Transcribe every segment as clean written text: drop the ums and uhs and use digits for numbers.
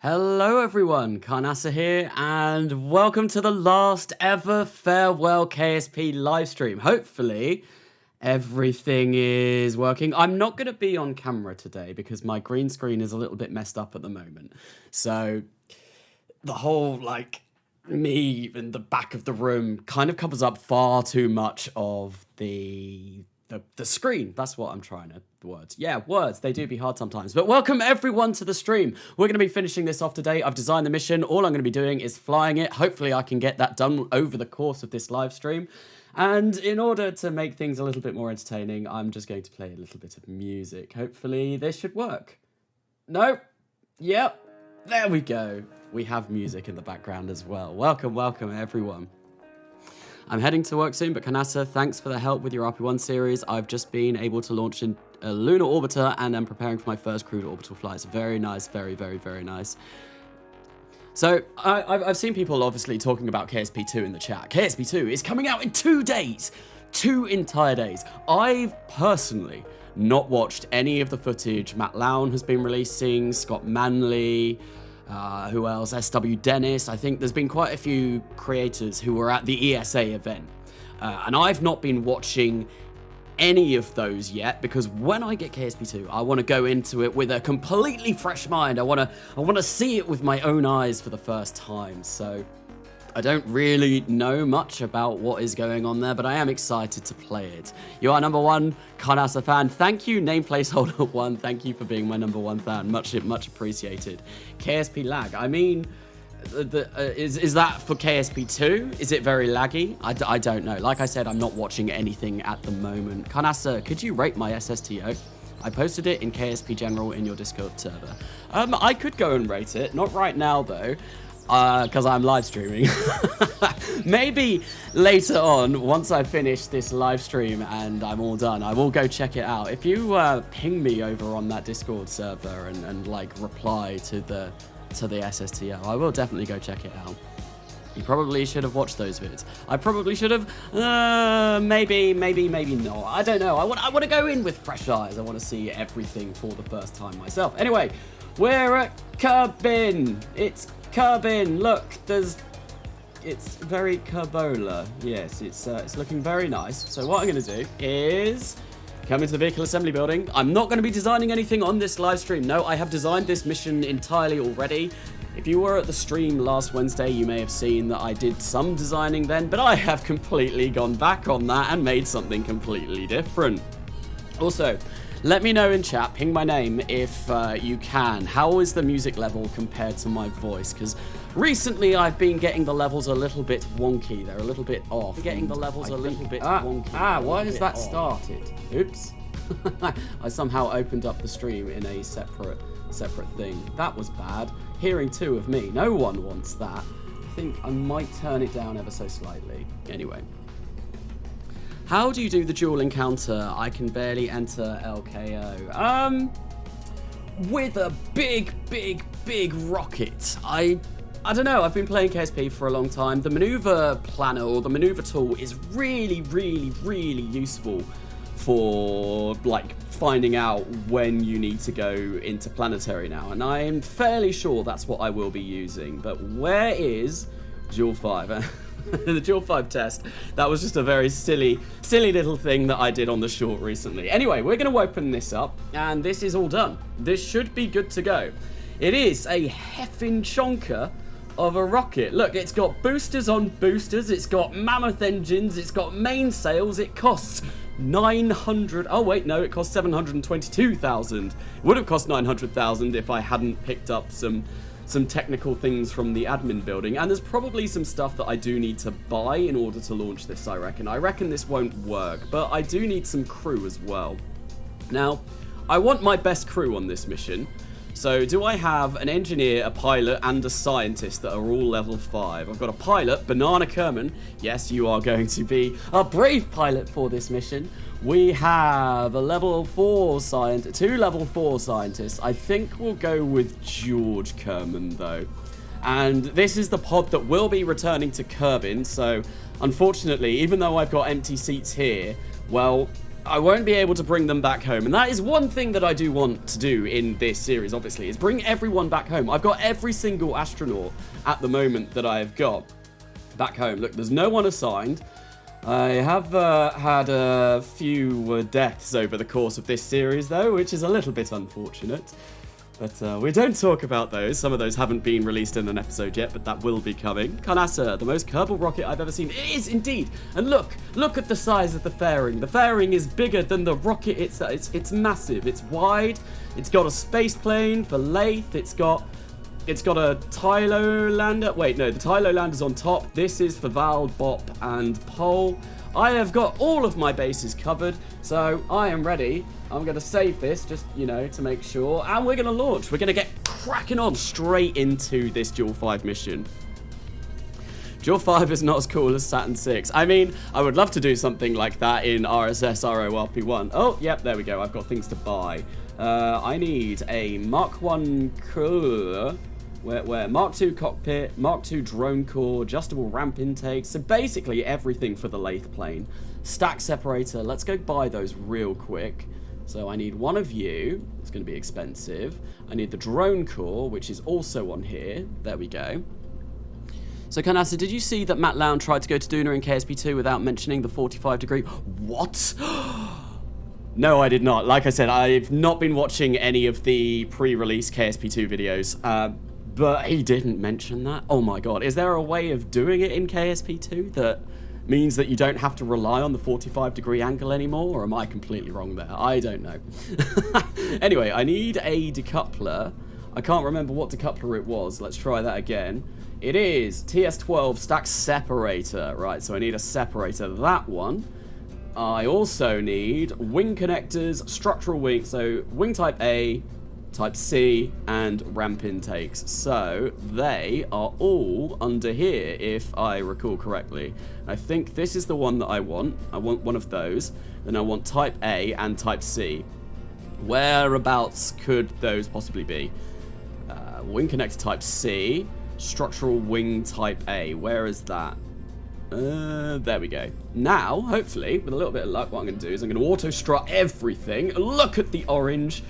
Hello everyone, Carnasa here, and welcome to the last ever farewell KSP livestream. Hopefully, everything is working. I'm not going to be on camera today because my green screen is a little bit messed up at the moment. So, the whole, me in the back of the room kind of covers up far too much of the screen. That's what I'm trying to... Words. Yeah, words. They do be hard sometimes. But welcome everyone to the stream. We're going to be finishing this off today. I've designed the mission. All I'm going to be doing is flying it. Hopefully I can get that done over the course of this live stream. And in order to make things a little bit more entertaining, I'm just going to play a little bit of music. Hopefully this should work. No? Yep. There we go. We have music in the background as well. Welcome, welcome everyone. I'm heading to work soon, but Carnasa, thanks for the help with your RP1 series. I've just been able to launch in a lunar orbiter and I'm preparing for my first crewed orbital flights. Very nice, very, very, very nice. So, I've seen people obviously talking about KSP2 in the chat. KSP2 is coming out in 2 days! 2 entire days. I've personally not watched any of the footage Matt Lown has been releasing, Scott Manley, who else? SW Dennis. I think there's been quite a few creators who were at the ESA event. And I've not been watching any of those yet because when I get KSP2, I want to go into it with a completely fresh mind. I want to see it with my own eyes for the first time. So I don't really know much about what is going on there, but I am excited to play it. You are number 1 Carnasa fan. Thank you, name placeholder 1. Thank you for being my number 1 fan. Much appreciated. KSP lag. I mean, is that for KSP2? Is it very laggy? I don't know. Like I said, I'm not watching anything at the moment. Carnasa, could you rate my SSTO? I posted it in KSP General in your Discord server. I could go and rate it. Not right now, though. Because I'm live streaming. Maybe later on, once I finish this live stream and I'm all done, I will go check it out. If you ping me over on that Discord server and reply to the SSTO, I will definitely go check it out. You probably should have watched those vids. I probably should have. Maybe not. I don't know. I want to go in with fresh eyes. I want to see everything for the first time myself. Anyway, we're at Kerbin. It's Kerbin. Look, it's very Kerbola. Yes, it's looking very nice. So what I'm going to do is come into the vehicle assembly building. I'm not going to be designing anything on this live stream. No, I have designed this mission entirely already. If you were at the stream last Wednesday, you may have seen that I did some designing then, but I have completely gone back on that and made something completely different. Also, let me know in chat, ping my name if you can. How is the music level compared to my voice? Because recently I've been getting the levels a little bit wonky. They're a little bit off. Getting the levels a little bit wonky. Why has that started? Oops. I somehow opened up the stream in a separate thing. That was bad. Hearing 2 of me. No one wants that. I think I might turn it down ever so slightly. Anyway. How do you do the dual encounter? I can barely enter LKO. With a big rocket. I don't know. I've been playing KSP for a long time. The maneuver planner or the maneuver tool is really useful for finding out when you need to go into planetary now, and I'm fairly sure that's what I will be using. But where is JOOL 5? The JOOL 5 test, that was just a very silly little thing that I did on the short recently. Anyway, we're going to open this up, and this is all done. This should be good to go. It is a heffin' chonker of a rocket. Look, it's got boosters on boosters, it's got mammoth engines, it's got mainsails, it costs 900. Oh wait, no, it cost 722,000. It would have cost 900,000 if I hadn't picked up some technical things from the admin building, and there's probably some stuff that I do need to buy in order to launch this. I reckon this won't work, but I do need some crew as well. Now, I want my best crew on this mission. So do I have an engineer, a pilot, and a scientist that are all level 5? I've got a pilot, Banana Kerman. Yes, you are going to be a brave pilot for this mission. We have a level 4 scientist, 2 level 4 scientists. I think we'll go with George Kerman, though. And this is the pod that will be returning to Kerbin. So, unfortunately, even though I've got empty seats here, well, I won't be able to bring them back home. And that is one thing that I do want to do in this series, obviously, is bring everyone back home. I've got every single astronaut at the moment that I've got back home. Look, there's no one assigned. I have had a few deaths over the course of this series, though, which is a little bit unfortunate. But we don't talk about those. Some of those haven't been released in an episode yet, but that will be coming. Carnasa, the most kerbal rocket I've ever seen. It is indeed. And look at the size of the fairing. The fairing is bigger than the rocket itself. It's massive. It's wide. It's got a space plane for lathe. It's got a Tylo lander. Wait, no, the Tylo lander's on top. This is for Val, Bop, and Pole. I have got all of my bases covered, so I am ready. I'm going to save this just, to make sure. And we're going to launch. We're going to get cracking on straight into this JOOL V mission. JOOL V is not as cool as Saturn 6. I mean, I would love to do something like that in RSS RORP1. Oh, yep, there we go. I've got things to buy. I need a Mark 1 cooler. Where Mark 2 cockpit, Mark 2 drone core, adjustable ramp intake, so basically everything for the lathe plane. Stack separator, let's go buy those real quick. So I need one of you, it's going to be expensive. I need the drone core, which is also on here. There we go. So Carnasa, did you see that Matt Lown tried to go to Duna in KSP2 without mentioning the 45 degree? What? No, I did not. Like I said, I've not been watching any of the pre-release KSP2 videos. But he didn't mention that. Oh my god. Is there a way of doing it in KSP2 that means that you don't have to rely on the 45 degree angle anymore? Or am I completely wrong there? I don't know. Anyway, I need a decoupler. I can't remember what decoupler it was. Let's try that again. It is TS12 stack separator. Right, so I need a separator. That one. I also need wing connectors, structural wing. So wing type A, type C, and ramp intakes. So they are all under here, if I recall correctly. I think this is the one that I want. I want one of those. Then I want type A and type C. Whereabouts could those possibly be? Wing connector type C, structural wing type A. Where is that? There we go. Now, hopefully, with a little bit of luck, what I'm going to do is I'm going to auto-strut everything. Look at the orange.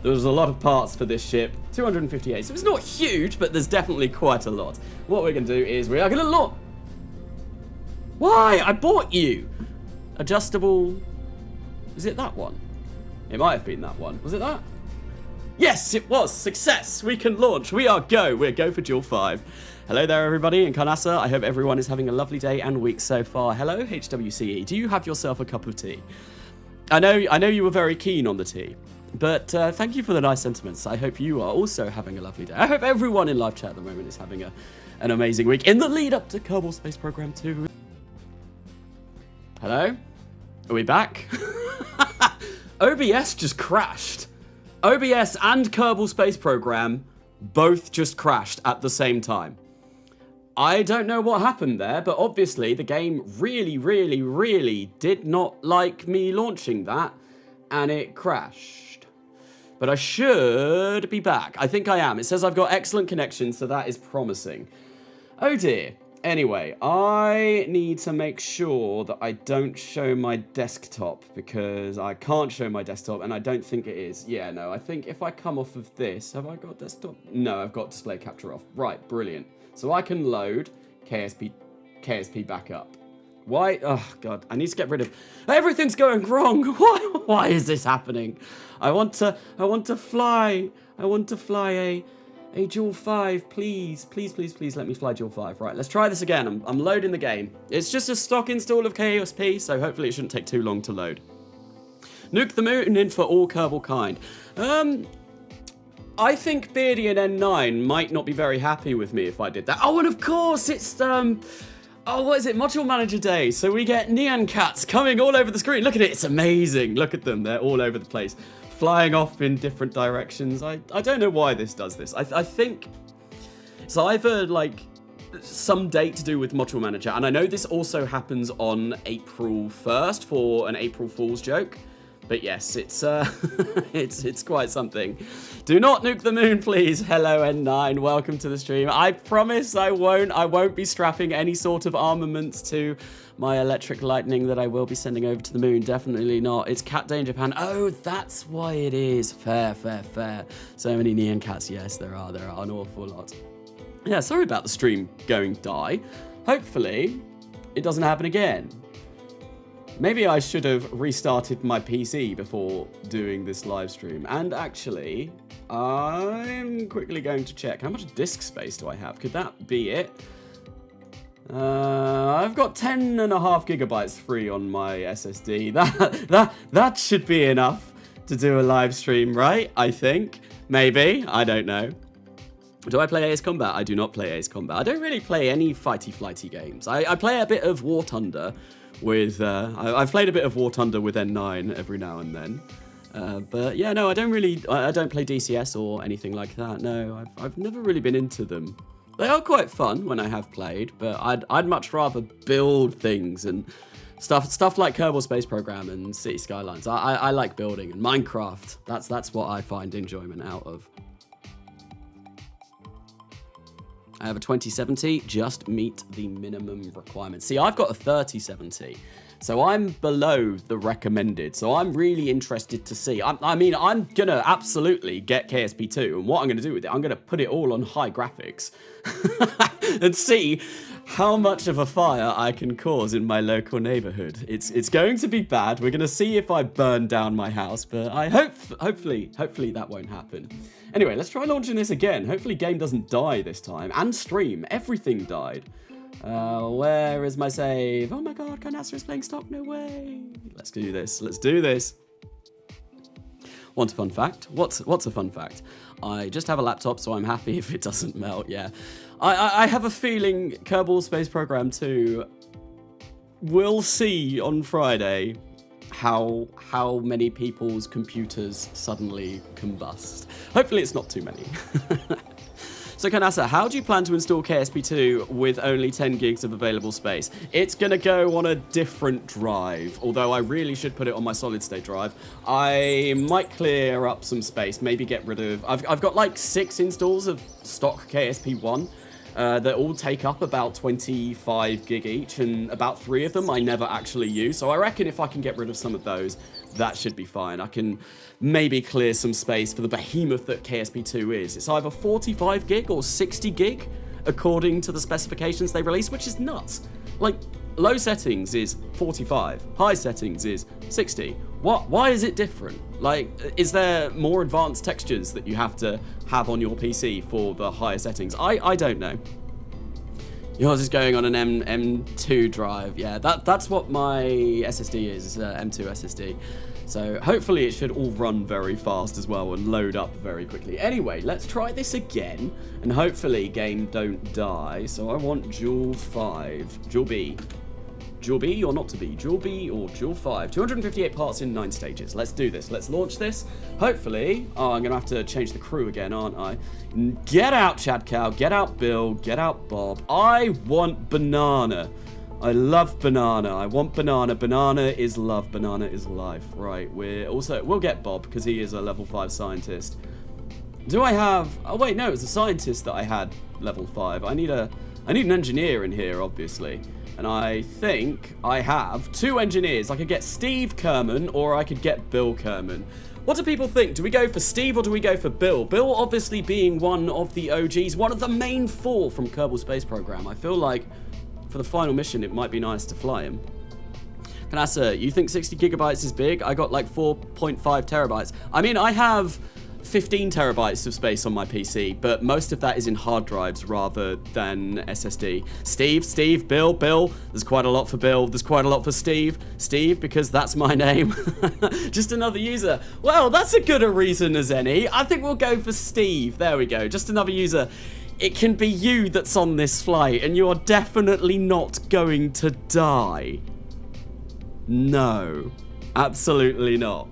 There's a lot of parts for this ship. 258. So it's not huge, but there's definitely quite a lot. What we're going to do is we are going to look. Why? I bought you. Adjustable. Is it that one? It might have been that one. Was it that? Yes, it was. Success. We can launch. We are go. We're go for JOOL V. Hello there, everybody, in Carnasa. I hope everyone is having a lovely day and week so far. Hello, HWCE. Do you have yourself a cup of tea? I know you were very keen on the tea. But thank you for the nice sentiments. I hope you are also having a lovely day. I hope everyone in live chat at the moment is having an amazing week in the lead up to Kerbal Space Program 2. Hello? Are we back? OBS just crashed. OBS and Kerbal Space Program both just crashed at the same time. I don't know what happened there, but obviously the game really did not like me launching that, and it crashed. But I should be back. I think I am. It says I've got excellent connection, so that is promising. Oh dear. Anyway, I need to make sure that I don't show my desktop, because I can't show my desktop, and I don't think it is. Yeah, no, I think if I come off of this, have I got desktop? No, I've got display capture off. Right, brilliant. So I can load KSP back up. Why? Oh, God, I need to get rid of... Everything's going wrong. Why is this happening? I want to fly. I want to fly a JOOL V, please let me fly JOOL V. Right, let's try this again. I'm loading the game. It's just a stock install of KSP, so hopefully it shouldn't take too long to load. Nuke the moon in for all Kerbal kind. I think Beardy and N9 might not be very happy with me if I did that. Oh, and of course it's oh, what is it? Module Manager Day. So we get neon cats coming all over the screen. Look at it. It's amazing. Look at them. They're all over the place, flying off in different directions. I don't know why this does this. I think it's either like some date to do with Module Manager. And I know this also happens on April 1st for an April Fool's joke. But yes, it's it's quite something. Do not nuke the moon, please. Hello, N9. Welcome to the stream. I promise I won't be strapping any sort of armaments to my electric lightning that I will be sending over to the moon. Definitely not. It's Cat Day in Japan. Oh, that's why it is. Fair, fair, fair. So many neon cats. Yes, there are an awful lot. Yeah, sorry about the stream going die. Hopefully, it doesn't happen again. Maybe I should have restarted my PC before doing this live stream. And actually, I'm quickly going to check. How much disk space do I have? Could that be it? I've got 10.5 gigabytes free on my SSD. That should be enough to do a live stream, right? I think. Maybe. I don't know. Do I play Ace Combat? I do not play Ace Combat. I don't really play any fighty-flighty games. I play a bit of War Thunder with... I've played a bit of War Thunder with N9 every now and then. But yeah, no, I don't play DCS or anything like that. No, I've never really been into them. They are quite fun when I have played, but I'd much rather build things and stuff like Kerbal Space Program and City Skylines. I like building, and Minecraft. That's what I find enjoyment out of. I have a 2070, just meet the minimum requirements. See, I've got a 3070, so I'm below the recommended. So I'm really interested to see. I mean, I'm going to absolutely get KSP2, and what I'm going to do with it, I'm going to put it all on high graphics and see how much of a fire I can cause in my local neighborhood. It's going to be bad. We're going to see if I burn down my house, but I hopefully that won't happen. Anyway, let's try launching this again. Hopefully game doesn't die this time. And stream. Everything died. Where is my save? Oh my god, Carnasa is playing stop. No way. Let's do this. Let's do this. Want a fun fact? What's a fun fact? I just have a laptop, so I'm happy if it doesn't melt, yeah. I have a feeling Kerbal Space Program 2 will see on Friday how many people's computers suddenly combust. Hopefully it's not too many. So Carnasa, how do you plan to install KSP2 with only 10 gigs of available space? It's going to go on a different drive, although I really should put it on my solid state drive. I might clear up some space, maybe get rid of... I've got like 6 installs of stock KSP1 that all take up about 25 gig each, and about 3 of them I never actually use. So I reckon if I can get rid of some of those, that should be fine. I can maybe clear some space for the behemoth that KSP2 is. It's either 45 gig or 60 gig, according to the specifications they release, which is nuts. Like, low settings is 45, high settings is 60. Why is it different? Like, is there more advanced textures that you have to have on your PC for the higher settings? I don't know. Yours is going on an M2 drive. Yeah, that's what my SSD is. It's an M2 SSD. So hopefully it should all run very fast as well and load up very quickly. Anyway, let's try this again, and hopefully game don't die. So I want JOOL 5, JOOL B. JOOL B or not to be? JOOL B or JOOL 5? 258 parts in 9 stages. Let's do this. Let's launch this. Hopefully... Oh, I'm going to have to change the crew again, aren't I? Get out, Chad Cow. Get out, Bill. Get out, Bob. I want banana. I love banana. I want banana. Banana is love. Banana is life. Right. We'll get Bob because he is a level 5 scientist. Do I have... Oh, wait, no. It's a scientist that I had level 5. I need an engineer in here, obviously. And I think I have 2 engineers. I could get Steve Kerman or I could get Bill Kerman. What do people think? Do we go for Steve or do we go for Bill? Bill obviously being one of the OGs, one of the main 4 from Kerbal Space Program. I feel like for the final mission it might be nice to fly him. Carnasa, you think 60 gigabytes is big? I got like 4.5 terabytes. I mean, I have 15 terabytes of space on my PC, but most of that is in hard drives rather than SSD. Steve, Bill, there's quite a lot for Bill, there's quite a lot for Steve, because that's my name. Just another user. Well, that's as good a reason as any. I think we'll go for Steve. There we go, just another user. It can be you that's on this flight, and you're definitely not going to die. No, absolutely not.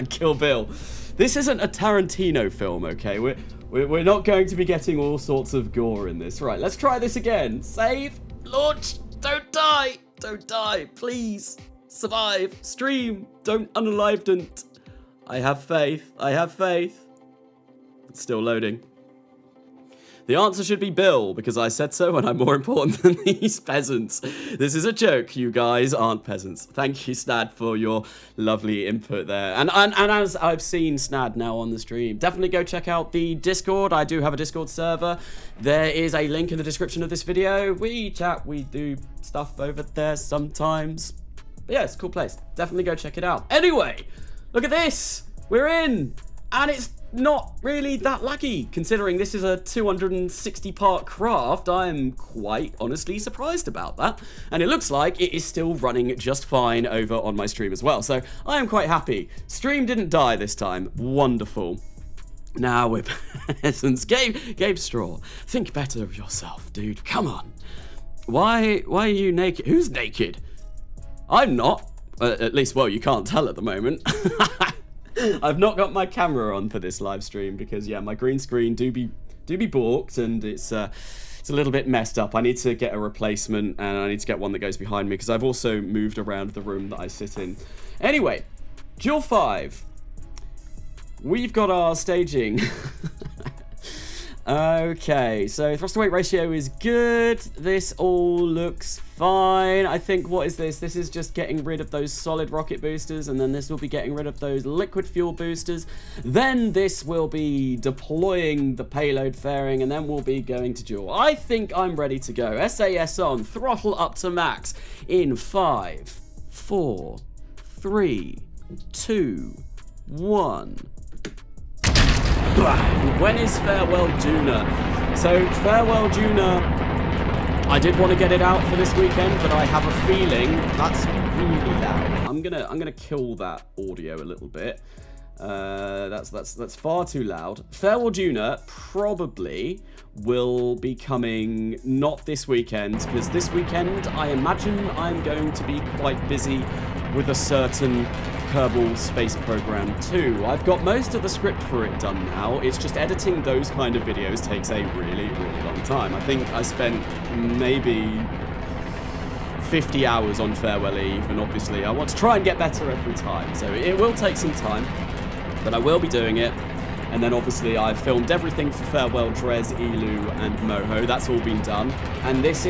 Kill Bill. This isn't a Tarantino film, okay? We're not going to be getting all sorts of gore in this. Right, let's try this again. Save, launch, don't die, please. Survive. Stream. Don't unalived. I have faith. I have faith. It's still loading. The answer should be Bill, because I said so and I'm more important than these peasants. This is a joke, you guys aren't peasants. Thank you, Snad, for your lovely input there. And as I've seen Snad now on the stream, definitely go check out the Discord. I do have a Discord server. There is a link in the description of this video. We chat, we do stuff over there sometimes. But yeah, it's a cool place. Definitely go check it out. Anyway, look at this. We're in. And it's not really that laggy, considering this is a 260-part craft. I am quite honestly surprised about that. And it looks like it is still running just fine over on my stream as well. So I am quite happy. Stream didn't die this time. Wonderful. Now we're peasants. Gabe Straw, think better of yourself, dude. Come on. Why are you naked? Who's naked? I'm not. At least, well, you can't tell at the moment. I've not got my camera on for this live stream because, yeah, my green screen do be balked and it's a little bit messed up. I need to get a replacement and I need to get one that goes behind me because I've also moved around the room that I sit in. Anyway, JOOL 5. We've got our staging. Okay, so thrust to weight ratio is good. This all looks fine. I think, what is this? This is just getting rid of those solid rocket boosters, and then this will be getting rid of those liquid fuel boosters. Then this will be deploying the payload fairing, and then we'll be going to JOOL. I think I'm ready to go. SAS on, throttle up to max in 5, 4, 3, 2, 1. When is Farewell Juna? So Farewell Juna, I did want to get it out for this weekend, but I have a feeling that's really loud. I'm gonna kill that audio a little bit. That's far too loud. Farewell Juna probably will be coming not this weekend, because this weekend I imagine I'm going to be quite busy with a certain Kerbal space program too. I've got most of the script for it done now. It's just editing those kind of videos takes a really, really long time. I think I spent maybe 50 hours on Farewell Eve, and obviously I want to try and get better every time. So it will take some time, but I will be doing it. And then obviously I've filmed everything for Farewell Drez, Elu, and Moho. That's all been done. And this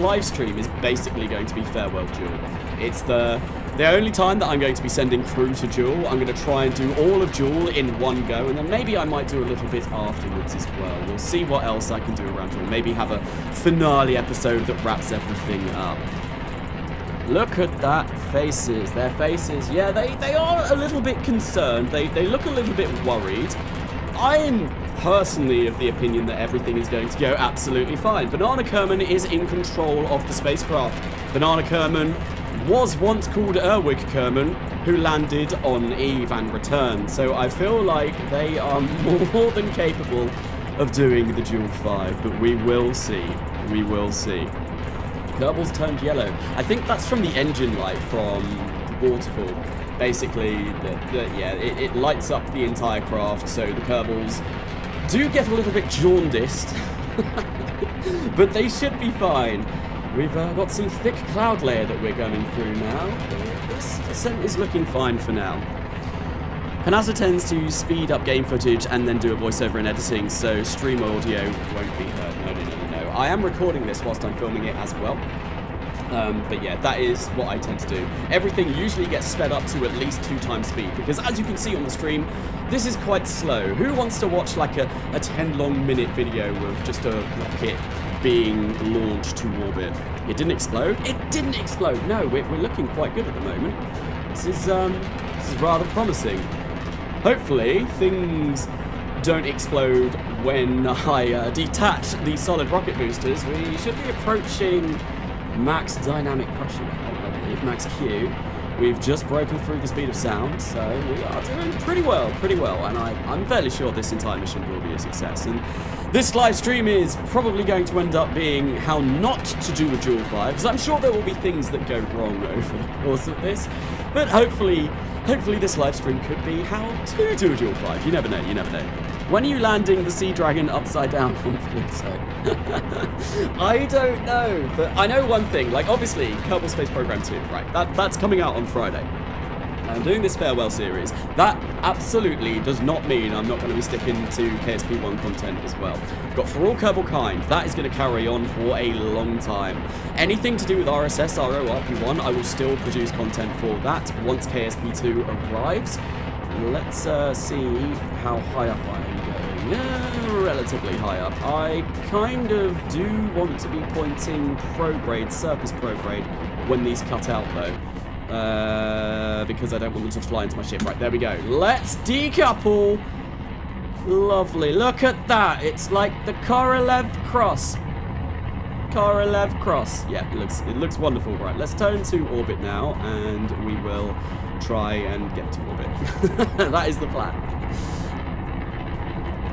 live stream is basically going to be Farewell JOOL. It's the only time that I'm going to be sending crew to JOOL. I'm going to try and do all of JOOL in one go, and then maybe I might do a little bit afterwards as well. We'll see what else I can do around JOOL. Maybe have a finale episode that wraps everything up. Look at that faces. Their faces. Yeah, they are a little bit concerned. They look a little bit worried. I'm personally of the opinion that everything is going to go absolutely fine. Banana Kerman is in control of the spacecraft. Banana Kerman was once called Erwig Kerman, who landed on Eve and returned. So I feel like they are more than capable of doing the JOOL 5, but we will see. We will see. Kerbal's turned yellow. I think that's from the engine light from Waterfall. Basically, it lights up the entire craft, so the Kerbals do get a little bit jaundiced, but they should be fine. We've got some thick cloud layer that we're going through now. This descent is looking fine for now. Carnasa tends to speed up game footage and then do a voiceover and editing, so stream audio won't be heard. No. I am recording this whilst I'm filming it as well. But yeah, that is what I tend to do. Everything usually gets sped up to at least 2 times speed, because as you can see on the stream, this is quite slow. Who wants to watch like a 10 long minute video of just a rocket being launched to orbit? It didn't explode? It didn't explode! No, we're looking quite good at the moment. This is rather promising. Hopefully, things don't explode when I detach the solid rocket boosters. We should be approaching max dynamic pressure, I believe, max Q. We've just broken through the speed of sound, so we are doing pretty well, and I'm fairly sure this entire mission will be a success. And this live stream is probably going to end up being how not to do with JOOL 5, because I'm sure there will be things that go wrong over the course of this, but hopefully hopefully this live stream could be how to do JOOL 5. You never know, you never know. When are you landing the Sea Dragon upside down on Fluxo? I don't know, but I know one thing. Like, obviously, Kerbal Space Program 2, right? That's coming out on Friday. I'm doing this farewell series. That absolutely does not mean I'm not going to be sticking to KSP1 content as well. I've got For All Kerbal Kind. That is going to carry on for a long time. Anything to do with RSS, RO, RP1, I will still produce content for that once KSP2 arrives. Let's see how high up I am going. Relatively high up. I kind of do want to be pointing prograde, surface prograde, when these cut out though. Because I don't want them to fly into my ship. Right, there we go. Let's decouple. Lovely. Look at that. It's like the Korolev cross. Korolev cross. Yeah, it looks wonderful. Right, let's turn to orbit now, and we will try and get to orbit. That is the plan.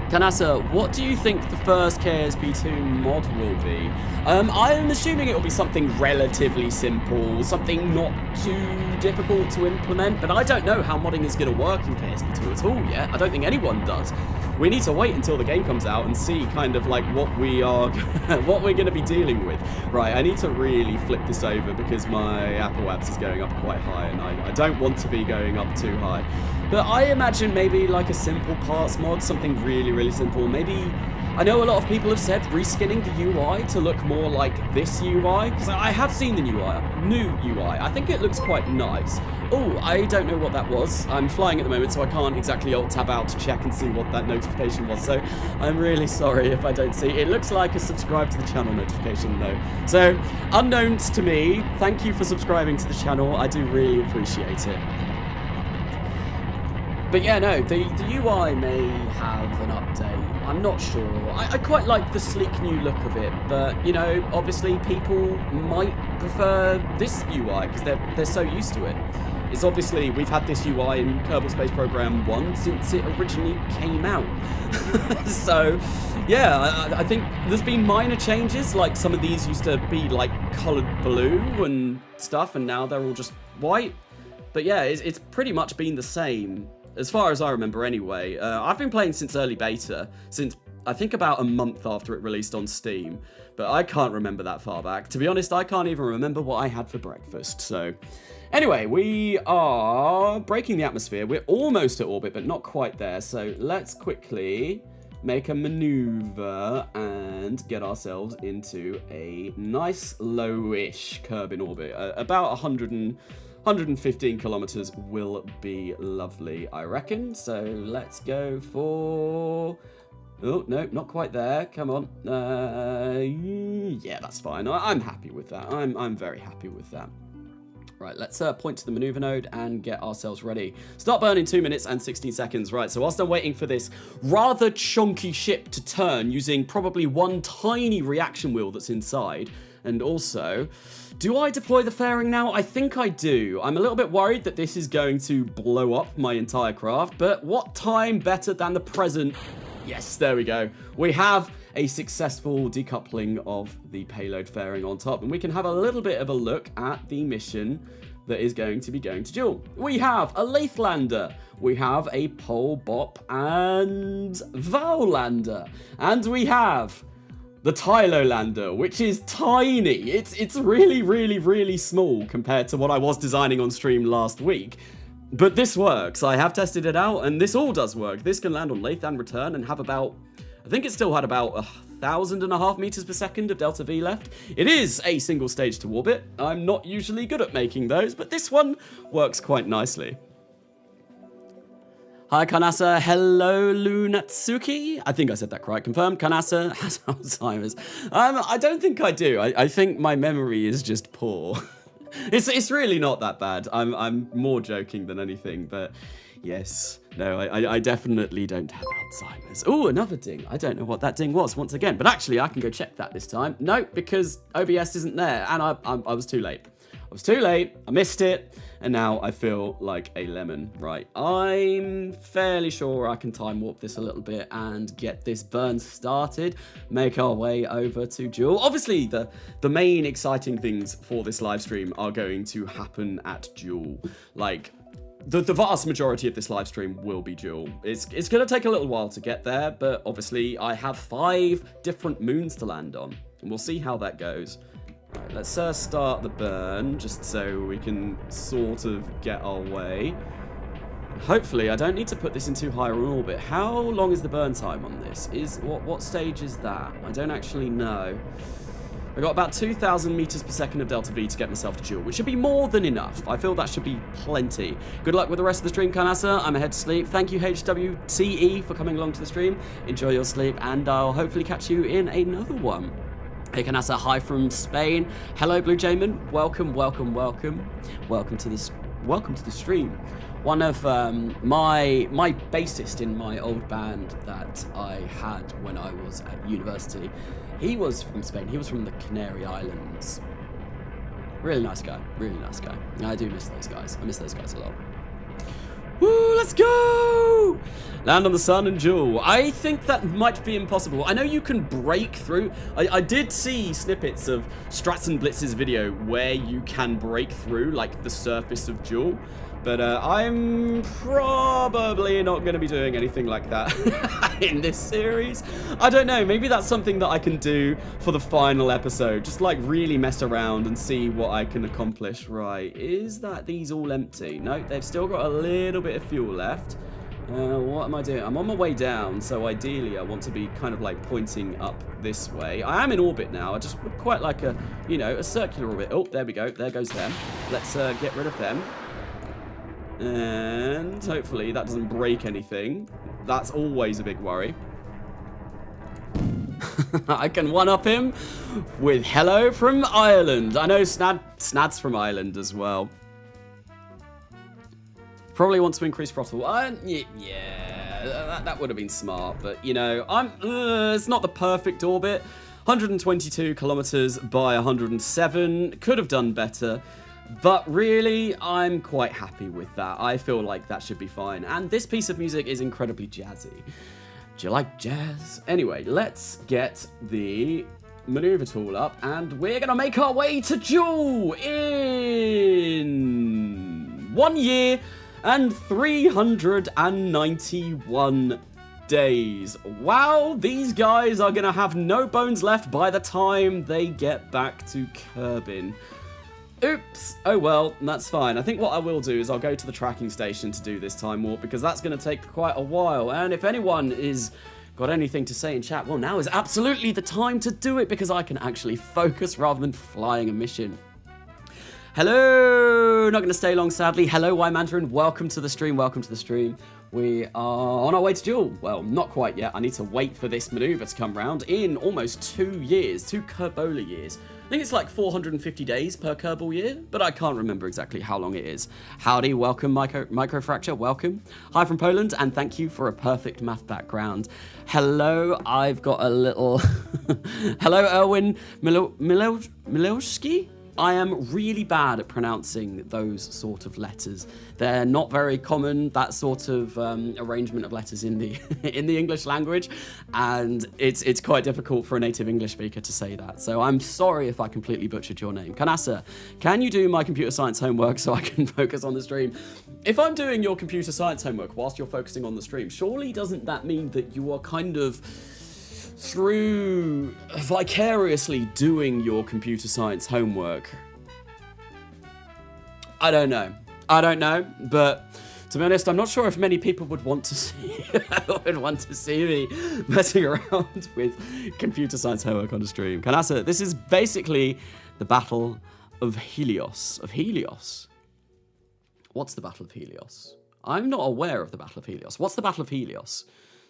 Carnasa, what do you think the first KSP2 mod will be? I'm assuming it will be something relatively simple, something not too difficult to implement, but I don't know how modding is going to work in KSP2 at all yet. I don't think anyone does. We need to wait until the game comes out and see kind of like what we're going to be dealing with. Right, I need to really flip this over because my Apple Apps is going up quite high and I don't want to be going up too high. But I imagine maybe like a simple parts mod, something really, really simple. Maybe, I know a lot of people have said reskinning the UI to look more like this UI, because I have seen the new UI. I think it looks quite nice. Oh, I don't know what that was. I'm flying at the moment, so I can't exactly alt-tab out to check and see what that notification was. So I'm really sorry if I don't see. It looks like a subscribe to the channel notification though. So unknowns to me, thank you for subscribing to the channel. I do really appreciate it. But yeah, no, the UI may have an update. I'm not sure. I quite like the sleek new look of it, but, you know, obviously people might prefer this UI because they're so used to it. It's obviously, we've had this UI in Kerbal Space Program 1 since it originally came out. So, yeah, I think there's been minor changes, like some of these used to be like coloured blue and stuff, and now they're all just white. But yeah, it's pretty much been the same. As far as I remember anyway. I've been playing since early beta, since I think about a month after it released on Steam, but I can't remember that far back. To be honest, I can't even remember what I had for breakfast, so... Anyway, we are breaking the atmosphere. We're almost at orbit, but not quite there, so let's quickly make a maneuver and get ourselves into a nice low-ish curb in orbit. About 115 kilometers will be lovely, I reckon. So let's go for... Oh, no, not quite there. Come on. Yeah, that's fine. I'm happy with that. I'm very happy with that. Right, let's point to the maneuver node and get ourselves ready. Start burn in 2 minutes and 16 seconds. Right, so whilst I'm waiting for this rather chunky ship to turn using probably one tiny reaction wheel that's inside, and also... Do I deploy the fairing now? I think I do. I'm a little bit worried that this is going to blow up my entire craft, but what time better than the present? Yes, there we go. We have a successful decoupling of the payload fairing on top, and we can have a little bit of a look at the mission that is going to be going to JOOL. We have a Lathe lander, we have a Pole Bop and Vow lander, and we have the Tylo lander, which is tiny. It's really, really, really small compared to what I was designing on stream last week. But this works. I have tested it out, and this all does work. This can land on lathe and return and have about... I think it still had about 1,500 meters per second of delta V left. It is a single stage to orbit. I'm not usually good at making those, but this one works quite nicely. Hi, Carnasa. Hello, Lunatsuki. I think I said that correct. Confirmed. Carnasa has Alzheimer's. I don't think I do. I think my memory is just poor. It's really not that bad. I'm more joking than anything, but yes. No, I definitely don't have Alzheimer's. Oh, another ding. I don't know what that ding was once again, but actually I can go check that this time. No, because OBS isn't there, and I was too late. I was too late, I missed it, and now I feel like a lemon. Right, I'm fairly sure I can time warp this a little bit and get this burn started, make our way over to JOOL. Obviously, the main exciting things for this live stream are going to happen at JOOL. Like, the vast majority of this live stream will be JOOL. It's going to take a little while to get there, but obviously I have 5 different moons to land on, and we'll see how that goes. Right, let's start the burn, just so we can sort of get our way. Hopefully, I don't need to put this in too high an orbit. How long is the burn time on this? What stage is that? I don't actually know. I've got about 2,000 meters per second of delta V to get myself to JOOL, which should be more than enough. I feel that should be plenty. Good luck with the rest of the stream, Carnasa. I'm ahead to sleep. Thank you, HWTE, for coming along to the stream. Enjoy your sleep, and I'll hopefully catch you in another one. Hey, Carnasa, hi from Spain. Hello, Blue Jayman. Welcome, welcome, welcome. Welcome to the stream. One of my bassist in my old band that I had when I was at university, he was from Spain. He was from the Canary Islands. Really nice guy. Really nice guy. I do miss those guys. I miss those guys a lot. Woo, let's go! Land on the sun and JOOL. I think that might be impossible. I know you can break through. I did see snippets of Strats and Blitz's video where you can break through, like, the surface of JOOL. But I'm probably not going to be doing anything like that in this series. I don't know, maybe that's something that I can do for the final episode. Just like really mess around and see what I can accomplish. Right, is that these all empty? No, they've still got a little bit of fuel left. What am I doing? I'm on my way down, so ideally I want to be kind of like pointing up this way. I am in orbit now. I just would quite like a, you know, a circular orbit. Oh, there we go. There goes them. Let's get rid of them. And hopefully that doesn't break anything. That's always a big worry. I can one-up him with hello from Ireland. I know Snad's from Ireland as well. Probably wants to increase throttle. Yeah, that would have been smart. But, you know, it's not the perfect orbit. 122 kilometers by 107. Could have done better. But really, I'm quite happy with that. I feel like that should be fine. And this piece of music is incredibly jazzy. Do you like jazz? Anyway, let's get the maneuver tool up, and we're going to make our way to JOOL in 1 year and 391 days. Wow, these guys are going to have no bones left by the time they get back to Kerbin. Oops. Oh well, that's fine. I think what I will do is I'll go to the tracking station to do this time warp, because that's going to take quite a while. And if anyone is got anything to say in chat, well, now is absolutely the time to do it, because I can actually focus rather than flying a mission. Hello! Not going to stay long, sadly. Hello, Y-Mandarin. Welcome to the stream. Welcome to the stream. We are on our way to JOOL. Well, not quite yet. I need to wait for this maneuver to come round in almost 2 years. 2 Kerbola years. I think it's like 450 days per Kerbal year, but I can't remember exactly how long it is. Howdy, welcome, Microfracture, welcome. Hi from Poland, and thank you for a perfect math background. Hello, I've got a little... Hello, Erwin Milowski? I am really bad at pronouncing those sort of letters. They're not very common, that sort of arrangement of letters in the in the English language, and it's quite difficult for a native English speaker to say that. So I'm sorry if I completely butchered your name. Carnasa, can you do my computer science homework so I can focus on the stream? If I'm doing your computer science homework whilst you're focusing on the stream, surely doesn't that mean that you are kind of through vicariously doing your computer science homework? I don't know, but to be honest, I'm not sure if many people would want to see me messing around with computer science homework on the stream. Carnasa, this is basically the Battle of Helios. What's the Battle of Helios? I'm not aware of the Battle of Helios. What's the Battle of Helios?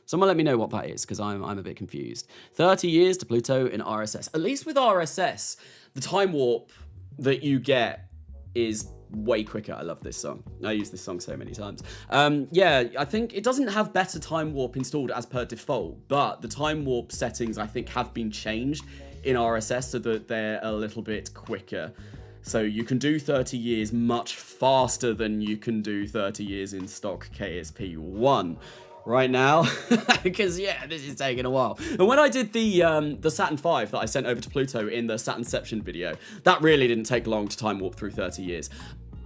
Someone let me know what that is, because I'm a bit confused. 30 years to Pluto in RSS. At least with RSS, the time warp that you get is way quicker. I love this song. I use this song so many times. Yeah, I think it doesn't have better time warp installed as per default, but the time warp settings, I think, have been changed in RSS so that they're a little bit quicker. So you can do 30 years much faster than you can do 30 years in stock KSP1. Right now, because yeah, this is taking a while. And when I did the Saturn V that I sent over to Pluto in the Saturnception video, that really didn't take long to time warp through 30 years.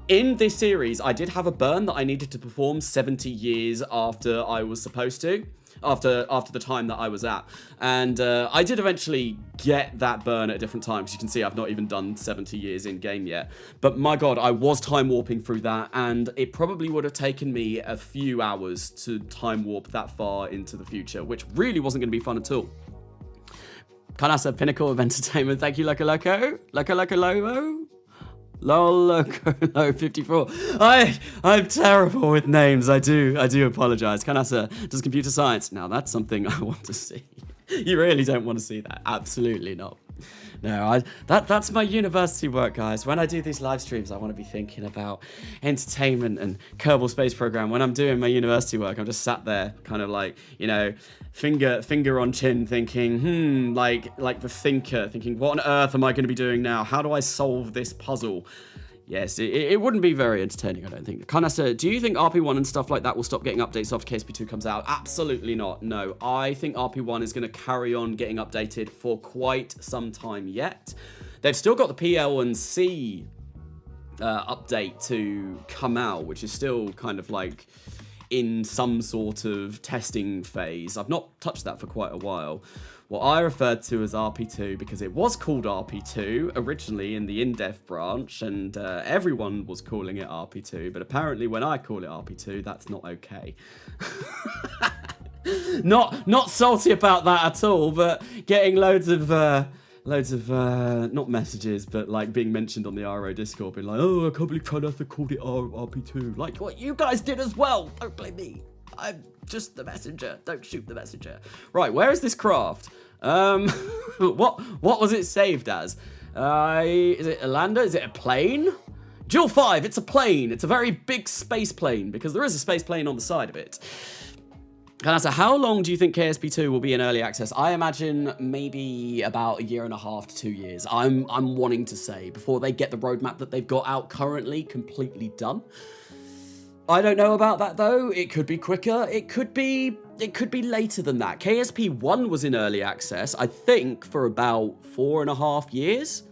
in this series, I did have a burn that I needed to perform 70 years after I was supposed to, after the time that I was at. And I did eventually get that burn at a different time, because you can see I've not even done 70 years in-game yet. But my god, I was time warping through that, and it probably would have taken me a few hours to time warp that far into the future, which really wasn't going to be fun at all. Carnasa, pinnacle of entertainment. Thank you, Loco Loco. Loco Loco Loco. Lol, Loco 54. I'm terrible with names. I do apologize. Carnasa, does computer science? Now that's something I want to see. You really don't want to see that. Absolutely not. No, that's my university work, guys. When I do these live streams, I want to be thinking about entertainment and Kerbal Space Program. When I'm doing my university work, I'm just sat there, kind of like, you know, finger on chin, thinking, like the thinker, thinking, what on earth am I going to be doing now? How do I solve this puzzle? Yes, it wouldn't be very entertaining, I don't think. Carnasa, do you think RP1 and stuff like that will stop getting updates after KSP2 comes out? Absolutely not, no. I think RP1 is going to carry on getting updated for quite some time yet. They've still got the PL and C update to come out, which is still kind of like in some sort of testing phase. I've not touched that for quite a while. What I referred to as RP2 because it was called RP2 originally in the in-dev branch, and everyone was calling it RP2, but apparently when I call it RP2, that's not okay. Not salty about that at all, but getting loads of not messages, but like being mentioned on the RO Discord, being like, oh, I can't believe Carnasa called it RP2. Like what you guys did as well. Don't blame me. I'm just the messenger. Don't shoot the messenger. Right, where is this craft? What was it saved as? Is it a lander? Is it a plane? JOOL V, it's a plane. It's a very big space plane, because there is a space plane on the side of it. So how long do you think KSP2 will be in early access? I imagine maybe about 1.5 to 2 years. I'm wanting to say, before they get the roadmap that they've got out currently completely done. I don't know about that though. It could be quicker. It could be later than that. KSP1 was in early access, I think, for about 4.5 years.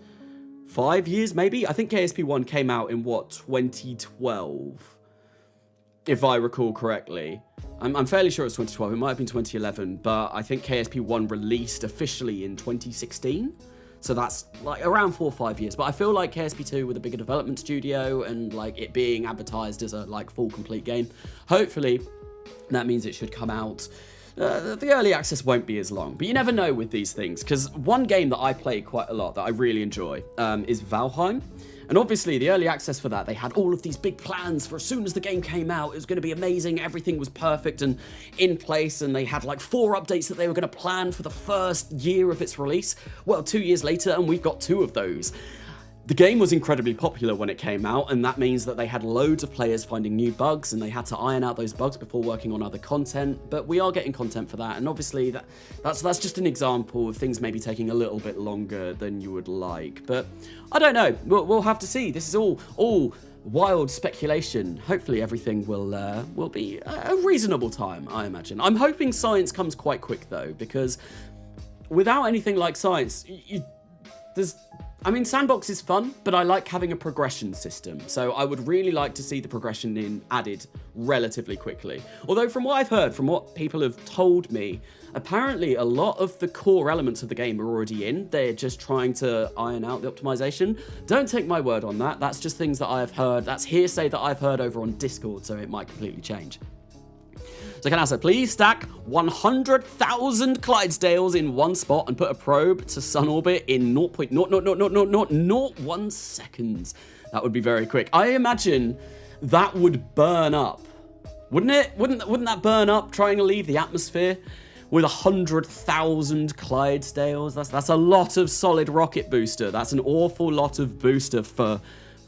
5 years, maybe? I think KSP1 came out in, what, 2012? If I recall correctly. I'm fairly sure it's 2012. It might have been 2011, but I think KSP1 released officially in 2016. So that's like around 4 or 5 years. But I feel like KSP2 with a bigger development studio and like it being advertised as a like full complete game, hopefully that means it should come out. The early access won't be as long, but you never know with these things, because one game that I play quite a lot that I really enjoy is Valheim. And obviously the early access for that, they had all of these big plans for as soon as the game came out, it was going to be amazing, everything was perfect and in place, and they had like 4 updates that they were going to plan for the first year of its release. Well, 2 years later, and we've got 2 of those. The game was incredibly popular when it came out, and that means that they had loads of players finding new bugs, and they had to iron out those bugs before working on other content, but we are getting content for that, and obviously that's just an example of things maybe taking a little bit longer than you would like, but I don't know, we'll have to see. This is all wild speculation. Hopefully everything will be a reasonable time, I imagine. I'm hoping science comes quite quick though, because without anything like science, Sandbox is fun, but I like having a progression system, so I would really like to see the progression added relatively quickly. Although from what I've heard, from what people have told me, apparently a lot of the core elements of the game are already in. They're just trying to iron out the optimization. Don't take my word on that. That's just things that I've heard. That's hearsay that I've heard over on Discord, so it might completely change. So Carnasa, please stack 100,000 Clydesdales in one spot and put a probe to sun orbit in 0.00001 seconds. That would be very quick. I imagine that would burn up. Wouldn't it? Wouldn't that burn up trying to leave the atmosphere with 100,000 Clydesdales? That's a lot of solid rocket booster. That's an awful lot of booster for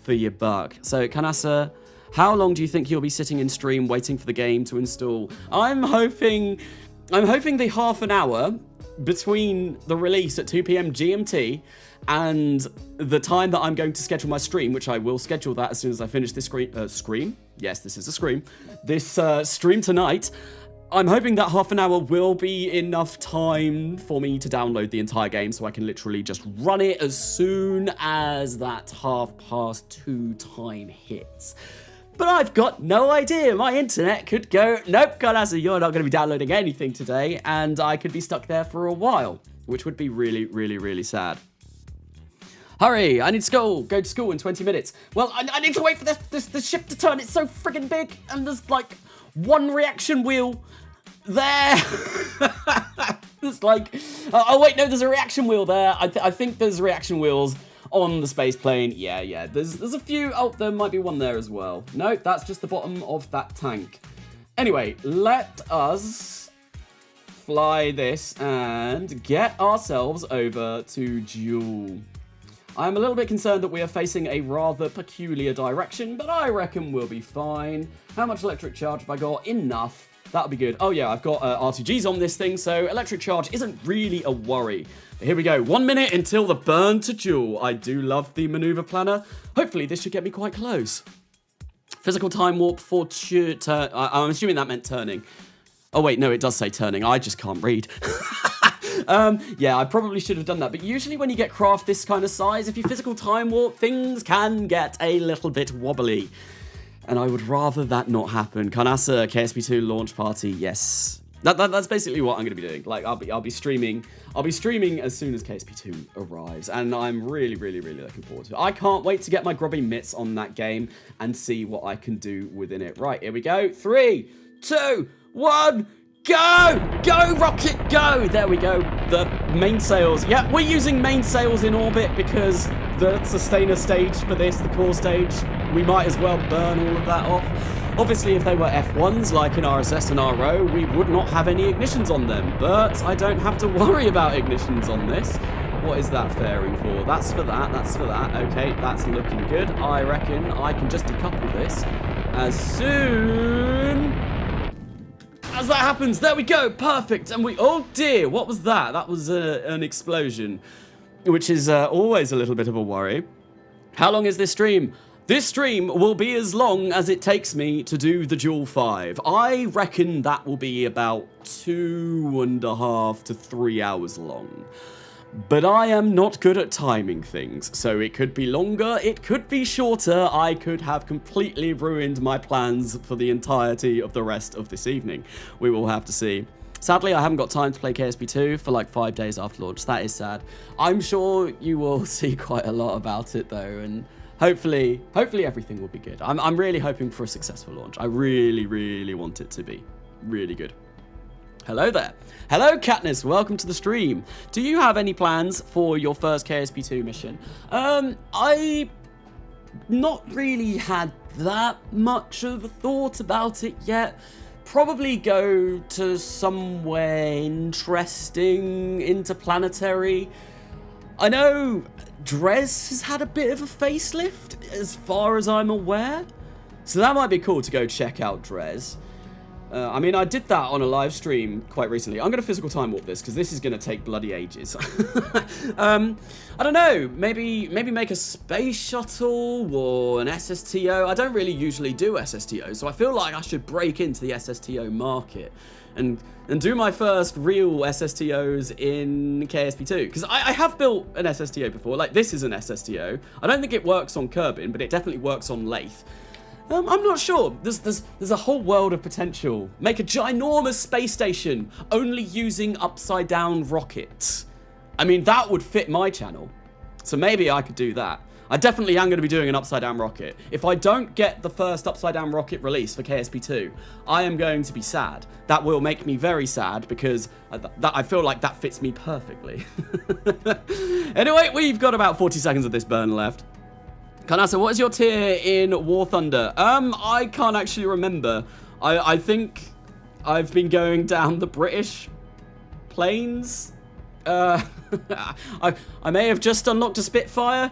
your buck. So Carnasa, how long do you think you'll be sitting in stream waiting for the game to install? I'm hoping the half an hour between the release at 2 PM GMT and the time that I'm going to schedule my stream, which I will schedule that as soon as I finish this stream. Yes, this is a stream. This stream tonight. I'm hoping that half an hour will be enough time for me to download the entire game so I can literally just run it as soon as that 2:30 time hits. But I've got no idea. My internet could go, nope, Carnasa, you're not going to be downloading anything today, and I could be stuck there for a while, which would be really, really, really sad. Hurry, I need to go to school in 20 minutes. Well, I need to wait for this ship to turn. It's so friggin' big, and there's like one reaction wheel there. It's like, oh wait, no, there's a reaction wheel there. I think there's reaction wheels on the space plane. Yeah, there's a few. Oh, there might be one there as well. No, that's just the bottom of that tank. Anyway, let us fly this and get ourselves over to JOOL. I'm a little bit concerned that we are facing a rather peculiar direction, but I reckon we'll be fine. How much electric charge have I got? Enough. That'll be good. Oh yeah, I've got RTGs on this thing, so electric charge isn't really a worry. But here we go. 1 minute until the burn to JOOL. I do love the maneuver planner. Hopefully this should get me quite close. Physical time warp for I'm assuming that meant turning. Oh wait, no, it does say turning. I just can't read. Yeah, I probably should have done that, but usually when you get craft this kind of size, if you physical time warp, things can get a little bit wobbly. And I would rather that not happen. Carnasa, KSP2 launch party, yes. That's basically what I'm going to be doing. Like, I'll be streaming as soon as KSP2 arrives, and I'm really, really, really looking forward to it. I can't wait to get my grubby mitts on that game and see what I can do within it. Right, here we go. 3, 2, 1... Go! Go, rocket, go! There we go. The mainsails. Yeah, we're using mainsails in orbit because the sustainer stage for this, the core stage, we might as well burn all of that off. Obviously, if they were F1s like in RSS and RO, we would not have any ignitions on them, but I don't have to worry about ignitions on this. What is that fairing for? That's for that, that's for that. Okay, that's looking good. I reckon I can just decouple this as soon as that happens. There we go, perfect. And oh dear, what was that? That was an explosion, which is always a little bit of a worry. How long is this stream? This stream will be as long as it takes me to do the JOOL 5. I reckon that will be about 2.5 to 3 hours long. But I am not good at timing things, so it could be longer, it could be shorter, I could have completely ruined my plans for the entirety of the rest of this evening. We will have to see. Sadly, I haven't got time to play KSP2 for like 5 days after launch. That is sad. I'm sure you will see quite a lot about it though, and hopefully everything will be good. I'm really hoping for a successful launch. I really, really want it to be really good. Hello there. Hello, Katniss. Welcome to the stream. Do you have any plans for your first KSP2 mission? I not really had that much of a thought about it yet. Probably go to somewhere interesting, interplanetary. I know Dres has had a bit of a facelift, as far as I'm aware. So that might be cool to go check out Dres. I mean, I did that on a live stream quite recently. I'm going to physical time warp this because this is going to take bloody ages. I don't know. Maybe make a space shuttle or an SSTO. I don't really usually do SSTO, so I feel like I should break into the SSTO market and do my first real SSTOs in KSP2. Because I have built an SSTO before. Like, this is an SSTO. I don't think it works on Kerbin, but it definitely works on Lathe. I'm not sure. There's a whole world of potential. Make a ginormous space station only using upside down rockets. I mean, that would fit my channel. So maybe I could do that. I definitely am going to be doing an upside down rocket. If I don't get the first upside down rocket release for KSP2, I am going to be sad. That will make me very sad because I feel like that fits me perfectly. Anyway, we've got about 40 seconds of this burn left. Carnasa, what is your tier in War Thunder? I can't actually remember. I think I've been going down the British planes. I may have just unlocked a Spitfire.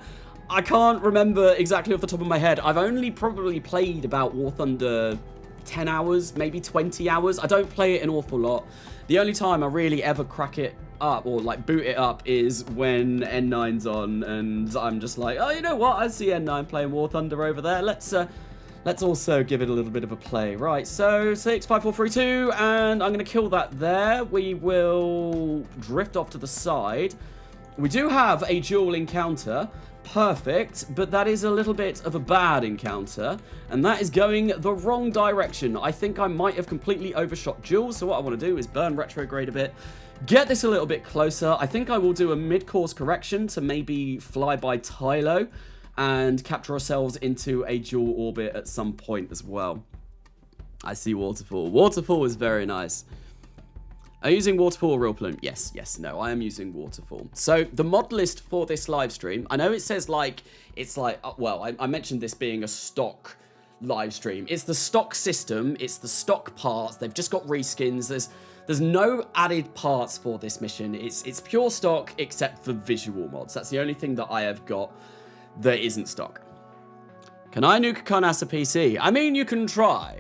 I can't remember exactly off the top of my head. I've only probably played about War Thunder 10 hours, maybe 20 hours. I don't play it an awful lot. The only time I really ever crack it up or like boot it up is when N9's on and I'm just like, oh, you know what? I see N9 playing War Thunder over there. Let's Let's also give it a little bit of a play. Right, so 6, 5, 4, 3, 2, and I'm going to kill that there. We will drift off to the side. We do have a JOOL encounter. Perfect, but that is a little bit of a bad encounter, and that is going the wrong direction. I think I might have completely overshot JOOL, so what I want to do is burn retrograde a bit, get this a little bit closer. I think I will do a mid-course correction to maybe fly by Tylo and capture ourselves into a JOOL orbit at some point as well. I see Waterfall. Waterfall is very nice. Are you using Waterfall or RealPlume? Yes, no, I am using Waterfall. So the mod list for this live stream, I know it says like, it's like, well, I mentioned this being a stock live stream. It's the stock system, it's the stock parts, they've just got reskins, there's no added parts for this mission. It's pure stock except for visual mods. That's the only thing that I have got that isn't stock. Can I nuke Carnasa PC? I mean, you can try.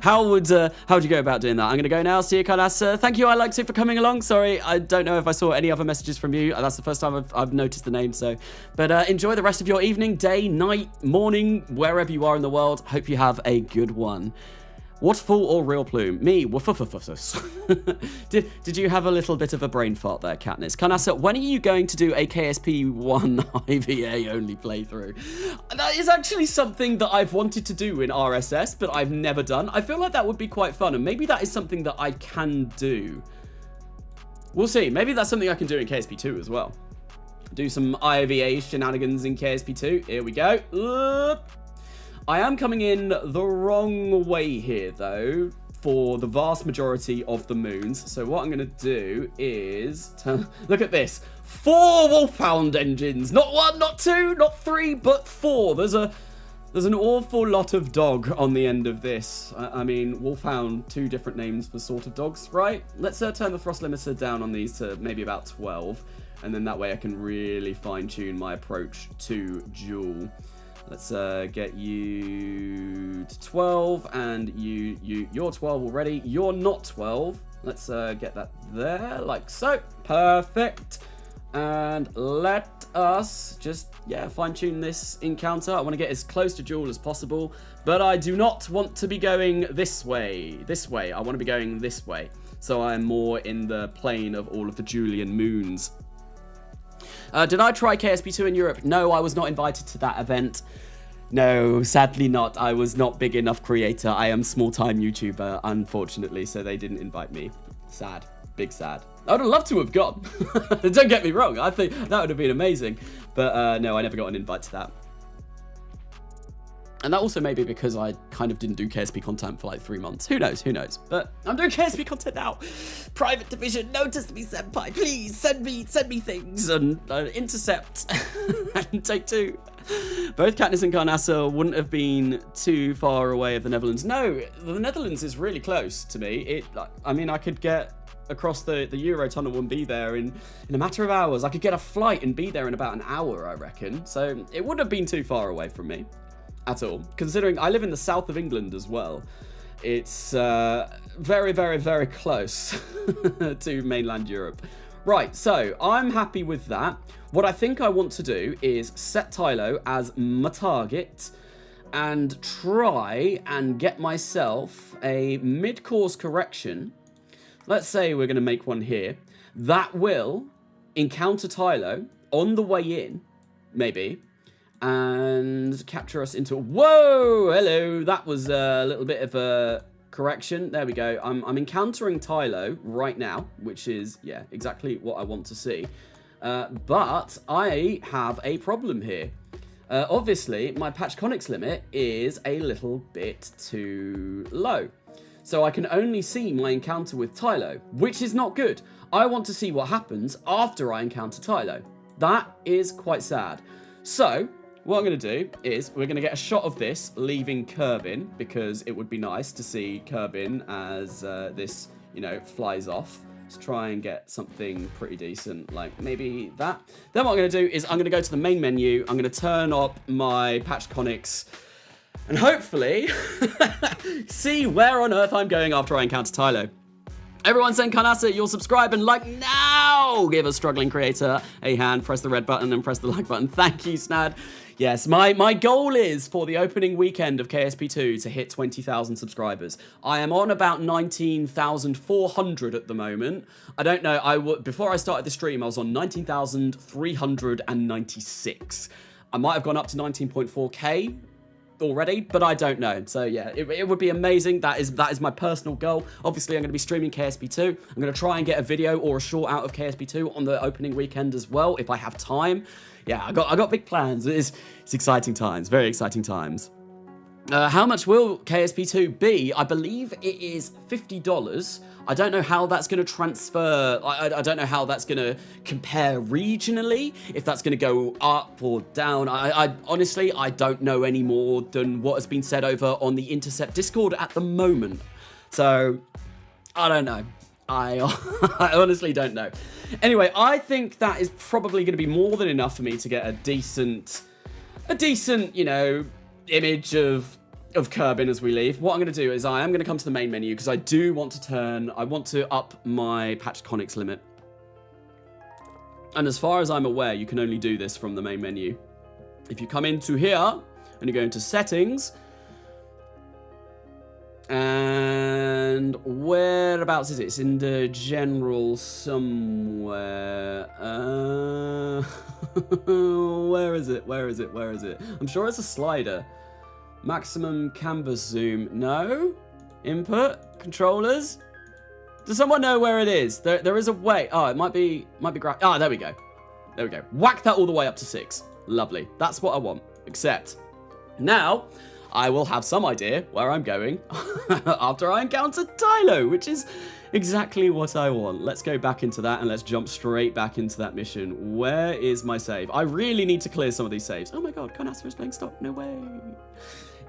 How would you go about doing that? I'm going to go now. See you, Carnasa. Thank you, Alexi, for coming along. Sorry, I don't know if I saw any other messages from you. That's the first time I've noticed the name. So, but enjoy the rest of your evening, day, night, morning, wherever you are in the world. Hope you have a good one. Waterfall or RealPlume? Me. Did you have a little bit of a brain fart there, Katniss? Carnasa, when are you going to do a KSP1 IVA only playthrough? That is actually something that I've wanted to do in RSS, but I've never done. I feel like that would be quite fun, and maybe that is something that I can do. We'll see. Maybe that's something I can do in KSP2 as well. Do some IVA shenanigans in KSP2. Here we go. I am coming in the wrong way here, though, for the vast majority of the moons. So what I'm going to do is... Look at this. 4 Wolfhound engines. Not 1, not 2, not 3, but 4. There's an awful lot of dog on the end of this. I mean, Wolfhound, 2 different names for sort of dogs, right? Let's turn the thrust limiter down on these to maybe about 12. And then that way I can really fine-tune my approach to JOOL. Let's get you to 12, and you're 12 already. You're not 12. Let's get that there, like so. Perfect. And let us just, fine-tune this encounter. I want to get as close to JOOL as possible, but I do not want to be going this way. I want to be going this way. So I'm more in the plane of all of the Julian moons. Did I try KSP2 in Europe? No, I was not invited to that event. No, sadly not. I was not big enough creator. I am small-time YouTuber, unfortunately, so they didn't invite me. Sad. Big sad. I would have loved to have gone. Don't get me wrong. I think that would have been amazing. But no, I never got an invite to that. And that also may be because I kind of didn't do KSP content for like 3 months. Who knows? But I'm doing KSP content now. Private division, notice me, senpai. Please send me things and intercept and take 2. Both Katniss and Carnasa wouldn't have been too far away of the Netherlands. No, the Netherlands is really close to me. I mean, I could get across the Eurotunnel and be there in a matter of hours. I could get a flight and be there in about an hour, I reckon. So it wouldn't have been too far away from me. At all, considering I live in the south of England as well. It's very, very, very close to mainland Europe. Right, so I'm happy with that. What I think I want to do is set Tylo as my target and try and get myself a mid-course correction. Let's say we're going to make one here. That will encounter Tylo on the way in, maybe, and capture us into... Whoa! Hello! That was a little bit of a correction. There we go. I'm encountering Tylo right now, which is, yeah, exactly what I want to see. But I have a problem here. Obviously, my patch conics limit is a little bit too low. So I can only see my encounter with Tylo, which is not good. I want to see what happens after I encounter Tylo. That is quite sad. So what I'm going to do is we're going to get a shot of this leaving Kerbin, because it would be nice to see Kerbin as this, you know, flies off. Let's try and get something pretty decent, like maybe that. Then what I'm going to do is I'm going to go to the main menu. I'm going to turn up my patch conics and hopefully see where on earth I'm going after I encounter Tylo. Everyone send Carnasa, you'll subscribe and like now! Give a struggling creator a hand, press the red button and press the like button. Thank you, Snad. Yes, my goal is for the opening weekend of KSP2 to hit 20,000 subscribers. I am on about 19,400 at the moment. I don't know, before I started the stream, I was on 19,396. I might have gone up to 19.4K already, but I don't know. So yeah, it would be amazing. That is my personal goal. Obviously, I'm going to be streaming KSP2. I'm going to try and get a video or a short out of KSP2 on the opening weekend as well, if I have time. Yeah, I got big plans. It's exciting times, very exciting times. How much will KSP2 be? I believe it is $50. I don't know how that's going to transfer. I don't know how that's going to compare regionally, if that's going to go up or down. I honestly, I don't know any more than what has been said over on the Intercept Discord at the moment. So, I don't know. I honestly don't know. Anyway, I think that is probably going to be more than enough for me to get a decent, you know, image of Kerbin as we leave. What I'm going to do is I am going to come to the main menu because I do want to I want to up my patched conics limit. And as far as I'm aware, you can only do this from the main menu. If you come into here and you go into settings, and whereabouts is it? It's in the general somewhere. Where is it? Where is it? Where is it? I'm sure it's a slider. Maximum canvas zoom. No? Input? Controllers? Does someone know where it is? There is a way. Oh, it might be ah, there we go. There we go. Whack that all the way up to 6. Lovely. That's what I want. Except, now, I will have some idea where I'm going after I encounter Tylo, which is exactly what I want. Let's go back into that and let's jump straight back into that mission. Where is my save? I really need to clear some of these saves. Oh my god, Carnasa is playing stop. No way.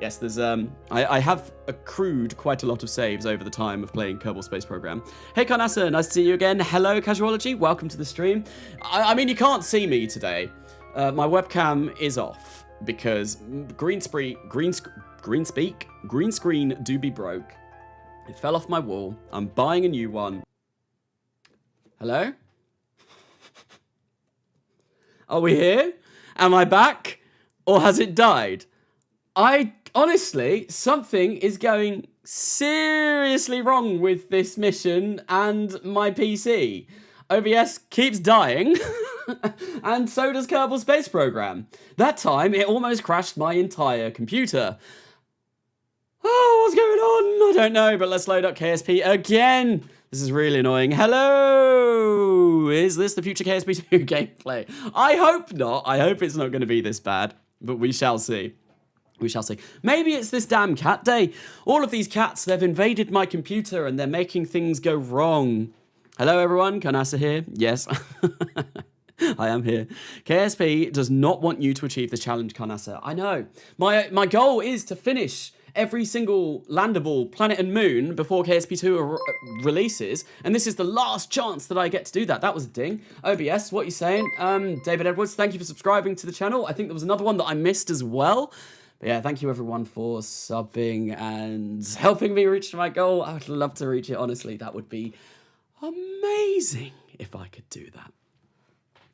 Yes, there's I have accrued quite a lot of saves over the time of playing Kerbal Space Program. Hey Carnasa, nice to see you again. Hello Casuology, welcome to the stream. I mean, you can't see me today. My webcam is off because green screen do be broke. It fell off my wall. I'm buying a new one. Hello? Are we here? Am I back? Or has it died? Honestly, something is going seriously wrong with this mission and my PC. OBS keeps dying, and so does Kerbal Space Program. That time, it almost crashed my entire computer. Oh, what's going on? I don't know, but let's load up KSP again. This is really annoying. Hello! Is this the future KSP2 gameplay? I hope not. I hope it's not going to be this bad, but we shall see. We shall see. Maybe it's this damn cat day. All of these cats, they've invaded my computer and they're making things go wrong. Hello everyone, Carnasa here. Yes, I am here. KSP does not want you to achieve the challenge, Carnasa. I know. My goal is to finish every single landable planet and moon before KSP2 releases, and this is the last chance that I get to do that. That was a ding. OBS, what are you saying? David Edwards, thank you for subscribing to the channel. I think there was another one that I missed as well. But yeah, thank you everyone for subbing and helping me reach my goal. I would love to reach it, honestly. That would be amazing if I could do that.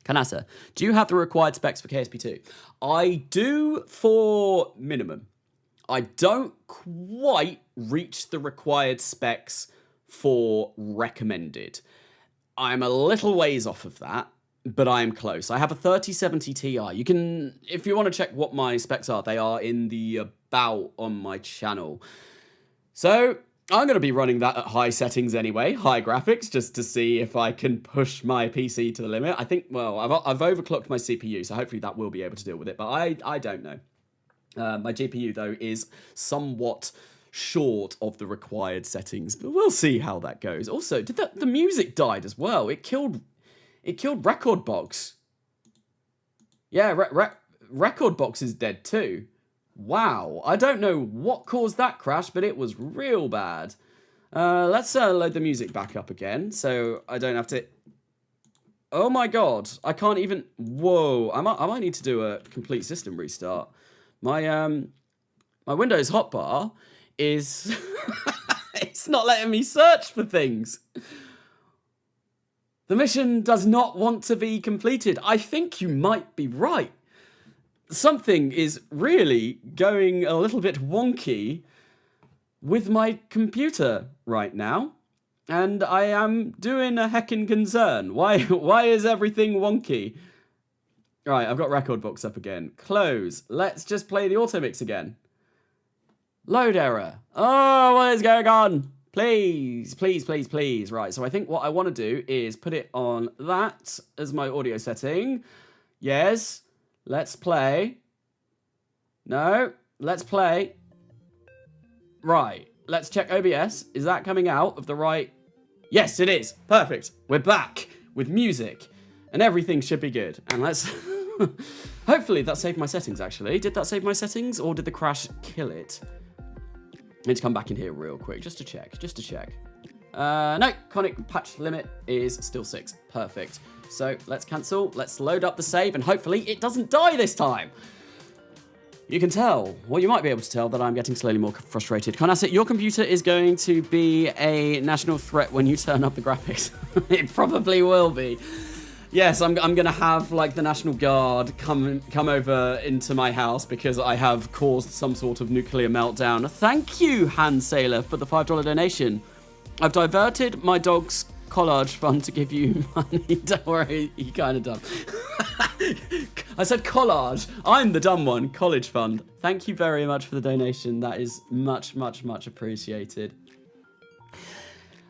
Carnasa, do you have the required specs for KSP2? I do for minimum. I don't quite reach the required specs for recommended. I'm a little ways off of that, but I am close. I have a 3070 Ti. You can, if you want to check what my specs are, they are in the about on my channel. So I'm going to be running that at high settings anyway, high graphics, just to see if I can push my PC to the limit. I think, well, I've overclocked my CPU, so hopefully that will be able to deal with it, but I don't know. My GPU, though, is somewhat short of the required settings, but we'll see how that goes. Also, did the music died as well? It killed Rekordbox. Yeah, Rekordbox is dead too. Wow, I don't know what caused that crash, but it was real bad. Let's load the music back up again, so I don't have to... Oh my god, I can't even... Whoa, I might need to do a complete system restart. My Windows hotbar is... It's not letting me search for things. The mission does not want to be completed. I think you might be right. something is really going a little bit wonky with my computer right now. And I am doing a heckin' concern. Why is everything wonky? Right, I've got record box up again. Close. Let's just play the auto mix again. Load error. Oh, what is going on? Please, please, please, please. Right, so I think what I want to do is put it on that as my audio setting. Yes. Let's play. No. Let's play. Right. Let's check OBS. Is that coming out of the right... Yes, it is. Perfect. We're back with music. And everything should be good. And let's... Hopefully that saved my settings, actually. Did that save my settings, or did the crash kill it? I need to come back in here real quick, just to check. No, conic patch limit is still 6. Perfect. So let's cancel. Let's load up the save, and hopefully it doesn't die this time. You can tell, well, you might be able to tell that I'm getting slowly more frustrated. Carnasa, your computer is going to be a national threat when you turn up the graphics. It probably will be. Yes, I'm going to have, like, the National Guard come over into my house because I have caused some sort of nuclear meltdown. Thank you, Han Sailor, for the $5 donation. I've diverted my dog's collage fund to give you money. Don't worry, you kind of dumb. I said collage. I'm the dumb one. College fund. Thank you very much for the donation. That is much, much, much appreciated.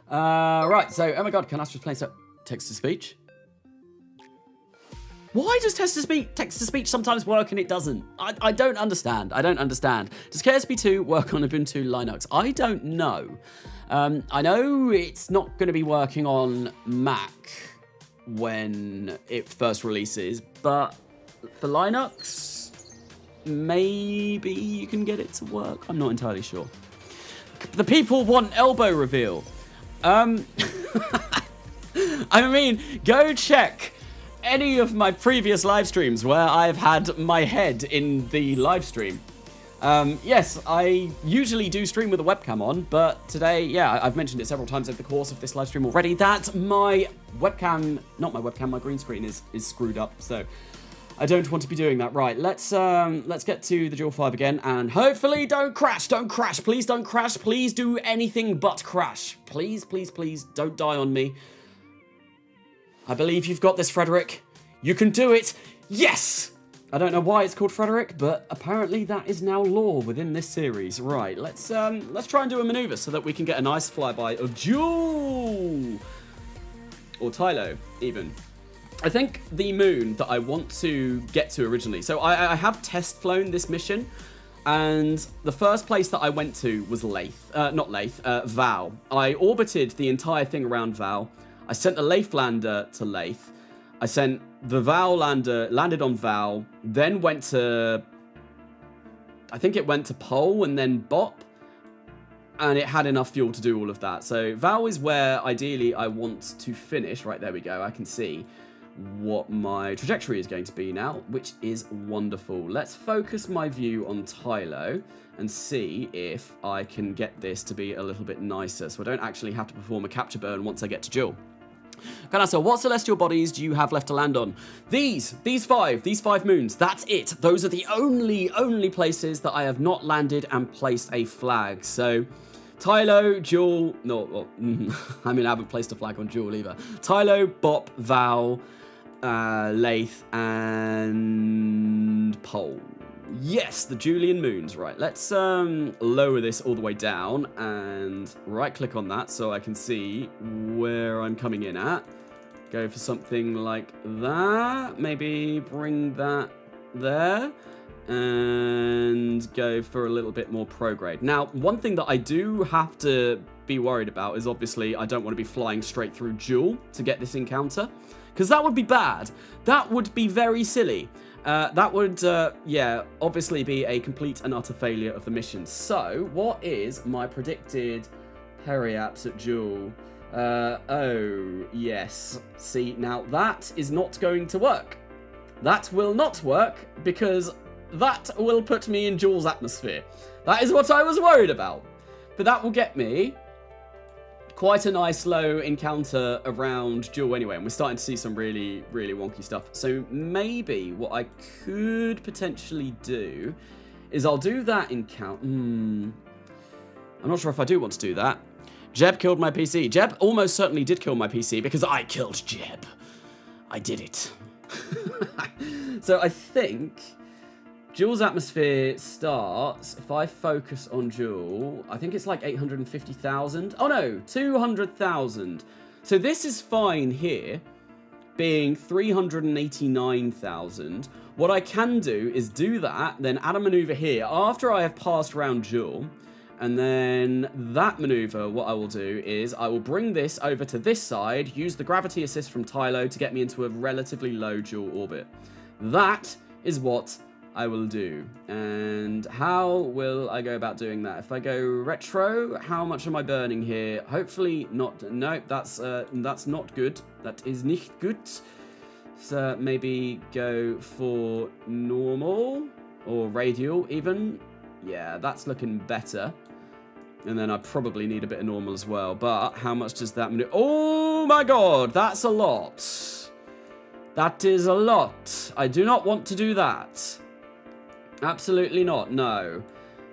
Right, so, oh my god, can I just play text-to-speech? Why does text-to-speech sometimes work and it doesn't? I don't understand. I don't understand. Does KSP2 work on Ubuntu Linux? I don't know. I know it's not going to be working on Mac when it first releases, but for Linux, maybe you can get it to work. I'm not entirely sure. The people want elbow reveal. I mean, go check any of my previous live streams where I've had my head in the live stream. Yes, I usually do stream with a webcam on, but today, yeah, I've mentioned it several times over the course of this live stream already, that my webcam, not my webcam, my green screen is screwed up, so I don't want to be doing that. Right, let's get to the JOOL 5 again, and hopefully don't crash, please don't crash, please do anything but crash. Please, please, please, don't die on me. I believe you've got this, Frederick. You can do it. Yes! I don't know why it's called Frederick, but apparently that is now lore within this series. Right, let's try and do a maneuver so that we can get a nice flyby of JOOL! Or Tylo, even. I think the moon that I want to get to originally... So I have test flown this mission, and the first place that I went to was Val. I orbited the entire thing around Val. I sent the Lathe lander to Lathe. I sent the Val lander, landed on Val, then went to... I think it went to Pole and then Bop. And it had enough fuel to do all of that. So Val is where, ideally, I want to finish. Right, there we go. I can see what my trajectory is going to be now, which is wonderful. Let's focus my view on Tylo and see if I can get this to be a little bit nicer, so I don't actually have to perform a capture burn once I get to JOOL. Carnasa, what celestial bodies do you have left to land on? These five moons, that's it. Those are the only places that I have not landed and placed a flag. So, Tylo, JOOL, no, well, I mean, I haven't placed a flag on JOOL either. Tylo, Bop, Val, Lathe, and Pole. Yes, the Julian moons. Right, let's lower this all the way down and right-click on that so I can see where I'm coming in at. Go for something like that. Maybe bring that there. And go for a little bit more prograde. Now, one thing that I do have to be worried about is obviously I don't want to be flying straight through JOOL to get this encounter, because that would be bad. That would be very silly. That would, yeah, obviously be a complete and utter failure of the mission. So, what is my predicted periaps at JOOL? Oh, yes. See, now that is not going to work. That will not work because that will put me in JOOL's atmosphere. That is what I was worried about. But that will get me quite a nice low encounter around JOOL anyway, and we're starting to see some really, really wonky stuff. So maybe what I could potentially do is I'll do that encounter. I'm not sure if I do want to do that. Jeb killed my PC. Jeb almost certainly did kill my PC because I killed Jeb. I did it. So I think JOOL's atmosphere starts, if I focus on JOOL, I think it's like 850,000. Oh no, 200,000. So this is fine here, being 389,000. What I can do is do that, then add a maneuver here after I have passed around JOOL. And then that maneuver, what I will do is I will bring this over to this side, use the gravity assist from Tylo to get me into a relatively low JOOL orbit. That is what I will do. And how will I go about doing that? If I go retro, how much am I burning here? Hopefully not. No, that's not good. That is nicht gut. So maybe go for normal or radial even. Yeah, that's looking better. And then I probably need a bit of normal as well. But how much does that maneuver? Oh my god, that's a lot. That is a lot. I do not want to do that. Absolutely not, no.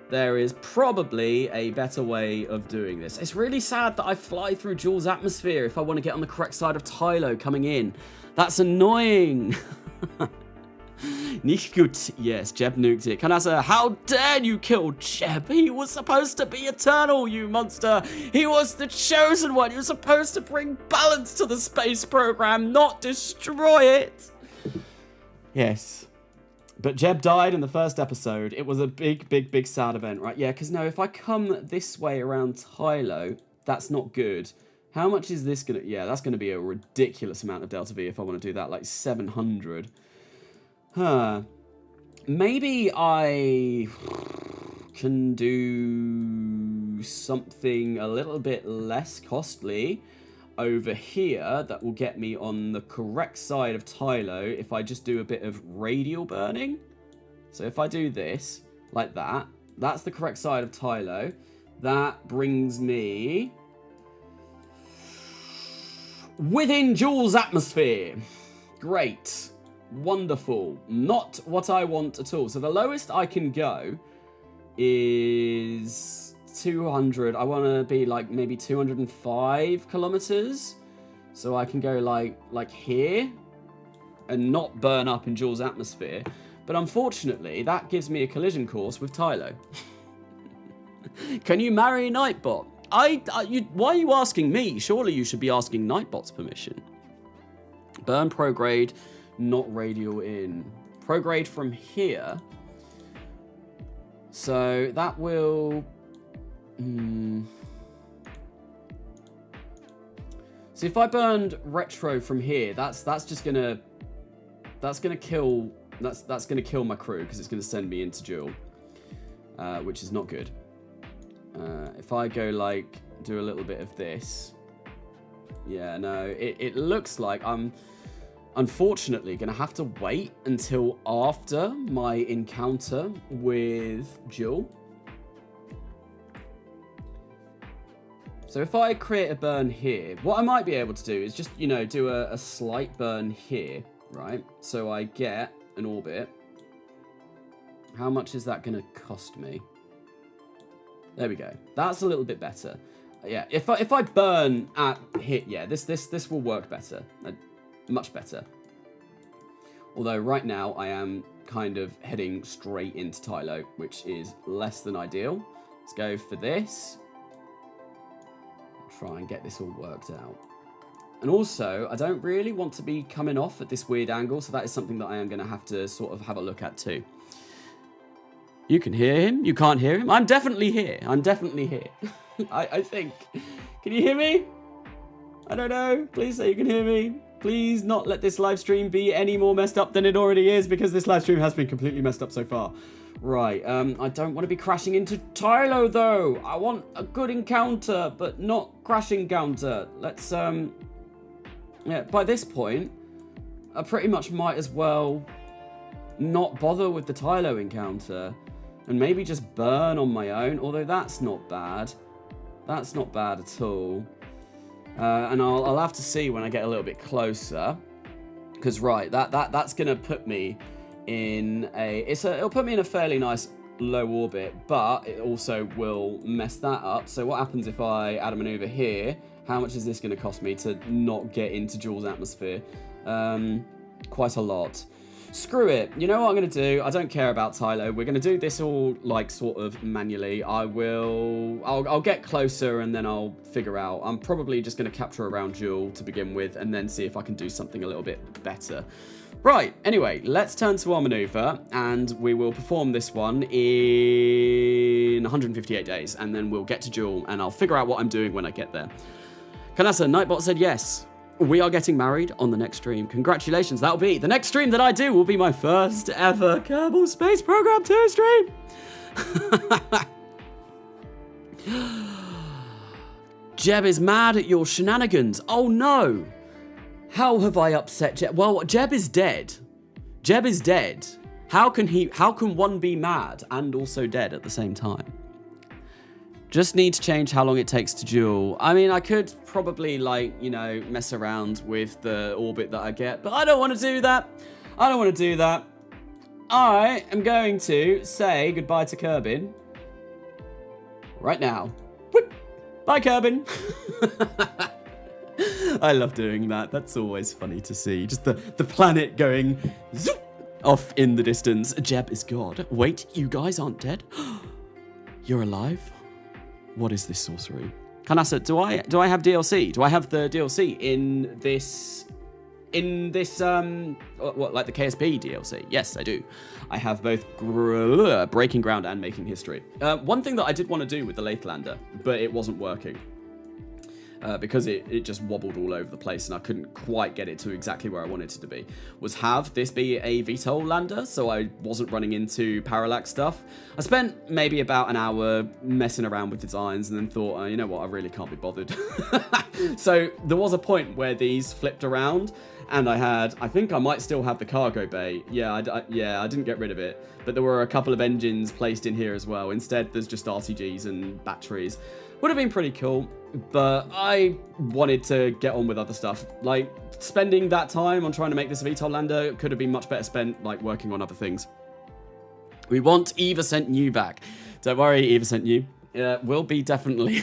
There is probably a better way of doing this. It's really sad that I fly through JOOL's atmosphere if I want to get on the correct side of Tylo coming in. That's annoying. Nicht gut. Yes, Jeb nuked it. Carnasa, how dare you kill Jeb? He was supposed to be eternal, you monster. He was the chosen one. He was supposed to bring balance to the space program, not destroy it. Yes. But Jeb died in the first episode. It was a big, big, big sad event, right? Yeah, because no, if I come this way around Tylo, that's not good. How much is this going to... Yeah, that's going to be a ridiculous amount of Delta V if I want to do that, like 700. Huh. Maybe I can do something a little bit less costly over here that will get me on the correct side of Tylo if I just do a bit of radial burning. So if I do this, like that, that's the correct side of Tylo. That brings me within JOOL's atmosphere. Great. Wonderful. Not what I want at all. So the lowest I can go is 200. I want to be like maybe 205 kilometers. So I can go like here and not burn up in JOOL's atmosphere. But unfortunately, that gives me a collision course with Tylo. Can you marry Nightbot? Why are you asking me? Surely you should be asking Nightbot's permission. Burn prograde. Not radial in. Prograde from here. So that will... So if I burned retro from here, that's just gonna... That's gonna kill... That's gonna kill my crew, because it's gonna send me into JOOL. Which is not good. If I go like... Do a little bit of this. Yeah, no. It looks like I'm... Unfortunately, going to have to wait until after my encounter with JOOL. So if I create a burn here, what I might be able to do is just, you know, do a slight burn here, right? So I get an orbit. How much is that going to cost me? There we go. That's a little bit better. Yeah, if I burn at hit, yeah, this will work better. Much better. Although right now I am kind of heading straight into Tylo, which is less than ideal. Let's go for this. Try and get this all worked out. And also, I don't really want to be coming off at this weird angle, so that is something that I am going to have to sort of have a look at too. You can hear him? You can't hear him? I'm definitely here. I'm definitely here. I think. Can you hear me? I don't know. Please say you can hear me. Please not let this live stream be any more messed up than it already is, because this live stream has been completely messed up so far. Right, I don't want to be crashing into Tylo, though. I want a good encounter, but not crashing encounter. Let's, yeah, by this point, I pretty much might as well not bother with the Tylo encounter and maybe just burn on my own, although that's not bad. That's not bad at all. And I'll have to see when I get a little bit closer. Because, right, that's going to put me in it'll put me in a fairly nice low orbit, but it also will mess that up. So what happens if I add a maneuver here? How much is this going to cost me to not get into JOOL's atmosphere? Quite a lot. Screw it. You know what I'm going to do? I don't care about Tylo. We're going to do this all, like, sort of manually. I'll get closer and then I'll figure out. I'm probably just going to capture around JOOL to begin with and then see if I can do something a little bit better. Right, anyway, let's turn to our maneuver and we will perform this one in 158 days and then we'll get to JOOL and I'll figure out what I'm doing when I get there. Carnasa, Nightbot said yes. We are getting married on the next stream. Congratulations, that'll be the next stream that I do will be my first ever Kerbal Space Program 2 stream. Jeb is mad at your shenanigans. Oh no. How have I upset Jeb? Well, Jeb is dead. Jeb is dead. How can one be mad and also dead at the same time? Just need to change how long it takes to JOOL. I mean, I could probably, like, you know, mess around with the orbit that I get, but I don't want to do that. I don't want to do that. I am going to say goodbye to Kerbin right now. Whoop. Bye, Kerbin. I love doing that. That's always funny to see. Just the planet going zoop off in the distance. Jeb is God. Wait, you guys aren't dead? You're alive? What is this sorcery? Carnasa, do I have DLC? Do I have the DLC in this what, like the KSP DLC? Yes, I do. I have both Breaking Ground and Making History. One thing that I did want to do with the Lathlander, but it wasn't working. Because it just wobbled all over the place and I couldn't quite get it to exactly where I wanted it to be, was have this be a VTOL lander, so I wasn't running into parallax stuff. I spent maybe about an hour messing around with designs and then thought, you know what, I really can't be bothered. So there was a point where these flipped around and I think I might still have the cargo bay. Yeah, I didn't get rid of it, but there were a couple of engines placed in here as well. Instead, there's just RTGs and batteries. Would have been pretty cool, but I wanted to get on with other stuff. Like, spending that time on trying to make this VTOL lander could have been much better spent, like, working on other things. We want Eva Sent You back. Don't worry, Eva Sent You. Will be definitely,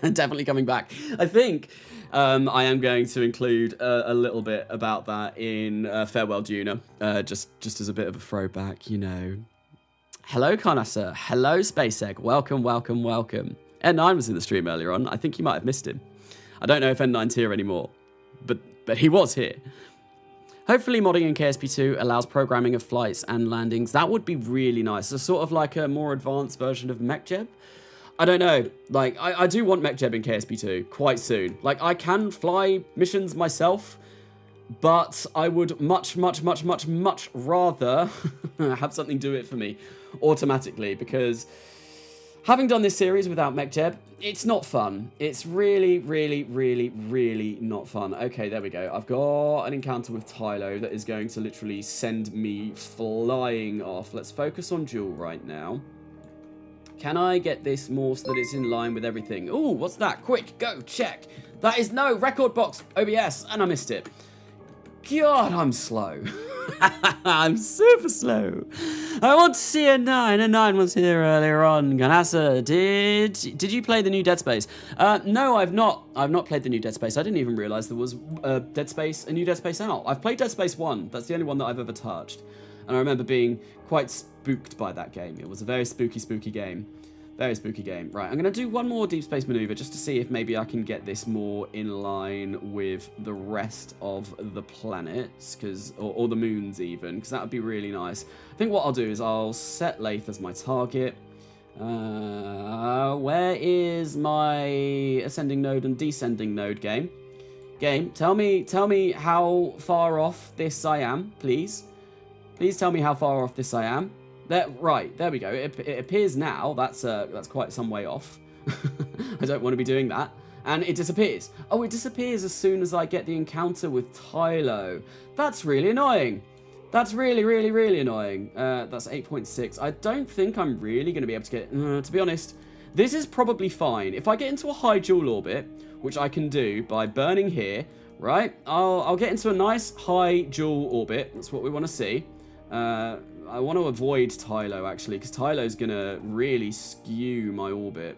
definitely coming back. I think I am going to include a little bit about that in Farewell Juna, just as a bit of a throwback, you know. Hello, Carnasa. Hello, SpaceEgg. Welcome, welcome, welcome. N9 was in the stream earlier on. I think you might have missed him. I don't know if N9's here anymore, but he was here. Hopefully modding in KSP2 allows programming of flights and landings. That would be really nice. So sort of like a more advanced version of MechJeb. I don't know. Like, I do want MechJeb in KSP2 quite soon. Like, I can fly missions myself, but I would much, much, much, much, much rather have something do it for me automatically, because having done this series without MechJeb, it's not fun. It's really, really, really, really not fun. Okay, there we go. I've got an encounter with Tylo that is going to literally send me flying off. Let's focus on JOOL right now. Can I get this more so that it's in line with everything? Ooh, what's that? Quick, go, check. That is no record box OBS, and I missed it. God, I'm slow. I'm super slow. I want to see a 9. A 9 was here earlier on. Carnasa, did you play the new Dead Space? No, I've not. I've not played the new Dead Space. I didn't even realize there was a new Dead Space out. I've played Dead Space 1. That's the only one that I've ever touched. And I remember being quite spooked by that game. It was a very spooky, spooky game. Very spooky game. Right, I'm going to do one more Deep Space Maneuver just to see if maybe I can get this more in line with the rest of the planets, or the moons even, because that would be really nice. I think what I'll do is I'll set Lathe as my target. Where is my ascending node and descending node, game? Game, tell me how far off this I am, please. Please tell me how far off this I am. Right, there we go. It appears now. That's quite some way off. I don't want to be doing that. And it disappears. Oh, it disappears as soon as I get the encounter with Tylo. That's really annoying. That's really, really, really annoying. That's 8.6. I don't think I'm really going to be able to get... to be honest, This is probably fine. If I get into a high JOOL orbit, which I can do by burning here, right? I'll get into a nice high JOOL orbit. That's what we want to see. I want to avoid Tylo, actually, because Tylo's going to really skew my orbit.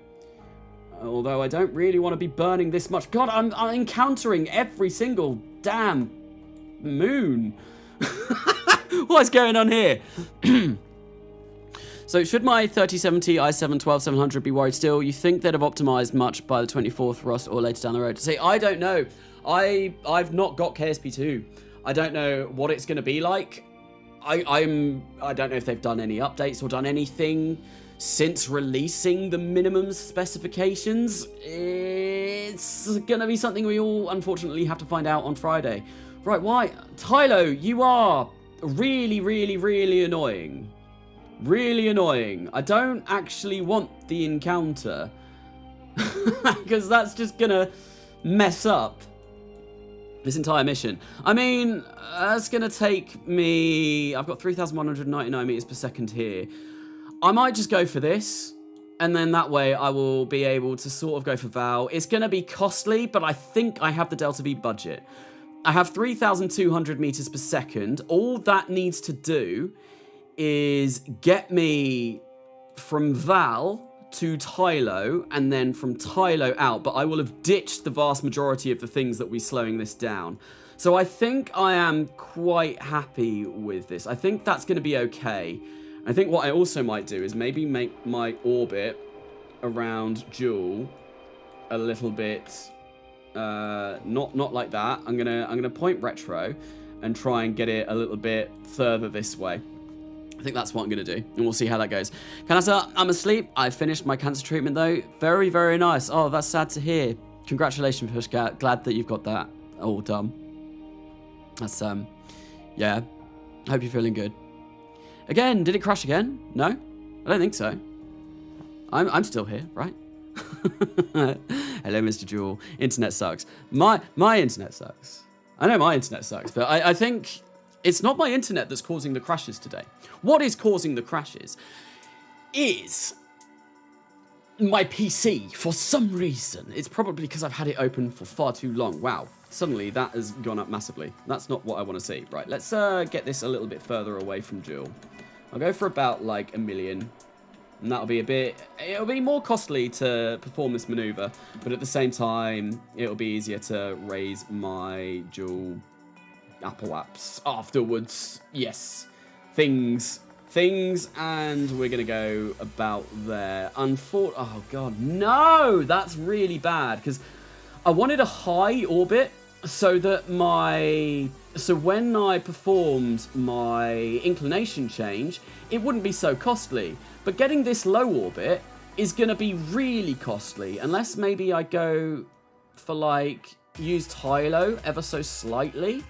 Although I don't really want to be burning this much. God, I'm encountering every single damn moon. What's going on here? So should my 3070 i7 12700 be worried still? You think they'd have optimized much by the 24th Rust or later down the road? See, I don't know. I've not got KSP2. I don't know what it's going to be like. I don't know if they've done any updates or done anything since releasing the minimum specifications. It's going to be something we all unfortunately have to find out on Friday. Right, why? Tylo, you are really, really, really annoying. Really annoying. I don't actually want the encounter. Because that's just going to mess up this entire mission. I mean, that's going to take me... I've got 3,199 meters per second here. I might just go for this. And then that way I will be able to sort of go for Val. It's going to be costly, but I think I have the Delta V budget. I have 3,200 meters per second. All that needs to do is get me from Val to Tylo, and then from Tylo out, but I will have ditched the vast majority of the things that will be slowing this down. So I think I am quite happy with this. I think that's going to be okay. I think what I also might do is maybe make my orbit around JOOL a little bit, not like that. I'm gonna point retro and try and get it a little bit further this way. I think that's what I'm going to do, and we'll see how that goes. Carnasa, I'm asleep. I finished my cancer treatment, though. Very, very nice. Oh, that's sad to hear. Congratulations, Pushka. Glad that you've got that all done. That's, yeah. Hope you're feeling good. Again, did it crash again? No? I don't think so. I'm still here, right? Hello, Mr. Jewel. Internet sucks. My internet sucks. I know my internet sucks, but I think... It's not my internet that's causing the crashes today. What is causing the crashes is my PC for some reason. It's probably because I've had it open for far too long. Wow, suddenly that has gone up massively. That's not what I want to see. Right, let's get this a little bit further away from JOOL. I'll go for about like 1 million. And that'll be it'll be more costly to perform this maneuver. But at the same time, it'll be easier to raise my JOOL Apple apps afterwards. Yes, things, and we're gonna go about there. Oh god, no, that's really bad, because I wanted a high orbit so that when I performed my inclination change, it wouldn't be so costly. But getting this low orbit is gonna be really costly, unless maybe I go for like use Tylo ever so slightly.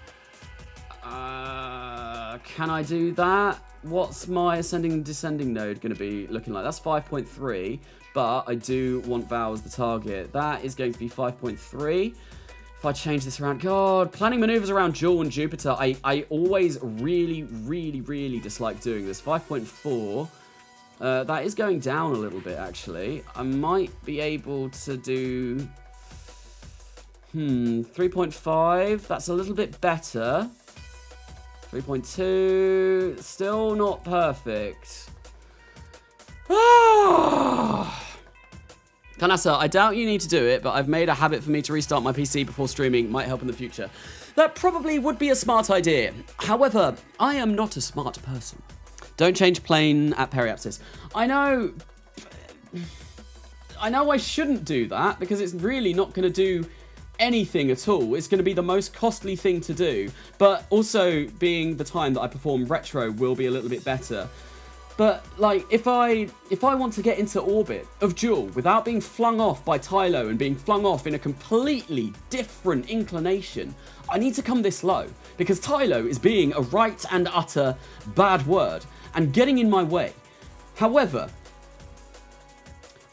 Can I do that? What's my ascending and descending node going to be looking like? That's 5.3, but I do want Val as the target. That is going to be 5.3. If I change this around... God, planning maneuvers around JOOL and Jupiter, I always really, really, really dislike doing this. 5.4. That is going down a little bit, actually. I might be able to do... 3.5. That's a little bit better. 3.2, still not perfect. Carnasa, I doubt you need to do it, but I've made a habit for me to restart my PC before streaming. Might help in the future. That probably would be a smart idea. However, I am not a smart person. Don't change plane at periapsis. I know I shouldn't do that, because it's really not going to do anything at all. It's going to be the most costly thing to do, but also being the time that I perform retro will be a little bit better. But like if I want to get into orbit of JOOL without being flung off by Tylo and being flung off in a completely different inclination, I need to come this low, because Tylo is being a right and utter bad word and getting in my way. However,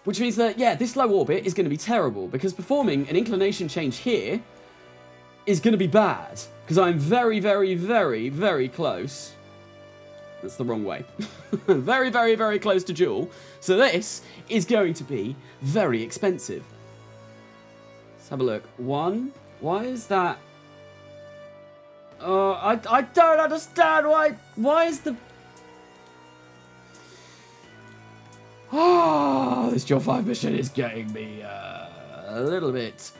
which means that, yeah, this low orbit is going to be terrible, because performing an inclination change here is going to be bad, because I'm very, very, very, very close That's the wrong way. Very, very, very close to JOOL. So this is going to be very expensive. Let's have a look. One. Why is that? Oh, I don't understand why is the... Oh, this JOOL 5 mission is getting me a little bit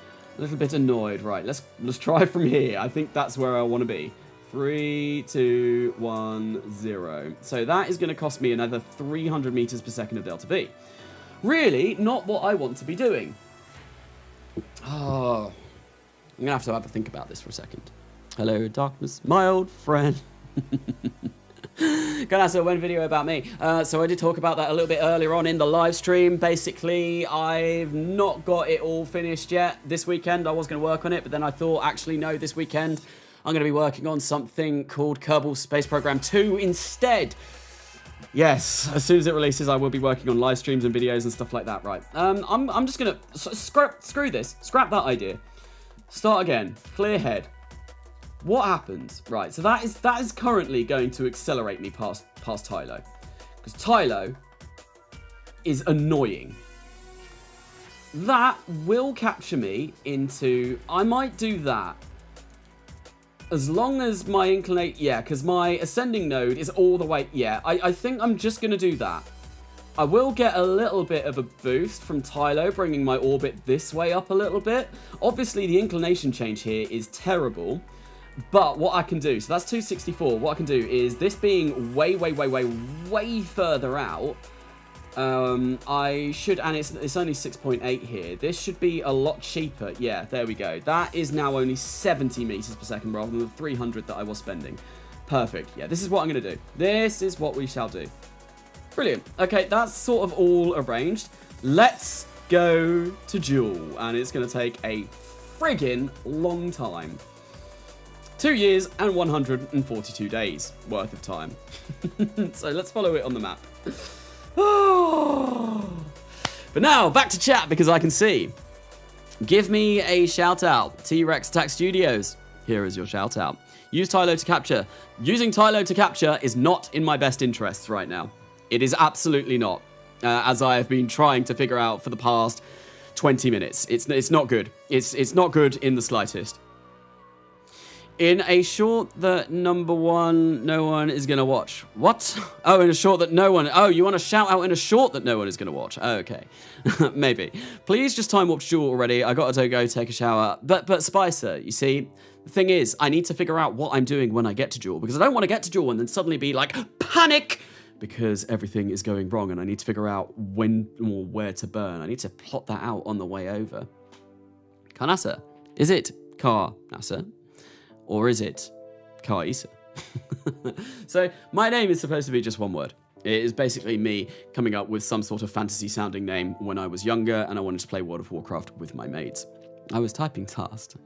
annoyed. Right, let's try from here. I think that's where I want to be. 3, 2, 1, 0. So that is going to cost me another 300 meters per second of delta V. Really, not what I want to be doing. Oh, I'm going to have a think about this for a second. Hello, darkness, my old friend. Carnasa, one video about me. So I did talk about that a little bit earlier on in the live stream. Basically, I've not got it all finished yet. This weekend, I was going to work on it, but then I thought, actually, no, this weekend, I'm going to be working on something called Kerbal Space Program 2 instead. Yes, as soon as it releases, I will be working on live streams and videos and stuff like that, right? I'm just going to screw this, scrap that idea. Start again, clear head. What happens? Right, so that is currently going to accelerate me past Tylo. Because Tylo is annoying. That will capture me into... I might do that. As long as my inclination... Yeah, because my ascending node is all the way... Yeah, I think I'm just going to do that. I will get a little bit of a boost from Tylo, bringing my orbit this way up a little bit. Obviously, the inclination change here is terrible. But what I can do... So that's 264. What I can do is, this being way further out... I should, and it's only 6.8 here. This should be a lot cheaper. Yeah, there we go. That is now only 70 meters per second rather than the 300 that I was spending. Perfect. Yeah, this is what I'm going to do. This is what we shall do. Brilliant. Okay, that's sort of all arranged. Let's go to JOOL, and it's going to take a friggin' long time. 2 years and 142 days worth of time. So let's follow it on the map. But now, back to chat, because I can see. Give me a shout out. T-Rex Attack Studios. Here is your shout out. Use Tylo to capture. Using Tylo to capture is not in my best interests right now. It is absolutely not. As I have been trying to figure out for the past 20 minutes. It's not good. It's not good in the slightest. In a short that no one is going to watch. What? Oh, in a short that no one... Oh, you want to shout out in a short that no one is going to watch? Oh, okay. Maybe. Please just time warp to JOOL already. I got to go take a shower. But Spicer, you see, the thing is, I need to figure out what I'm doing when I get to JOOL, because I don't want to get to JOOL and then suddenly be like, panic! Because everything is going wrong and I need to figure out when or where to burn. I need to plot that out on the way over. Carnasa. Is it Carnasa? Or is it Carnasa? So my name is supposed to be just one word. It is basically me coming up with some sort of fantasy sounding name when I was younger and I wanted to play World of Warcraft with my mates. I was typing fast.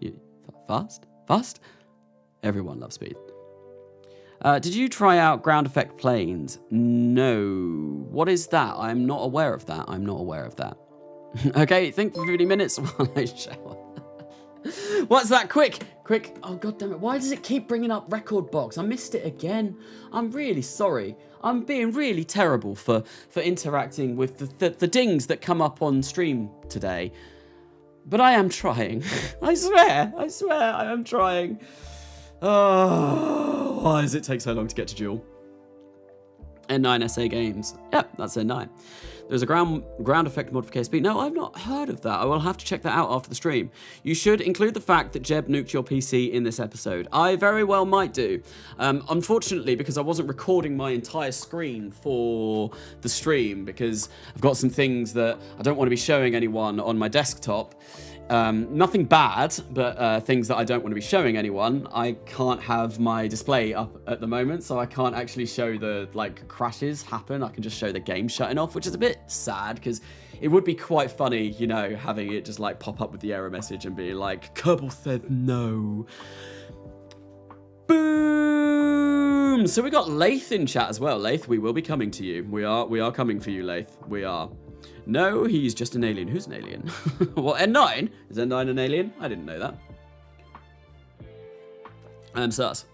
Fast? Fast? Everyone loves speed. Did you try out ground effect planes? No. What is that? I'm not aware of that. I'm not aware of that. Okay, think for 50 minutes while I shower. What's that? Quick! Oh, god damn it. Why does it keep bringing up record box? I missed it again. I'm really sorry. I'm being really terrible for interacting with the dings that come up on stream today. But I am trying. I swear I am trying. Oh, why does it take so long to get to JOOL? N9 SA Games. Yep, that's N9. There's a ground effect mod for KSP. No, I've not heard of that. I will have to check that out after the stream. You should include the fact that Jeb nuked your PC in this episode. I very well might do. Unfortunately, because I wasn't recording my entire screen for the stream, because I've got some things that I don't want to be showing anyone on my desktop. Nothing bad, but things that I don't want to be showing anyone. I can't have my display up at the moment, so I can't actually show the crashes happen. I can just show the game shutting off, which is a bit sad because it would be quite funny, you know, having it just pop up with the error message and be like, Kerbal said no. Boom! So we got Lath in chat as well. Lath, we will be coming to you. We are coming for you, Lath. We are. No, he's just an alien. Who's an alien? Well, N9? Is N9 an alien? I didn't know that. I'm sus.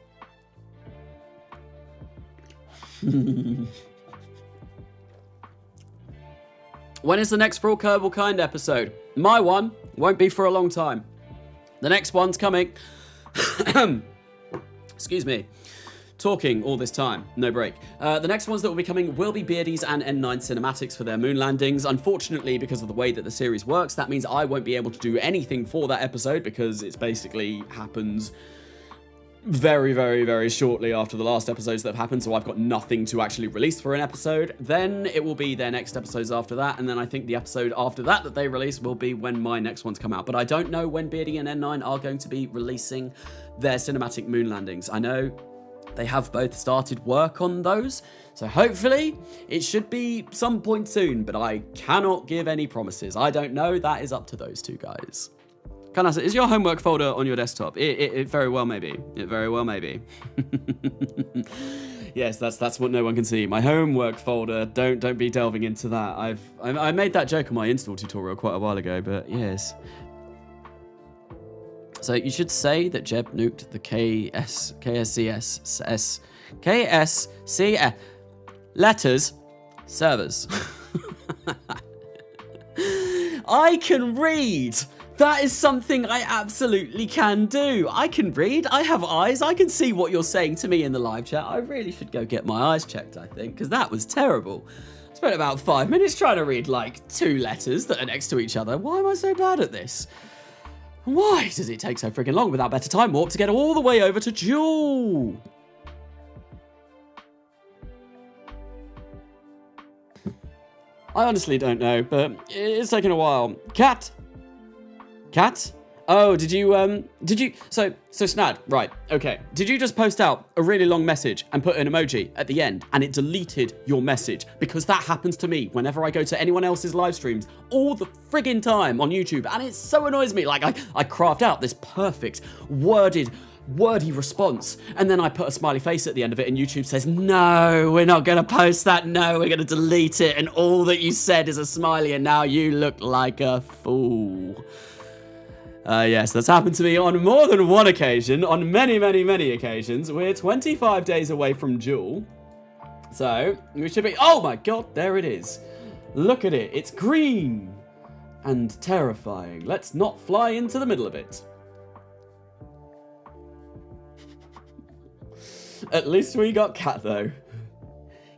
When is the next For All Kerbal Kind episode? My one won't be for a long time. The next one's coming. Excuse me. Talking all this time, no break. The next ones that will be coming will be Beardy's and N9 cinematics for their moon landings. Unfortunately, because of the way that the series works, that means I won't be able to do anything for that episode because it basically happens very, very, very shortly after the last episodes that have happened, so I've got nothing to actually release for an episode. Then it will be their next episodes after that, and then I think the episode after that that they release will be when my next ones come out. But I don't know when Beardy and N9 are going to be releasing their cinematic moon landings. I know they have both started work on those, so hopefully it should be some point soon, but I cannot give any promises. I don't know. That is up to those two guys. Carnasa, is your homework folder on your desktop? It very well may be. It very well may be. Yes, that's what no one can see. My homework folder. Don't be delving into that. I made that joke on my install tutorial quite a while ago, but yes. So you should say that Jeb nuked the KSCS letters servers. I can read. That is something I absolutely can do. I can read. I have eyes. I can see what you're saying to me in the live chat. I really should go get my eyes checked, I think, because that was terrible. I spent about 5 minutes trying to read like 2 letters that are next to each other. Why am I so bad at this? Why does it take so freaking long without better time warp to get all the way over to JOOL? I honestly don't know, but it's taken a while. Cat? Oh, did you, so Snad, right, okay. Did you just post out a really long message and put an emoji at the end and it deleted your message? Because that happens to me whenever I go to anyone else's live streams all the friggin' time on YouTube, and it so annoys me. Like, I craft out this perfect, wordy response, and then I put a smiley face at the end of it, and YouTube says, no, we're not gonna post that, no, we're gonna delete it, and all that you said is a smiley, and now you look like a fool. Yes, that's happened to me on more than one occasion, on many, many, many occasions. We're 25 days away from JOOL, so we should be, oh my god, there it is. Look at it, it's green and terrifying. Let's not fly into the middle of it. At least we got cat, though.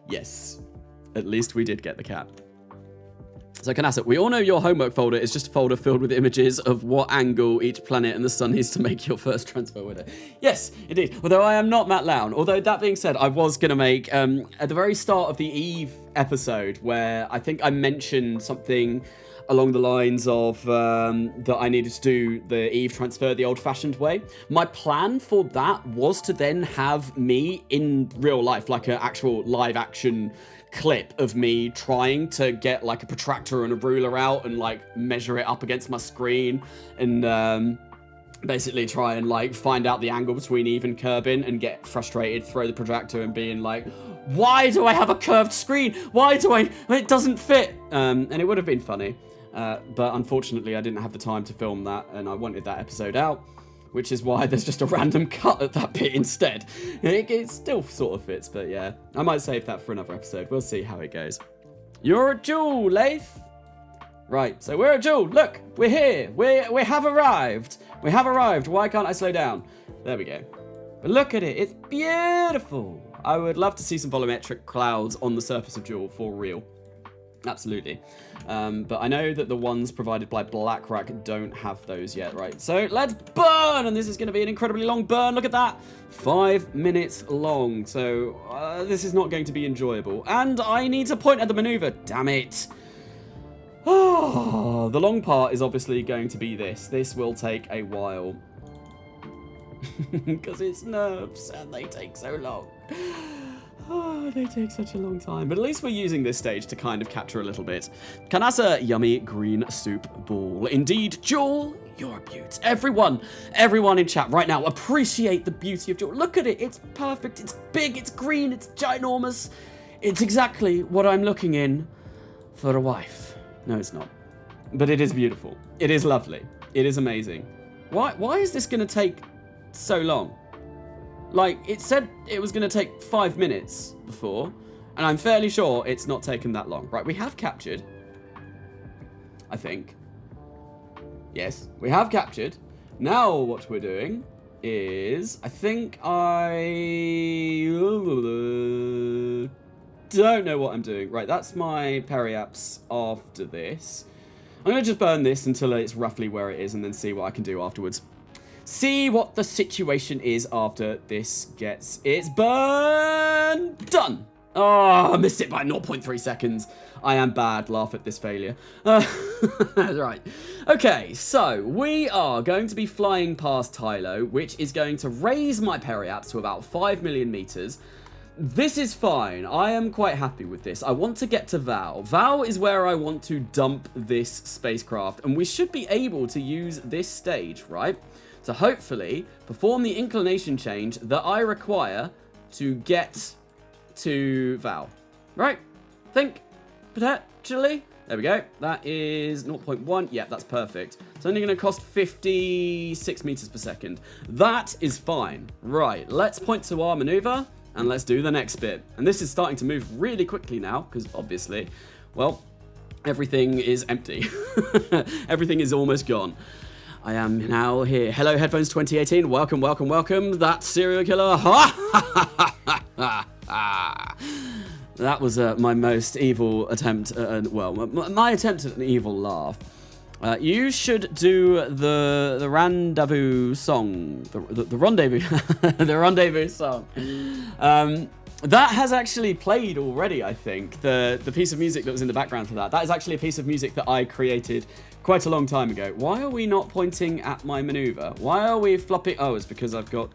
Yes, at least we did get the cat. So, Carnasa, we all know your homework folder is just a folder filled with images of what angle each planet and the sun needs to make your first transfer window. Yes, indeed. Although I am not Matt Lown. Although, that being said, I was going to make, at the very start of the Eve episode, where I think I mentioned something along the lines of that I needed to do the Eve transfer the old-fashioned way. My plan for that was to then have me in real life, like an actual live-action clip of me trying to get like a protractor and a ruler out and like measure it up against my screen and basically try and like find out the angle between Eve and Kerbin and get frustrated, throw the protractor and being like, why do I have a curved screen? Why do it doesn't fit? And it would have been funny. But unfortunately I didn't have the time to film that and I wanted that episode out, which is why there's just a random cut at that bit instead. It still sort of fits, but yeah. I might save that for another episode. We'll see how it goes. You're at JOOL, Leif. Right, so we're at JOOL. Look, we're here. We have arrived. We have arrived. Why can't I slow down? There we go. But look at it. It's beautiful. I would love to see some volumetric clouds on the surface of JOOL for real. Absolutely. But I know that the ones provided by BlackRack don't have those yet, right? So let's burn! And this is going to be an incredibly long burn. Look at that. 5 minutes long. So this is not going to be enjoyable. And I need to point at the maneuver. Damn it. Oh, the long part is obviously going to be this. This will take a while. Because it's nerves and they take so long. Oh, they take such a long time. But at least we're using this stage to kind of capture a little bit. Carnasa, yummy green soup ball. Indeed, JOOL, you're a beaut. Everyone in chat right now, appreciate the beauty of JOOL. Look at it. It's perfect. It's big. It's green. It's ginormous. It's exactly what I'm looking in for a wife. No, it's not. But it is beautiful. It is lovely. It is amazing. Why is this going to take so long? Like, it said it was going to take 5 minutes before, and I'm fairly sure it's not taken that long. Right, we have captured, I think. Yes, we have captured. Now what we're doing is, I think I don't know what I'm doing. Right, that's my Periapps after this. I'm going to just burn this until it's roughly where it is and then see what I can do afterwards. See what the situation is after this gets its burn done. Oh, I missed it by 0.3 seconds. I am bad. Laugh at this failure. Right. Okay, so we are going to be flying past Tylo, which is going to raise my Periapps to about 5 million meters. This is fine. I am quite happy with this. I want to get to Val. Val is where I want to dump this spacecraft, and we should be able to use this stage, right? So hopefully perform the inclination change that I require to get to Val. Right? Think, potentially. There we go. That is 0.1. Yeah, that's perfect. It's only going to cost 56 meters per second. That is fine. Right, let's point to our maneuver. And let's do the next bit. And this is starting to move really quickly now, because obviously, well, everything is empty. Everything is almost gone. I am now here. Hello, Headphones 2018. Welcome, welcome, welcome. That serial killer. That was my most evil attempt, well, my attempt at an evil laugh. You should do the rendezvous song, the rendezvous, the rendezvous song. That has actually played already, I think. The piece of music that was in the background for that. That is actually a piece of music that I created quite a long time ago. Why are we not pointing at my maneuver? Why are we flopping? Oh, it's because I've got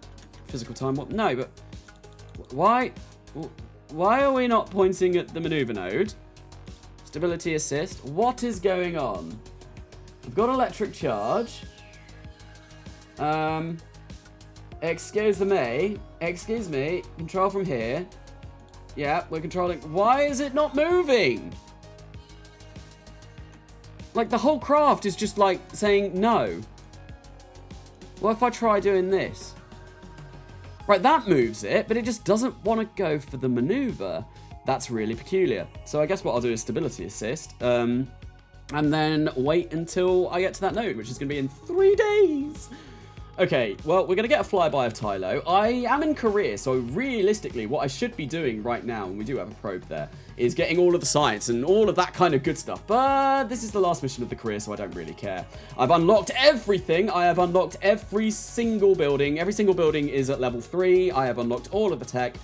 physical time. What? No, but why are we not pointing at the maneuver node? Stability assist. What is going on? I've got electric charge. Excuse me. Control from here. Yeah, we're controlling. Why is it not moving? Like, the whole craft is just, like, saying no. What if I try doing this? Right, that moves it, but it just doesn't want to go for the maneuver. That's really peculiar. So I guess what I'll do is stability assist. And then wait until I get to that node, which is going to be in 3 days. Okay, well, we're going to get a flyby of Tylo. I am in Korea, so realistically, what I should be doing right now, and we do have a probe there, is getting all of the science and all of that kind of good stuff. But this is the last mission of the career, so I don't really care. I've unlocked everything. I have unlocked every single building. Every single building is at level 3. I have unlocked all of the tech.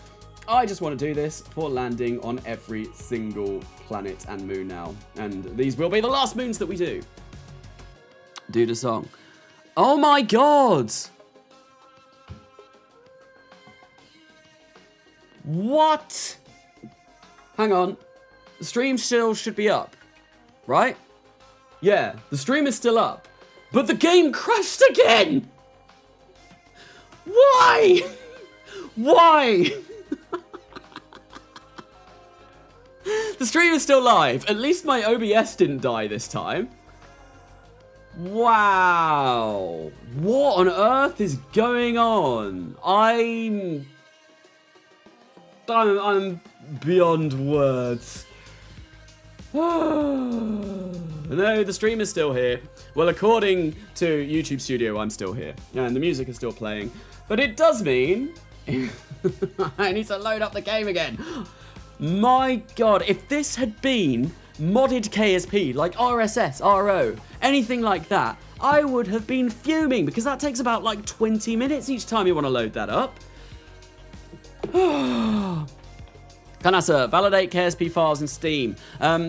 I just want to do this for landing on every single planet and moon now. And these will be the last moons that we do. Do the song. Oh my god! What? Hang on. The stream still should be up, right? Yeah, the stream is still up. But the game crashed again! Why? Why? The stream is still live. At least my OBS didn't die this time. Wow. What on earth is going on? I'm beyond words. No, the stream is still here. Well, according to YouTube Studio, I'm still here. And the music is still playing. But it does mean I need to load up the game again. My god, if this had been modded KSP, like RSS, RO, anything like that, I would have been fuming, because that takes about like 20 minutes each time you want to load that up. Carnasa, validate KSP files in Steam.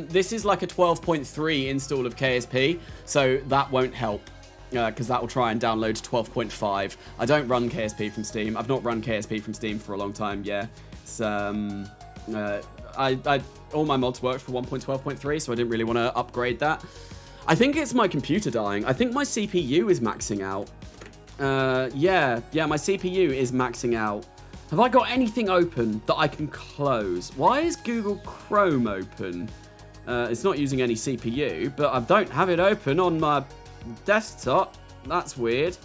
This is like a 12.3 install of KSP, so that won't help. Because that will try and download to 12.5. I don't run KSP from Steam. I've not run KSP from Steam for a long time, yeah. It's, all my mods worked for 1.12.3, so I didn't really want to upgrade that. I think it's my computer dying. I think my CPU is maxing out. Yeah, my CPU is maxing out. Have I got anything open that I can close? Why is Google Chrome open? It's not using any CPU, but I don't have it open on my desktop. That's weird.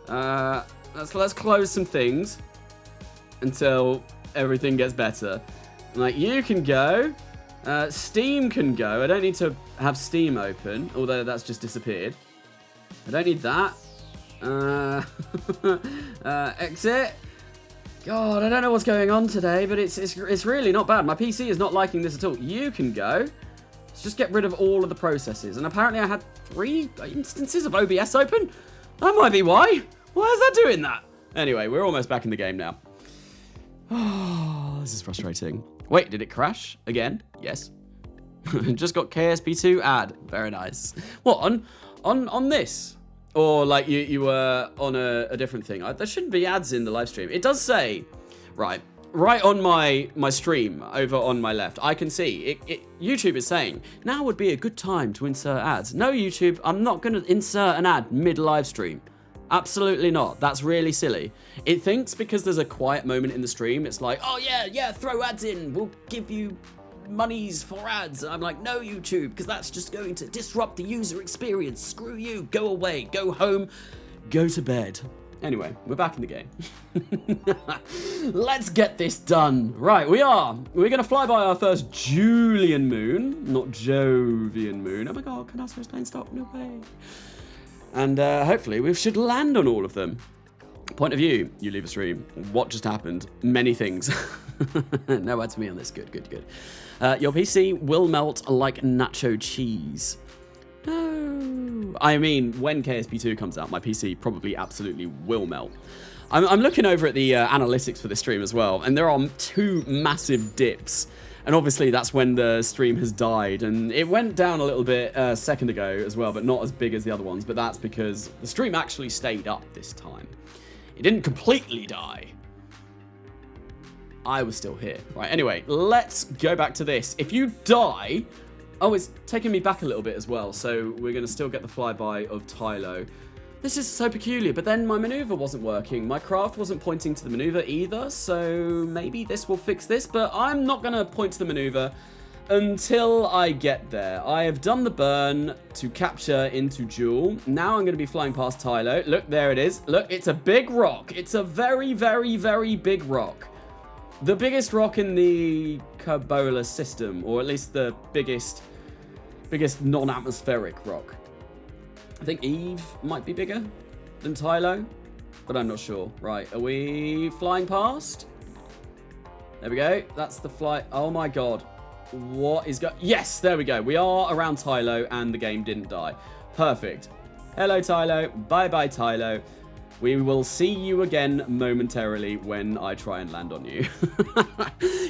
Let's close some things. until everything gets better. Like, you can go. Steam can go. I don't need to have Steam open, although that's just disappeared. I don't need that. Exit. God, I don't know what's going on today, but it's really not bad. My PC is not liking this at all. You can go. Let's just get rid of all of the processes. And apparently I had 3 instances of OBS open. That might be why. Why is that doing that? Anyway, we're almost back in the game now. Oh, this is frustrating. Wait, did it crash again? Yes. Just got KSP2 ad. Very nice. What, on this? Or like you were on a different thing. There shouldn't be ads in the live stream. It does say, right on my stream over on my left, I can see YouTube is saying, now would be a good time to insert ads. No, YouTube, I'm not going to insert an ad mid-live stream. Absolutely not. That's really silly. It thinks because there's a quiet moment in the stream, it's like, oh yeah, throw ads in. We'll give you monies for ads. And I'm like, no, YouTube, because that's just going to disrupt the user experience. Screw you. Go away. Go home. Go to bed. Anyway, we're back in the game. Let's get this done. Right, we're going to fly by our first Julian moon, not Jovian moon. Oh my god, Carnasa is playing stock. No way. And hopefully we should land on all of them. Point of view, you leave a stream. What just happened? Many things. No ads for me on this. Good. Your PC will melt like nacho cheese. No. I mean, when KSP2 comes out, my PC probably absolutely will melt. I'm looking over at the analytics for this stream as well, and there are 2 massive dips. And obviously that's when the stream has died, and it went down a little bit a second ago as well, but not as big as the other ones. But that's because the stream actually stayed up this time. It didn't completely die. I was still here. Right, anyway, let's go back to this. If you die... Oh, it's taking me back a little bit as well, so we're going to still get the flyby of Tylo. This is so peculiar, but then my maneuver wasn't working. My craft wasn't pointing to the maneuver either, so maybe this will fix this, but I'm not going to point to the maneuver until I get there. I have done the burn to capture into JOOL. Now I'm going to be flying past Tylo. Look, there it is. Look, it's a big rock. It's a very, very, very big rock. The biggest rock in the Kerbal system, or at least the biggest non-atmospheric rock. I think Eve might be bigger than Tylo, but I'm not sure. Right, are we flying past? There we go. That's the flight. Oh my god. What is going... Yes, there we go. We are around Tylo and the game didn't die. Perfect. Hello, Tylo. Bye-bye, Tylo. We will see you again momentarily when I try and land on you.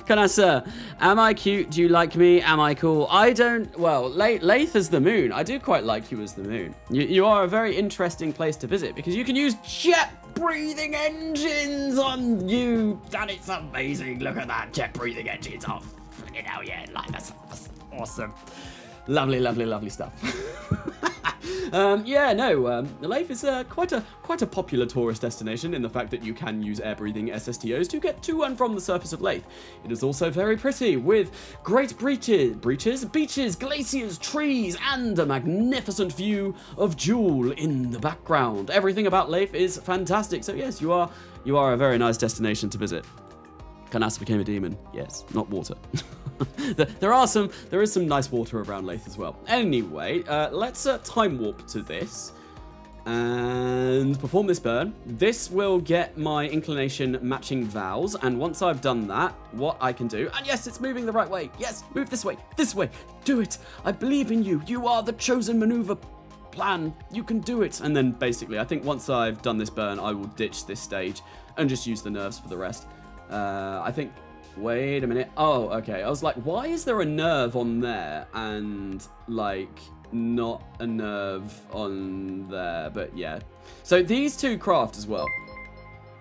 Carnasa, am I cute? Do you like me? Am I cool? I don't... Well, Lathe as the moon. I do quite like you as the moon. You are a very interesting place to visit because you can use jet-breathing engines on you. And it's amazing. Look at that. Jet-breathing engines. Oh, freaking hell yeah. Like, that's awesome. Lovely, lovely, lovely stuff. Lathe is quite a popular tourist destination in the fact that you can use air-breathing SSTOs to get to and from the surface of Lathe. It is also very pretty, with great beaches, glaciers, trees, and a magnificent view of JOOL in the background. Everything about Lathe is fantastic, so yes, you are a very nice destination to visit. Carnasa became a demon. Yes, not water. There is some nice water around Lathe as well. Anyway, let's time warp to this and perform this burn. This will get my inclination matching vowels, and once I've done that, what I can do, and yes, it's moving the right way. Yes, move this way, do it. I believe in you. You are the chosen maneuver plan. You can do it. And then basically, I think once I've done this burn, I will ditch this stage and just use the nerves for the rest. I think, wait a minute. Oh, okay. I was like, why is there a nerve on there and like not a nerve on there? But yeah. So these 2 craft as well.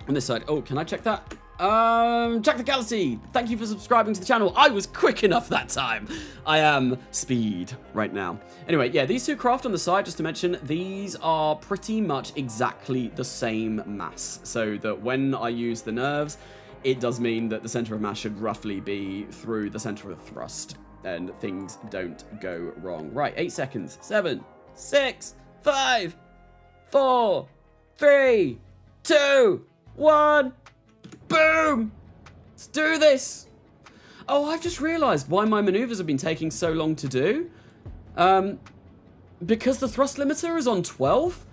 On this side. Oh, can I check that? Jack the Galaxy, thank you for subscribing to the channel. I was quick enough that time. I am speed right now. Anyway, yeah, these 2 craft on the side, just to mention, these are pretty much exactly the same mass. So that when I use the nerves, it does mean that the center of mass should roughly be through the center of thrust and things don't go wrong. Right, 8 seconds. 7, 6, 5, 4, 3, 2, 1. Boom! Let's do this! Oh, I've just realised why my manoeuvres have been taking so long to do. Because the thrust limiter is on 12?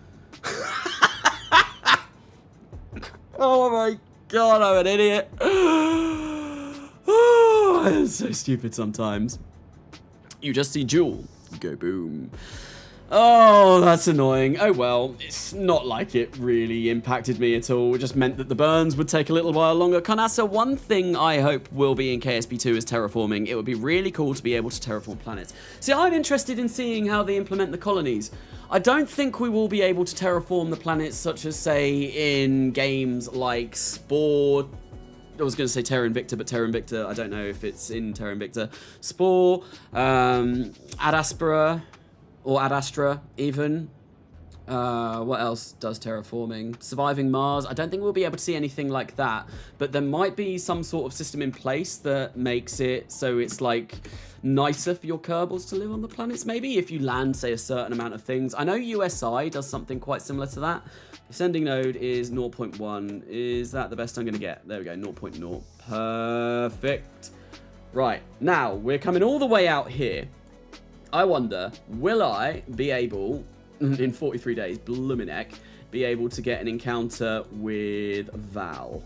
Oh my god, I'm an idiot. Oh, I'm so stupid sometimes. You just see JOOL go boom. Oh, that's annoying. Oh well, it's not like it really impacted me at all. It just meant that the burns would take a little while longer. Carnasa, one thing I hope will be in KSP2 is terraforming. It would be really cool to be able to terraform planets. See, I'm interested in seeing how they implement the colonies. I don't think we will be able to terraform the planets such as, say, in games like Spore. I was going to say Terra Invicta, but Terra Invicta, I don't know if it's in Terra Invicta. Spore, Ad Aspera, or Ad Astra, even. What else does terraforming? Surviving Mars. I don't think we'll be able to see anything like that, but there might be some sort of system in place that makes it so it's like nicer for your kerbals to live on the planets, maybe, if you land, say, a certain amount of things. I know USI does something quite similar to that. Ascending node is 0.1. Is that the best I'm going to get? There we go, 0.0. Perfect. Right, now, we're coming all the way out here. I wonder, will I be able, in 43 days, bloomin' heck, be able to get an encounter with Val?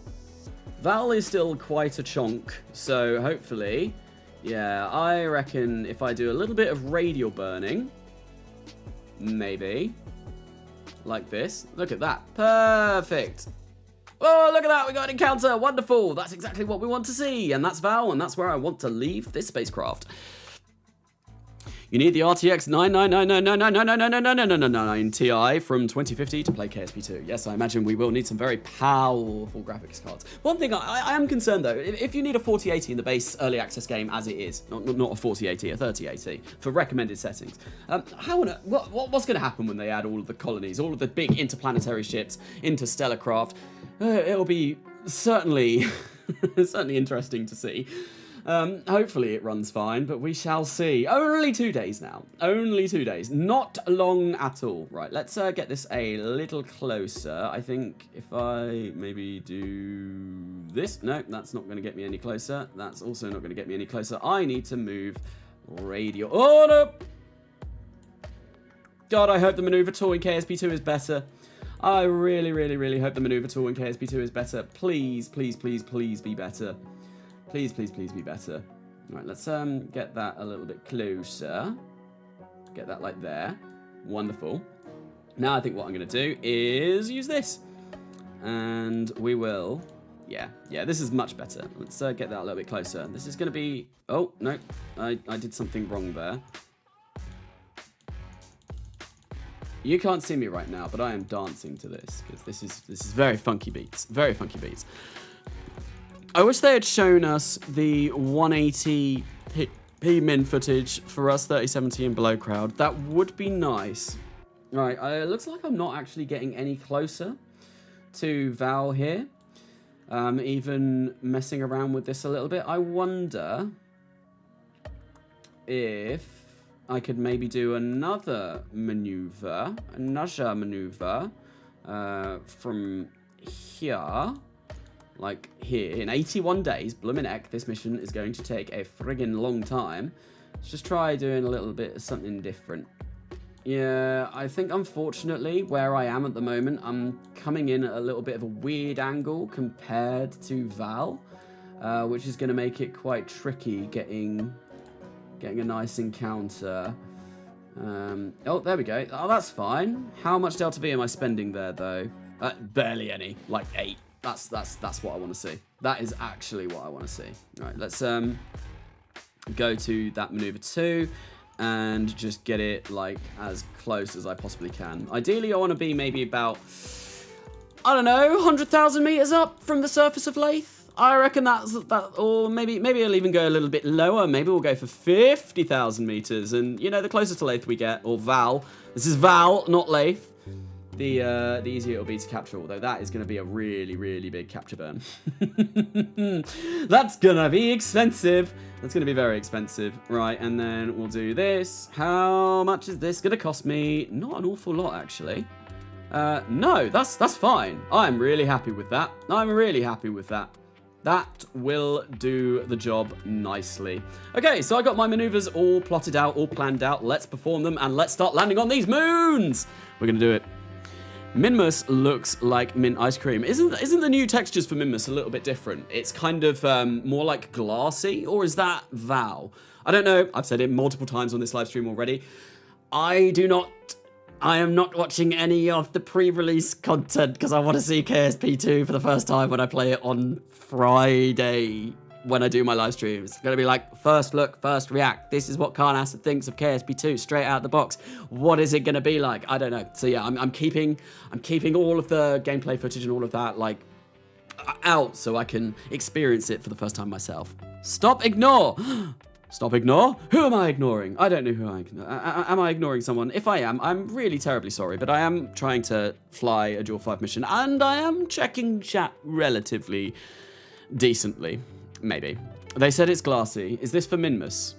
Val is still quite a chonk, so hopefully, yeah, I reckon if I do a little bit of radial burning, maybe, like this. Look at that. Perfect. Oh, look at that. We got an encounter. Wonderful. That's exactly what we want to see. And that's Val, and that's where I want to leave this spacecraft. You need the RTX 99999999999 Ti from 2050 to play KSP2. Yes, I imagine we will need some very powerful graphics cards. One thing I am concerned though, if you need a 4080 in the base early access game as it is, not a 4080, a 3080 for recommended settings, what's going to happen when they add all of the colonies, all of the big interplanetary ships, interstellar craft? It'll be certainly interesting to see. Hopefully it runs fine, but we shall see. Only 2 days now. Only 2 days. Not long at all. Right, let's get this a little closer. I think if I maybe do this. No, that's not going to get me any closer. That's also not going to get me any closer. I need to move radial. Oh, no! God, I hope the maneuver tool in KSP2 is better. I really, really, really hope the maneuver tool in KSP2 is better. Please, please, please, please be better. Please, please, please be better. All right, let's get that a little bit closer. Get that like there. Wonderful. Now I think what I'm going to do is use this. And we will... Yeah, this is much better. Let's get that a little bit closer. This is going to be... Oh, no. I did something wrong there. You can't see me right now, but I am dancing to this. Because this is very funky beats. Very funky beats. I wish they had shown us the 180p min footage for us 3070 and below crowd. That would be nice. Right, it looks like I'm not actually getting any closer to Val here. Even messing around with this a little bit. I wonder if I could maybe do another maneuver from here. Like here, in 81 days, bloomin' heck, this mission is going to take a friggin' long time. Let's just try doing a little bit of something different. Yeah, I think unfortunately, where I am at the moment, I'm coming in at a little bit of a weird angle compared to Val, which is going to make it quite tricky getting a nice encounter. Oh, there we go. Oh, that's fine. How much Delta V am I spending there, though? Barely any, like 8. That's what I want to see. That is actually what I want to see. All right, let's go to that maneuver 2 and just get it like as close as I possibly can. Ideally, I want to be maybe about, I don't know, 100,000 meters up from the surface of Lathe. I reckon that, or maybe I'll even go a little bit lower. Maybe we'll go for 50,000 meters. And you know, the closer to Lathe we get, or Val. This is Val, not Lathe. The easier it'll be to capture, although that is going to be a really, really big capture burn. That's going to be expensive. That's going to be very expensive. Right, and then we'll do this. How much is this going to cost me? Not an awful lot, actually. No, that's fine. I'm really happy with that. I'm really happy with that. That will do the job nicely. Okay, so I got my maneuvers all plotted out, all planned out. Let's perform them and let's start landing on these moons. We're gonna do it. Minmus looks like mint ice cream. Isn't the new textures for Minmus a little bit different? It's kind of more like glassy, or is that Val? I don't know. I've said it multiple times on this live stream already. I am not watching any of the pre-release content because I want to see KSP2 for the first time when I play it on Friday when I do my live streams. It's going to be like, first look, first react. This is what Carnasa thinks of KSP2 straight out the box. What is it going to be like? I don't know. So yeah, I'm keeping all of the gameplay footage and all of that like out so I can experience it for the first time myself. Stop ignore. Stop ignore? Who am I ignoring? I don't know who am I ignoring someone? If I am, I'm really terribly sorry, but I am trying to fly a JOOL V mission and I am checking chat relatively decently. Maybe. They said it's glassy. Is this for Minmus?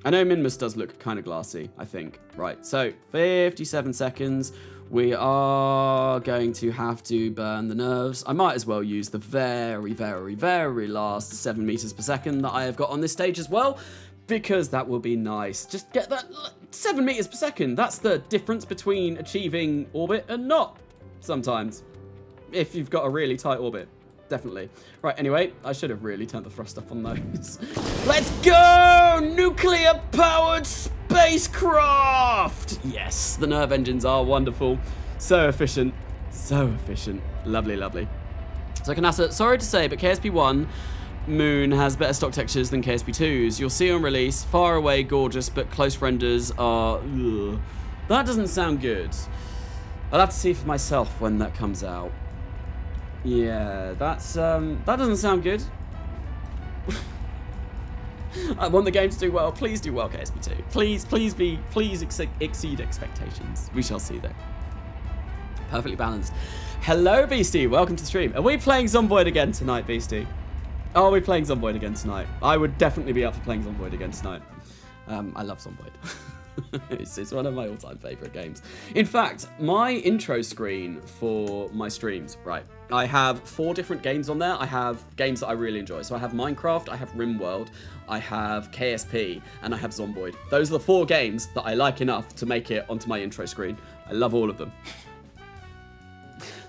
I know Minmus does look kind of glassy, I think. Right, so 57 seconds. We are going to have to burn the nerves. I might as well use the very, very, very last 7 meters per second that I have got on this stage as well, because that will be nice. Just get that 7 meters per second. That's the difference between achieving orbit and not sometimes, if you've got a really tight orbit. Definitely. Right, anyway, I should have really turned the thrust up on those. Let's go! Nuclear-powered spacecraft! Yes, the nerve engines are wonderful. So efficient. So efficient. Lovely, lovely. So Carnasa, sorry to say, but KSP1 Moon has better stock textures than KSP2's. You'll see on release, far away, gorgeous, but close renders are... Ugh. That doesn't sound good. I'll have to see for myself when that comes out. Yeah, that doesn't sound good. I want the game to do well. Please do well, KSP2. Please exceed expectations. We shall see though. Perfectly balanced. Hello, Beastie. Welcome to the stream. Are we playing Zomboid again tonight, Beastie? Are we playing Zomboid again tonight? I would definitely be up for playing Zomboid again tonight. I love Zomboid. It's one of my all-time favorite games. In fact, my intro screen for my streams, right, I have 4 different games on there. I have games that I really enjoy. So I have Minecraft, I have RimWorld, I have KSP, and I have Zomboid. Those are the 4 games that I like enough to make it onto my intro screen. I love all of them.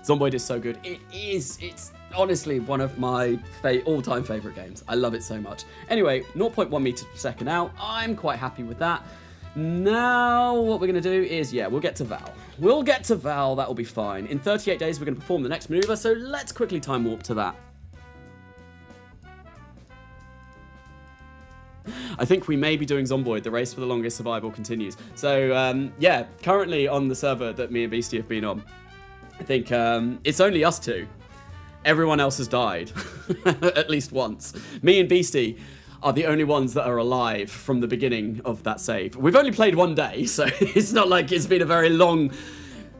Zomboid is so good. It's honestly one of my all-time favorite games. I love it so much. Anyway, 0.1 meters per second out. I'm quite happy with that. Now, what we're going to do is, yeah, we'll get to Val. We'll get to Val, that'll be fine. In 38 days, we're going to perform the next maneuver, so let's quickly time warp to that. I think we may be doing Zomboid, the race for the longest survival continues. So, yeah, currently on the server that me and Beastie have been on, I think it's only us 2. Everyone else has died, at least once. Me and Beastie are the only ones that are alive from the beginning of that save. We've only played 1 day, so it's not like it's been a very long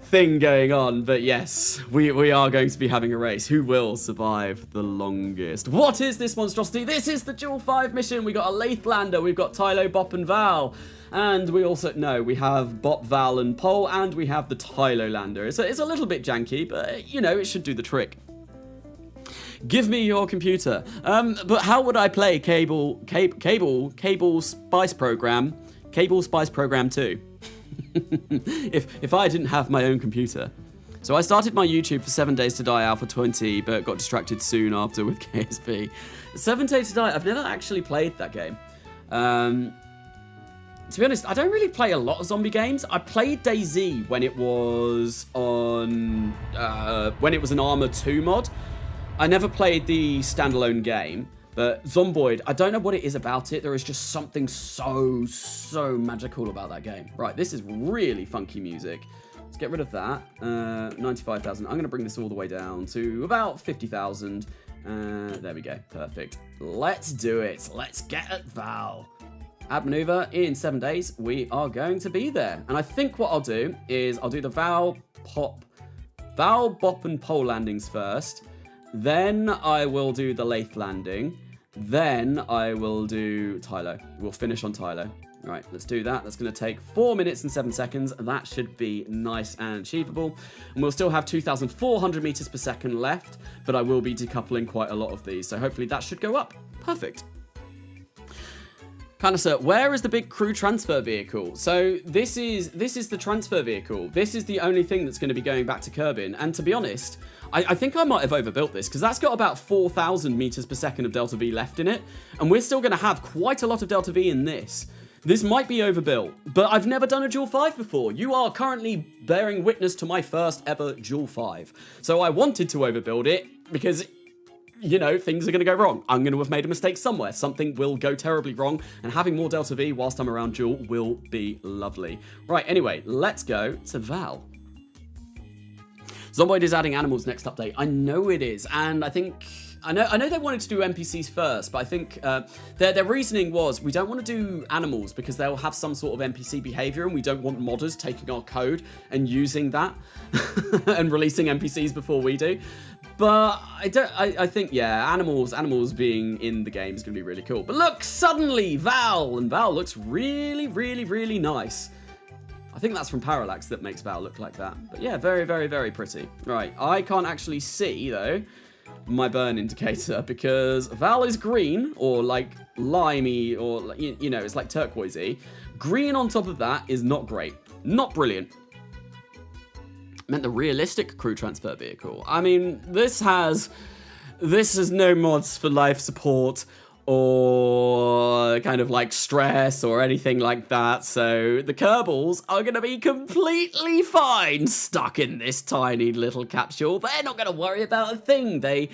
thing going on, but yes, we are going to be having a race. Who will survive the longest? What is this monstrosity? This is the JOOL V mission. We got a Lathe Lander, we've got Tylo, Bop, and Val. And we also, no, we have Bop, Val, and Pole, and we have the Tylo Lander. It's a little bit janky, but, you know, it should do the trick. Give me your computer. But how would I play Cable Spice Program 2 if I didn't have my own computer? So I started my YouTube for 7 Days to Die Alpha 20, but got distracted soon after with KSP. 7 Days to Die, I've never actually played that game. To be honest, I don't really play a lot of zombie games. I played DayZ when it was on an Arma 2 mod. I never played the standalone game, but Zomboid, I don't know what it is about it. There is just something so magical about that game. Right, this is really funky music. Let's get rid of that. 95,000. I'm going to bring this all the way down to about 50,000. There we go. Perfect. Let's do it. Let's get at Val. Add maneuver. In 7 days, we are going to be there. And I think what I'll do is I'll do the Val, Bop, and Pole landings first. Then I will do the Lathe landing. Then I will do Tylo. We'll finish on Tylo. Right, let's do that. That's going to take 4 minutes and 7 seconds. That should be nice and achievable. And we'll still have 2,400 meters per second left, but I will be decoupling quite a lot of these. So hopefully that should go up. Perfect. Carnasa, where is the big crew transfer vehicle? So this is the transfer vehicle. This is the only thing that's going to be going back to Kerbin. And to be honest, I think I might have overbuilt this because that's got about 4,000 meters per second of Delta V left in it. And we're still going to have quite a lot of Delta V in this. This might be overbuilt, but I've never done a JOOL 5 before. You are currently bearing witness to my first ever JOOL 5. So I wanted to overbuild it because, you know, things are going to go wrong. I'm going to have made a mistake somewhere. Something will go terribly wrong, and having more Delta V whilst I'm around JOOL will be lovely. Right, anyway, let's go to Val. Zomboid is adding animals next update. I know it is, and I know they wanted to do NPCs first, but I think their reasoning was we don't want to do animals because they'll have some sort of NPC behavior, and we don't want modders taking our code and using that and releasing NPCs before we do. But I think, yeah, animals being in the game is going to be really cool. But look, suddenly Val looks really, really, really nice. I think that's from Parallax that makes Val look like that. But yeah, very, very, very pretty. Right, I can't actually see, though, my burn indicator because Val is green or like limey or, you know, it's like turquoisey. Green on top of that is not great. Not brilliant. Meant the realistic crew transfer vehicle. I mean, this has no mods for life support or kind of like stress or anything like that. So the kerbals are going to be completely fine stuck in this tiny little capsule. They're not going to worry about a thing. They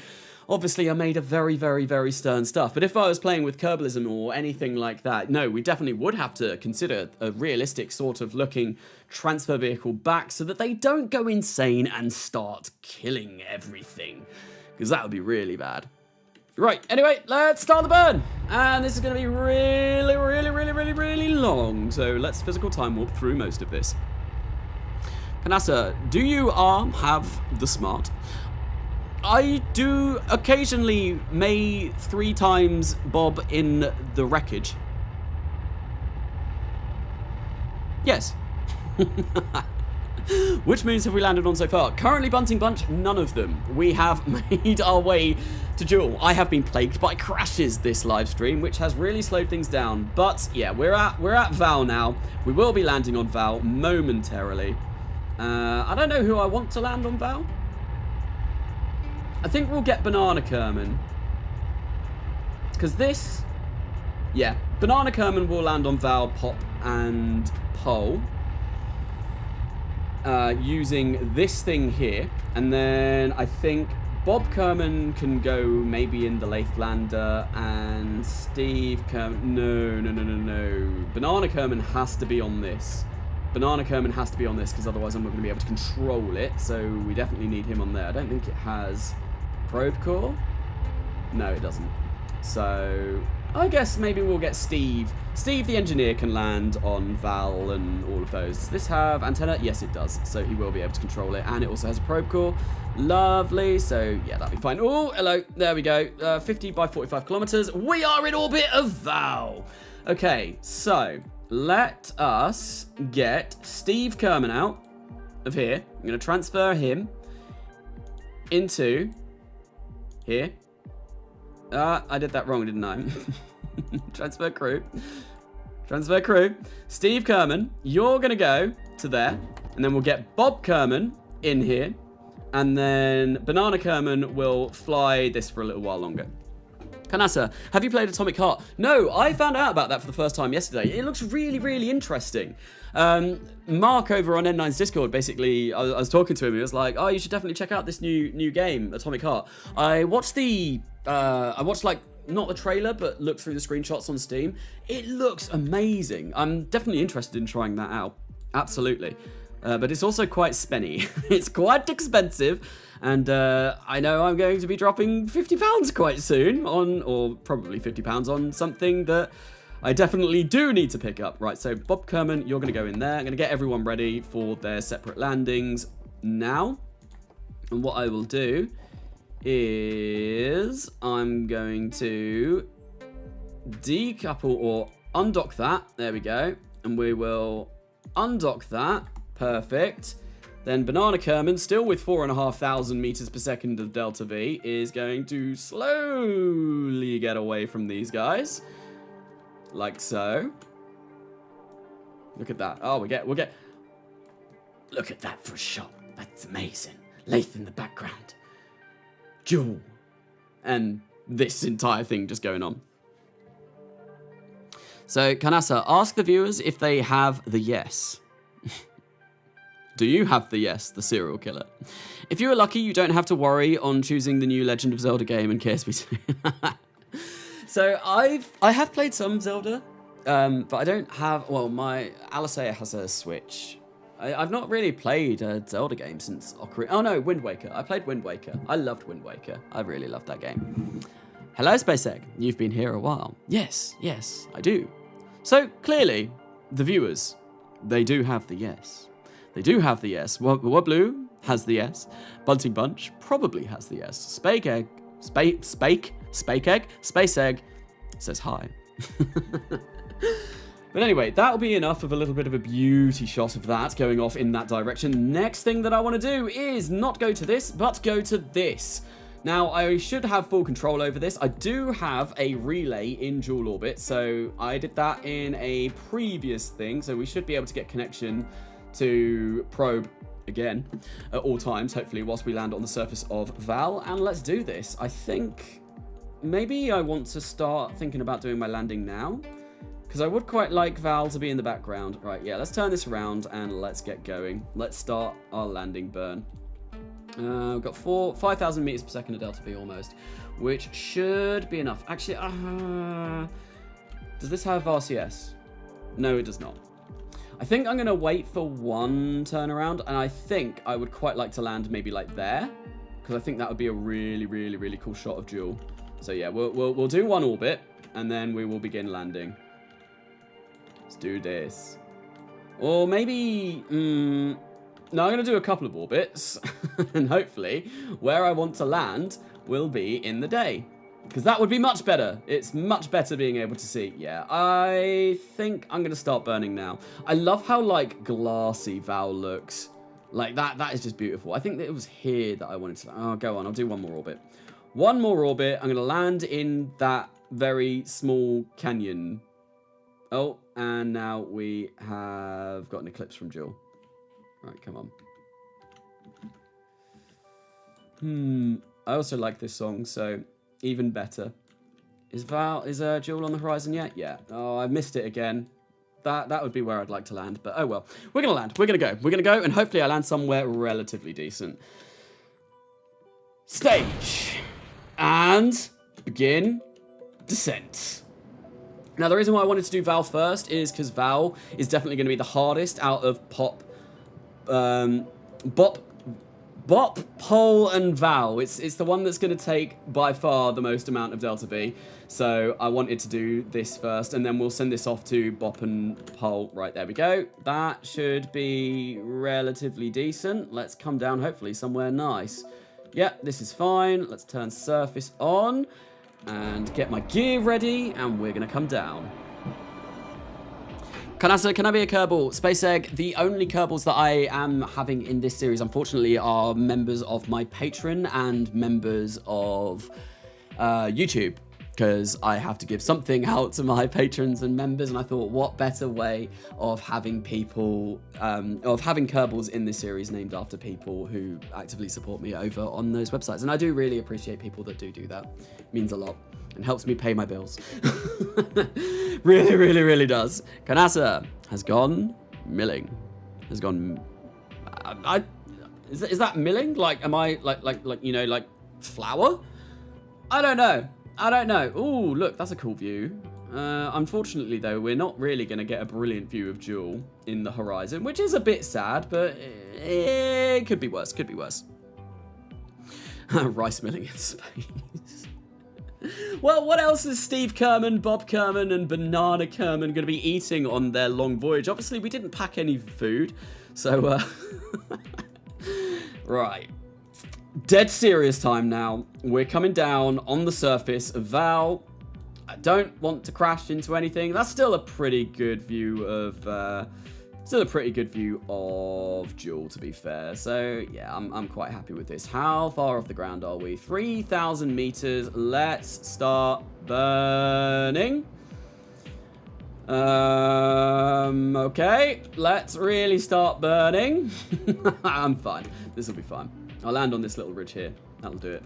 obviously are made of very, very, very stern stuff. But if I was playing with kerbalism or anything like that, no, we definitely would have to consider a realistic sort of looking transfer vehicle back so that they don't go insane and start killing everything, because that would be really bad. Right, anyway, let's start the burn. And this is going to be really, really, really, really, really long. So let's physical time warp through most of this. Carnasa, do you have the smart? I do occasionally may 3 times Bob in the wreckage. Yes. Which moons have we landed on so far? Currently Bunting Bunch, none of them. We have made our way to JOOL. I have been plagued by crashes this live stream, which has really slowed things down. But yeah, we're at Val now. We will be landing on Val momentarily. I don't know who I want to land on Val. I think we'll get Banana Kerman. Because this... Yeah, Banana Kerman will land on Val, Pop, and Pole. Using this thing here. And then I think Bob Kerman can go maybe in the Lathlander, and Steve Kerman... No. Banana Kerman has to be on this. Banana Kerman has to be on this, because otherwise I'm not going to be able to control it. So we definitely need him on there. I don't think it has... Probe core? No, it doesn't. So I guess maybe we'll get Steve. Steve the engineer can land on Val and all of those. Does this have antenna? Yes, it does. So he will be able to control it. And it also has a probe core. Lovely. So yeah, that'll be fine. Oh, hello. There we go. 50 by 45 kilometers. We are in orbit of Val. Okay, so let us get Steve Kerman out of here. I'm going to transfer him into... here. I did that wrong, didn't I? Transfer crew. Transfer crew. Steve Kerman, you're going to go to there. And then we'll get Bob Kerman in here. And then Banana Kerman will fly this for a little while longer. Carnasa, have you played Atomic Heart? No, I found out about that for the first time yesterday. It looks really, really interesting. Mark over on N9's Discord, basically, I was talking to him. He was like, "Oh, you should definitely check out this new game, Atomic Heart." I watched like not the trailer, but looked through the screenshots on Steam. It looks amazing. I'm definitely interested in trying that out. Absolutely. But it's also quite spenny. It's quite expensive. And I know I'm going to be dropping £50 quite soon on, or probably £50 on something that I definitely do need to pick up. Right, so Bob Kerman, you're going to go in there. I'm going to get everyone ready for their separate landings now. And what I will do is I'm going to decouple or undock that. There we go. And we will undock that. Perfect. Then Banana Kerman, still with 4,500 meters per second of delta V, is going to slowly get away from these guys. Like so. Look at that. Oh, we'll get... Look at that for a shot. That's amazing. Lathe in the background. JOOL. And this entire thing just going on. So, Carnasa, ask the viewers if they have the yes. Do you have the yes, the serial killer? If you are lucky, you don't have to worry on choosing the new Legend of Zelda game in KSP2. So, I have played some Zelda, but I don't have... Well, my Alisaia has a Switch. I've not really played a Zelda game since Ocarina... Oh, no, Wind Waker. I played Wind Waker. I loved Wind Waker. I really loved that game. Hello, Space Egg. You've been here a while. Yes, I do. So, clearly, the viewers, they do have the yes. They do have the yes. Wobbloo has the yes. Bunting Bunch probably has the yes. Space Egg says hi. But anyway, that'll be enough of a little bit of a beauty shot of that going off in that direction. Next thing that I want to do is not go to this, but go to this. Now, I should have full control over this. I do have a relay in dual orbit, so I did that in a previous thing, so we should be able to get connection to probe again at all times, hopefully, whilst we land on the surface of Val. And let's do this. I think maybe I want to start thinking about doing my landing now, because I would quite like Val to be in the background. Right, yeah, let's turn this around and let's get going. Let's start our landing burn. We've got 5,000 meters per second of delta V almost, which should be enough. Actually, does this have RCS? No, it does not. I think I'm going to wait for one turnaround, and I think I would quite like to land maybe like there, because I think that would be a really, really, really cool shot of JOOL. So yeah, we'll do one orbit, and then we will begin landing. Let's do this. Or maybe... No, I'm going to do a couple of orbits, and hopefully where I want to land will be in the day, because that would be much better. It's much better being able to see. Yeah, I think I'm going to start burning now. I love how, like, glassy Val looks. Like, that is just beautiful. I think that it was here that I wanted to... Oh, go on. I'll do one more orbit. One more orbit. I'm going to land in that very small canyon. Oh, and now we have got an eclipse from JOOL. Right, come on. I also like this song, so even better. Is JOOL on the horizon yet? Yeah. Oh, I missed it again. That would be where I'd like to land, but oh well. We're gonna land. We're gonna go, and hopefully I land somewhere relatively decent. Stage. And begin descent. Now, the reason why I wanted to do Val first is because Val is definitely going to be the hardest out of Bop, Pole, and Val. It's the one that's going to take by far the most amount of delta V. So I wanted to do this first, and then we'll send this off to Bop and Pole. Right, there we go. That should be relatively decent. Let's come down, hopefully, somewhere nice. Yep, this is fine. Let's turn surface on and get my gear ready, and we're going to come down. Carnasa, can I be a kerbal? Space Egg, the only kerbals that I am having in this series, unfortunately, are members of my Patreon and members of YouTube, because I have to give something out to my patrons and members, and I thought, what better way of having people, of having kerbals in this series named after people who actively support me over on those websites. And I do really appreciate people that do that. It means a lot and helps me pay my bills. Really, really, really does. Carnasa has gone milling. Has gone... Is that milling? Like, am I, like you know, like flour? I don't know. Ooh, look, that's a cool view. Unfortunately, though, we're not really going to get a brilliant view of JOOL in the horizon, which is a bit sad, but it could be worse. Could be worse. Rice milling in space. Well, what else is Steve Kerman, Bob Kerman, and Banana Kerman going to be eating on their long voyage? Obviously, we didn't pack any food, so, right. Dead serious time now. We're coming down on the surface of Val. I don't want to crash into anything. That's still a pretty good view of... JOOL, to be fair. So, yeah, I'm quite happy with this. How far off the ground are we? 3,000 meters. Let's start burning. Okay. Let's really start burning. I'm fine. This will be fine. I'll land on this little ridge here. That'll do it.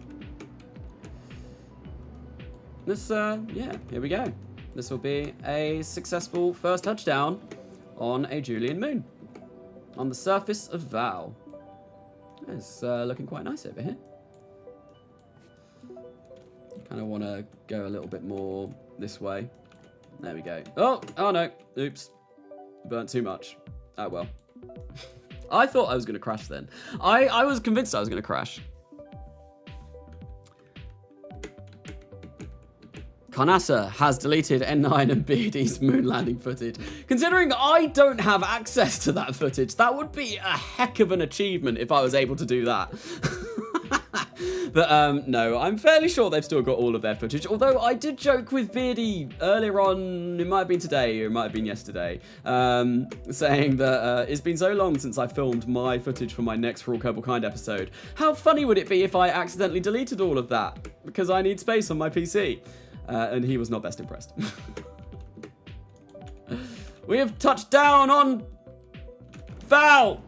This, yeah, here we go. This will be a successful first touchdown on a Julian moon on the surface of Val. It's looking quite nice over here. Kind of want to go a little bit more this way. There we go. Oh no. Oops. Burnt too much. Oh well. I thought I was going to crash then. I was convinced I was going to crash. Carnasa has deleted N9 and BD's moon landing footage. Considering I don't have access to that footage, that would be a heck of an achievement if I was able to do that. But no, I'm fairly sure they've still got all of their footage. Although I did joke with Beardy earlier on, it might have been today or it might have been yesterday, saying that it's been so long since I filmed my footage for my next For All Kerbal Kind episode. How funny would it be if I accidentally deleted all of that? Because I need space on my PC. And he was not best impressed. We have touched down on Val.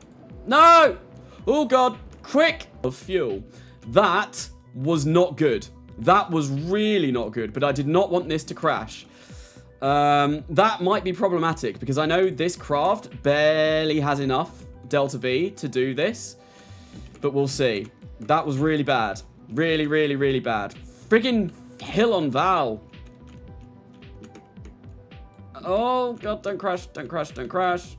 No! Oh god, quick! Of fuel. That was not good. That was really not good, but I did not want this to crash. That might be problematic because I know this craft barely has enough Delta V to do this, but we'll see. That was really bad. Really, really, really bad. Friggin' hill on Val. Oh god, don't crash, don't crash, don't crash.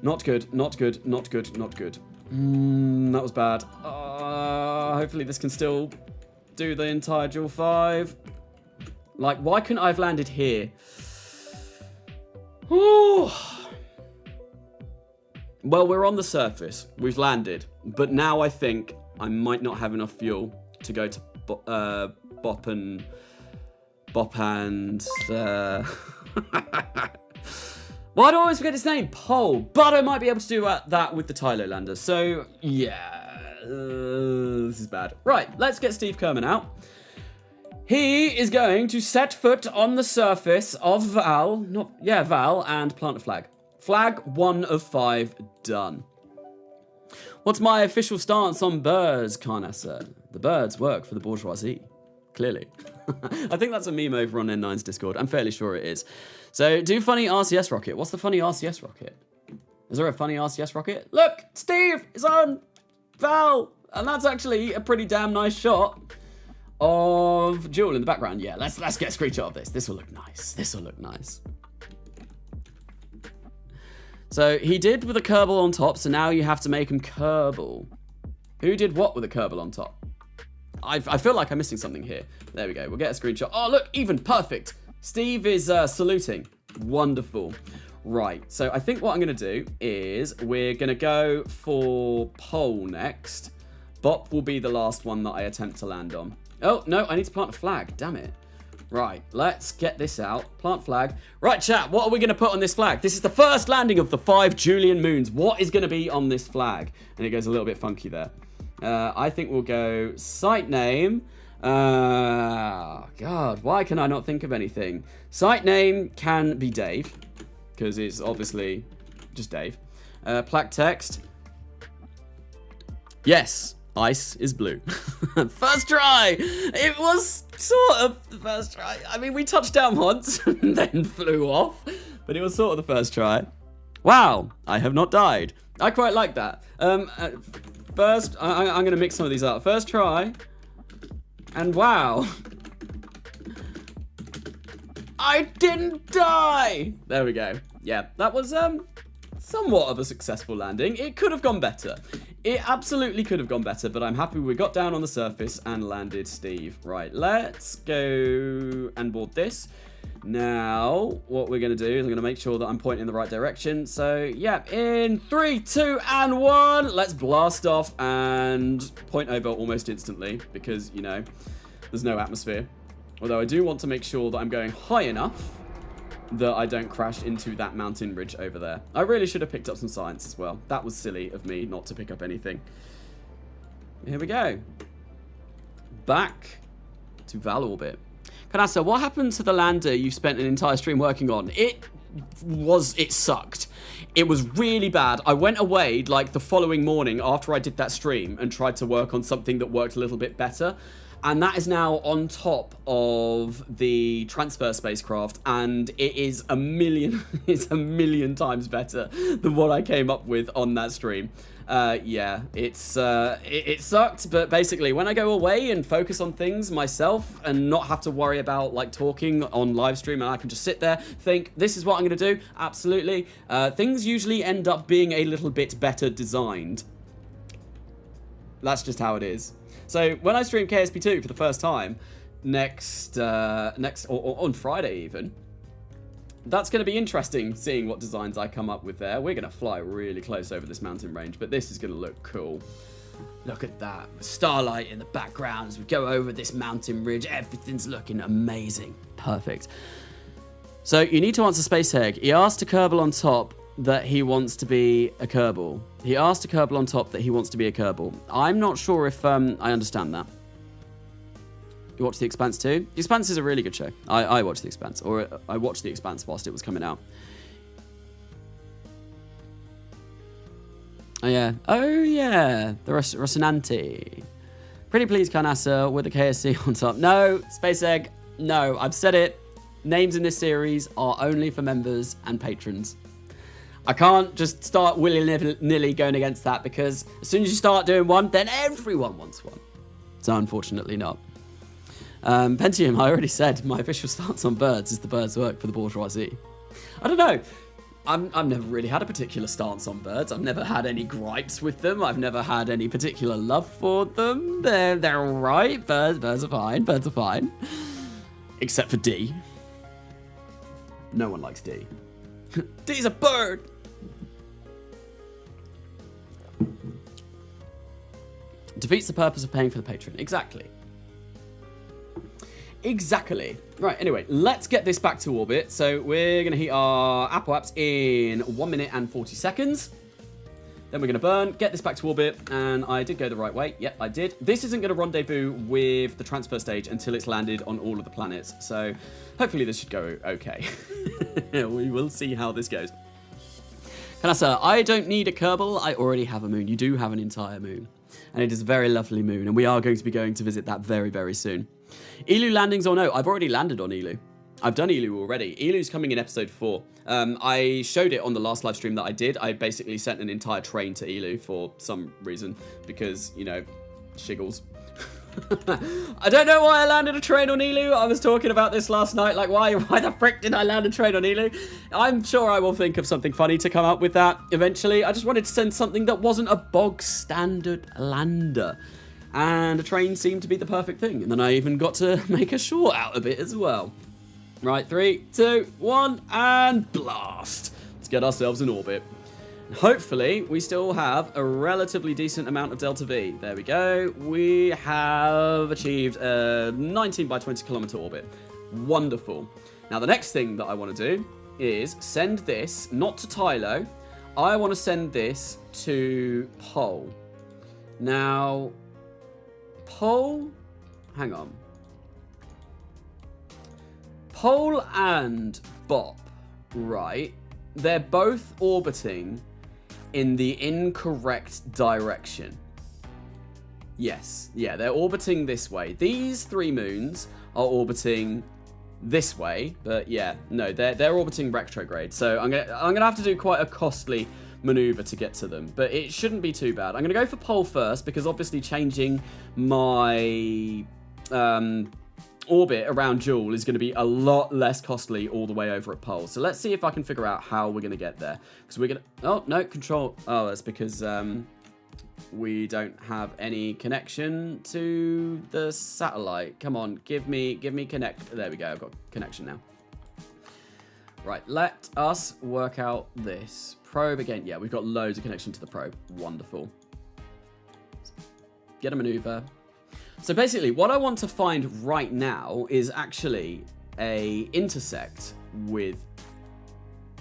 Not good, not good, not good, not good. That was bad. Hopefully this can still do the entire JOOL 5. Like, why couldn't I have landed here? Ooh. Well, we're on the surface. We've landed. But now I think I might not have enough fuel to go to Bop and why do I always forget his name? Pole. But I might be able to do that with the Tylo lander. So, yeah. This is bad. Right, let's get Steve Kerman out. He is going to set foot on the surface of Val. Val, and plant a flag. Flag 1 of 5 done. What's my official stance on birds, Carnasa? The birds work for the bourgeoisie. Clearly. I think that's a meme over on N9's Discord. I'm fairly sure it is. So, do funny RCS rocket. What's the funny RCS rocket? Is there a funny RCS rocket? Look, Steve is on Val. And that's actually a pretty damn nice shot of JOOL in the background. Yeah, let's get a screenshot of this. This will look nice. This will look nice. So, he did with a kerbal on top, so now you have to make him kerbal. Who did what with a kerbal on top? I feel like I'm missing something here. There we go. We'll get a screenshot. Oh, look, even perfect. Steve is saluting. Wonderful. Right. So I think what I'm going to do is we're going to go for pole next. Bop will be the last one that I attempt to land on. Oh, no, I need to plant a flag. Damn it. Right. Let's get this out. Plant flag. Right, chat. What are we going to put on this flag? This is the first landing of the 5 Julian moons. What is going to be on this flag? And it goes a little bit funky there. I think we'll go site name. God, why can I not think of anything? Site name can be Dave, because it's obviously just Dave. Plaque text. Yes, ice is blue. First try. It was sort of the first try. I mean, we touched down once and then flew off, but it was sort of the first try. Wow, I have not died. I quite like that. First, I'm going to mix some of these up. First try. And wow. I didn't die. There we go. Yeah, that was somewhat of a successful landing. It could have gone better. It absolutely could have gone better, but I'm happy we got down on the surface and landed Steve. Right, let's go and board this. Now, what we're going to do is I'm going to make sure that I'm pointing in the right direction. So, yeah, in 3, 2, and 1, let's blast off and point over almost instantly because, you know, there's no atmosphere. Although I do want to make sure that I'm going high enough that I don't crash into that mountain ridge over there. I really should have picked up some science as well. That was silly of me not to pick up anything. Here we go. Back to Val orbit. Carnasa, what happened to the lander you spent an entire stream working on? It sucked. It was really bad. I went away like the following morning after I did that stream and tried to work on something that worked a little bit better. And that is now on top of the transfer spacecraft, and it is it's a million times better than what I came up with on that stream. Yeah, it sucked, but basically when I go away and focus on things myself and not have to worry about like talking on live stream, and I can just sit there, think, this is what I'm going to do, absolutely, things usually end up being a little bit better designed. That's just how it is. So when I stream KSP2 for the first time or on Friday even, that's going to be interesting seeing what designs I come up with there. We're going to fly really close over this mountain range, but this is going to look cool. Look at that. Starlight in the background as we go over this mountain ridge. Everything's looking amazing. Perfect. So you need to answer Space Egg. He asked a Kerbal on top that he wants to be a Kerbal. He asked a Kerbal on top that he wants to be a Kerbal. I'm not sure if I understand that. You watch The Expanse too? The Expanse is a really good show. I watched The Expanse, or I watched The Expanse whilst it was coming out. Oh yeah. Oh yeah. The Rocinante. Pretty please, Carnasa, with the KSC on top. No, Space Egg. No, I've said it. Names in this series are only for members and patrons. I can't just start willy-nilly going against that, because as soon as you start doing one, then everyone wants one. So unfortunately not. Pentium, I already said my official stance on birds is the birds work for the bourgeoisie. I don't know. I've never really had a particular stance on birds. I've never had any gripes with them. I've never had any particular love for them. They're all right. Birds are fine. Birds are fine. Except for D. No one likes D. D's a bird. Defeats the purpose of paying for the patron. Exactly. Exactly. Right, anyway, let's get this back to orbit. So we're going to heat our Apple apps in 1 minute and 40 seconds. Then we're going to burn, get this back to orbit, and I did go the right way. Yep, I did. This isn't going to rendezvous with the transfer stage until it's landed on all of the planets. So hopefully this should go okay. We will see how this goes. Carnasa, I don't need a Kerbal. I already have a moon. You do have an entire moon. And it is a very lovely moon, and we are going to be going to visit that very, very soon. Elu landings or no? I've already landed on Elu. I've done Elu already. Elu's coming in episode 4. I showed it on the last live stream that I did. I basically sent an entire train to Elu for some reason, because, you know, shiggles. I don't know why I landed a train on Elu. I was talking about this last night. Like, why the frick did I land a train on Elu? I'm sure I will think of something funny to come up with that eventually. I just wanted to send something that wasn't a bog standard lander. And a train seemed to be the perfect thing. And then I even got to make a short out of it as well. Right, 3, 2, 1, and blast. Let's get ourselves in orbit. Hopefully, we still have a relatively decent amount of Delta V. There we go. We have achieved a 19 by 20 kilometer orbit. Wonderful. Now, the next thing that I want to do is send this, not to Tylo. I want to send this to Pole. Now, Pole, hang on. Pole and Bop, right? They're both orbiting in the incorrect direction. Yes, yeah, they're orbiting this way. These 3 moons are orbiting this way, but yeah, no, they're orbiting retrograde. So I'm gonna have to do quite a costly maneuver to get to them, but it shouldn't be too bad. I'm gonna go for Pole first, because obviously changing my orbit around JOOL is going to be a lot less costly all the way over at Pole. So let's see if I can figure out how we're going to get there. Because we're going to... Oh, no, control... Oh, that's because we don't have any connection to the satellite. Come on, give me connect... There we go, I've got connection now. Right, let us work out this. Probe again. Yeah, we've got loads of connection to the probe. Wonderful. Get a maneuver. So basically, what I want to find right now is actually a intersect with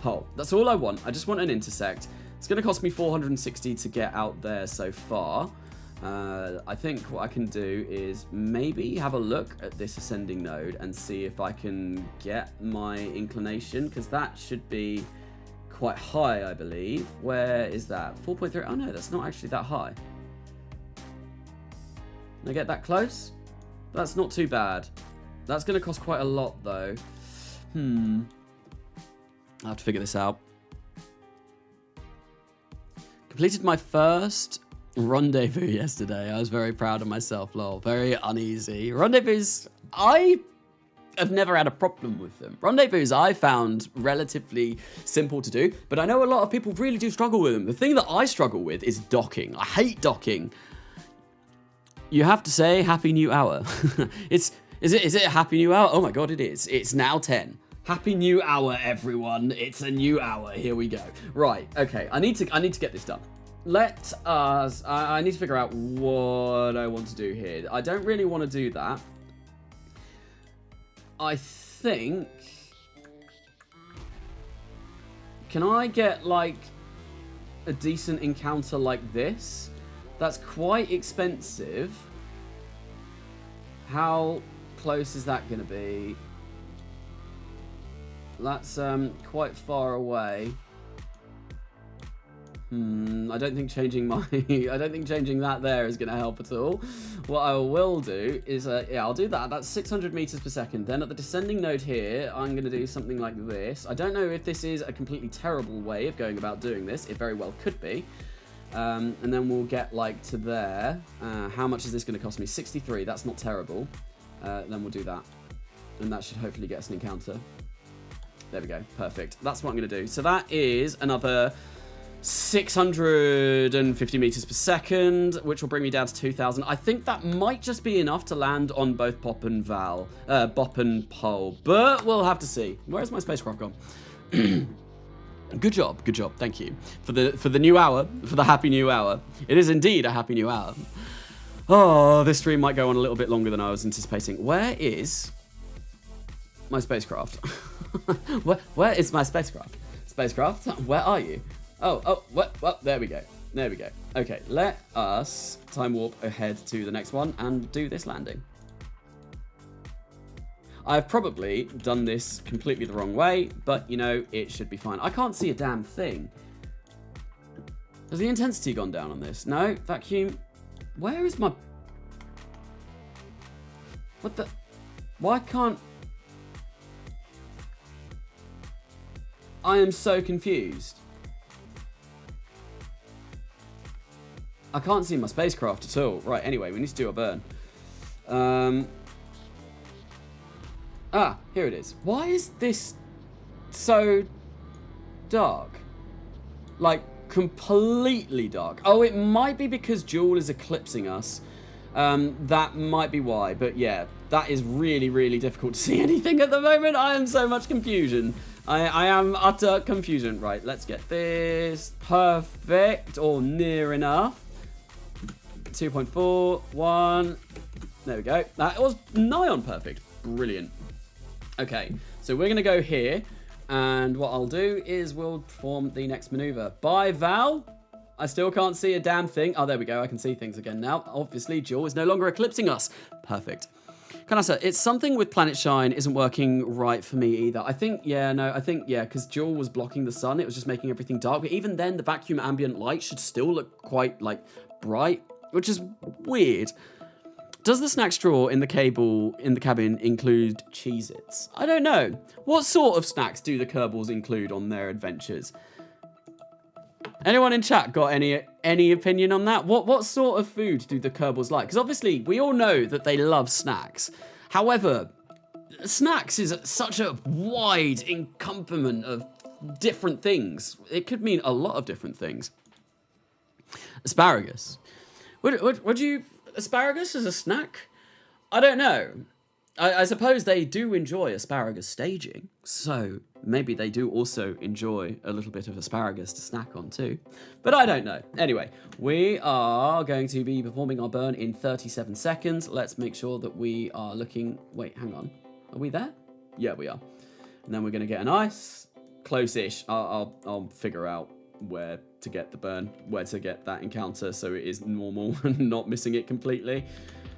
Hull. That's all I want. I just want an intersect. It's going to cost me 460 to get out there so far. I think what I can do is maybe have a look at this ascending node and see if I can get my inclination, because that should be quite high, I believe. Where is that? 4.3? Oh no, that's not actually that high. Can I get that close? That's not too bad. That's going to cost quite a lot though. I'll have to figure this out. Completed my first rendezvous yesterday. I was very proud of myself, lol. Very uneasy. Rendezvous, I have never had a problem with them. Rendezvous I found relatively simple to do, but I know a lot of people really do struggle with them. The thing that I struggle with is docking. I hate docking. You have to say Happy New Hour. Is it a Happy New Hour? Oh my god, it is. It's now 10. Happy New Hour, everyone. It's a new hour. Here we go. Right, okay. I need to get this done. Let us... I need to figure out what I want to do here. I don't really want to do that. I think... Can I get, like, a decent encounter like this? That's quite expensive. How close is that going to be? That's quite far away. I don't think changing that there is going to help at all. What I will do is, yeah, I'll do that. That's 600 meters per second. Then at the descending node here, I'm going to do something like this. I don't know if this is a completely terrible way of going about doing this. It very well could be. And then we'll get like to there. How much is this going to cost me? 63. That's not terrible. Then we'll do that. And that should hopefully get us an encounter. There we go. Perfect. That's what I'm going to do. So that is another 650 meters per second, which will bring me down to 2,000. I think that might just be enough to land on both Bop and Pole, but we'll have to see. Where's my spacecraft gone? Good job. Thank you for the new hour, for the happy new hour. It is indeed a happy new hour. Oh, this stream might go on a little bit longer than I was anticipating. Where is my spacecraft? Where is my spacecraft? Spacecraft, where are you? Oh, well, there we go. Okay, let us time warp ahead to the next one and do this landing. I've probably done this completely the wrong way, but, you know, it should be fine. I can't see a damn thing. Has the intensity gone down on this? No, vacuum. Where is my... What the... Why can't... I am so confused. I can't see my spacecraft at all. Right, anyway, we need to do a burn. Here it is. Why is this so dark? Like, completely dark. Oh, it might be because JOOL is eclipsing us. That might be why. But yeah, that is really, really difficult to see anything at the moment. I am so much confusion. I am utter confusion. Right, let's get this perfect or near enough. 2.4, 1. There we go. That was nigh on perfect. Brilliant. Okay, so we're going to go here. And what I'll do is we'll perform the next maneuver. Bye, Val. I still can't see a damn thing. Oh, there we go. I can see things again now. Obviously, JOOL is no longer eclipsing us. Perfect. Carnasa, it's something with PlanetShine isn't working right for me either. I think, yeah, because JOOL was blocking the sun. It was just making everything dark. But even then, the vacuum ambient light should still look quite, like, bright, which is weird. Does the snack straw in the cabin include Cheez-Its? I don't know. What sort of snacks do the Kerbals include on their adventures? Anyone in chat got any opinion on that? What sort of food do the Kerbals like? Because obviously we all know that they love snacks. However, snacks is such a wide encompassment of different things. It could mean a lot of different things. Asparagus. Would you asparagus as a snack? I don't know. I suppose they do enjoy asparagus staging, so maybe they do also enjoy a little bit of asparagus to snack on too. But I don't know. Anyway, we are going to be performing our burn in 37 seconds. Let's make sure that we are looking... Wait, hang on. Are we there? Yeah, we are. And then we're going to get a nice, close-ish. I'll figure out where to get the burn, where to get that encounter so it is normal and not missing it completely.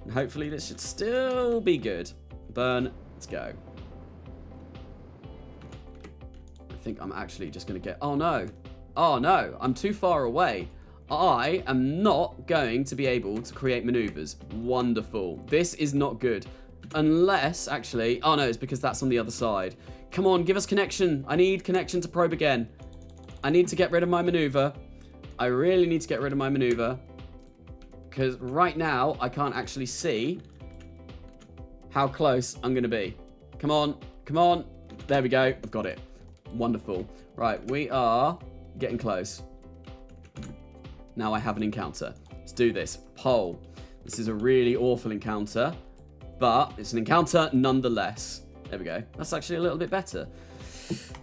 And hopefully this should still be good. Burn, let's go. I think I'm actually just going to get... Oh no, I'm too far away. I am not going to be able to create maneuvers. Wonderful. This is not good. Unless, actually... Oh no, it's because that's on the other side. Come on, give us connection. I need connection to probe again. I need to get rid of my maneuver. I really need to get rid of my maneuver. Because right now, I can't actually see how close I'm going to be. Come on, come on. There we go. I've got it. Wonderful. Right, we are getting close. Now I have an encounter. Let's do this. Pole. This is a really awful encounter, but it's an encounter nonetheless. There we go. That's actually a little bit better.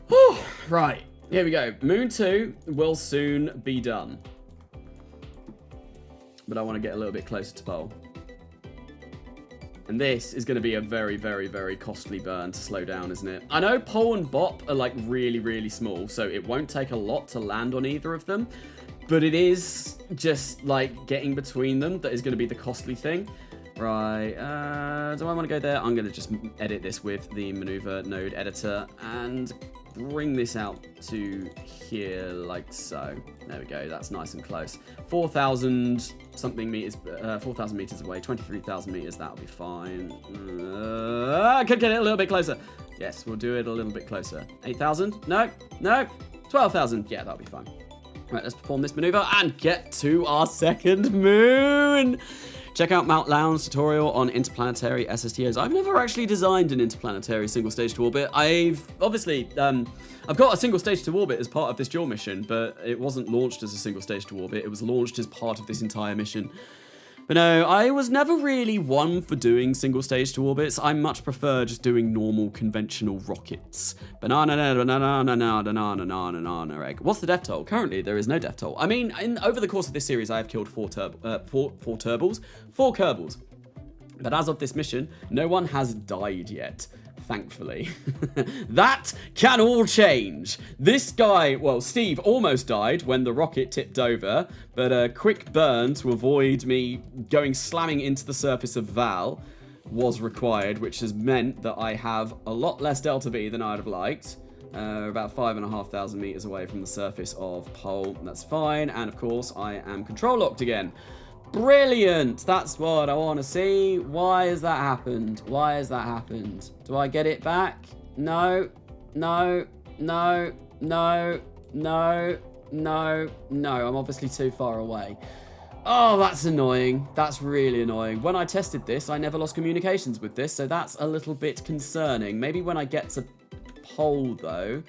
Whew. Right, here we go. Moon 2 will soon be done. But I want to get a little bit closer to pole. And this is going to be a very, very, very costly burn to slow down, isn't it? I know pole and bop are like really, really small, so it won't take a lot to land on either of them. But it is just like getting between them that is going to be the costly thing. Right, do I want to go there? I'm going to just edit this with the maneuver node editor and bring this out to here like so. There we go, that's nice and close. 4,000 something meters, 4,000 meters away, 23,000 meters, that'll be fine. I could get it a little bit closer. Yes, we'll do it a little bit closer. 8,000? No, no, 12,000. Yeah, that'll be fine. Right, let's perform this maneuver and get to our second moon. Check out Mount Lowndes' tutorial on interplanetary SSTOs. I've never actually designed an interplanetary single stage to orbit. I've obviously, I've got a single stage to orbit as part of this JOOL mission, but it wasn't launched as a single stage to orbit. It was launched as part of this entire mission. But no, I was never really one for doing single stage to orbits. I much prefer just doing normal conventional rockets. Banana, banana, banana, banana, banana, egg. What's the death toll? Currently, there is no death toll. I mean, over the course of this series, I have killed four kerbals. But as of this mission, no one has died yet. Thankfully. That can all change. This guy, well, Steve almost died when the rocket tipped over, but a quick burn to avoid me going slamming into the surface of Val was required, which has meant that I have a lot less delta V than I'd have liked. About 5,500 meters away from the surface of Pole. That's fine. And of course, I am control locked again. Brilliant! That's what I want to see. Why has that happened? Why has that happened? Do I get it back? No, no, no, no, no, no, no. I'm obviously too far away. Oh, that's annoying. That's really annoying. When I tested this, I never lost communications with this, so that's a little bit concerning. Maybe when I get to Pole, though,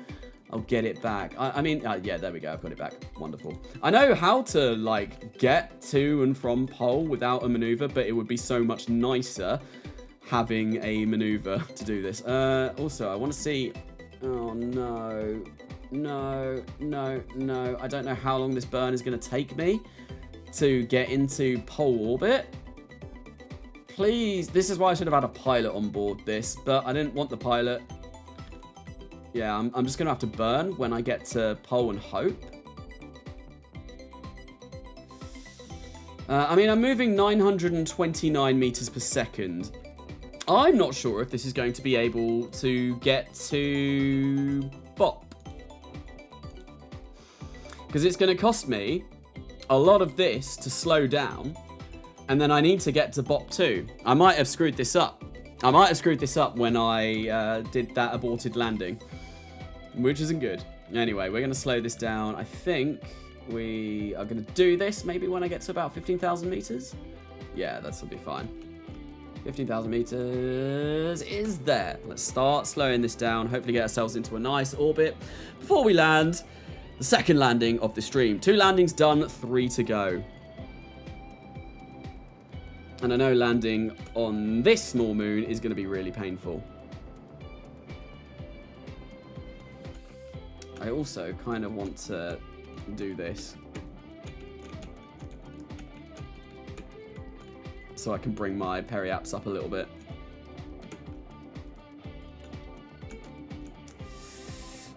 I'll get it back. I mean, yeah, there we go. I've got it back. Wonderful. I know how to, like, get to and from Pole without a maneuver, but it would be so much nicer having a maneuver to do this. Also, I want to see... Oh, no. No, no, no. I don't know how long this burn is going to take me to get into Pole orbit. Please. This is why I should have had a pilot on board this, but I didn't want the pilot... Yeah, I'm just going to have to burn when I get to Pole and hope. I mean, I'm moving 929 meters per second. I'm not sure if this is going to be able to get to Bop. Because it's going to cost me a lot of this to slow down. And then I need to get to Bop too. I might have screwed this up. I might have screwed this up when I did that aborted landing. Which isn't good. Anyway, we're going to slow this down. I think we are going to do this maybe when I get to about 15,000 meters. Yeah, that'll be fine. 15,000 meters is there. Let's start slowing this down. Hopefully get ourselves into a nice orbit before we land the second landing of the stream. 2 landings done, 3 to go. And I know landing on this small moon is going to be really painful. I also kind of want to do this so I can bring my periapse up a little bit.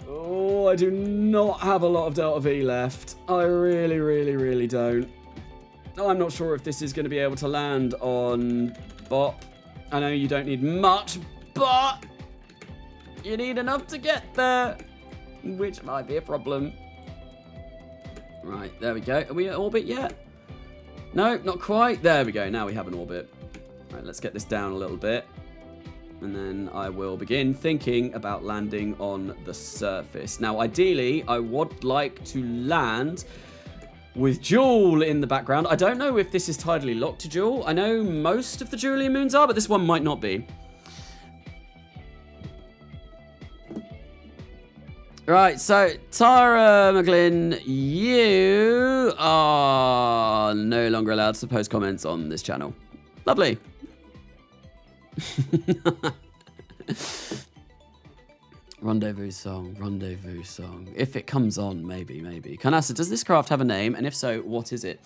Oh, I do not have a lot of Delta V left. I really, really, really don't. I'm not sure if this is going to be able to land on BOP. I know you don't need much, but you need enough to get there, which might be a problem. Right, there we go. Are we at orbit yet? No, not quite. There we go. Now we have an orbit. Right, let's get this down a little bit. And then I will begin thinking about landing on the surface. Now, ideally, I would like to land with JOOL in the background. I don't know if this is tidally locked to JOOL. I know most of the Julian moons are, but this one might not be. Right, so Tara McGlynn, you are no longer allowed to post comments on this channel. Lovely. Rendezvous song, rendezvous song. If it comes on, maybe. Carnasa, does this craft have a name? And if so, what is it?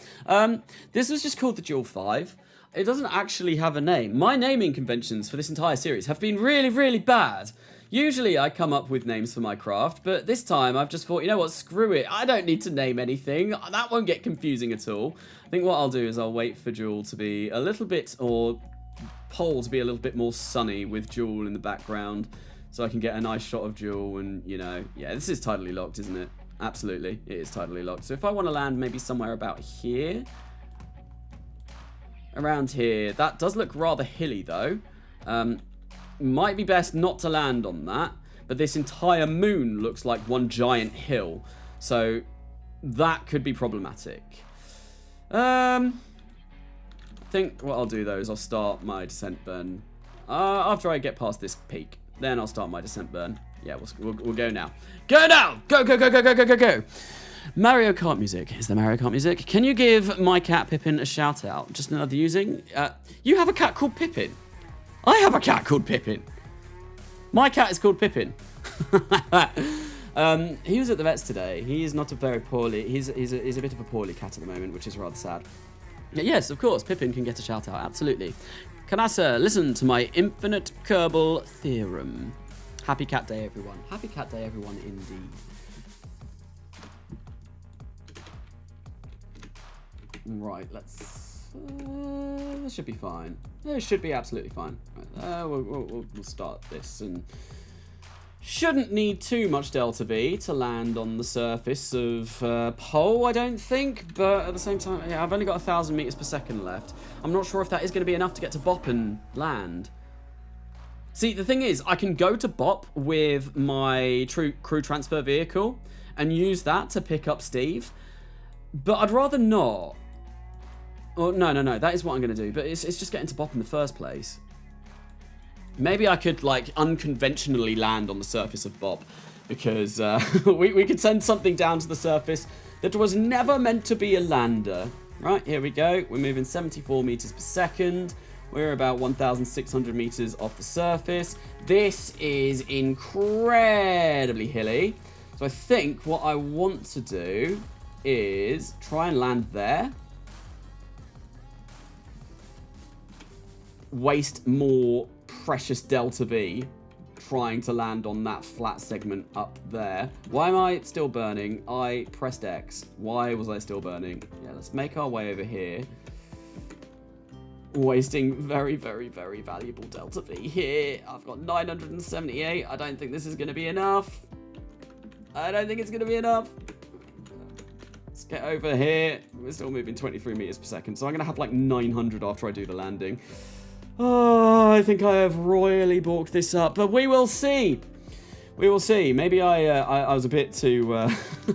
This was just called the JOOL V. It doesn't actually have a name. My naming conventions for this entire series have been really, really bad. Usually I come up with names for my craft, but this time I've just thought, you know what, screw it. I don't need to name anything. That won't get confusing at all. I think what I'll do is I'll wait for JOOL to be a little bit, or Pole to be a little bit more sunny with JOOL in the background, so I can get a nice shot of JOOL and, you know, yeah, this is tidally locked, isn't it? Absolutely, it is tidally locked. So if I want to land maybe somewhere about here, around here, that does look rather hilly though. Might be best not to land on that, but this entire moon looks like one giant hill, so that could be problematic. I think what I'll do though is I'll start my descent burn after I get past this peak. Then I'll start my descent burn. Yeah, we'll go now. Go now! Go, go, go, go, go, go, go, go! Mario Kart music. Is there Mario Kart music? Can you give my cat Pippin a shout out? Just another using. You have a cat called Pippin. I have a cat called Pippin. My cat is called Pippin. He was at the vets today. He is not a very poorly. He's a bit of a poorly cat at the moment, which is rather sad. Yes, of course, Pippin can get a shout out. Absolutely. Carnasa, listen to my infinite kerbal theorem. Happy Cat Day, everyone. Happy Cat Day, everyone, indeed. Right, let's... this should be fine. This should be absolutely fine. Right, we'll start this, and shouldn't need too much Delta V to land on the surface of Pole, I don't think, but at the same time, yeah, I've only got 1,000 meters per second left. I'm not sure if that is going to be enough to get to BOP and land. See, the thing is, I can go to BOP with my crew transfer vehicle and use that to pick up Steve, but I'd rather not. Oh, no, that is what I'm going to do, but it's just getting to BOP in the first place. Maybe I could, like, unconventionally land on the surface of BOP, because we could send something down to the surface that was never meant to be a lander. Right, here we go. We're moving 74 meters per second. We're about 1,600 meters off the surface. This is incredibly hilly. So I think what I want to do is try and land there. Waste more precious Delta V trying to land on that flat segment up there. Why am I still burning? I pressed X. Why was I still burning? Yeah, let's make our way over here. Wasting very, very, very valuable Delta V here. I've got 978. I don't think this is going to be enough. I don't think it's going to be enough. Let's get over here. We're still moving 23 meters per second, so I'm going to have like 900 after I do the landing. Oh, I think I have royally balked this up, but we will see. We will see. Maybe I was a bit too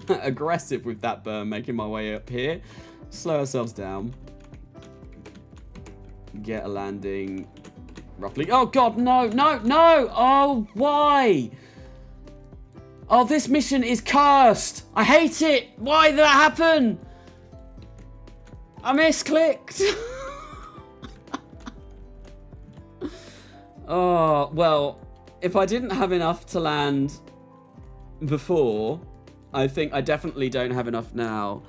aggressive with that burn, making my way up here. Slow ourselves down. Get a landing roughly. Oh, God, no. Oh, why? Oh, this mission is cursed. I hate it. Why did that happen? I misclicked. Oh, well, if I didn't have enough to land before, I think I definitely don't have enough now.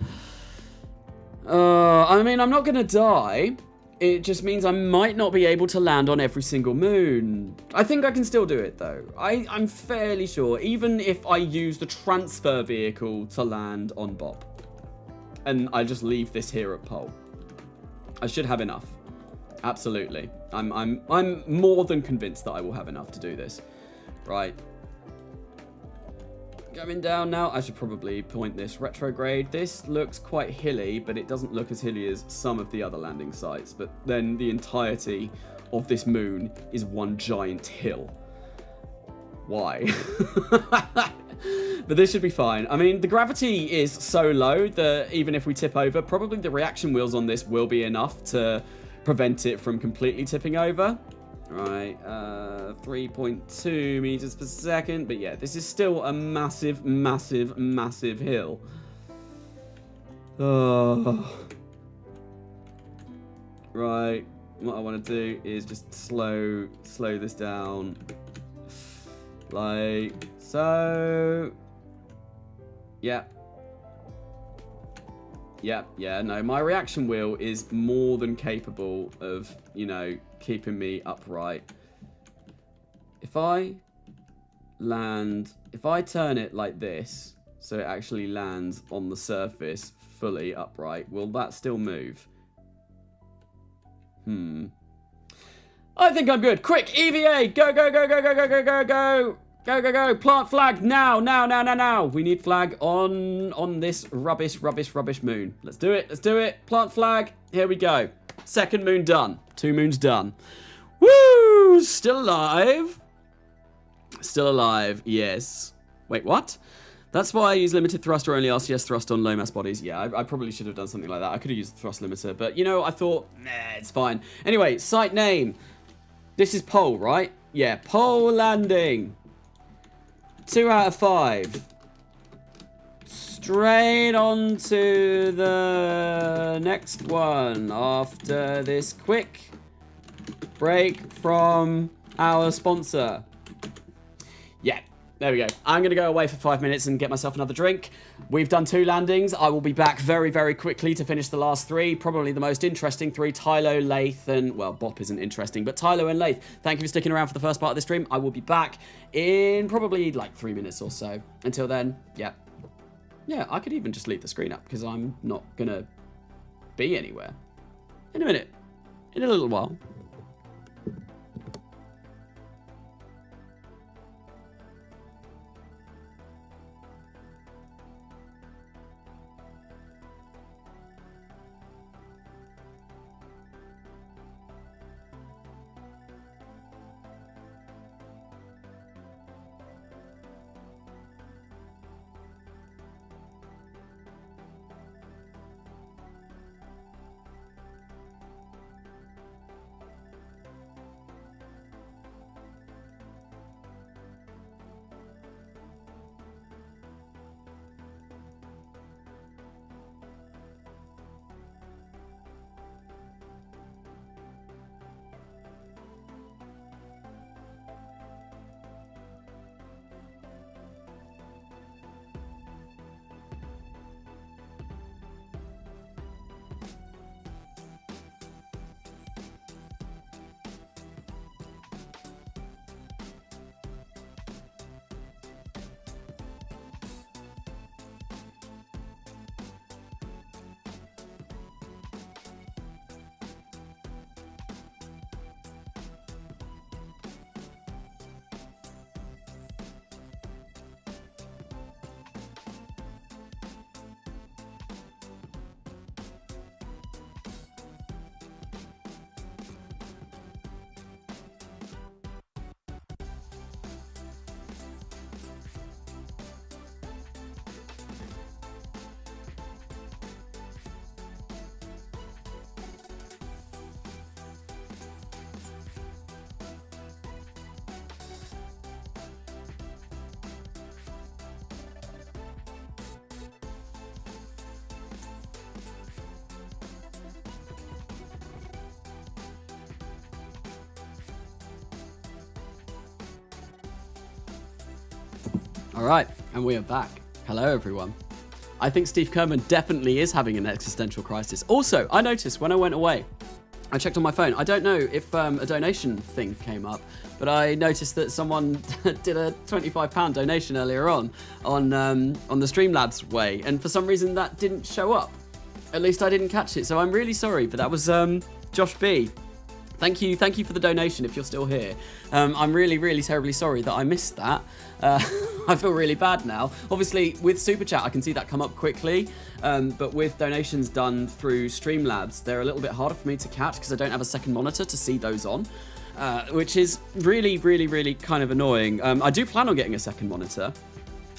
I mean, I'm not going to die. It just means I might not be able to land on every single moon. I think I can still do it, though. I'm fairly sure, even if I use the transfer vehicle to land on Bob. And I just leave this here at Pole. I should have enough. Absolutely. I'm more than convinced that I will have enough to do this. Right. Going down now. I should probably point this retrograde. This looks quite hilly, but it doesn't look as hilly as some of the other landing sites. But then the entirety of this moon is one giant hill. Why? But this should be fine. I mean, the gravity is so low that even if we tip over, probably the reaction wheels on this will be enough to prevent it from completely tipping over. Right, 3.2 meters per second. But yeah, this is still a massive, massive, massive hill. Oh. Right, what I want to do is just slow this down. Like so. Yeah. Yeah, no, my reaction wheel is more than capable of, you know, keeping me upright. If I turn it like this, so it actually lands on the surface fully upright, will that still move? I think I'm good. Quick, EVA, go, go, go, go, go, go, go, go, go. Go, go, go. Plant flag now, now, now, now, now. We need flag on this rubbish moon. Let's do it. Let's do it. Plant flag. Here we go. Second moon done. 2 moons done. Woo! Still alive. Still alive. Yes. Wait, what? That's why I use limited thrust or only RCS thrust on low mass bodies. Yeah, I probably should have done something like that. I could have used the thrust limiter, but, you know, I thought, nah, it's fine. Anyway, site name. This is Pole, right? Yeah, Pole landing. 2 out of 5. Straight on to the next one after this quick break from our sponsor. Yeah, there we go. I'm going to go away for 5 minutes and get myself another drink. We've done 2 landings. I will be back very, very quickly to finish the last 3. Probably the most interesting 3, Tylo, Lathe, and, well, Bop isn't interesting, but Tylo and Lathe. Thank you for sticking around for the first part of the stream. I will be back in probably like 3 minutes or so. Until then, yeah. Yeah, I could even just leave the screen up because I'm not going to be anywhere. In a minute. In a little while. All right, and we are back. Hello, everyone. I think Steve Kerman definitely is having an existential crisis. Also, I noticed when I went away, I checked on my phone. I don't know if a donation thing came up, but I noticed that someone did a £25 donation earlier on the Streamlabs way, and for some reason that didn't show up. At least I didn't catch it, so I'm really sorry, but that was Josh B. Thank you for the donation if you're still here. I'm really terribly sorry that I missed that. I feel really bad now. Obviously, with Super Chat, I can see that come up quickly, but with donations done through Streamlabs, they're a little bit harder for me to catch because I don't have a second monitor to see those on, which is really kind of annoying. I do plan on getting a second monitor,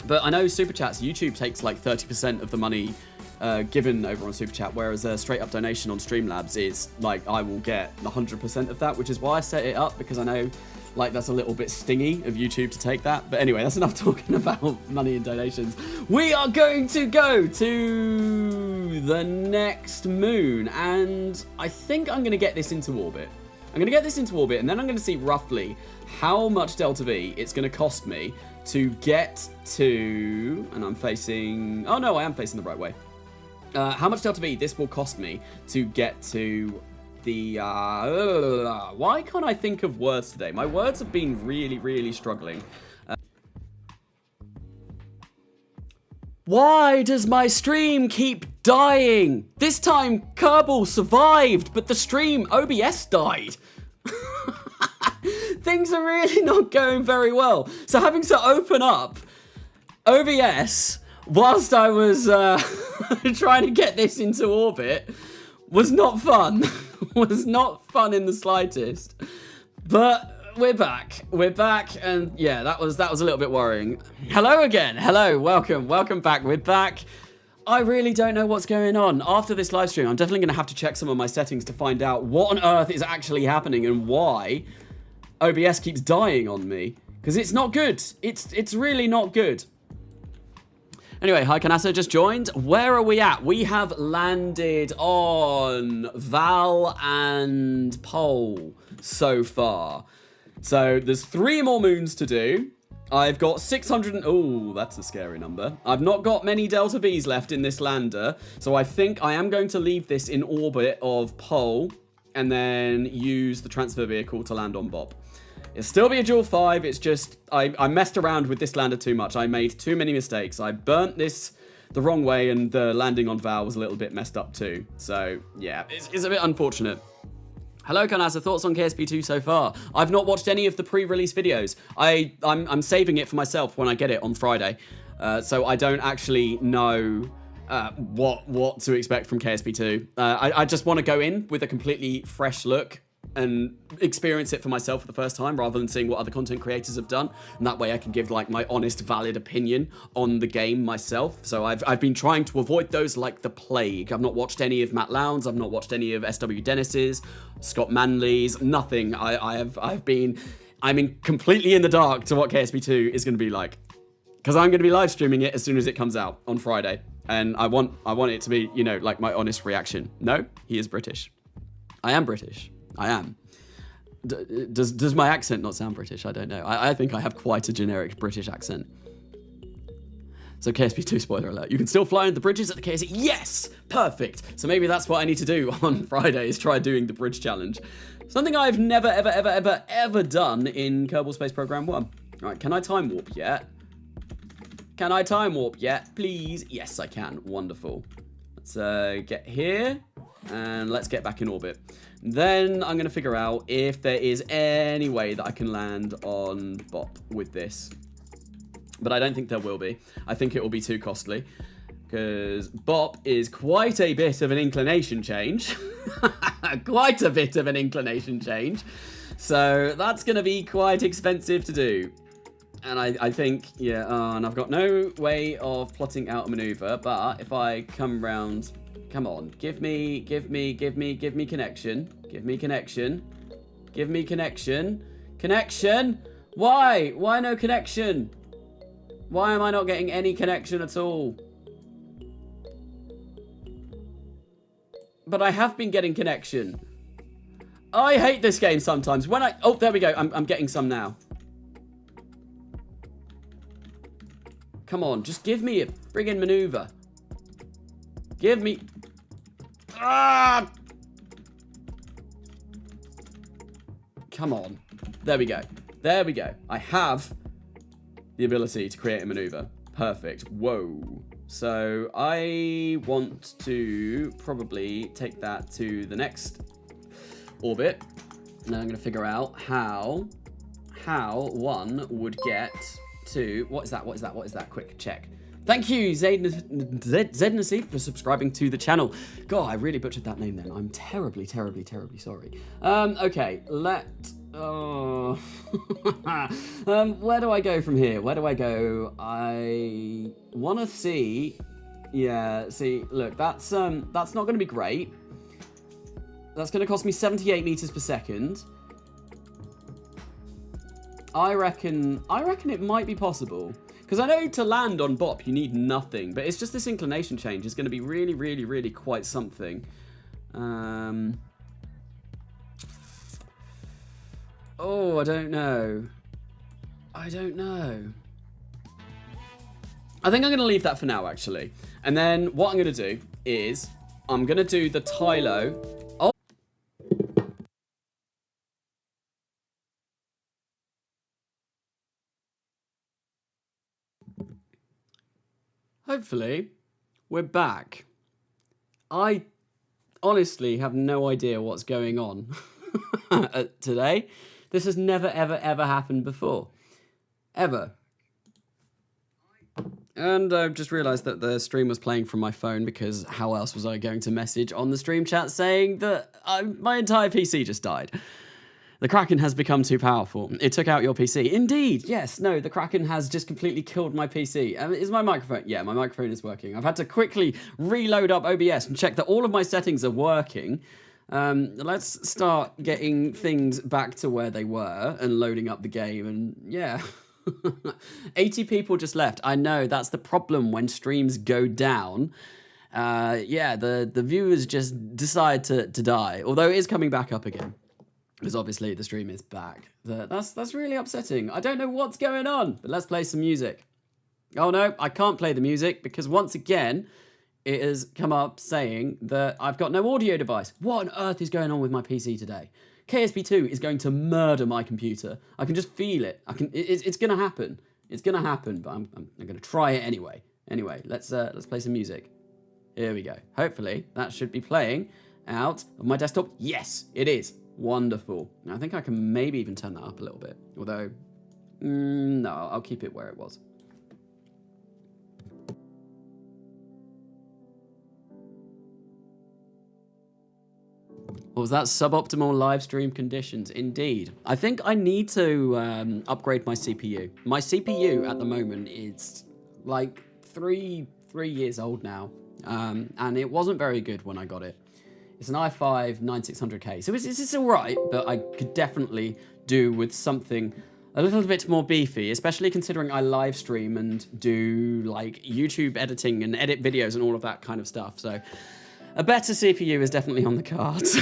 but I know Super Chats, YouTube takes like 30% of the money given over on Super Chat, whereas a straight up donation on Streamlabs is like I will get 100% of that, which is why I set it up, because I know like that's a little bit stingy of YouTube to take that. But anyway, that's enough talking about money and donations. We are going to go to the next moon, and I think I'm going to get this into orbit. I'm going to get this into orbit, and then I'm going to see roughly how much delta V it's going to cost me to get to, and I'm facing, oh no, I am facing the right way. How much delta V this will cost me to get to the, why can't I think of words today? My words have been really struggling. Why does my stream keep dying? This time Kerbal survived, but the stream OBS died. Things are really not going very well. So having to open up OBS whilst I was trying to get this into orbit was not fun. Was not fun in the slightest. But we're back, and yeah, that was a little bit worrying. Hello again, hello, welcome back, we're back. I really don't know what's going on. After this live stream, I'm definitely going to have to check some of my settings to find out what on earth is actually happening and why OBS keeps dying on me, because it's not good. It's really not good. Anyway, hi Carnasa, just joined. Where are we at? We have landed on Val and Pole so far. So there's 3 more moons to do. I've got 600 and... oh, that's a scary number. I've not got many Delta Vs left in this lander, so I think I am going to leave this in orbit of Pole and then use the transfer vehicle to land on Bob. It'll still be a JOOL 5, it's just, I messed around with this lander too much. I made too many mistakes. I burnt this the wrong way, and the landing on Val was a little bit messed up too. So, yeah, it's a bit unfortunate. Hello, Carnasa, thoughts on KSP2 so far? I've not watched any of the pre-release videos. I'm saving it for myself when I get it on Friday. So I don't actually know what to expect from KSP2. I just want to go in with a completely fresh look and experience it for myself for the first time, rather than seeing what other content creators have done, and that way I can give like my honest, valid opinion on the game myself. So I've been trying to avoid those like the plague. I've not watched any of Matt Lowndes, I've not watched any of SW Dennis's, Scott Manley's, nothing. I'm completely in the dark to what KSP2 is going to be like, because I'm going to be live streaming it as soon as it comes out on Friday, and I want it to be, you know, like my honest reaction. No, he is British. I am British. I am. Does my accent not sound British? I don't know. I think I have quite a generic British accent. So KSP2 spoiler alert. You can still fly under the bridges at the KSP. Yes! Perfect. So maybe that's what I need to do on Friday, is try doing the bridge challenge. Something I've never, ever done in Kerbal Space Program 1. Right, can I time warp yet? Can I time warp yet? Please? Yes, I can. Wonderful. Let's get here. And let's get back in orbit. Then I'm going to figure out if there is any way that I can land on Bop with this. But I don't think there will be. I think it will be too costly, because Bop is quite a bit of an inclination change. Quite a bit of an inclination change. So that's going to be quite expensive to do. And I think, yeah, and I've got no way of plotting out a maneuver, but if I come round... Come on, give me connection. Give me connection. Give me connection. Connection? Why? Why no connection? Why am I not getting any connection at all? But I have been getting connection. I hate this game sometimes. Oh, there we go. I'm getting some now. Come on, just give me a friggin' maneuver. Give me... Ah! Come on. There we go. There we go. I have the ability to create a maneuver. Perfect. Whoa. So I want to probably take that to the next orbit. And then I'm going to figure out how one would get to... What is that? What is that? What is that? Quick check. Thank you, Zednasif, for subscribing to the channel. God, I really butchered that name then. I'm terribly, terribly, terribly sorry. Okay, where do I go from here? Where do I go? I want to see... Yeah, see, look, that's not going to be great. That's going to cost me 78 meters per second. I reckon it might be possible. Because I know to land on BOP you need nothing, but it's just this inclination change is going to be really, really, really quite something. Oh, I don't know. I don't know. I think I'm going to leave that for now, actually. And then what I'm going to do is I'm going to do the Tylo. Oh. Hopefully, we're back. I honestly have no idea what's going on today. This has never, ever, ever happened before. Ever. And I've just realised that the stream was playing from my phone because how else was I going to message on the stream chat saying that my entire PC just died. The Kraken has become too powerful. It took out your PC. Indeed, yes, no, the Kraken has just completely killed my PC. Is my microphone? Yeah, my microphone is working. I've had to quickly reload up OBS and check that all of my settings are working. Let's start getting things back to where they were and loading up the game, and yeah. 80 people just left. I know, that's the problem when streams go down. Yeah, the viewers just decide to die, although it is coming back up again. Because obviously the stream is back. That's really upsetting. I don't know what's going on, but let's play some music. Oh no, I can't play the music because once again, it has come up saying that I've got no audio device. What on earth is going on with my PC today? KSP2 is going to murder my computer. I can just feel it. It's gonna happen. It's gonna happen, but I'm gonna try it anyway. Anyway, let's play some music. Here we go. Hopefully that should be playing out of my desktop. Yes, it is. Wonderful. I think I can maybe even turn that up a little bit. Although, no, I'll keep it where it was. What was that? Suboptimal live stream conditions. Indeed. I think I need to upgrade my CPU. My CPU at the moment is like three years old now. And it wasn't very good when I got it. It's an i5-9600K, so it's all right, but I could definitely do with something a little bit more beefy, especially considering I live stream and do like YouTube editing and edit videos and all of that kind of stuff. So a better CPU is definitely on the cards.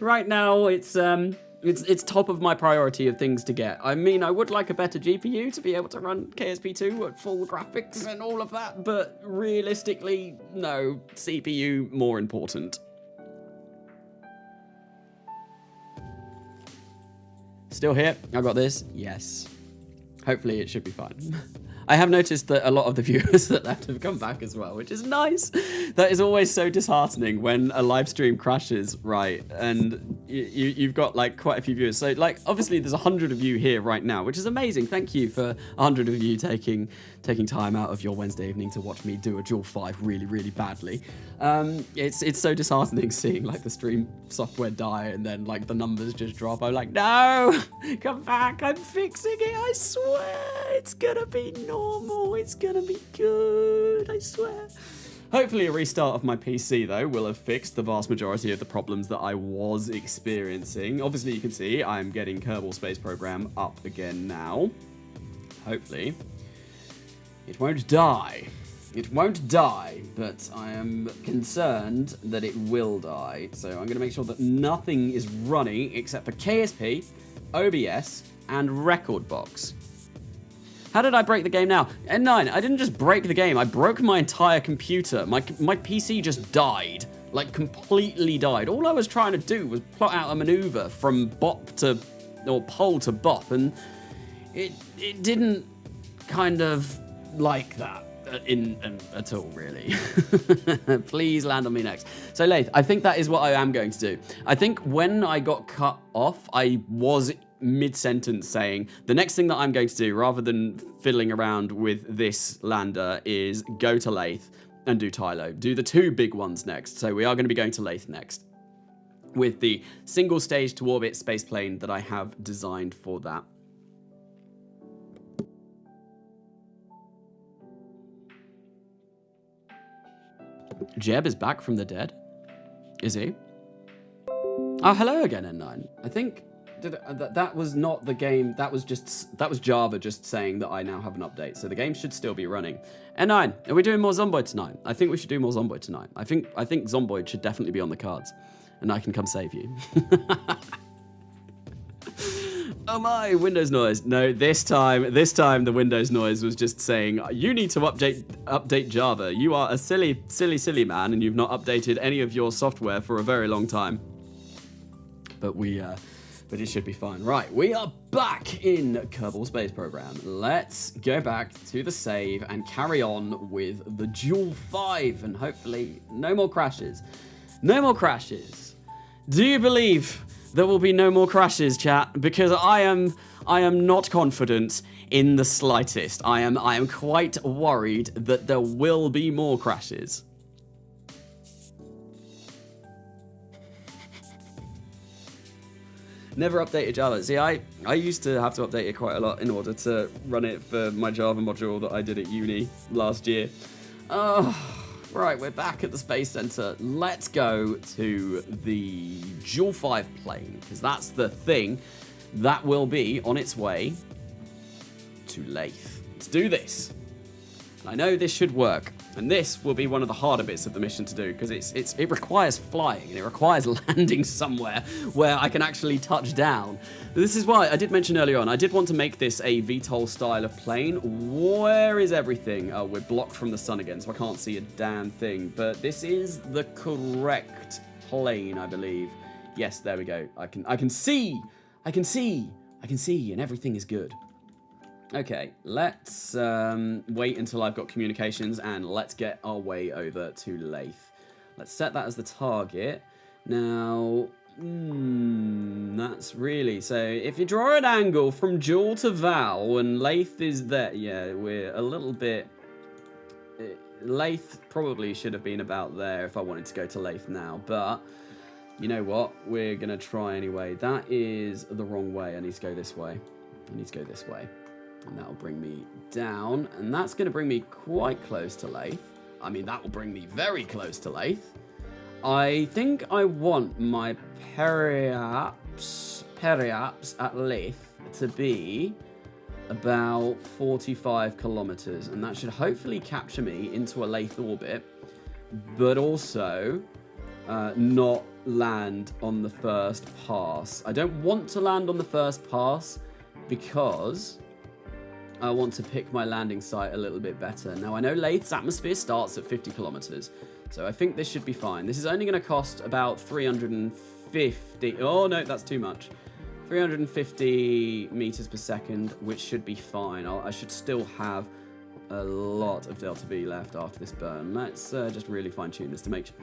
Right now, it's top of my priority of things to get. I mean, I would like a better GPU to be able to run KSP2 at full graphics and all of that, but realistically, no, CPU more important. Still here? I got this? Yes. Hopefully it should be fine. I have noticed that a lot of the viewers that left have come back as well, which is nice. That is always so disheartening when a live stream crashes, right? And you've got like quite a few viewers. So like, obviously there's 100 of you here right now, which is amazing. Thank you for 100 of you taking time out of your Wednesday evening to watch me do a JOOL V really, really badly. It's so disheartening seeing like the stream software die and then like the numbers just drop. I'm like, no, come back. I'm fixing it. I swear it's gonna be normal. It's gonna be good. I swear. Hopefully a restart of my PC though will have fixed the vast majority of the problems that I was experiencing. Obviously you can see I'm getting Kerbal Space Program up again now. Hopefully it won't die. It won't die, but I am concerned that it will die. So I'm going to make sure that nothing is running except for KSP, OBS, and Rekordbox. How did I break the game now? N9, I didn't just break the game. I broke my entire computer. My PC just died. Like, completely died. All I was trying to do was plot out a maneuver from bop to, or pole to bop, and it didn't kind of like that at all, really. Please land on me next. So, Lath, I think that is what I am going to do. I think when I got cut off, I was mid-sentence saying, the next thing that I'm going to do, rather than fiddling around with this lander, is go to Lathe and do Tylo. Do the two big ones next. So we are going to be going to Lathe next, with the single stage to orbit space plane that I have designed for that. Jeb is back from the dead. Is he? Oh, hello again, N9. I think that was not the game. That was Java just saying that I now have an update. So the game should still be running. N9, are we doing more Zomboid tonight? I think we should do more Zomboid tonight. I think Zomboid should definitely be on the cards, and I can come save you. Oh my, Windows noise. No, this time the Windows noise was just saying, you need to update Java. You are a silly man, and you've not updated any of your software for a very long time. But but it should be fine. Right, we are back in Kerbal Space Program. Let's go back to the save and carry on with the JOOL V, and hopefully no more crashes. No more crashes. Do you believe there will be no more crashes, chat? Because I am not confident in the slightest. I am quite worried that there will be more crashes. Never updated Java. See, I used to have to update it quite a lot in order to run it for my Java module that I did at uni last year. Oh, right, we're back at the Space Center. Let's go to the JOOL V plane, because that's the thing that will be on its way to Lathe. Let's do this. I know this should work, and this will be one of the harder bits of the mission to do, because it requires flying, and it requires landing somewhere where I can actually touch down. This is why I did mention earlier on, I did want to make this a VTOL style of plane. Where is everything? Oh, we're blocked from the sun again, so I can't see a damn thing, but this is the correct plane, I believe. Yes, there we go. I can see, and everything is good. Okay, let's wait until I've got communications, and let's get our way over to Lathe. Let's set that as the target. Now, that's really... So, if you draw an angle from JOOL to Val, and Lathe is there... Yeah, we're a little bit... Lathe probably should have been about there if I wanted to go to Lathe now, but... You know what? We're going to try anyway. That is the wrong way. I need to go this way. And that'll bring me down, and that's going to bring me quite close to Lathe. I mean, that will bring me very close to Lathe. I think I want my periaps at Lathe to be about 45 kilometers, and that should hopefully capture me into a Lathe orbit, but also not land on the first pass. I don't want to land on the first pass because I want to pick my landing site a little bit better. Now, I know Lathe's atmosphere starts at 50 kilometers, so I think this should be fine. This is only going to cost about 350... Oh, no, that's too much. 350 meters per second, which should be fine. I should still have a lot of delta V left after this burn. Let's just really fine-tune this to make sure...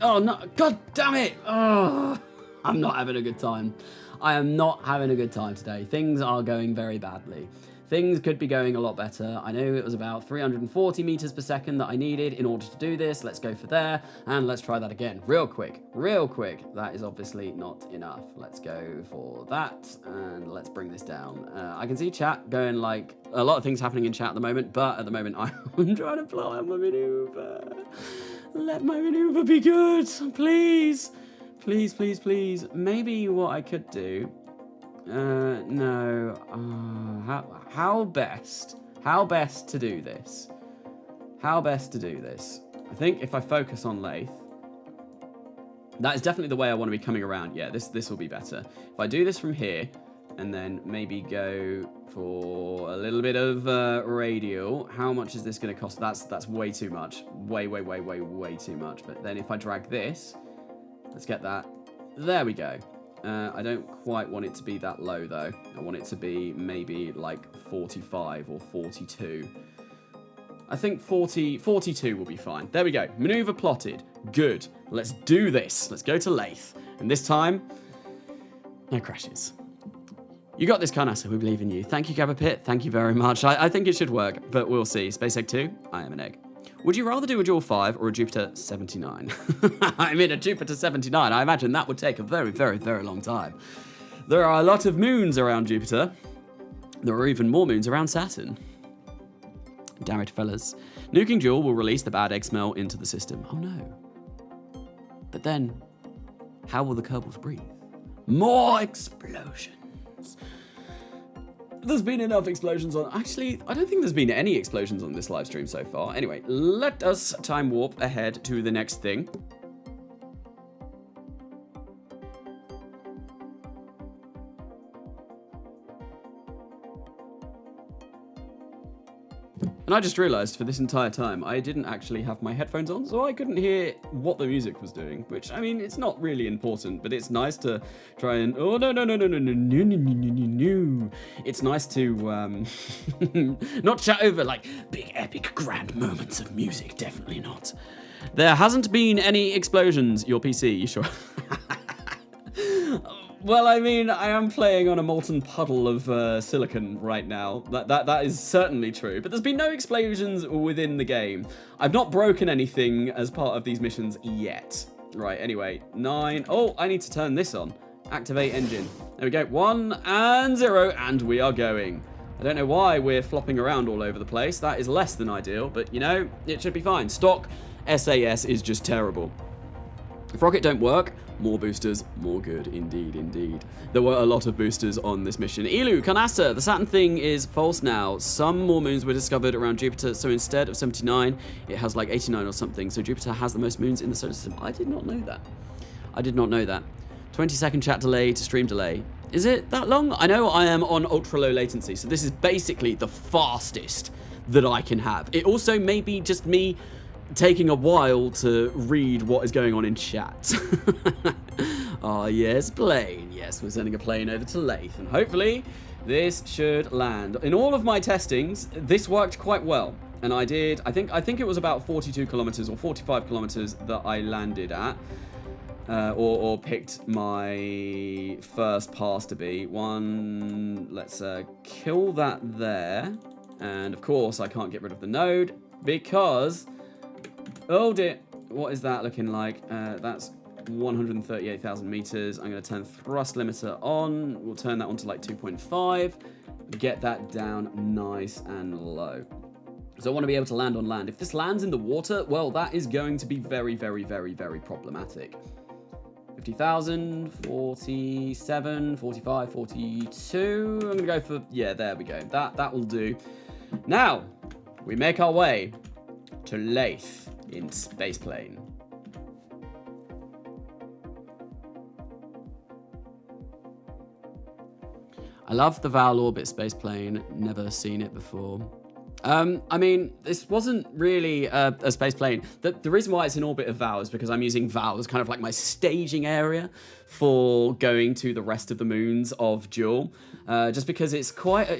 Oh, no. God damn it! Oh, I'm not having a good time. I am not having a good time today. Things are going very badly. Things could be going a lot better. I know it was about 340 meters per second that I needed in order to do this. Let's go for there, and let's try that again. Real quick. That is obviously not enough. Let's go for that, and let's bring this down. I can see chat going like, a lot of things happening in chat at the moment, but at the moment I'm trying to plan my maneuver. Let my maneuver be good, please. Please. Maybe what I could do... no. How best to do this? I think if I focus on Lathe, that is definitely the way I want to be coming around. Yeah, this will be better. If I do this from here, and then maybe go for a little bit of radial. How much is this going to cost? That's way too much. Way too much. But then if I drag this, let's get that. There we go. I don't quite want it to be that low though. I want it to be maybe like 45 or 42. I think 42 will be fine. There we go. Maneuver plotted. Good. Let's do this. Let's go to lathe. And this time, no crashes. You got this, Carnasa. We believe in you. Thank you, Gabapit. Thank you very much. I think it should work, but we'll see. Space Egg 2, I am an egg. Would you rather do a JOOL 5 or a Jupiter 79? I mean, a Jupiter 79. I imagine that would take a very long time. There are a lot of moons around Jupiter. There are even more moons around Saturn. Damn it, fellas. Nuking JOOL will release the bad egg smell into the system. Oh no. But then, how will the kerbals breathe? More explosions. There's been enough explosions on... Actually, I don't think there's been any explosions on this live stream so far. Anyway, let us time warp ahead to the next thing. And I just realized for this entire time, I didn't actually have my headphones on, so I couldn't hear what the music was doing, which, I mean, it's not really important, but it's nice to try and... Oh, no. It's nice to, not chat over, like, big, epic, grand moments of music. Definitely not. There hasn't been any explosions. Your PC, you sure? Well, I mean, I am playing on a molten puddle of silicon right now. That is certainly true. But there's been no explosions within the game. I've not broken anything as part of these missions yet. Right, anyway, 9. Oh, I need to turn this on. Activate engine. There we go. 1 and 0, and we are going. I don't know why we're flopping around all over the place. That is less than ideal, but, you know, it should be fine. Stock SAS is just terrible. If rocket don't work, more boosters, more good. Indeed. There were a lot of boosters on this mission. Elu, Carnasa, the Saturn thing is false now. Some more moons were discovered around Jupiter, so instead of 79, it has like 89 or something. So Jupiter has the most moons in the solar system. I did not know that. 20-second chat delay to stream delay. Is it that long? I know I am on ultra low latency, so this is basically the fastest that I can have. It also may be just me taking a while to read what is going on in chat. Oh, yes, plane. Yes, we're sending a plane over to Lathe, and hopefully this should land. In all of my testings, this worked quite well. And I think it was about 42 kilometers or 45 kilometers that I landed at, or picked my first pass to be. Let's kill that there. And of course, I can't get rid of the node because... Oh dear, what is that looking like? That's 138,000 meters. I'm going to turn thrust limiter on. We'll turn that on to like 2.5. Get that down nice and low. So I want to be able to land on land. If this lands in the water, well, that is going to be very problematic. 50,000, 47, 45, 42. I'm going to go for, yeah, there we go. That will do. Now, we make our way to Lathe in spaceplane. I love the Val orbit spaceplane. Never seen it before. I mean, this wasn't really a space plane. The reason why it's in orbit of Val is because I'm using Val as kind of like my staging area for going to the rest of the moons of JOOL. Just because it's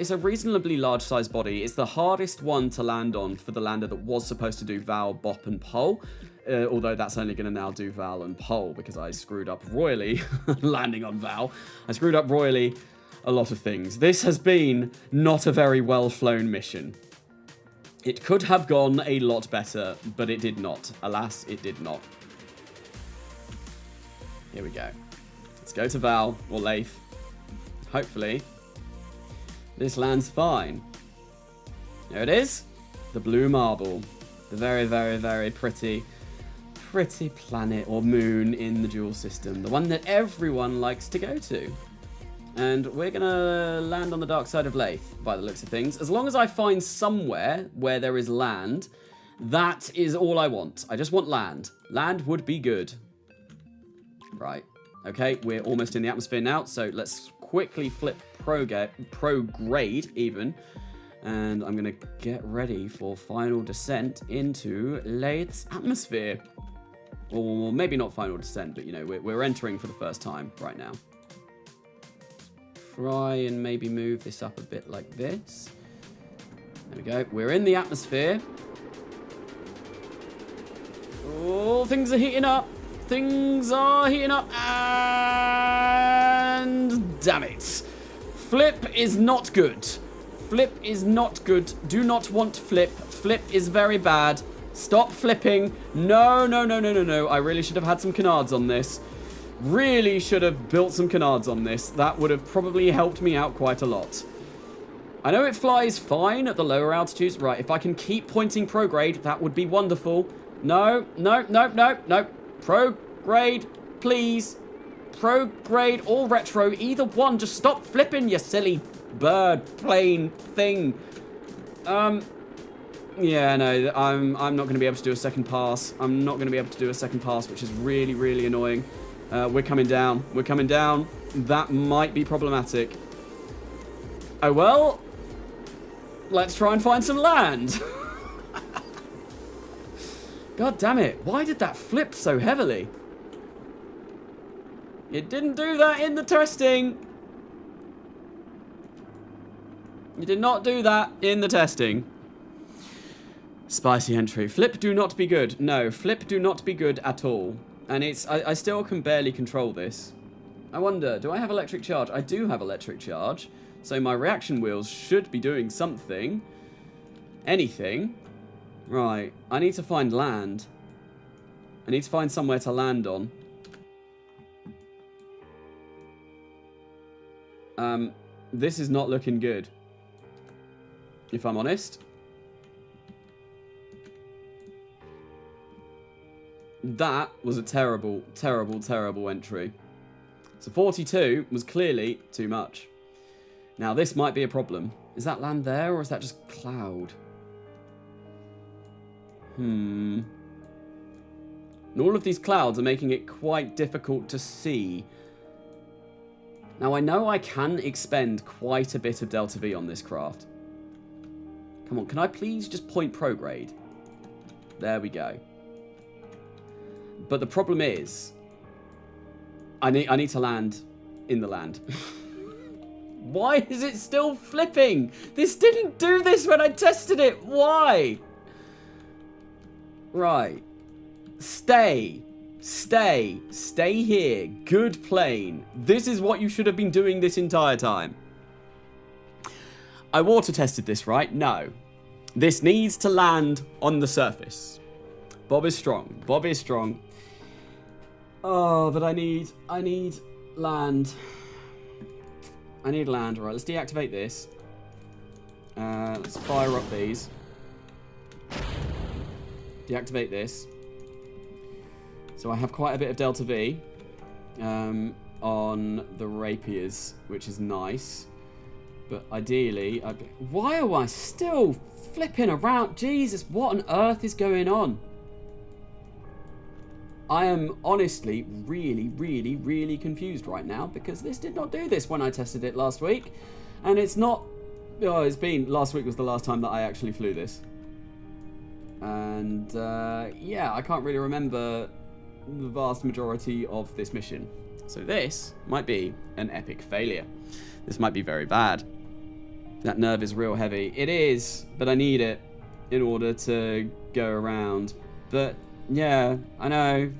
a reasonably large sized body. It's the hardest one to land on for the lander that was supposed to do Val, Bop, and Pole. Although that's only going to now do Val and Pole because I screwed up royally landing on Val. I screwed up royally a lot of things. This has been not a very well flown mission. It could have gone a lot better, but it did not. Alas, it did not. Here we go. Let's go to Val, or Lathe. Hopefully, this lands fine. There it is. The blue marble. The very pretty planet or moon in the JOOL system. The one that everyone likes to go to. And we're going to land on the dark side of Lathe, by the looks of things. As long as I find somewhere where there is land, that is all I want. I just want land. Land would be good. Right. Okay, we're almost in the atmosphere now, so let's quickly flip prograde even. And I'm going to get ready for final descent into Lathe's atmosphere. Or maybe not final descent, but, you know, we're entering for the first time right now. Try and maybe move this up a bit like this. There we go. We're in the atmosphere. Oh, things are heating up. Things are heating up. And damn it. Flip is not good. Flip is not good. Do not want flip. Flip is very bad. Stop flipping. No, no, no, no, no, no. I really should have had some canards on this. Really should have built some canards on this. That would have probably helped me out quite a lot. I know it flies fine at the lower altitudes. Right, if I can keep pointing prograde, that would be wonderful. No, no, no, no, no. Prograde, please. Prograde or retro. Either one. Just stop flipping, you silly bird plane thing. Yeah, no, I'm not going to be able to do a second pass. I'm not going to be able to do a second pass, which is really, really annoying. We're coming down. We're coming down. That might be problematic. Oh, well. Let's try and find some land. God damn it. Why did that flip so heavily? It didn't do that in the testing. You did not do that in the testing. Spicy entry. Flip do not be good. No, flip do not be good at all. And it's... I still can barely control this. I wonder, do I have electric charge? I do have electric charge. So my reaction wheels should be doing something. Anything. Right. I need to find land. I need to find somewhere to land on. This is not looking good. If I'm honest. That was a terrible, terrible, terrible entry. So 42 was clearly too much. Now this might be a problem. Is that land there or is that just cloud? And all of these clouds are making it quite difficult to see. Now I know I can expend quite a bit of delta V on this craft. Come on, can I please just point prograde? There we go. But the problem is, I need to land in the land. Why is it still flipping? This didn't do this when I tested it. Why? Right. Stay. Stay. Stay here. Good plane. This is what you should have been doing this entire time. I water tested this, right? No. This needs to land on the surface. Bob is strong. Bob is strong. Oh, but I need land. I need land. Right, let's deactivate this. Let's fire up these. Deactivate this. So I have quite a bit of delta V on the rapiers, which is nice. But ideally, why am I still flipping around? Jesus, what on earth is going on? I am honestly really, really, really confused right now because this did not do this when I tested it last week. And it's not... Oh, it's been... Last week was the last time that I actually flew this. And, yeah, I can't really remember the vast majority of this mission. So this might be an epic failure. This might be very bad. That nerve is real heavy. It is, but I need it in order to go around. But... yeah, I know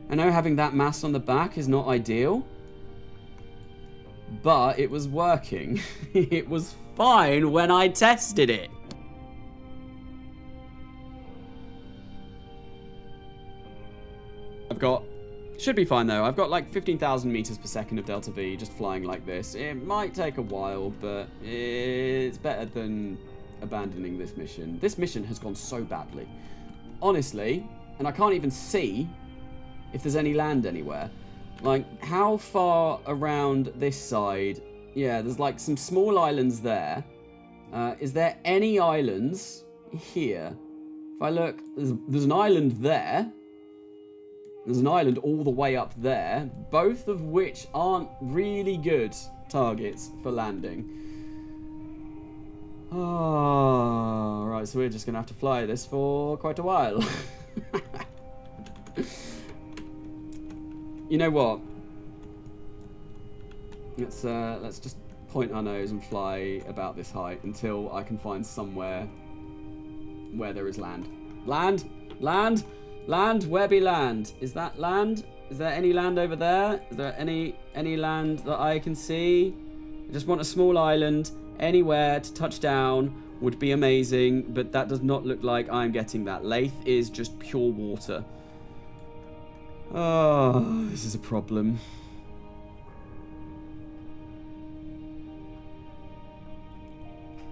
having that mass on the back is not ideal, but it was working. It was fine when I tested it. Should be fine though. I've got like 15,000 meters per second of delta V just flying like this. It might take a while, but it's better than abandoning this mission. This mission has gone so badly. Honestly, and I can't even see if there's any land anywhere. Like, how far around this side? Yeah, there's like some small islands there. Is there any islands here? If I look, there's an island there. There's an island all the way up there, both of which aren't really good targets for landing. Oh, right, so we're just going to have to fly this for quite a while. You know what? Let's just point our nose and fly about this height until I can find somewhere where there is land. Land! Land! Land! Where be land? Is that land? Is there any land over there? Is there any land that I can see? I just want a small island. Anywhere to touch down would be amazing, but that does not look like I'm getting that. Lathe is just pure water. Oh, this is a problem.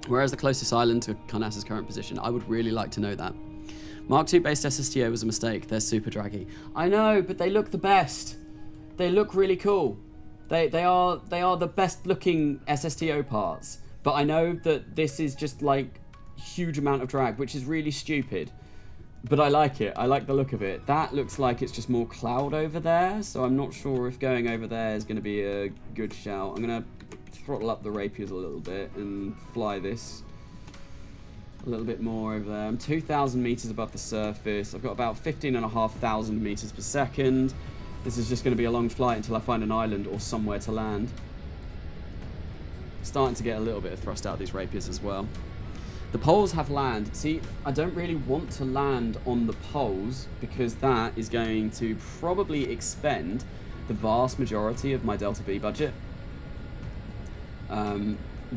Where is the closest island to Carnasa's current position? I would really like to know that. Mark II based SSTO was a mistake. They're super draggy. I know, but they look the best. They look really cool. They are the best looking SSTO parts. But I know that this is just like huge amount of drag, which is really stupid. But I like it. I like the look of it. That looks like it's just more cloud over there. So I'm not sure if going over there is going to be a good shout. I'm going to throttle up the rapiers a little bit and fly this a little bit more over there. I'm 2,000 meters above the surface. I've got about 15,500 meters per second. This is just going to be a long flight until I find an island or somewhere to land. Starting to get a little bit of thrust out of these rapiers as well. The poles have land. See, I don't really want to land on the poles because that is going to probably expend the vast majority of my Delta V budget.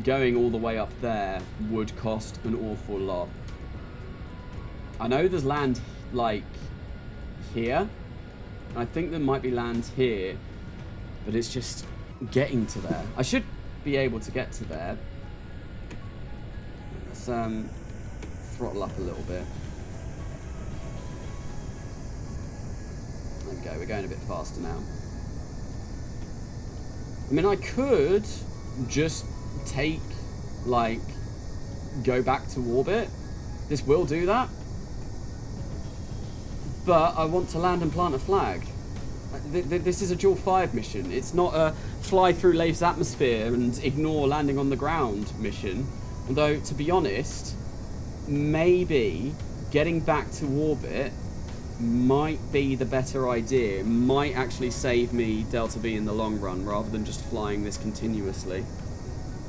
Going all the way up there would cost an awful lot. I know there's land like here. I think there might be land here, but it's just getting to there. I should be able to get to there. Let's throttle up a little bit. There we go, we're going a bit faster now. I mean, I could just go back to orbit. This will do that. But I want to land and plant a flag. This is a JOOL V mission. It's not a fly through Lave's atmosphere and ignore landing on the ground mission. Although, to be honest, maybe getting back to orbit might be the better idea. Might actually save me Delta V in the long run rather than just flying this continuously.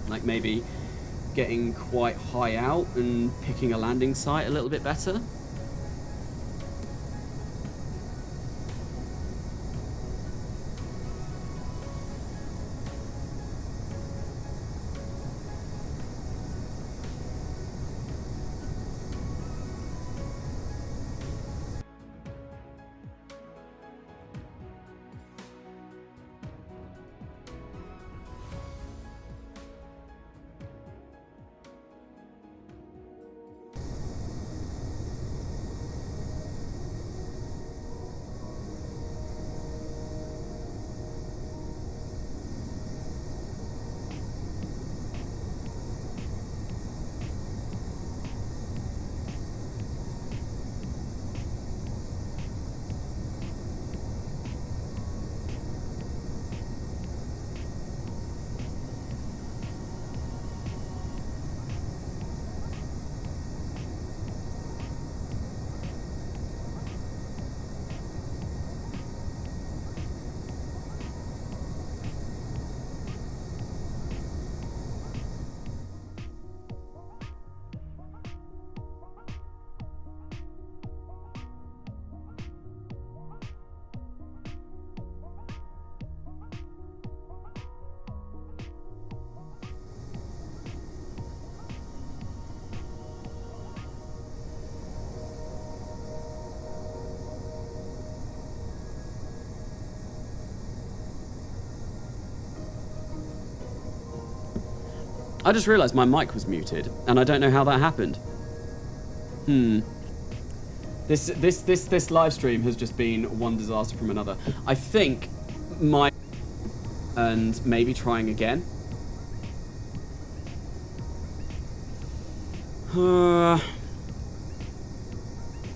Like maybe getting quite high out and picking a landing site a little bit better. I just realised my mic was muted, and I don't know how that happened. This live stream has just been one disaster from another. I think and maybe trying again.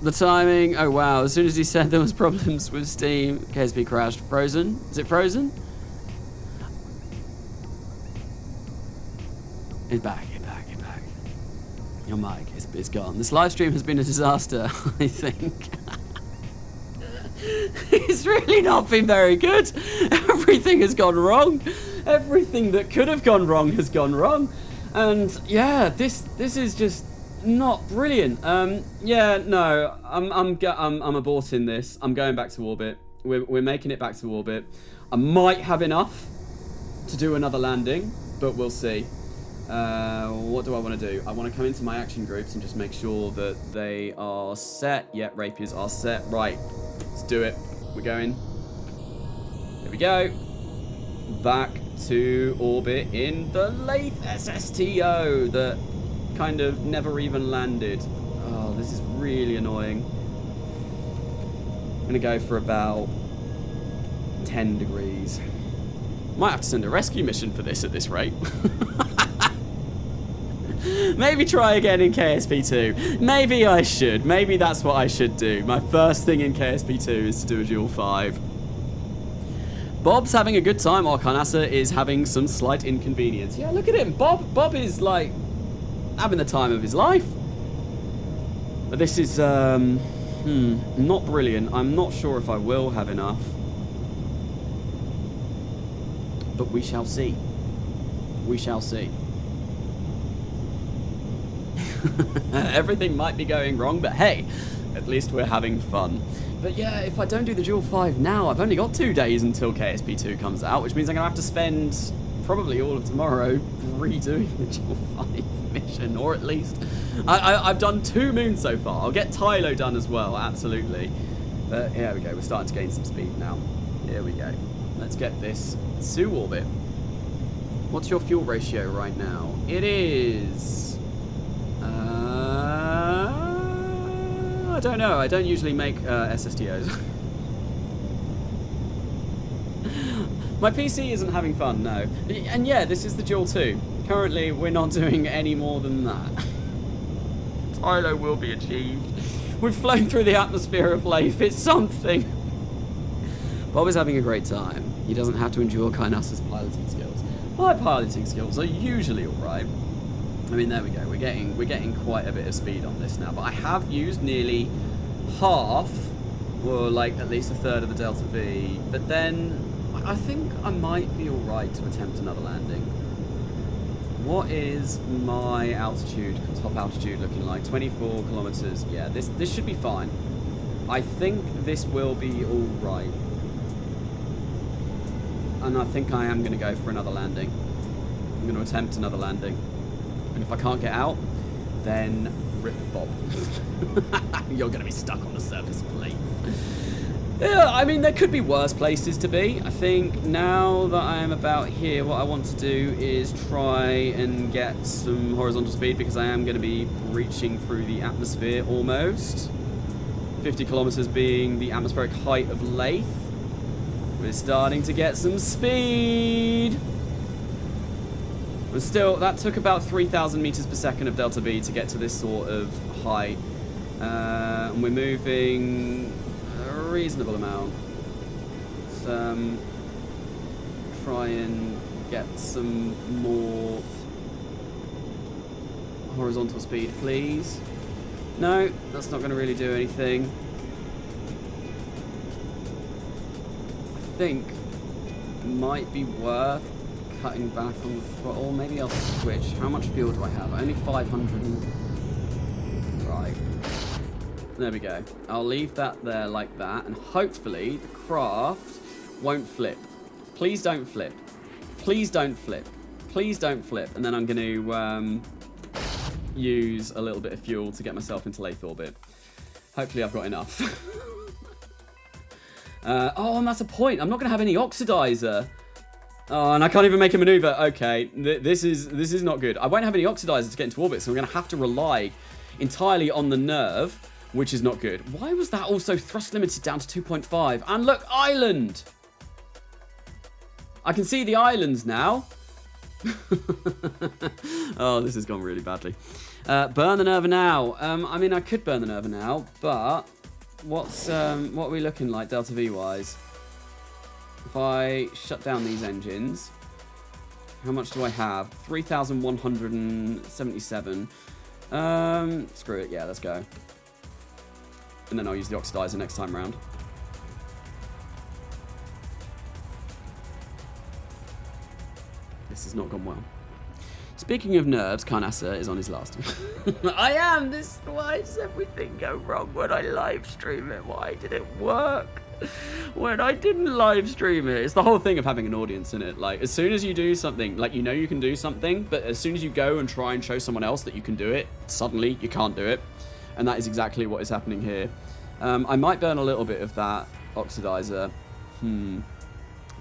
The timing. Oh, wow. As soon as he said there was problems with Steam, KSP crashed. Frozen? Is it frozen? It's back. Your mic is gone. This live stream has been a disaster, I think. It's really not been very good. Everything has gone wrong. Everything that could have gone wrong has gone wrong. And yeah, this is just not brilliant. Yeah, no, I'm aborting this. I'm going back to orbit. We're making it back to orbit. I might have enough to do another landing, but we'll see. What do I want to do? I want to come into my action groups and just make sure that they are set. Yeah, rapiers are set. Right, let's do it. We're going. Here we go. Back to orbit in the late SSTO that kind of never even landed. Oh, this is really annoying. I'm going to go for about 10 degrees. Might have to send a rescue mission for this at this rate. Maybe try again in KSP2. Maybe I should. Maybe that's what I should do. My first thing in KSP2 is to do a JOOL V. Bob's having a good time while Carnasa is having some slight inconvenience. Yeah, look at him. Bob is like having the time of his life. But this is not brilliant. I'm not sure if I will have enough. But we shall see. We shall see. Everything might be going wrong, but hey, at least we're having fun. But yeah, if I don't do the JOOL V now, I've only got 2 days until KSP2 comes out, which means I'm going to have to spend probably all of tomorrow redoing the JOOL V mission, or at least... I've done 2 moons so far. I'll get Tylo done as well, absolutely. But here we go, we're starting to gain some speed now. Here we go. Let's get this to orbit. What's your fuel ratio right now? It is... I don't know. I don't usually make SSTOs. My PC isn't having fun, no. And yeah, this is the JOOL 2. Currently, we're not doing any more than that. Tylo will be achieved. We've flown through the atmosphere of life. It's something. Bob is having a great time. He doesn't have to endure Carnasa's piloting skills. My piloting skills are usually alright. I mean, there we go. We're getting quite a bit of speed on this now. But I have used nearly half, or like at least a third of the Delta V. But then I think I might be all right to attempt another landing. What is my altitude, top altitude, looking like? 24 kilometers. Yeah, this should be fine. I think this will be all right. And I think I am going to go for another landing. I'm going to attempt another landing. And if I can't get out, then rip Bob. You're going to be stuck on the surface plate. Yeah, I mean, there could be worse places to be. I think now that I am about here, what I want to do is try and get some horizontal speed, because I am going to be reaching through the atmosphere almost. 50 kilometers being the atmospheric height of Lathe. We're starting to get some speed. But still, that took about 3,000 meters per second of Delta V to get to this sort of height. And we're moving a reasonable amount. Let's try and get some more horizontal speed, please. No, that's not going to really do anything. I think it might be worth cutting back on the throttle. Maybe I'll switch. How much fuel do I have? Only 500. Right. There we go. I'll leave that there like that, and hopefully the craft won't flip. Please don't flip. Please don't flip. Please don't flip. And then I'm going to use a little bit of fuel to get myself into Lathe orbit. Hopefully I've got enough. Oh, and that's a point. I'm not going to have any oxidizer. Oh, and I can't even make a maneuver. Okay, this is not good. I won't have any oxidizer to get into orbit, so I'm going to have to rely entirely on the nerve, which is not good. Why was that also thrust limited down to 2.5? And look, island! I can see the islands now. Oh, this has gone really badly. Burn the Nerva now. I mean, I could burn the Nerva now, but what are we looking like Delta V wise? If I shut down these engines, how much do I have? 3,177. Screw it. Yeah, let's go. And then I'll use the oxidizer next time round. This has not gone well. Speaking of nerves, Carnasa is on his last. I am! Why does everything go wrong when I live stream it? Why did it work when I didn't live stream it? It's the whole thing of having an audience in it. Like, as soon as you do something, like, you know you can do something, but as soon as you go and try and show someone else that you can do it, suddenly you can't do it. And that is exactly what is happening here. I might burn a little bit of that oxidizer.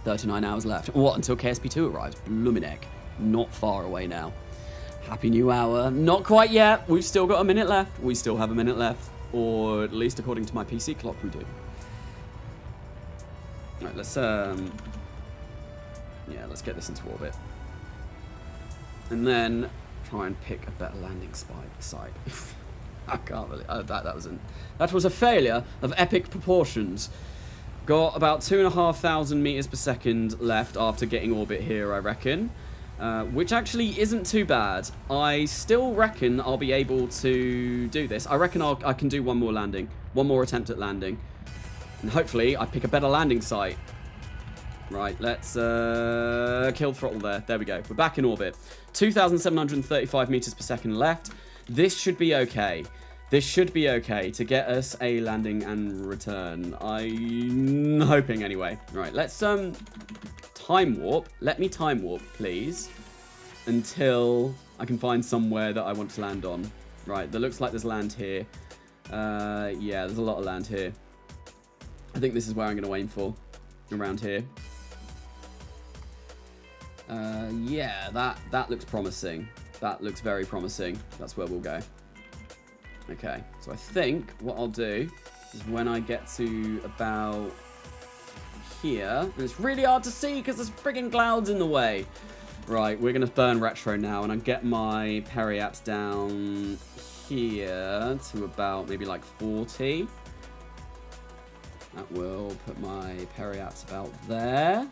39 hours left. What, until KSP2 arrives? Bluminek. Not far away now. Happy new hour. Not quite yet. We've still got a minute left. We still have a minute left. Or at least according to my PC clock, we do. Alright, let's let's get this into orbit. And then try and pick a better landing site. I can't believe that was a failure of epic proportions. Got about 2,500 meters per second left after getting orbit here, I reckon. Which actually isn't too bad. I still reckon I'll be able to do this. I reckon I can do one more landing. One more attempt at landing. And hopefully I pick a better landing site. Right, let's kill throttle there. There we go. We're back in orbit. 2,735 meters per second left. This should be okay. This should be okay to get us a landing and return. I'm hoping anyway. Right, let's time warp. Let me time warp, please, until I can find somewhere that I want to land on. Right, there looks like there's land here. Yeah, there's a lot of land here. I think this is where I'm going to aim for, around here. Yeah, that looks promising. That looks very promising. That's where we'll go. Okay, so I think what I'll do is when I get to about here, and it's really hard to see because there's friggin' clouds in the way. Right, we're going to burn retro now, and I'll get my periapts down here to about maybe like 40. That will put my periapts about there.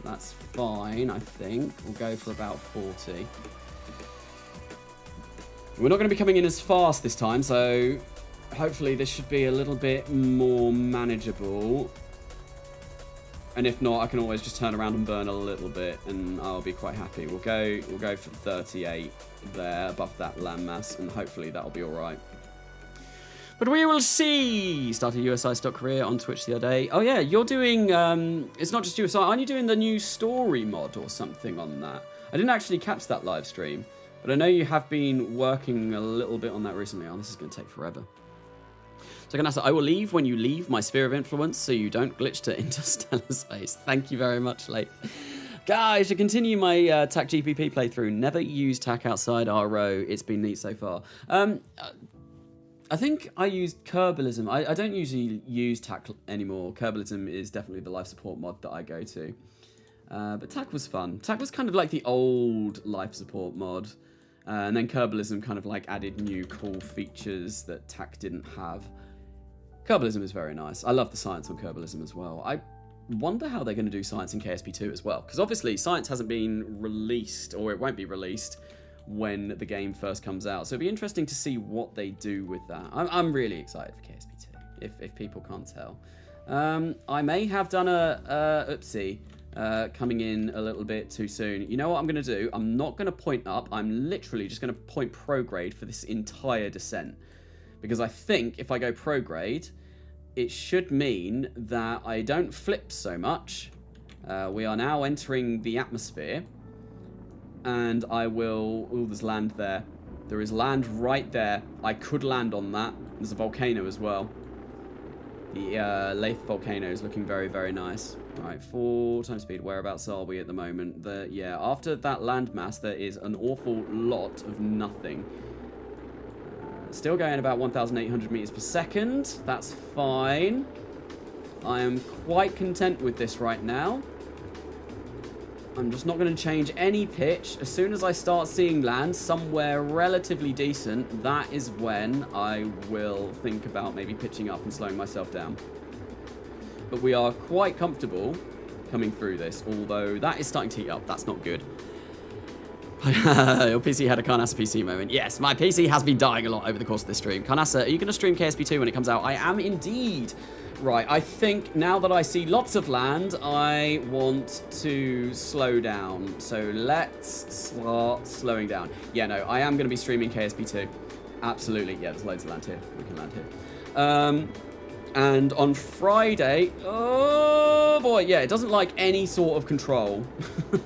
That's fine, I think. We'll go for about 40. We're not going to be coming in as fast this time, so hopefully this should be a little bit more manageable. And if not, I can always just turn around and burn a little bit, and I'll be quite happy. We'll go for 38 there, above that landmass, and hopefully that'll be all right. But we will see. Started USI stock career on Twitch the other day. Oh yeah, you're doing. It's not just USI. Aren't you doing the new story mod or something on that? I didn't actually catch that live stream. But I know you have been working a little bit on that recently. Oh, this is going to take forever. So Carnasa, I will leave when you leave my sphere of influence so you don't glitch to interstellar space. Thank you very much, Late. Guys, to continue my TAC GPP playthrough, never use TAC outside RO. It's been neat so far. I think I used Kerbalism. I don't usually use TAC anymore. Kerbalism is definitely the life support mod that I go to. But TAC was fun. TAC was kind of like the old life support mod. And then Kerbalism kind of like added new cool features that TAC didn't have. Kerbalism is very nice. I love the science on Kerbalism as well. I wonder how they're going to do science in KSP2 as well. Because obviously science hasn't been released, or it won't be released when the game first comes out. So it'll be interesting to see what they do with that. I'm really excited for KSP2, if people can't tell. I may have done a oopsie. Coming in a little bit too soon. You know what I'm going to do? I'm not going to point up. I'm literally just going to point prograde for this entire descent. Because I think if I go prograde, it should mean that I don't flip so much. We are now entering the atmosphere. And I will... Oh, there's land there. There is land right there. I could land on that. There's a volcano as well. The Lathe volcano is looking very, very nice. Right, 4 times speed. Whereabouts are we at the moment? Yeah, after that landmass, there is an awful lot of nothing. Still going about 1,800 meters per second. That's fine. I am quite content with this right now. I'm just not going to change any pitch. As soon as I start seeing land somewhere relatively decent, that is when I will think about maybe pitching up and slowing myself down. But we are quite comfortable coming through this, although that is starting to heat up. That's not good. Your PC had a Carnasa PC moment. Yes, my PC has been dying a lot over the course of this stream. Carnasa, are you going to stream KSP2 when it comes out? I am indeed. Right, I think now that I see lots of land, I want to slow down. So let's start slowing down. Yeah, no, I am going to be streaming KSP2. Absolutely. Yeah, there's loads of land here. We can land here. And on Friday, oh boy, yeah, it doesn't like any sort of control.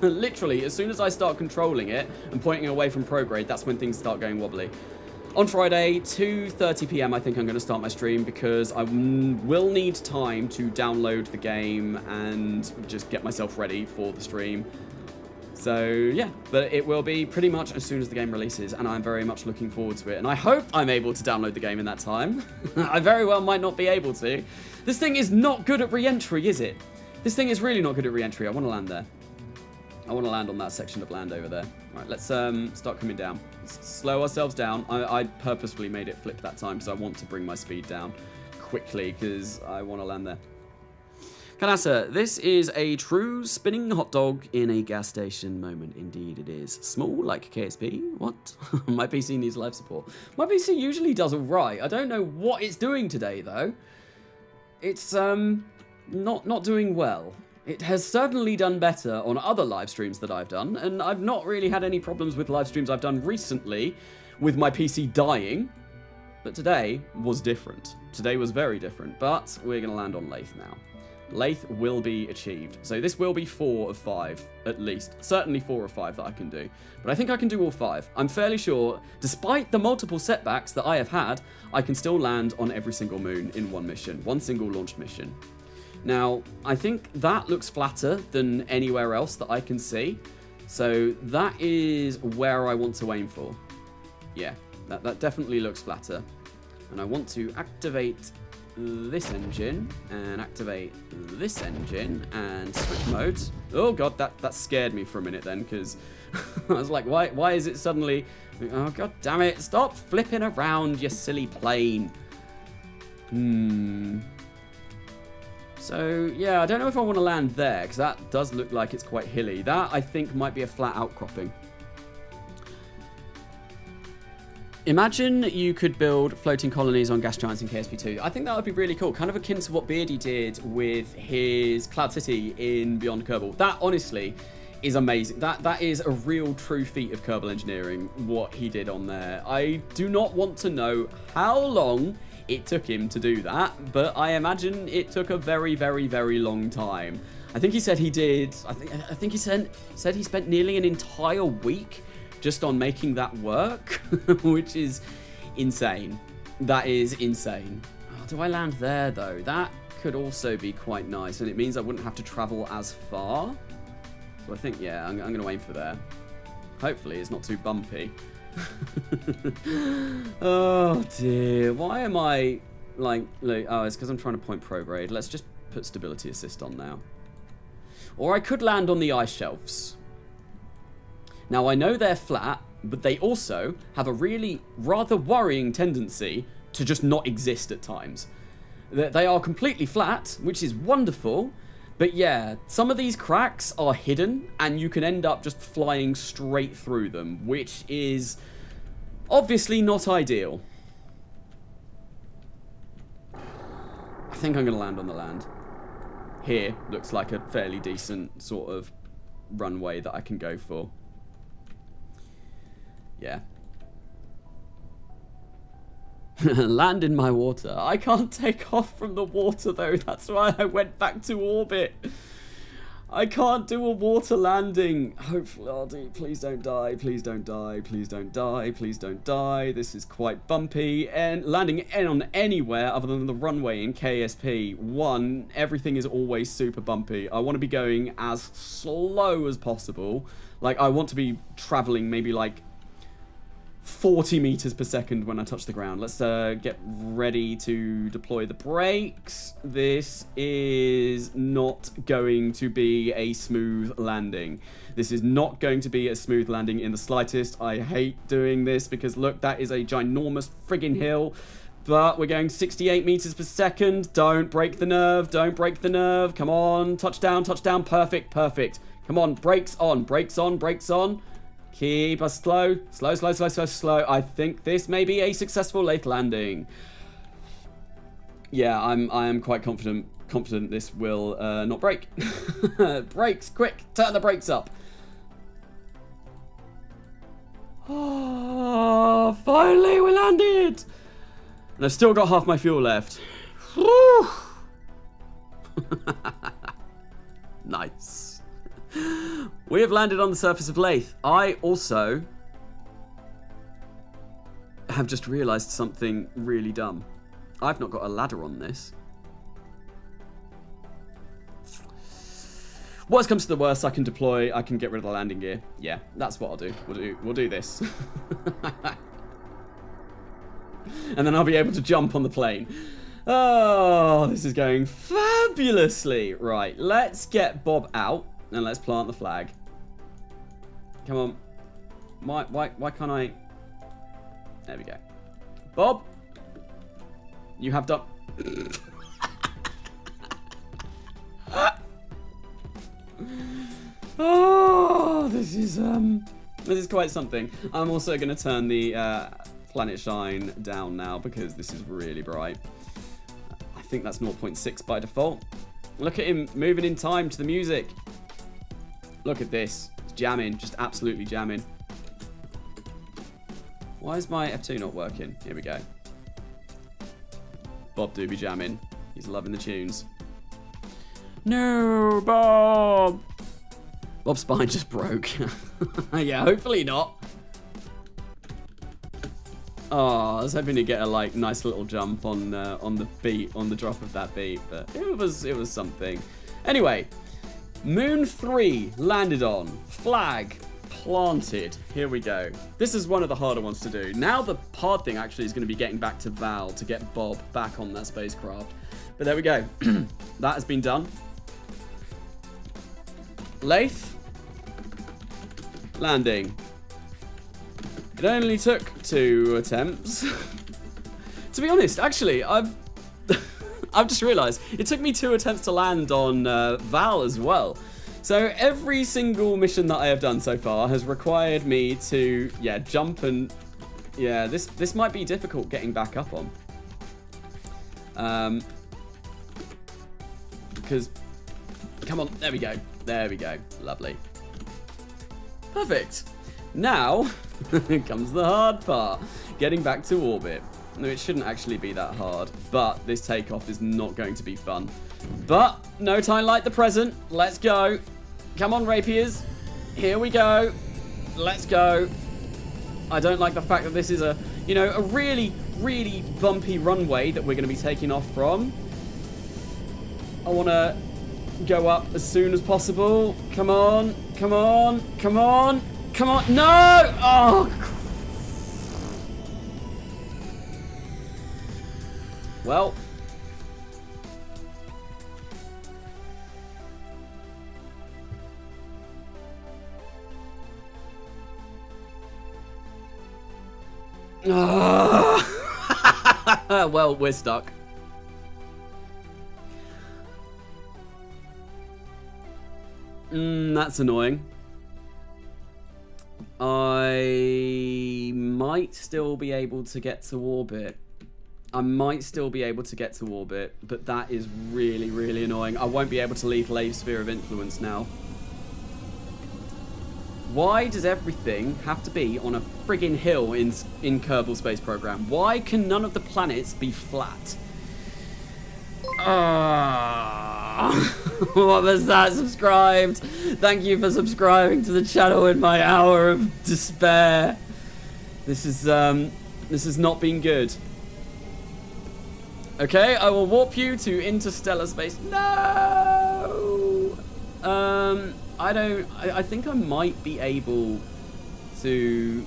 Literally, as soon as I start controlling it and pointing away from prograde, that's when things start going wobbly. On Friday, 2:30 p.m, I think I'm going to start my stream because I will need time to download the game and just get myself ready for the stream. So, yeah, but it will be pretty much as soon as the game releases, and I'm very much looking forward to it. And I hope I'm able to download the game in that time. I very well might not be able to. This thing is not good at re-entry, is it? This thing is really not good at re-entry. I want to land there. I want to land on that section of land over there. Right, let's start coming down. Let's slow ourselves down. I purposefully made it flip that time because I want to bring my speed down quickly because I want to land there. Carnasa, this is a true spinning hot dog in a gas station moment. Indeed it is. Small like KSP? What? My PC needs live support. My PC usually does alright. I don't know what it's doing today though. It's not doing well. It has certainly done better on other live streams that I've done, and I've not really had any problems with live streams I've done recently with my PC dying, but today was different. Today was very different, but we're going to land on Lathe now. Lathe will be achieved, so this will be 4 of 5, at least. Certainly 4 of 5 that I can do, but I think I can do all 5. I'm fairly sure, despite the multiple setbacks that I have had, I can still land on every single moon in one mission, one single launched mission. Now, I think that looks flatter than anywhere else that I can see. So that is where I want to aim for. Yeah, that definitely looks flatter. And I want to activate this engine and activate this engine and switch modes. Oh god, that scared me for a minute then, because I was like, why is it suddenly... Oh god damn it, stop flipping around, you silly plane. So, yeah, I don't know if I want to land there, because that does look like it's quite hilly. That, I think, might be a flat outcropping. Imagine you could build floating colonies on gas giants in KSP2. I think that would be really cool, kind of akin to what Beardy did with his Cloud City in Beyond Kerbal. That, honestly, is amazing. That is a real true feat of Kerbal engineering, what he did on there. I do not want to know how long it took him to do that, but I imagine it took a very, very, very long time. I think he said he did. I think he said he spent nearly an entire week just on making that work, which is insane. That is insane. Oh, do I land there though? That could also be quite nice, and it means I wouldn't have to travel as far. So I think, yeah, I'm going to aim for there. Hopefully, it's not too bumpy. Oh dear, why am I like oh, it's because I'm trying to point prograde. Let's just put stability assist on now. Or I could land on the ice shelves. Now I know they're flat, but they also have a really rather worrying tendency to just not exist at times. They are completely flat, which is wonderful, but yeah, some of these cracks are hidden, and you can end up just flying straight through them, which is obviously not ideal. I think I'm going to land on the land. Here looks like a fairly decent sort of runway that I can go for. Yeah. Land in my water. I can't take off from the water though. That's why I went back to orbit. I can't do a water landing. Hopefully, oh dude, please don't die. Please don't die. Please don't die. Please don't die. This is quite bumpy. And landing on anywhere other than the runway in KSP1, everything is always super bumpy. I want to be going as slow as possible. Like, I want to be traveling maybe like 40 meters per second when I touch the ground. Let's get ready to deploy the brakes. This is not going to be a smooth landing. This is not going to be a smooth landing in the slightest. I hate doing this because, look, that is a ginormous friggin' hill. But we're going 68 meters per second. Don't break the nerve. Don't break the nerve. Come on. Touchdown, touchdown. Perfect, perfect. Come on. Brakes on. Brakes on. Brakes on. Keep us slow. Slow, slow, slow, slow, slow. I think this may be a successful late landing. Yeah, I am quite confident this will not break. Brakes, quick. Turn the brakes up. Oh, finally we landed. And I've still got half my fuel left. Whew. Nice. We have landed on the surface of Lathe. I also have just realized something really dumb. I've not got a ladder on this. Worst comes to the worst, I can get rid of the landing gear. Yeah, that's what I'll do. We'll do this. And then I'll be able to jump on the plane. Oh, this is going fabulously. Right, let's get Bob out and let's plant the flag. Come on. Why can't I? There we go. Bob, you have done. Oh, this is quite something. I'm also going to turn the PlanetShine down now because this is really bright. I think that's 0.6 by default. Look at him moving in time to the music. Look at this. It's jamming, just absolutely jamming. Why is my F2 not working? Here we go. Bob do be jamming. He's loving the tunes. No, Bob! Bob's spine just broke. Yeah, hopefully not. Oh, I was hoping to get a nice little jump on the beat, on the drop of that beat, but it was something. Anyway, Moon 3 landed on, flag planted. Here we go. This is one of the harder ones to do. Now the hard thing actually is going to be getting back to Val to get Bob back on that spacecraft. But there we go. That has been done. Lathe landing. It only took 2 attempts. To be honest, actually, I've just realised it took me 2 attempts to land on Val as well. So every single mission that I have done so far has required me to jump and this might be difficult getting back up on. Because come on, there we go. There we go. Lovely. Perfect. Now comes the hard part. Getting back to orbit. No, it shouldn't actually be that hard, but this takeoff is not going to be fun. But no time like the present. Let's go. Come on, rapiers. Here we go. Let's go. I don't like the fact that this is a really, really bumpy runway that we're going to be taking off from. I want to go up as soon as possible. Come on. Come on. Come on. Come on. No! Oh! Well. Well, we're stuck. That's annoying. I might still be able to get to orbit. But that is really, really annoying. I won't be able to leave Lathe Sphere of Influence now. Why does everything have to be on a friggin' hill in Kerbal Space Program? Why can none of the planets be flat? What was that? Subscribed. Thank you for subscribing to the channel in my hour of despair. This has not been good. Okay, I will warp you to interstellar space. No! I think I might be able to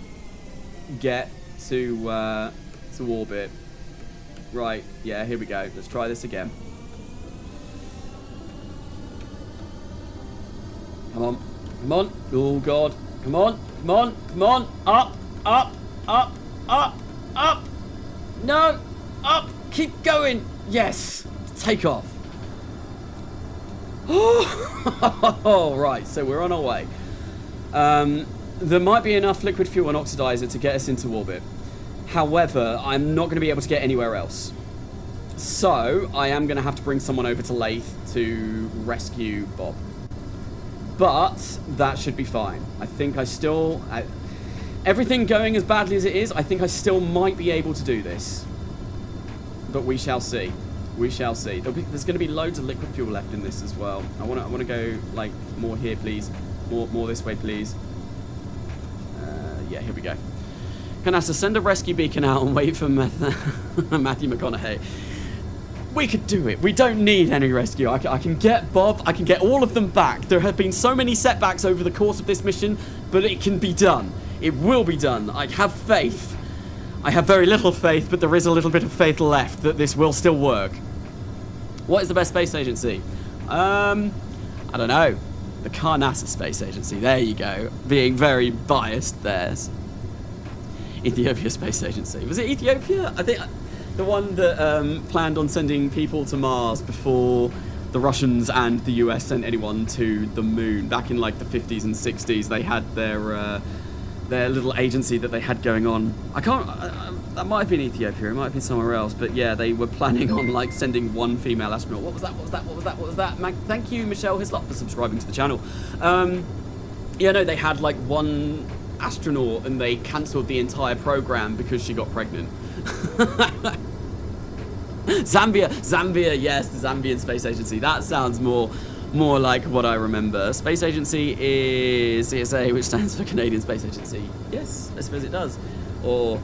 get to orbit. Right, yeah, here we go. Let's try this again. Come on, come on. Oh, God. Come on, come on, come on. Up, up, up, up, up. No, up. Keep going. Yes. Take off. Oh, right. So we're on our way. There might be enough liquid fuel and oxidizer to get us into orbit. However, I'm not going to be able to get anywhere else. So I am going to have to bring someone over to Lathe to rescue Bob. But that should be fine. I think I still... everything going as badly as it is, I think I still might be able to do this. But we shall see. We shall see. There's going to be loads of liquid fuel left in this as well. I want to go like more here, please. More this way, please. Yeah, here we go. Carnasa, send a rescue beacon out and wait for Matthew McConaughey. We could do it. We don't need any rescue. I can get Bob. I can get all of them back. There have been so many setbacks over the course of this mission, but it can be done. It will be done. I have faith. I have very little faith, but there is a little bit of faith left that this will still work. What is the best space agency? I don't know. The Carnasa Space Agency. There you go. Being very biased there. Ethiopia Space Agency. Was it Ethiopia? I think the one that planned on sending people to Mars before the Russians and the US sent anyone to the moon. Back in like the 50s and 60s, they had their little agency that they had going on. I can't... that might have been Ethiopia. It might have been somewhere else. But yeah, they were planning on like sending one female astronaut. What was that? What was that? What was that? What was that? Thank you, Michelle Hislop, for subscribing to the channel. Yeah, no, they had like one astronaut and they cancelled the entire program because she got pregnant. Zambia, yes, the Zambian Space Agency. That sounds more like what I remember. Space Agency is CSA, which stands for Canadian Space Agency. Yes, I suppose it does. Or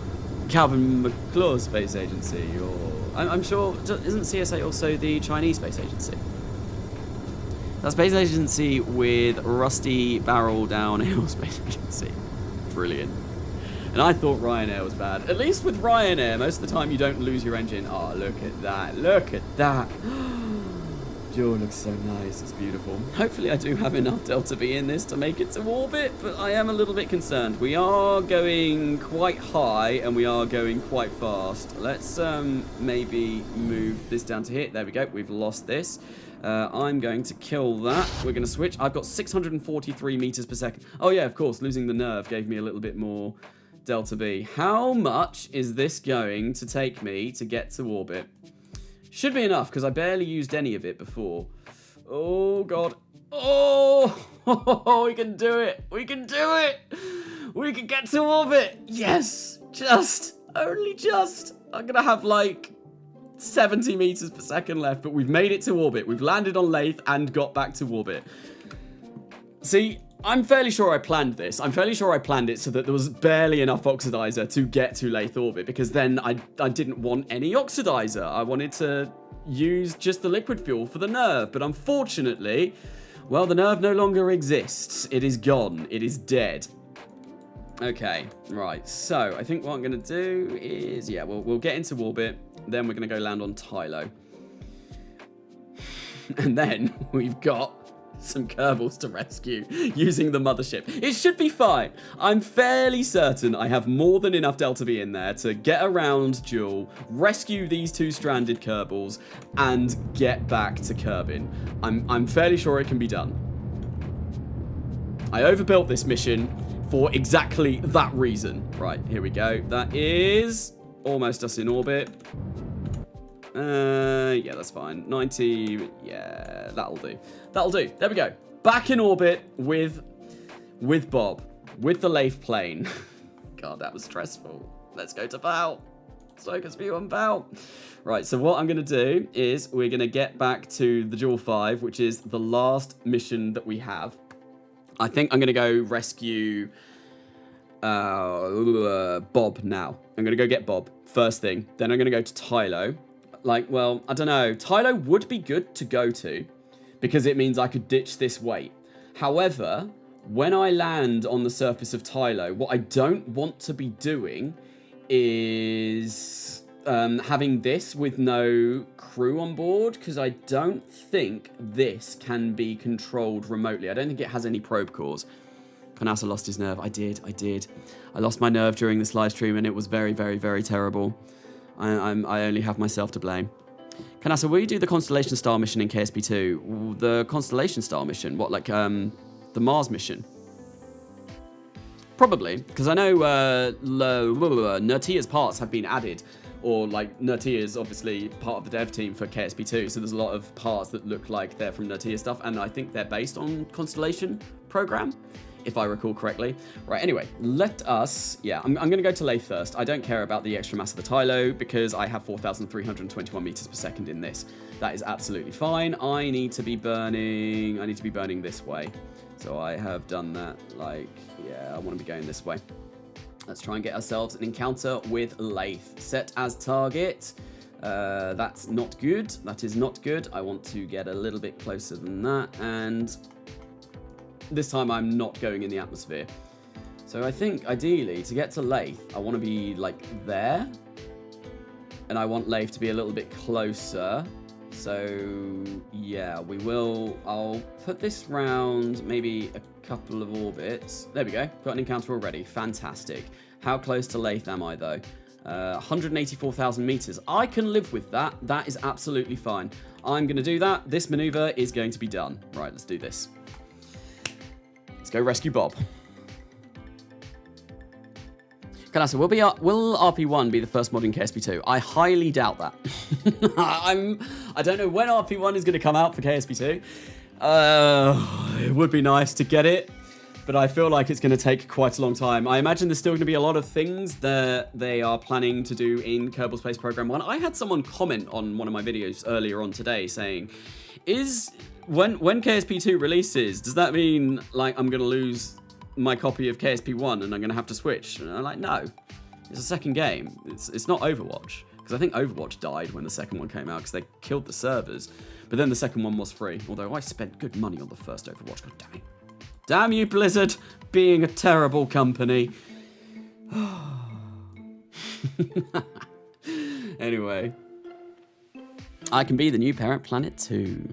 Calvin McClure Space Agency, or I'm sure, isn't CSA also the Chinese Space Agency? That Space Agency with Rusty Barrel Downhill Space Agency. Brilliant. And I thought Ryanair was bad. At least with Ryanair, most of the time you don't lose your engine. Oh, look at that. Look at that. JOOL looks so nice. It's beautiful. Hopefully I do have enough Delta V in this to make it to orbit, but I am a little bit concerned. We are going quite high and we are going quite fast. Let's maybe move this down to here. There we go. We've lost this. I'm going to kill that. We're going to switch. I've got 643 meters per second. Oh yeah, of course. Losing the nerve gave me a little bit more Delta V. How much is this going to take me to get to orbit? Should be enough, because I barely used any of it before. Oh, God. Oh, we can do it. We can do it. We can get to orbit. Yes. Just. Only just. I'm going to have, like, 70 meters per second left, but we've made it to orbit. We've landed on Lathe and got back to orbit. See, I'm fairly sure I planned this. I'm fairly sure I planned it so that there was barely enough oxidizer to get to Lathe orbit, because then I didn't want any oxidizer. I wanted to use just the liquid fuel for the nerve, but unfortunately, well, the nerve no longer exists. It is gone. It is dead. Okay, right. So I think what I'm going to do is, yeah, we'll get into orbit. Then we're going to go land on Tylo. And then we've got some kerbals to rescue using the mothership. It should be fine. I'm fairly certain I have more than enough Delta V in there to get around JOOL, rescue these two stranded kerbals, and get back to Kerbin. I'm fairly sure it can be done. I overbuilt this mission for exactly that reason. Right, here we go. That is almost us in orbit. Yeah, that's fine. 90, yeah, that'll do. That'll do. There we go. Back in orbit with Bob, with the Lathe plane. God, that was stressful. Let's go to Val. Focus view on Val. Right, so what I'm going to do is we're going to get back to the JOOL 5, which is the last mission that we have. I think I'm going to go rescue Bob now. I'm going to go get Bob first thing. Then I'm going to go to Tylo. Like, well, I don't know. Tylo would be good to go to because it means I could ditch this weight. However, when I land on the surface of Tylo, what I don't want to be doing is having this with no crew on board, because I don't think this can be controlled remotely. I don't think it has any probe cores. Carnasa lost his nerve. I did. I lost my nerve during this live stream, and it was very, very, very terrible. I only have myself to blame. Carnasa, will you do the Constellation Star mission in KSP2? The Constellation Star mission? What, like the Mars mission? Probably, because I know Nertia's parts have been added, or like Nertia is obviously part of the dev team for KSP2, so there's a lot of parts that look like they're from Nertia stuff, and I think they're based on Constellation program, if I recall correctly. Right, anyway, let us, I'm going to go to lathe first. I don't care about the extra mass of the Tylo, because I have 4,321 meters per second in this. That is absolutely fine. I need to be burning this way. So I have done that, like, I want to be going this way. Let's try and get ourselves an encounter with lathe. Set as target. That's not good. That is not good. I want to get a little bit closer than that, and this time I'm not going in the atmosphere. So I think, ideally, to get to lathe, I want to be, like, there. And I want lathe to be a little bit closer. So, I'll put this round maybe a couple of orbits. There we go. Got an encounter already. Fantastic. How close to lathe am I, though? 184,000 meters. I can live with that. That is absolutely fine. I'm going to do that. This maneuver is going to be done. Right, let's do this. Let's go rescue Bob. Carnasa, will RP1 be the first mod in KSP2? I highly doubt that. I don't know when RP1 is going to come out for KSP2. It would be nice to get it, but I feel like it's going to take quite a long time. I imagine there's still going to be a lot of things that they are planning to do in Kerbal Space Program 1. I had someone comment on one of my videos earlier on today saying, when KSP2 releases, does that mean like I'm going to lose my copy of KSP1 and I'm going to have to switch? And I'm like, no, it's a second game. It's not Overwatch, because I think Overwatch died when the second one came out because they killed the servers, but then the second one was free, although I spent good money on the first Overwatch. God damn it. Damn you, Blizzard, being a terrible company. Anyway, I can be the new parent planet too.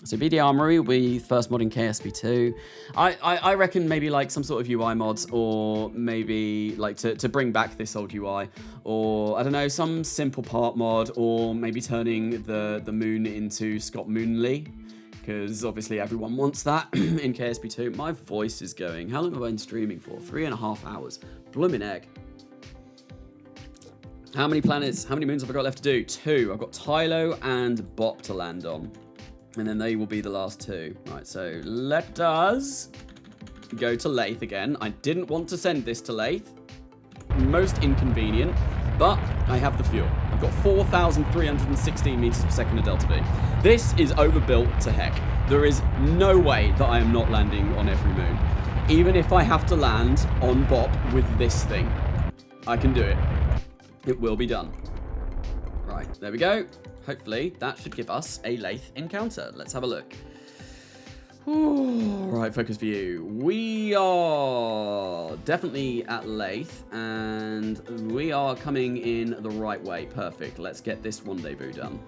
So BD Armory will be first mod in KSP2. I reckon maybe like some sort of UI mods, or maybe like to bring back this old UI, or I don't know, some simple part mod, or maybe turning the moon into Scott Moonley, because obviously everyone wants that in KSP2. My voice is going. How long have I been streaming for? 3.5 hours. Blooming egg. How many planets, how many moons have I got left to do? 2. I've got Tylo and Bop to land on. And then they will be the last 2. Right, so let us go to lathe again. I didn't want to send this to lathe. Most inconvenient, but I have the fuel. I've got 4,316 meters per second of Delta V. This is overbuilt to heck. There is no way that I am not landing on every moon. Even if I have to land on Bop with this thing, I can do it. It will be done. Right, there we go. Hopefully, that should give us a lathe encounter. Let's have a look. Ooh, right, focus view. We are definitely at lathe, and we are coming in the right way. Perfect. Let's get this rendezvous done.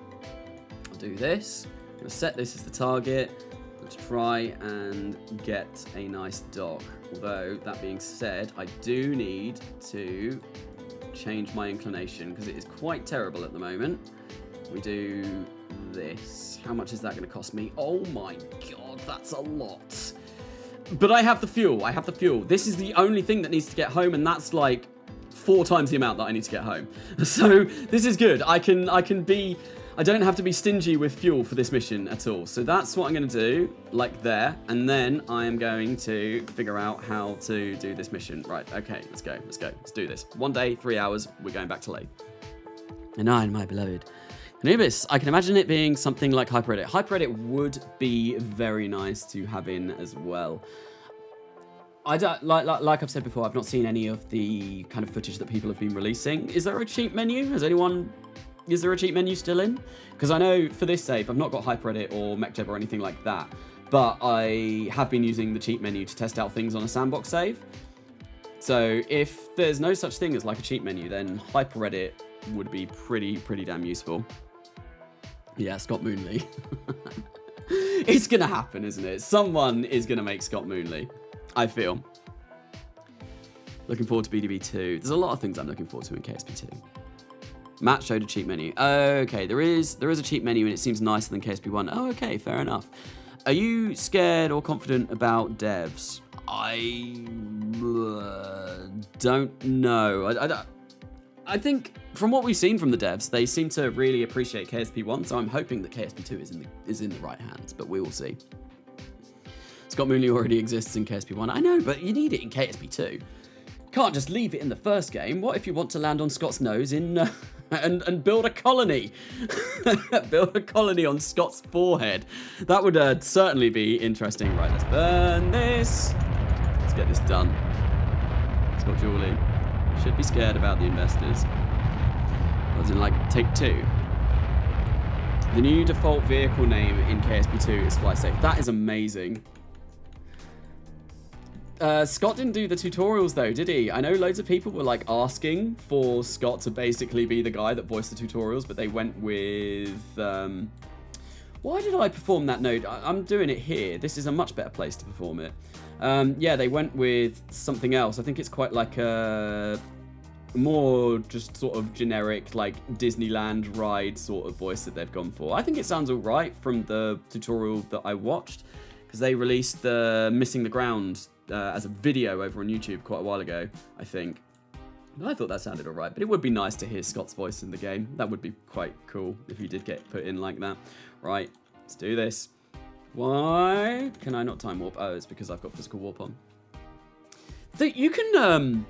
I'll do this. I'm going to set this as the target. Let's try and get a nice dock. Although, that being said, I do need to change my inclination, because it is quite terrible at the moment. We do this. How much is that going to cost me? Oh my god, that's a lot. But I have the fuel. I have the fuel. This is the only thing that needs to get home, and that's like 4 times the amount that I need to get home. So this is good. I don't have to be stingy with fuel for this mission at all. So that's what I'm going to do, like there. And then I am going to figure out how to do this mission. Right, okay, let's go. Let's do this. 1 day, 3 hours, we're going back to lathe. And I, my beloved Anubis, I can imagine it being something like HyperEdit. HyperEdit would be very nice to have in as well. I don't, like I've said before, I've not seen any of the kind of footage that people have been releasing. Is there a cheat menu? Is there a cheat menu still in? Because I know for this save, I've not got HyperEdit or MechDev or anything like that, but I have been using the cheat menu to test out things on a sandbox save. So if there's no such thing as like a cheat menu, then hyperedit would be pretty damn useful. Yeah, Scott Moonley. It's gonna happen, isn't it? Someone is gonna make Scott Moonley, I feel. Looking forward to BDB 2. There's a lot of things I'm looking forward to in KSP 2. Matt showed a cheat menu. Okay, there is a cheat menu and it seems nicer than KSP1. Oh, okay, fair enough. Are you scared or confident about devs? I don't know. I think from what we've seen from the devs, they seem to really appreciate KSP1, so I'm hoping that KSP2 is in the right hands, but we will see. Scott Moonley already exists in KSP1. I know, but you need it in KSP2. Can't just leave it in the first game. What if you want to land on Scott's nose in and build a colony? Build a colony on Scott's forehead. That would certainly be interesting. Right, let's burn this. Let's get this done. Scott Julie should be scared about the investors. As in, like, take 2. The new default vehicle name in KSP2 is FlySafe. That is amazing. Scott didn't do the tutorials though, did he? I know loads of people were like asking for Scott to basically be the guy that voiced the tutorials, but they went with... Why did I perform that node? I'm doing it here. This is a much better place to perform it. Yeah, they went with something else. I think it's quite like a more just sort of generic like Disneyland ride sort of voice that they've gone for. I think it sounds all right from the tutorial that I watched, because they released the Missing the Ground as a video over on YouTube quite a while ago, I think. And I thought that sounded alright, but it would be nice to hear Scott's voice in the game. That would be quite cool if he did get put in like that. Right, let's do this. Why can I not time warp? Oh, it's because I've got physical warp on. You can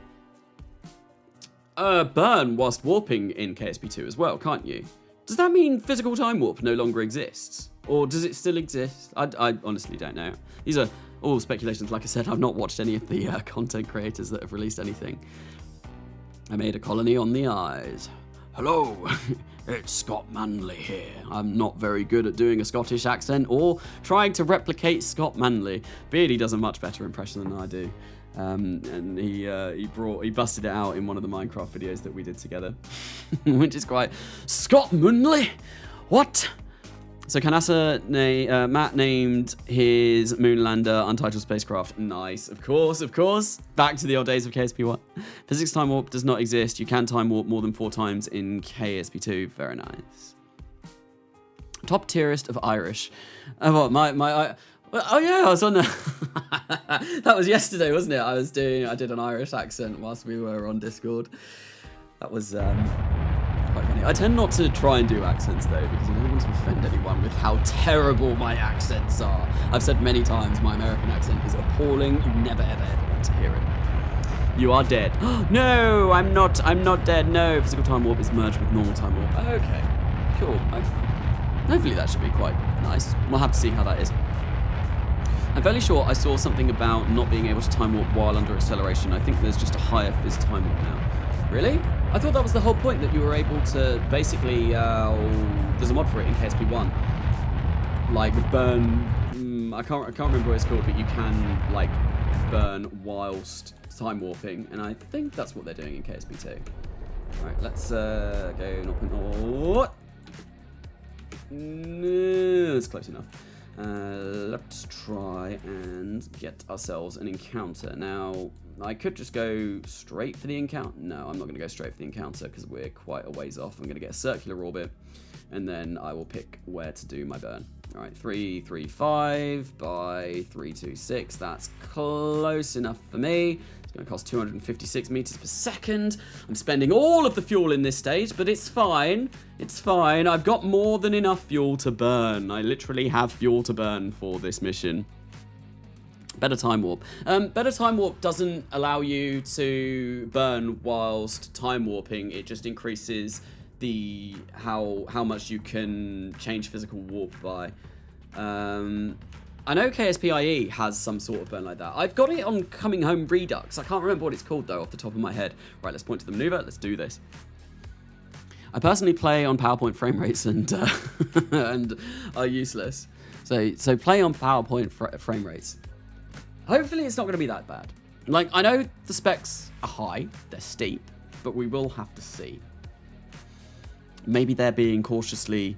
burn whilst warping in KSP2 as well, can't you? Does that mean physical time warp no longer exists? Or does it still exist? I honestly don't know. These are all speculations. Like I said, I've not watched any of the content creators that have released anything. I made a colony on the eyes. Hello, it's Scott Manley here. I'm not very good at doing a Scottish accent or trying to replicate Scott Manley. Beardy does a much better impression than I do. And he busted it out in one of the Minecraft videos that we did together, which is quite Scott Manley. What? So Carnasa, Matt named his Moonlander Untitled Spacecraft. Nice, of course. Back to the old days of KSP1. Physics time warp does not exist. You can time warp more than 4 times in KSP2. Very nice. Top tierist of Irish. Oh, oh yeah, I was on that was yesterday, wasn't it? I did an Irish accent whilst we were on Discord. That was quite funny. I tend not to try and do accents though, because I don't want to offend anyone with how terrible my accents are. I've said many times my American accent is appalling. You never ever want to hear it. You are dead. No, I'm not dead. No, physical time warp is merged with normal time warp. Okay, cool. Hopefully that should be quite nice. We'll have to see how that is. I'm fairly sure I saw something about not being able to time warp while under acceleration. I think there's just a higher phys time warp now. Really? I thought that was the whole point, that you were able to basically, there's a mod for it in KSP1. Like burn, I can't remember what it's called, but you can like burn whilst time warping, and I think that's what they're doing in KSP2. Alright, let's go 0.0. No, it's close enough. Let's try and get ourselves an encounter. Now, I could just go straight for the encounter. No, I'm not going to go straight for the encounter because we're quite a ways off. I'm going to get a circular orbit, and then I will pick where to do my burn. All right, 335 by 326. That's close enough for me. It's going to cost 256 meters per second. I'm spending all of the fuel in this stage, but it's fine. It's fine. I've got more than enough fuel to burn. I literally have fuel to burn for this mission. Better time warp. Better time warp doesn't allow you to burn whilst time warping. It just increases the how much you can change physical warp by. I know KSP-IE has some sort of burn like that. I've got it on Coming Home Redux. I can't remember what it's called though off the top of my head. Right, let's point to the maneuver. Let's do this. I personally play on PowerPoint frame rates and and are useless. So play on PowerPoint frame rates. Hopefully it's not going to be that bad. Like, I know the specs are high, they're steep, but we will have to see. Maybe they're being cautiously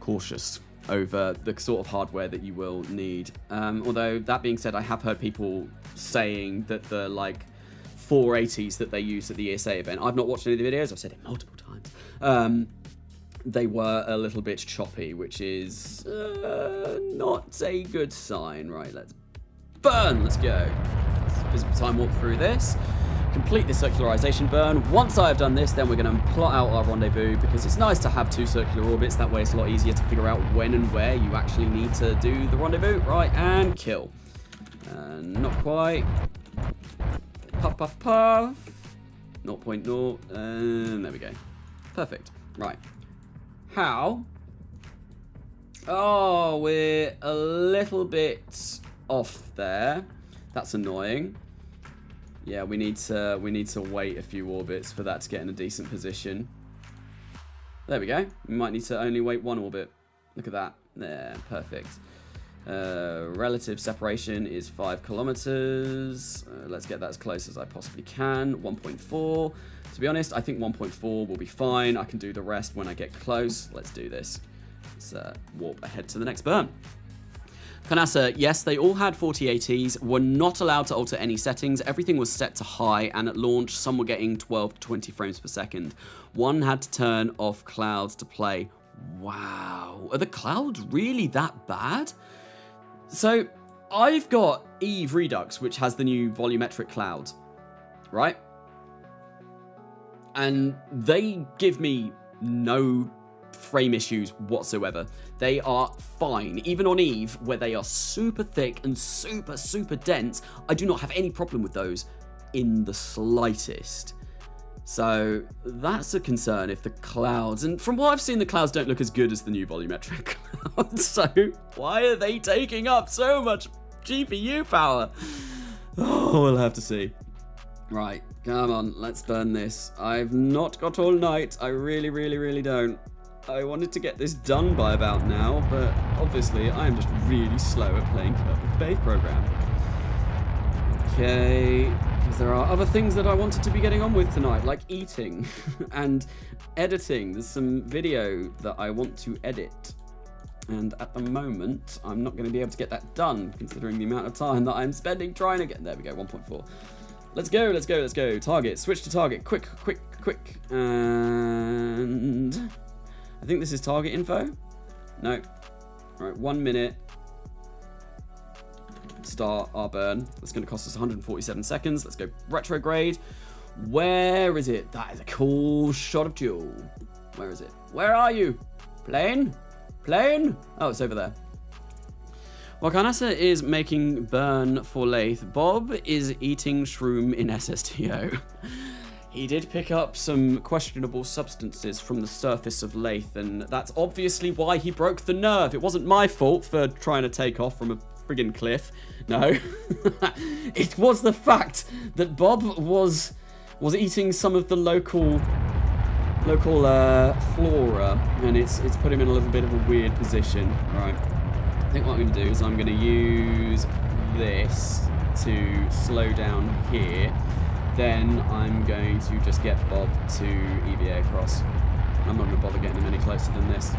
cautious over the sort of hardware that you will need. Although, that being said, I have heard people saying that the, like, 480s that they used at the ESA event, I've not watched any of the videos, I've said it multiple times, they were a little bit choppy, which is not a good sign. Right, let's burn, let's go. Physical time walk through this, complete the circularization burn. Once I've done this, then we're going to plot out our rendezvous, because it's nice to have 2 circular orbits. That way it's a lot easier to figure out when and where you actually need to do the rendezvous. Right, and kill. Not quite. Puff, puff, puff. 0.0, and there we go. Perfect. Right. How? Oh, we're a little bit off there. That's annoying. Yeah, we need to wait a few orbits for that to get in a decent position. There we go. We might need to only wait 1 orbit. Look at that. There, perfect. Relative separation is 5 kilometers. Let's get that as close as I possibly can. 1.4. To be honest, I think 1.4 will be fine. I can do the rest when I get close. Let's do this. Let's warp ahead to the next burn. Carnasa, yes, they all had 4080s, were not allowed to alter any settings. Everything was set to high, and at launch, some were getting 12 to 20 frames per second. One had to turn off clouds to play. Wow. Are the clouds really that bad? So, I've got Eve Redux, which has the new volumetric clouds, right? And they give me no frame issues whatsoever. They are fine. Even on Eve, where they are super thick and super, super dense, I do not have any problem with those in the slightest. So that's a concern if the clouds, and from what I've seen, the clouds don't look as good as the new volumetric clouds. So why are they taking up so much GPU power? Oh, we'll have to see. Right, come on, let's burn this. I've not got all night. I really, really, really don't. I wanted to get this done by about now, but obviously I am just really slow at playing Kerbal Space Program. Okay, because there are other things that I wanted to be getting on with tonight, like eating and editing. There's some video that I want to edit, and at the moment I'm not going to be able to get that done, considering the amount of time that I'm spending trying to get. There we go, 1.4. Let's go, let's go, let's go. Target, switch to target, quick, quick, quick, and I think this is target info. No. Right, 1 minute. Start our burn. That's going to cost us 147 seconds. Let's go retrograde. Where is it? That is a cool shot of JOOL. Where is it? Where are you? Plane? Plane? Oh, it's over there. While Carnasa is making burn for Lathe, Bob is eating shroom in SSTO. He did pick up some questionable substances from the surface of Lathe, and that's obviously why he broke the nerve. It wasn't my fault for trying to take off from a friggin' cliff. No. It was the fact that Bob was eating some of the local flora, and it's put him in a little bit of a weird position. All right. I think what I'm going to do is I'm going to use this to slow down here. Then I'm going to just get Bob to EVA across. I'm not going to bother getting him any closer than this.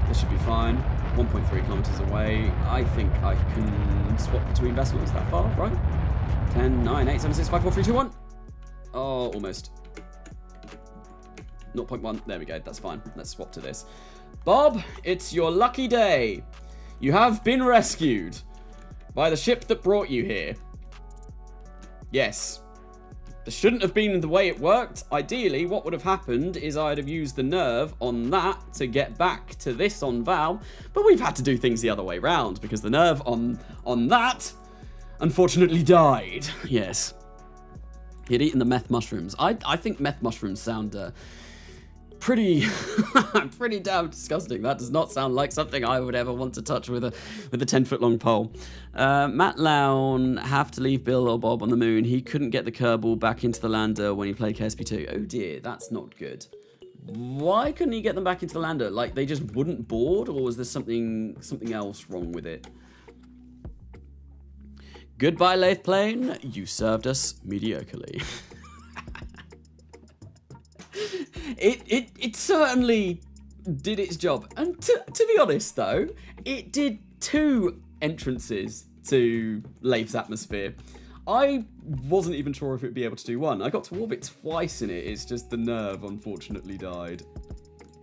This should be fine. 1.3 kilometers away. I think I can swap between vessels that far, right? 10, 9, 8, 7, 6, 5, 4, 3, 2, 1. Oh, almost. 0.1. There we go. That's fine. Let's swap to this. Bob, it's your lucky day. You have been rescued by the ship that brought you here. Yes. This shouldn't have been the way it worked. Ideally, what would have happened is I'd have used the nerve on that to get back to this on Val, but we've had to do things the other way round because the nerve on that unfortunately died. Yes. He'd eaten the meth mushrooms. I think meth mushrooms sound pretty damn disgusting. That does not sound like something I would ever want to touch with a 10-foot long pole. Matt Lown have to leave Bill or Bob on the moon. He couldn't get the kerbal back into the lander when he played KSP2. Oh dear, that's not good. Why couldn't he get them back into the lander? Like they just wouldn't board, or was there something else wrong with it? Goodbye, lathe plane. You served us mediocrely. It certainly did its job. And to be honest, though, it did 2 entrances to Lathe's atmosphere. I wasn't even sure if it'd be able to do 1. I got to orbit twice in it. It's just the nerve, unfortunately, died,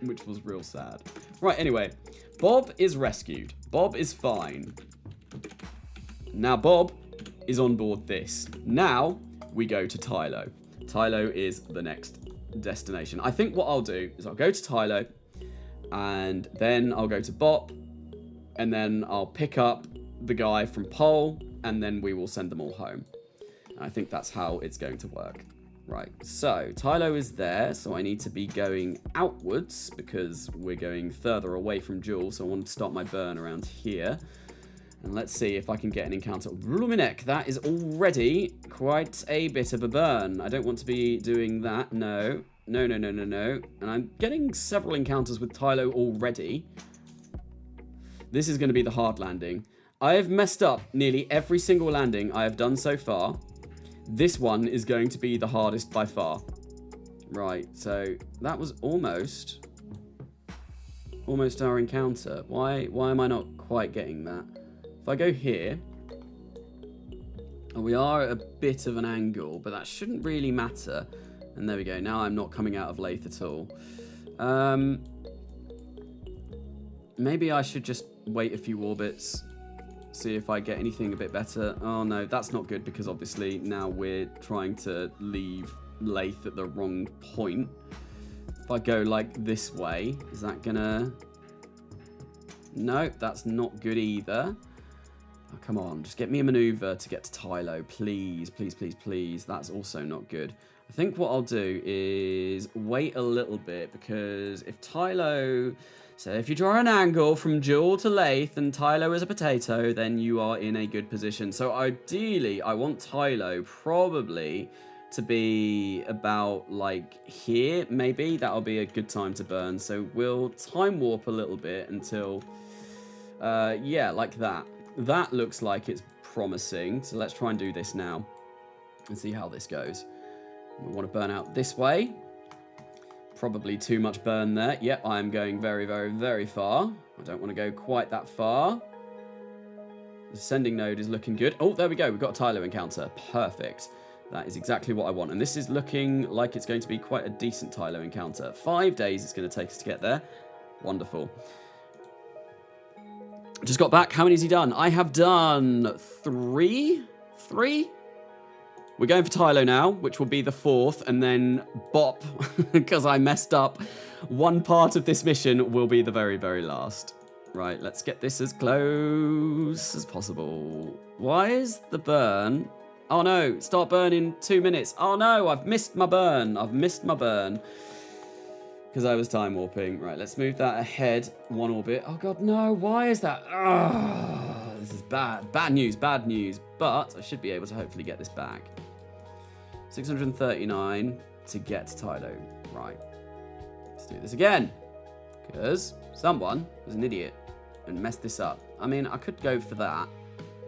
which was real sad. Right, anyway, Bob is rescued. Bob is fine. Now Bob is on board this. Now we go to Tylo. Tylo is the next destination. I think what I'll do is I'll go to Tylo, and then I'll go to Bob, and then I'll pick up the guy from Pole, and then we will send them all home. I think that's how it's going to work. Right, so Tylo is there, so I need to be going outwards because we're going further away from JOOL, so I want to start my burn around here. And let's see if I can get an encounter. Bluminek, that is already quite a bit of a burn. I don't want to be doing that, no. No. And I'm getting several encounters with Tylo already. This is going to be the hard landing. I have messed up nearly every single landing I have done so far. This one is going to be the hardest by far. Right, so that was almost our encounter. Why am I not quite getting that? If I go here, we are at a bit of an angle, but that shouldn't really matter. And there we go. Now I'm not coming out of lathe at all. Maybe I should just wait a few orbits, see if I get anything a bit better. Oh no, that's not good because obviously now we're trying to leave lathe at the wrong point. If I go like this way, is that gonna... No, that's not good either. Oh, come on, just get me a maneuver to get to Tylo, please, please, please, please. That's also not good. I think what I'll do is wait a little bit because if Tylo... So if you draw an angle from JOOL to lathe and Tylo is a potato, then you are in a good position. So ideally, I want Tylo probably to be about like here, maybe. That'll be a good time to burn. So we'll time warp a little bit until, yeah, like that. That looks like it's promising. So let's try and do this now and see how this goes. We want to burn out this way. Probably too much burn there. Yep, I am going very, very, very far. I don't want to go quite that far. The sending node is looking good. Oh, there we go. We've got a Tylo encounter. Perfect. That is exactly what I want. And this is looking like it's going to be quite a decent Tylo encounter. 5 days it's going to take us to get there. Wonderful. Just got back. How many has he done? I have done 3? 3? We're going for Tylo now, which will be the 4th, and then Bop, because I messed up. One part of this mission will be the very, very last. Right, let's get this as close as possible. Why is the burn? Oh no, start burn in 2 minutes. Oh no, I've missed my burn. I've missed my burn. Because I was time warping. Right, let's move that ahead 1 orbit. Oh god, no, why is that? Oh, this is bad. Bad news, bad news. But I should be able to hopefully get this back. 639 to get to Tylo. Right. Let's do this again. Because someone was an idiot and messed this up. I mean, I could go for that.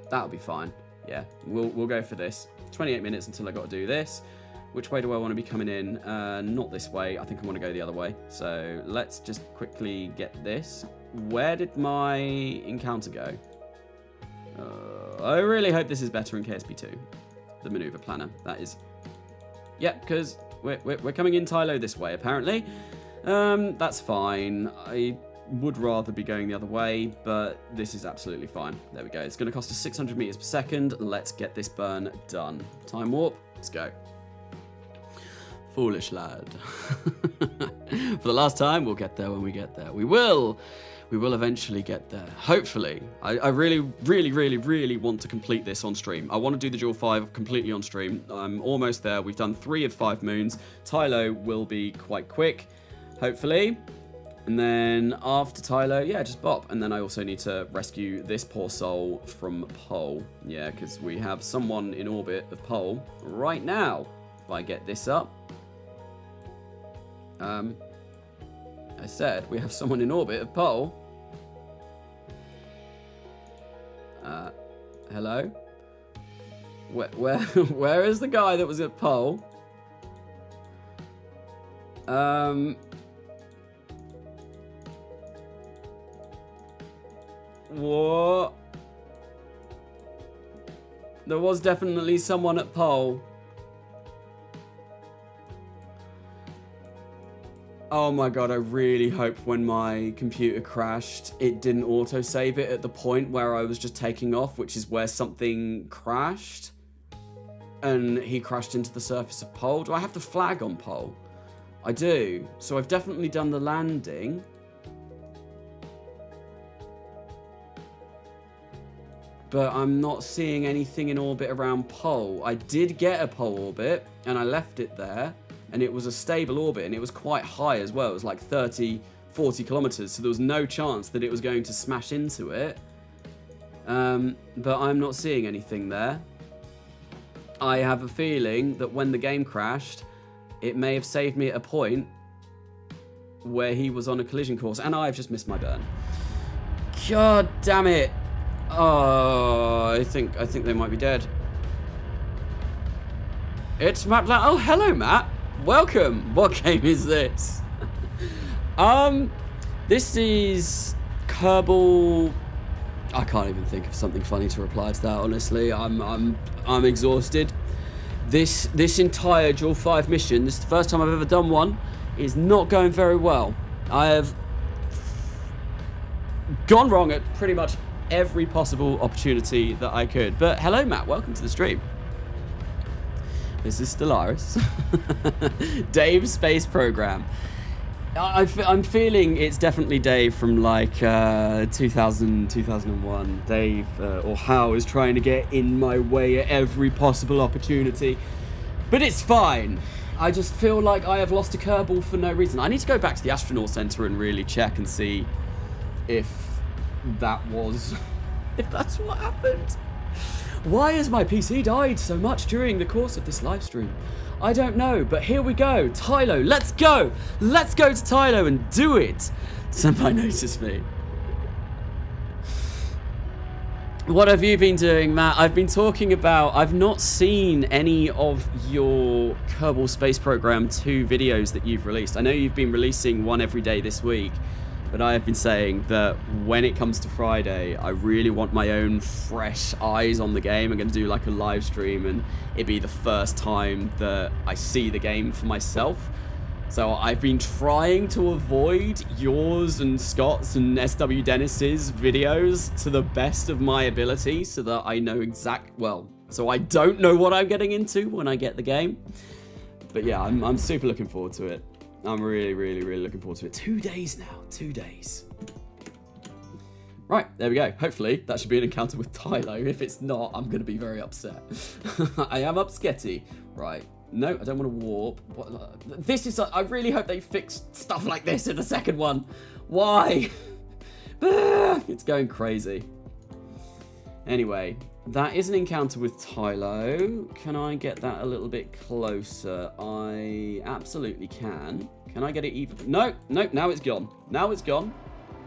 That'll be fine. Yeah, we'll go for this. 28 minutes until I got to do this. Which way do I want to be coming in? Not this way. I think I want to go the other way. So let's just quickly get this. Where did my encounter go? I really hope this is better in KSP2. The maneuver planner. That is... Yep, because we're coming in Tylo this way, apparently. That's fine. I would rather be going the other way, but this is absolutely fine. There we go. It's going to cost us 600 meters per second. Let's get this burn done. Time warp. Let's go. Foolish lad. For the last time, we'll get there when we get there. We will eventually get there. Hopefully. I really, really, really, really want to complete this on stream. I want to do the JOOL 5 completely on stream. I'm almost there. We've done 3 of 5 moons. Tylo will be quite quick, hopefully. And then after Tylo, yeah, just bop. And then I also need to rescue this poor soul from Pole. Yeah, because we have someone in orbit of Pole right now. If I get this up. I said we have someone in orbit of Pole. Hello? Where is the guy that was at pole? What? There was definitely someone at pole. Oh my god, I really hope when my computer crashed, it didn't autosave it at the point where I was just taking off, which is where something crashed. And he crashed into the surface of pole. Do I have to flag on pole? I do. So I've definitely done the landing. But I'm not seeing anything in orbit around pole. I did get a pole orbit, and I left it there, and it was a stable orbit, and it was quite high as well. It was like 30, 40 kilometers, so there was no chance that it was going to smash into it. But I'm not seeing anything there. I have a feeling that when the game crashed, it may have saved me at a point where he was on a collision course, and I've just missed my burn. God damn it. Oh, I think they might be dead. It's Matt. Oh, hello, Matt. Welcome. What game is this? This is Kerbal. I can't even think of something funny to reply to that. Honestly, I'm exhausted. This entire JOOL 5 mission. This is the first time I've ever done one. Is not going very well. I have gone wrong at pretty much every possible opportunity that I could. But hello, Matt. Welcome to the stream. This is Stellaris. Dave's space program. I'm feeling it's definitely Dave from like 2000, 2001. Dave or Hal is trying to get in my way at every possible opportunity. But it's fine. I just feel like I have lost a Kerbal for no reason. I need to go back to the Astronaut Center and really check and see if that's what happened. Why has my PC died so much during the course of this live stream? I don't know, but here we go. Tylo, let's go. Let's go to Tylo and do it. Somebody noticed me. What have you been doing, Matt? I've been talking about, I've not seen any of your Kerbal Space Program 2 videos that you've released. I know you've been releasing one every day this week, but I have been saying that when it comes to Friday, I really want my own fresh eyes on the game. I'm going to do like a live stream, and it'd be the first time that I see the game for myself. So I've been trying to avoid yours and Scott's and SW Dennis's videos to the best of my ability so that I know so I don't know what I'm getting into when I get the game. But yeah, I'm super looking forward to it. I'm really, really, really looking forward to it. 2 days now. 2 days. Right, there we go. Hopefully, that should be an encounter with Tylo. If it's not, I'm going to be very upset. I am upsketty. Right. No, I don't want to warp. This is... I really hope they fix stuff like this in the second one. Why? It's going crazy. Anyway, that is an encounter with Tylo. Can I get that a little bit closer? I absolutely can. Can I get it even? No, now it's gone. Now it's gone.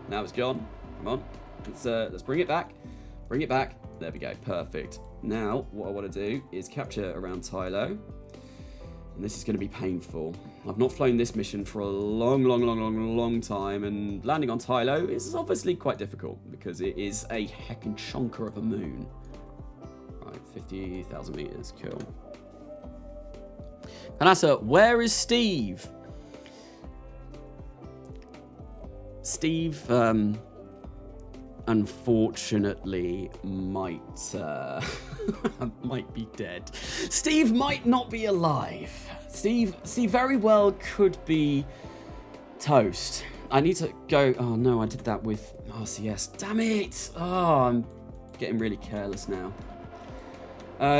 Now it's gone. Come on. Let's bring it back. Bring it back. There we go. Perfect. Now, what I want to do is capture around Tylo. And this is going to be painful. I've not flown this mission for a long time, and landing on Tylo is obviously quite difficult because it is a heckin' chonker of a moon. Right, 50,000 meters, cool. Carnasa, where is Steve? Steve, unfortunately, might be dead. Steve might not be alive. Steve very well could be toast. I need to go. Oh no, I did that with RCS. Damn it! Oh, I'm getting really careless now.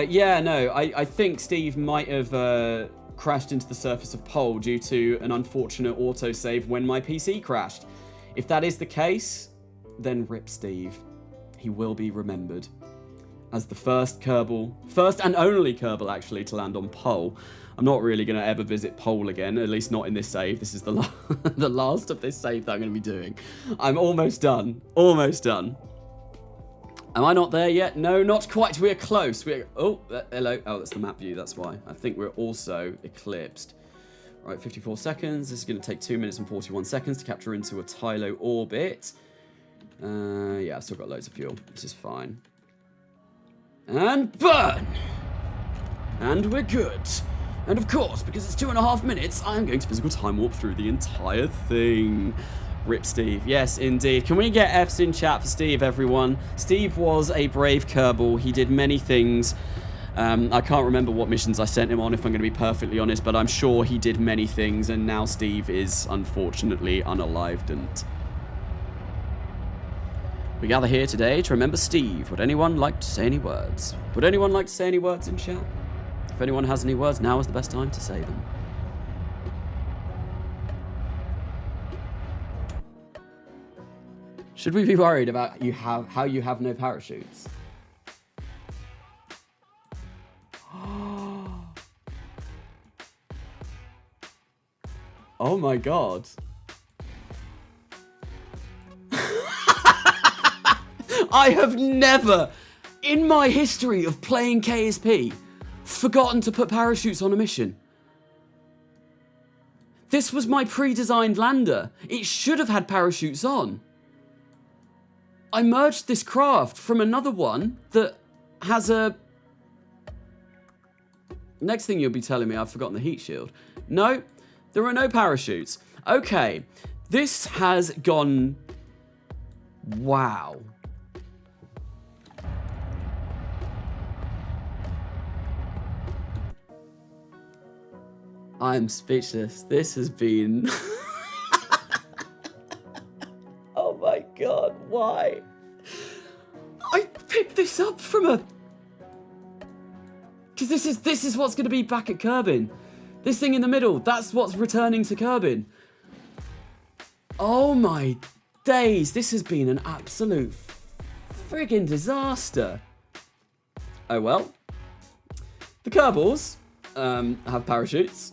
Yeah, no, I think Steve might have crashed into the surface of pole due to an unfortunate autosave when my PC crashed. If that is the case, then rip Steve. He will be remembered as the first and only Kerbal actually to land on pole. I'm not really going to ever visit pole again, at least not in this save. This is the last of this save that I'm going to be doing. I'm almost done. Almost done. Am I not there yet? No, not quite. We're close. Oh, hello. Oh, that's the map view. That's why. I think we're also eclipsed. Right, 54 seconds. This is going to take 2 minutes and 41 seconds to capture into a Tylo orbit. Yeah, I've still got loads of fuel. This is fine. And burn! And we're good. And of course, because it's 2.5 minutes, I'm going to physical time warp through the entire thing. Rip Steve. Yes, indeed. Can we get Fs in chat for Steve, everyone? Steve was a brave kerbal. He did many things. I can't remember what missions I sent him on, if I'm going to be perfectly honest, but I'm sure he did many things, and now Steve is, unfortunately, unalived. And we gather here today to remember Steve. Would anyone like to say any words? Would anyone like to say any words in chat? If anyone has any words, now is the best time to say them. Should we be worried about how you have no parachutes? Oh my god. I have never, in my history of playing KSP, forgotten to put parachutes on a mission. This was my pre-designed lander. It should have had parachutes on. I merged this craft from another one that has a... Next thing you'll be telling me I've forgotten the heat shield. No, there are no parachutes. Okay, this has gone... Wow. I'm speechless. This has been... Oh my god, why? I picked this up from a... Because this is what's going to be back at Kerbin. This thing in the middle, that's what's returning to Kerbin. Oh my days, this has been an absolute friggin' disaster. Oh well. The Kerbals have parachutes.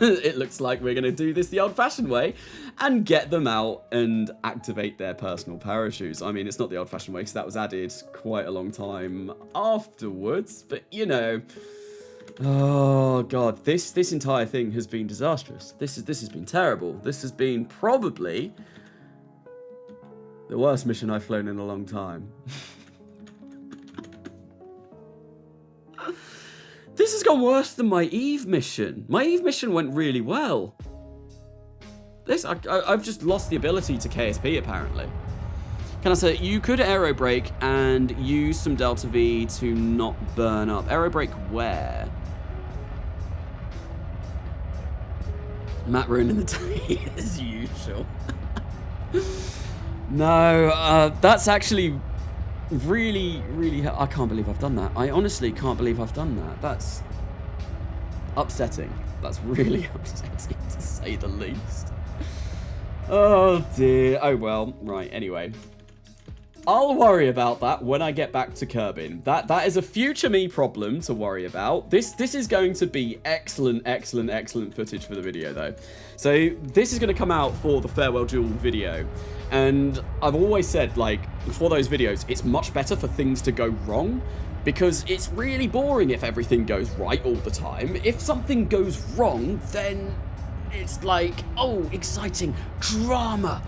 It looks like we're going to do this the old-fashioned way and get them out and activate their personal parachutes. I mean, it's not the old-fashioned way because that was added quite a long time afterwards, but you know. Oh god, this entire thing has been disastrous. This has been terrible. This has been probably the worst mission I've flown in a long time. This has gone worse than my Eve mission. My Eve mission went really well. I've just lost the ability to KSP, apparently. Can I say, you could aero brake and use some Delta V to not burn up. Aero brake where? Matt ruining the day as usual. No, that's actually really, really... I can't believe I've done that. I honestly can't believe I've done that. That's upsetting. That's really upsetting, to say the least. Oh, dear. Oh, well. Right, anyway. I'll worry about that when I get back to Kerbin. That is a future me problem to worry about. This is going to be excellent footage for the video, though. So this is going to come out for the Farewell JOOL video. And I've always said, like, for those videos, it's much better for things to go wrong, because it's really boring if everything goes right all the time. If something goes wrong, then it's like, oh, exciting, drama,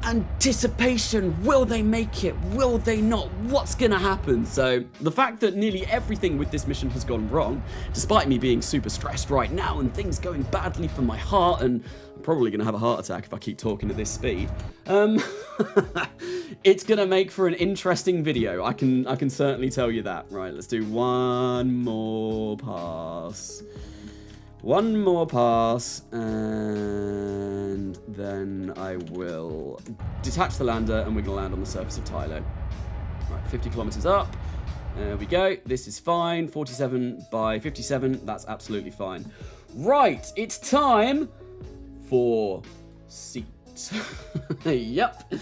anticipation. Will they make it? Will they not? What's gonna happen? So the fact that nearly everything with this mission has gone wrong, despite me being super stressed right now and things going badly for my heart, and I'm probably gonna have a heart attack if I keep talking at this speed, it's gonna make for an interesting video. I can certainly tell you that. Right, let's do one more pass. One more pass, and then I will detach the lander, and we're going to land on the surface of Tylo. Right, 50 kilometers up. There we go. This is fine. 47 by 57. That's absolutely fine. Right, it's time for seat. Yep.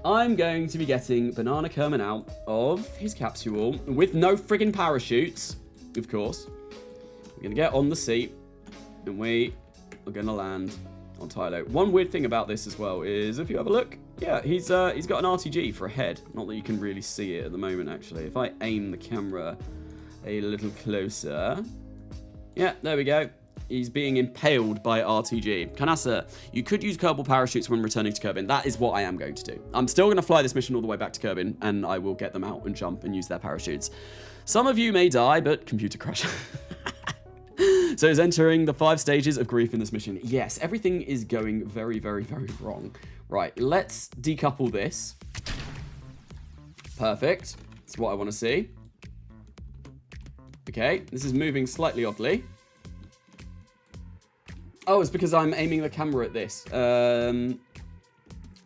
I'm going to be getting Banana Kerman out of his capsule with no friggin' parachutes, of course. We're going to get on the seat. And we are going to land on Tylo. One weird thing about this as well is, if you have a look, yeah, he's got an RTG for a head. Not that you can really see it at the moment, actually. If I aim the camera a little closer, yeah, there we go. He's being impaled by RTG. Carnasa, you could use kerbal parachutes when returning to Kerbin. That is what I am going to do. I'm still going to fly this mission all the way back to Kerbin, and I will get them out and jump and use their parachutes. Some of you may die, but computer crash. So he's entering the 5 stages of grief in this mission. Yes, everything is going very, very, very wrong. Right, let's decouple this. Perfect. That's what I want to see. Okay, this is moving slightly oddly. Oh, it's because I'm aiming the camera at this.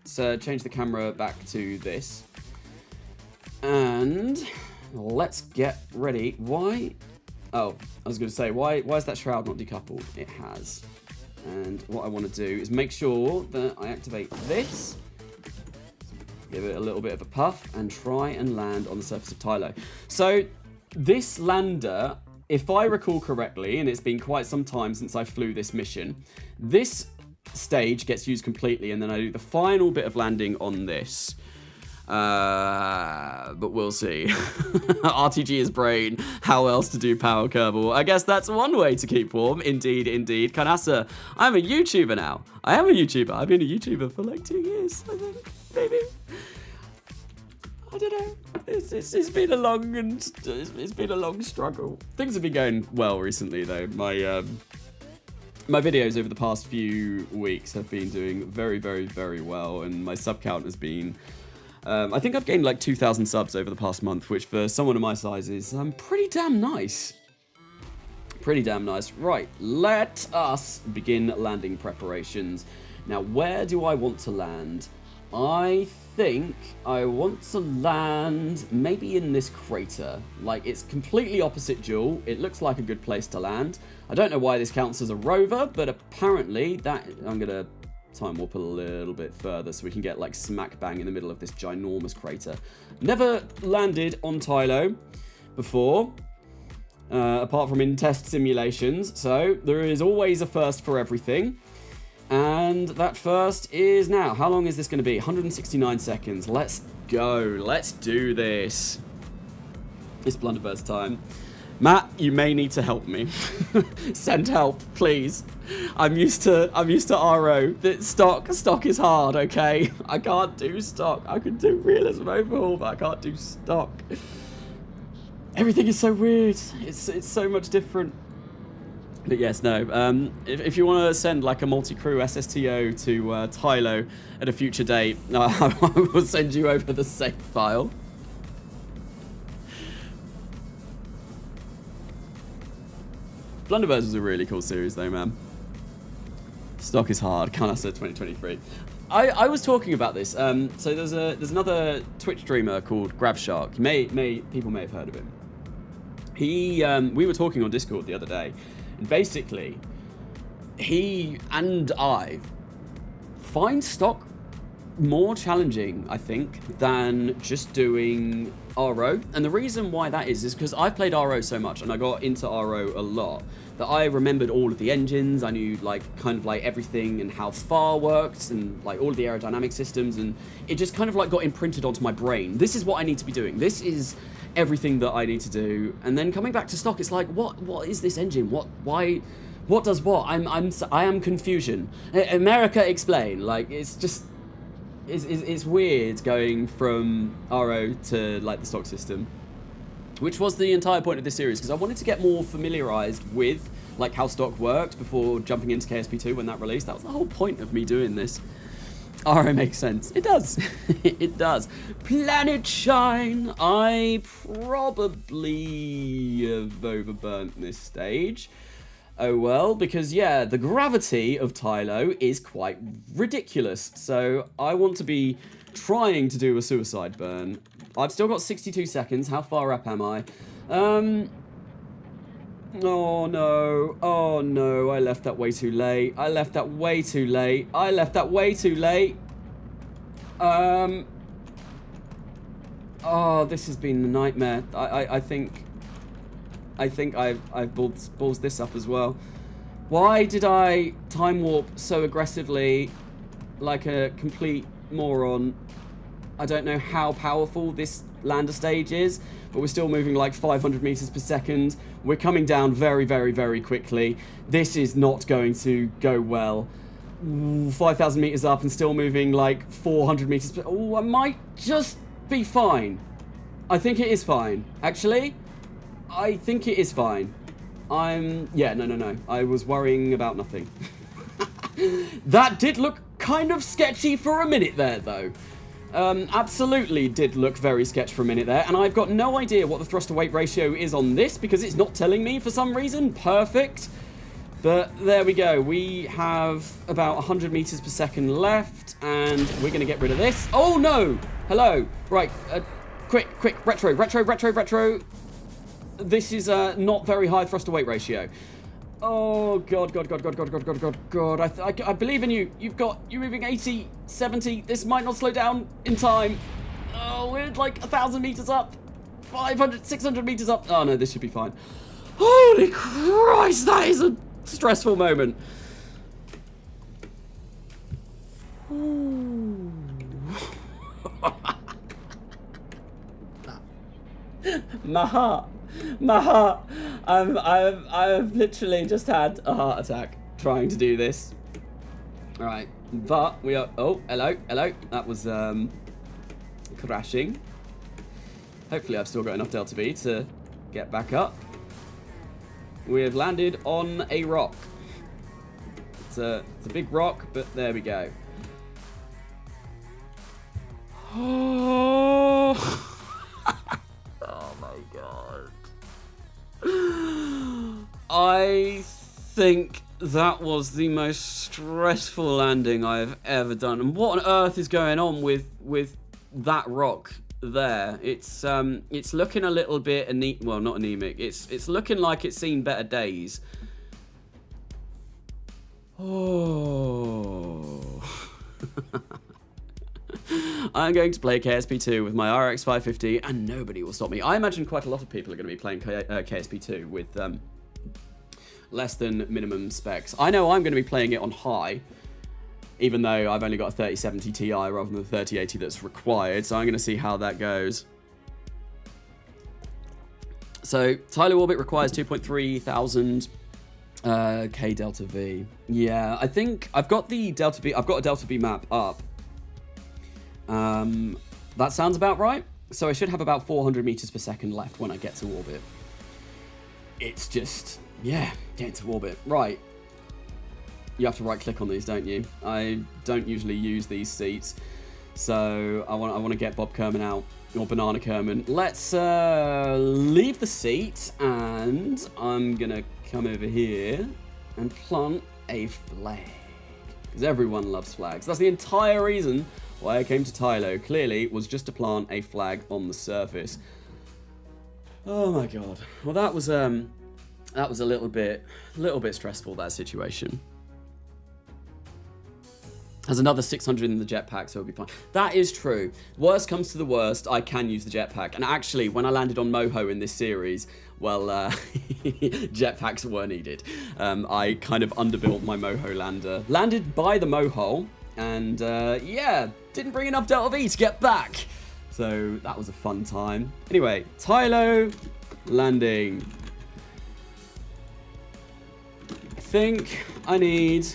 So change the camera back to this. And let's get ready. Why? Oh, I was going to say, why is that shroud not decoupled? It has. And what I want to do is make sure that I activate this. Give it a little bit of a puff and try and land on the surface of Tylo. So this lander, if I recall correctly, and it's been quite some time since I flew this mission, this stage gets used completely, and then I do the final bit of landing on this. But we'll see. RTG is brain. How else to do power kerbal? I guess that's one way to keep warm. Indeed, indeed. Carnasa, I'm a YouTuber now. I am a YouTuber. I've been a YouTuber for like 2 years, I think. Maybe. I don't know. It's been a long it's been a long struggle. Things have been going well recently though. My videos over the past few weeks have been doing very, very, very well, and my sub count has been I think I've gained like 2,000 subs over the past month, which for someone of my size is pretty damn nice. Pretty damn nice. Right, let us begin landing preparations. Now, where do I want to land? I think I want to land maybe in this crater. Like, it's completely opposite JOOL. It looks like a good place to land. I don't know why this counts as a rover, but apparently that... I'm going to time warp a little bit further so we can get like smack bang in the middle of this ginormous crater. Never landed on Tylo before, apart from in test simulations, so there is always a first for everything. And that first is now. How long is this going to be? 169 seconds. Let's go. Let's do this. It's Blunderbird's time. Matt, you may need to help me. Send help, please. I'm used to RO. Stock is hard, okay? I can't do stock. I can do realism overhaul, but I can't do stock. Everything is so weird. It's so much different. But yes, no. If you want to send like a multi-crew SSTO to Tylo at a future date, I will send you over the save file. Blunderbirds was a really cool series though, man. Stock is hard. Carnasa 2023. I was talking about this. So there's another Twitch streamer called GravShark. People may have heard of him. We were talking on Discord the other day. And basically, he and I find stock more challenging, I think, than just doing RO. And the reason why that is because I've played RO so much and I got into RO a lot that I remembered all of the engines. I knew like kind of like everything and how FAR worked and like all of the aerodynamic systems, and it just kind of like got imprinted onto my brain. This is what I need to be doing. This is everything that I need to do. And then coming back to stock, it's like, what is this engine? What does what? I am confusion. America, explain. Like, it's just it's weird going from RO to like the stock system, which was the entire point of this series, because I wanted to get more familiarized with like how stock worked before jumping into KSP2 when that released. That was the whole point of me doing this. RO makes sense. It does. It does. PlanetShine. I probably have overburnt this stage. Oh well, because yeah, the gravity of Tylo is quite ridiculous. So I want to be trying to do a suicide burn. I've still got 62 seconds. How far up am I? Oh no. Oh no. I left that way too late. I left that way too late. I left that way too late. Oh, this has been a nightmare. I think I've balls this up as well. Why did I time warp so aggressively like a complete moron? I don't know how powerful this lander stage is, but we're still moving like 500 meters per second. We're coming down very, very, very quickly. This is not going to go well. 5,000 meters up and still moving like 400 meters per... Oh, I might just be fine. I think it is fine. Actually, I think it is fine. Yeah, no. I was worrying about nothing. That did look kind of sketchy for a minute there, though. Absolutely did look very sketch for a minute there, and I've got no idea what the thrust to weight ratio is on this because it's not telling me for some reason. Perfect. But there we go. We have about 100 meters per second left, and we're going to get rid of this. Oh, no! Hello. Right. Quick. Retro. This is not very high thrust to weight ratio. Oh, God. I believe in you. You're moving 80, 70. This might not slow down in time. Oh, we're like 1,000 meters up. 500, 600 meters up. Oh, no, this should be fine. Holy Christ, that is a stressful moment. My heart. I've literally just had a heart attack trying to do this. All right, but we are. Oh, hello. That was crashing. Hopefully, I've still got enough delta V to get back up. We have landed on a rock. It's a big rock, but there we go. Oh, oh my God. I think that was the most stressful landing I've ever done. And what on earth is going on with that rock there? It's looking a little bit well, not anemic. It's looking like it's seen better days. Oh. I'm going to play KSP2 with my RX 550 and nobody will stop me. I imagine quite a lot of people are going to be playing KSP2 with less than minimum specs. I know I'm going to be playing it on high, even though I've only got a 3070 Ti rather than the 3080 that's required, so I'm going to see how that goes. So, Tylo orbit requires 2.3 thousand K delta V. Yeah, I think I've got the delta V, I've got a delta V map up. That sounds about right. So I should have about 400 meters per second left when I get to orbit. It's just, yeah, getting to orbit. Right. You have to right click on these, don't you? I don't usually use these seats. So I want to get Bob Kerman out, or Banana Kerman. Let's leave the seat, and I'm going to come over here and plant a flag. Because everyone loves flags. That's the entire reason why I came to Tylo. Clearly, was just to plant a flag on the surface. Oh my God. Well, that was a little bit stressful, that situation. There's another 600 in the jetpack, so it'll be fine. That is true. Worst comes to the worst, I can use the jetpack. And actually, when I landed on Moho in this series, well, jetpacks were needed. I kind of underbuilt my Moho lander. Landed by the Mohole, and yeah, didn't bring enough delta V to get back. So that was a fun time. Anyway, Tylo landing. I think I need...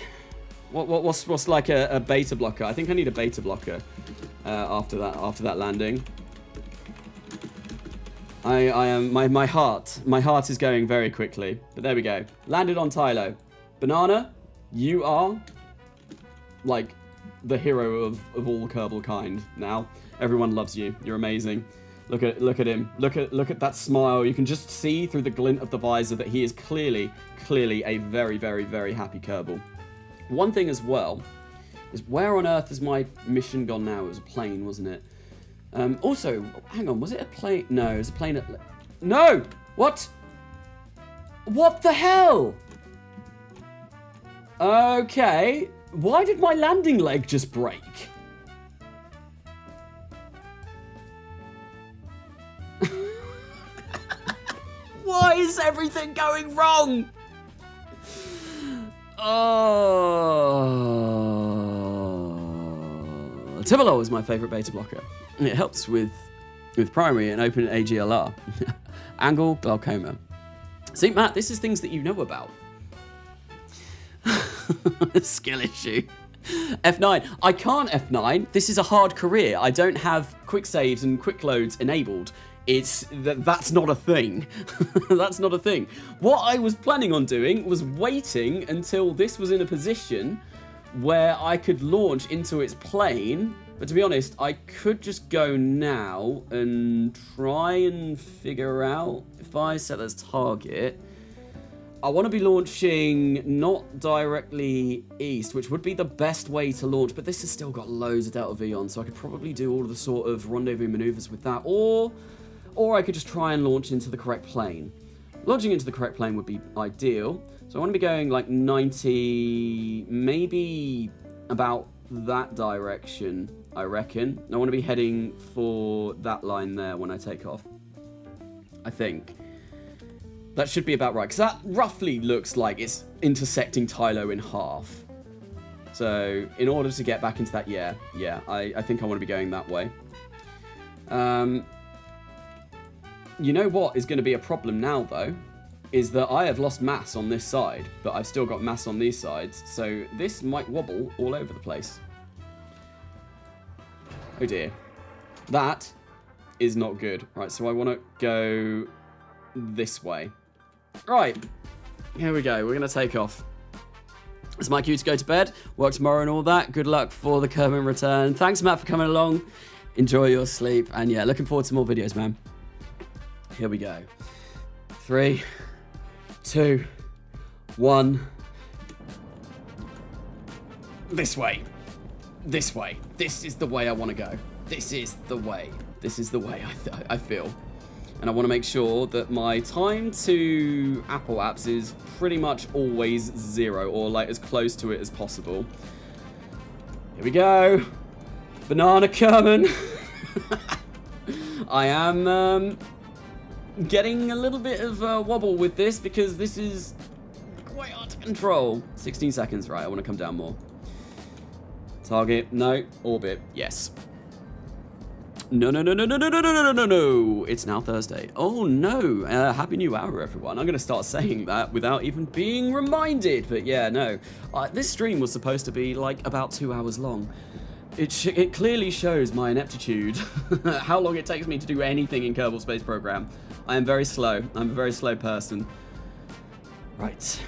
What's like a beta blocker? I think I need a beta blocker after that landing. I am my heart is going very quickly, but there we go. Landed on Tylo. Banana, you are like the hero of all Kerbal kind now. Everyone loves you. You're amazing. Look at him. Look at that smile. You can just see through the glint of the visor that he is clearly a very, very, very happy Kerbal. One thing as well is, where on earth has my mission gone now? It was a plane, wasn't it? Also, hang on, was it a plane? No, it was a plane at... No! What? What the hell? Okay. Why did my landing leg just break? Why is everything going wrong? Oh, Tylo is my favorite beta blocker. It helps with primary and open AGLR. Angle, glaucoma. See, Matt, this is things that you know about. Skill issue. F9. I can't F9. This is a hard career. I don't have quick saves and quick loads enabled. That's not a thing. That's not a thing. What I was planning on doing was waiting until this was in a position where I could launch into its plane. But to be honest, I could just go now and try and figure out if I set as target. I want to be launching not directly east, which would be the best way to launch, but this has still got loads of Delta V on, so I could probably do all of the sort of rendezvous maneuvers with that, or I could just try and launch into the correct plane. Launching into the correct plane would be ideal, so I want to be going like 90, maybe about that direction, I reckon. I want to be heading for that line there when I take off, I think. That should be about right, because that roughly looks like it's intersecting Tylo in half. So, in order to get back into that, yeah, I think I want to be going that way. You know what is going to be a problem now, though, is that I have lost mass on this side, but I've still got mass on these sides, so this might wobble all over the place. Oh dear. That is not good. Right, so I want to go this way. Right, here we go. We're going to take off. It's my cue to go to bed. Work tomorrow and all that. Good luck for the Kerbal return. Thanks, Matt, for coming along. Enjoy your sleep. And yeah, looking forward to more videos, man. Here we go. 3, 2, 1. This way. This way. This is the way I want to go. This is the way. This is the way I feel. And I want to make sure that my time to Apple apps is pretty much always 0, or like as close to it as possible. Here we go. Banana coming. I am getting a little bit of wobble with this because this is quite hard to control. 16 seconds, right? I want to come down more. Target, no. Orbit, yes. No. It's now Thursday. Oh, no. Happy New Hour, everyone. I'm going to start saying that without even being reminded. But yeah, no. This stream was supposed to be like about 2 hours long. It clearly shows my ineptitude, how long it takes me to do anything in Kerbal Space Program. I am very slow. I'm a very slow person. Right.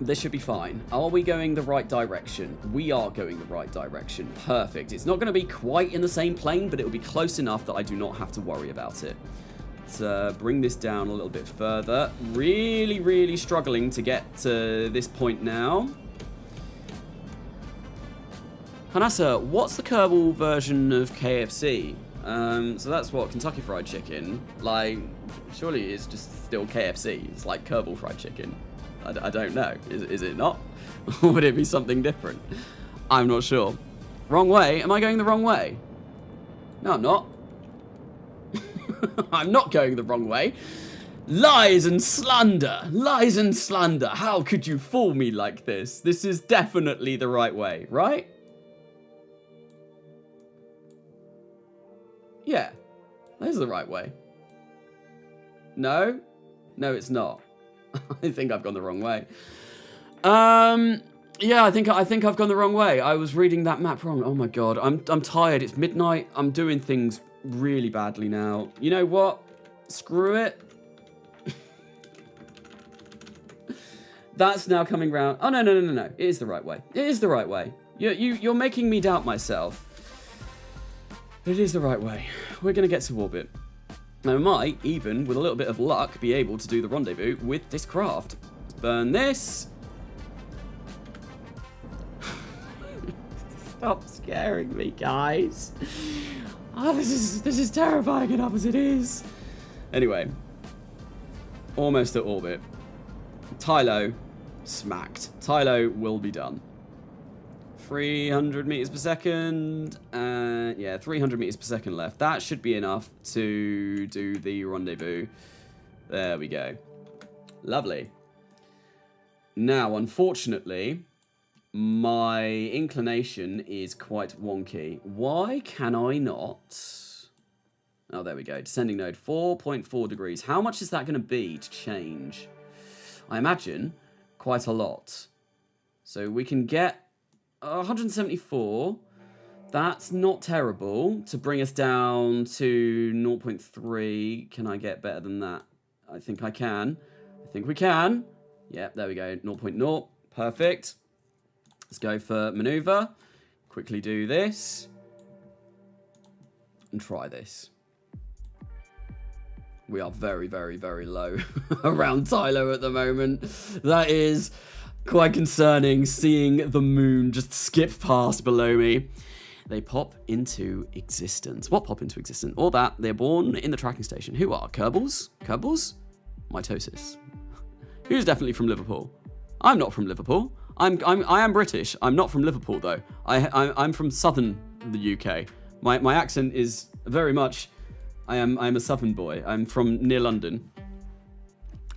This should be fine. Are we going the right direction? We are going the right direction. Perfect. It's not going to be quite in the same plane, but it will be close enough that I do not have to worry about it. Let's bring this down a little bit further. Really struggling to get to this point now. Carnasa, what's the Kerbal version of KFC? So that's what, Kentucky Fried Chicken. Like, surely it's just still KFC. It's like Kerbal Fried Chicken. I don't know. Is it not? Or would it be something different? I'm not sure. Wrong way? Am I going the wrong way? No, I'm not. I'm not going the wrong way. Lies and slander. Lies and slander. How could you fool me like this? This is definitely the right way, right? Yeah. That is the right way. No? No, it's not. I think I've gone the wrong way. Yeah, I think I've gone the wrong way. I was reading that map wrong. Oh my god, I'm tired. It's midnight. I'm doing things really badly now. You know what? Screw it. That's now coming round. Oh no. It is the right way. It is the right way. You're making me doubt myself. It is the right way. We're gonna get to orbit. Now, I might, even with a little bit of luck, be able to do the rendezvous with this craft. Let's burn this. Stop scaring me, guys. Oh, this is terrifying enough as it is. Anyway, almost at orbit. Tylo, smacked. Tylo will be done. 300 meters per second, and yeah, 300 meters per second left. That should be enough to do the rendezvous. There we go. Lovely. Now, unfortunately, my inclination is quite wonky. Why can I not... Oh, there we go. Descending node, 4.4 degrees. How much is that going to be to change? I imagine quite a lot. So we can get 174. That's not terrible to bring us down to 0.3. Can I get better than that? I think I can. I think we can. Yeah, there we go. 0.0. Perfect. Let's go for maneuver. Quickly do this. And try this. We are very, very, very low around Tylo at the moment. That is quite concerning, seeing the moon just skip past below me. They pop into existence. What pop into existence? Or that they're born in the tracking station. Who are? Kerbals? Kerbals? Mitosis. Who's definitely from Liverpool? I'm not from Liverpool. I am British. I'm not from Liverpool though. I'm from southern the UK. My accent is very much... I'm a southern boy. I'm from near London.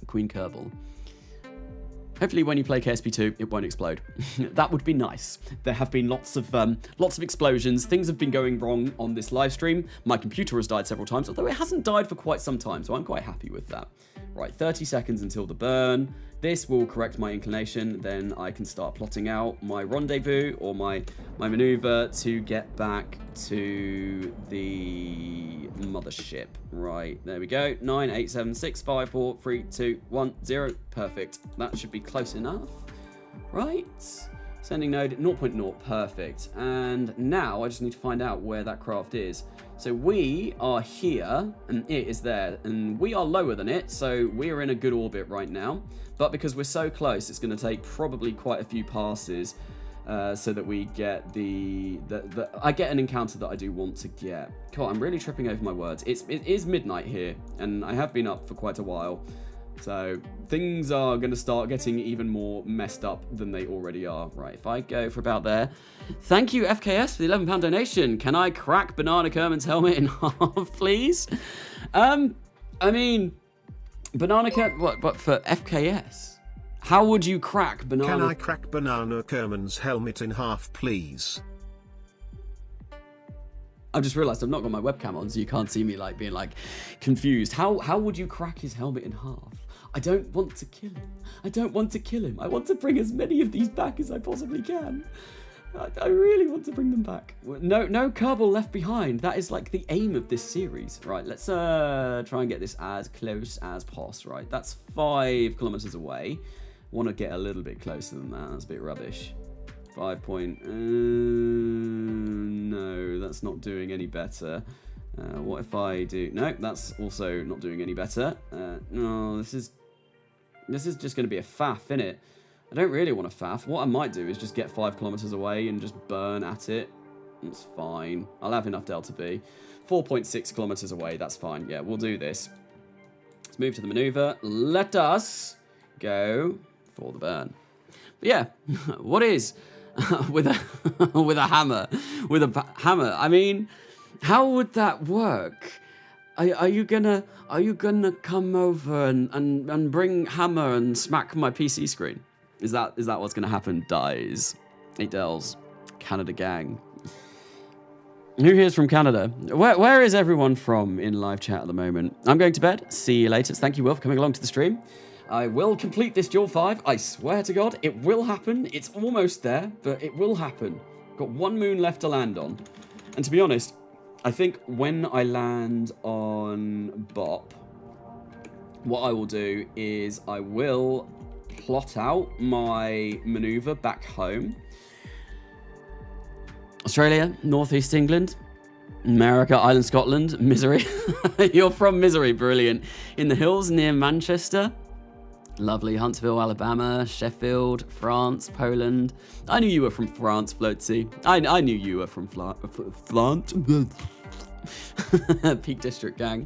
Queen Kerbal. Hopefully when you play KSP2, it won't explode. That would be nice. There have been lots of explosions. Things have been going wrong on this live stream. My computer has died several times, although it hasn't died for quite some time, so I'm quite happy with that. Right, 30 seconds until the burn. This will correct my inclination. Then I can start plotting out my rendezvous or my maneuver to get back to the mothership. Right, there we go. 9, 8, 7, 6, 5, 4, 3, 2, 1, 0. Perfect. That should be close enough. Right. Sending node 0.0. Perfect. And now I just need to find out where that craft is. So we are here, and it is there, and we are lower than it, so we're in a good orbit right now. But because we're so close, it's going to take probably quite a few passes so that we get I get an encounter that I do want to get. God, I'm really tripping over my words. It is midnight here, and I have been up for quite a while. So things are going to start getting even more messed up than they already are. Right, if I go for about there. Thank you, FKS, for the £11 donation. Can I crack Banana Kerman's helmet in half, please? I mean, Banana Kerman, what for FKS? How would you crack Banana... Can I crack Banana Kerman's helmet in half, please? I've just realised I've not got my webcam on, so you can't see me being confused. How would you crack his helmet in half? I don't want to kill him. I don't want to kill him. I want to bring as many of these back as I possibly can. I really want to bring them back. No kerbal left behind. That is the aim of this series. Right, let's try and get this as close as possible. Right, that's 5 kilometers away. Want to get a little bit closer than that. That's a bit rubbish. 5 point... no, that's not doing any better. What if I do... No, that's also not doing any better. No, this is just going to be a faff, innit? I don't really want a faff. What I might do is just get 5 kilometers away and just burn at it. That's fine. I'll have enough delta V. 4.6 kilometers away, that's fine. Yeah, we'll do this. Let's move to the maneuver. Let us go for the burn. But yeah, what is... with a hammer, I mean, how would that work? Are you gonna come over and bring hammer and smack my PC screen? Is that what's gonna happen? Dies. 8 Dells. Canada gang. Who here is from Canada? Where is everyone from in live chat at the moment? I'm going to bed. See you later. Thank you, Will, for coming along to the stream. I will complete this JOOL 5. I swear to God, it will happen. It's almost there, but it will happen. Got 1 moon left to land on. And to be honest, I think when I land on Bop, what I will do is I will plot out my maneuver back home. Australia, Northeast England, America, Ireland, Scotland, Misery. You're from Misery, brilliant. In the hills near Manchester. Lovely. Huntsville, Alabama, Sheffield, France, Poland. I knew you were from France, Floatsy. I knew you were from France. Peak District gang.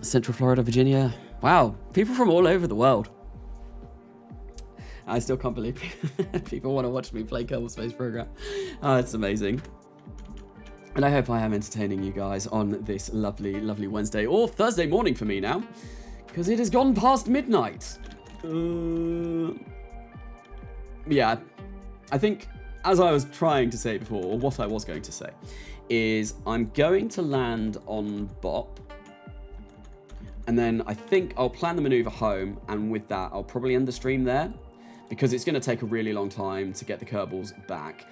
Central Florida, Virginia. Wow, people from all over the world. I still can't believe people want to watch me play Kerbal Space Program. Oh, it's amazing. And I hope I am entertaining you guys on this lovely, lovely Wednesday or Thursday morning for me now. Because it has gone past midnight. yeah, I think, as I was trying to say before, or what I was going to say, is I'm going to land on BOP, and then I think I'll plan the maneuver home, and with that, I'll probably end the stream there, because it's going to take a really long time to get the kerbals back.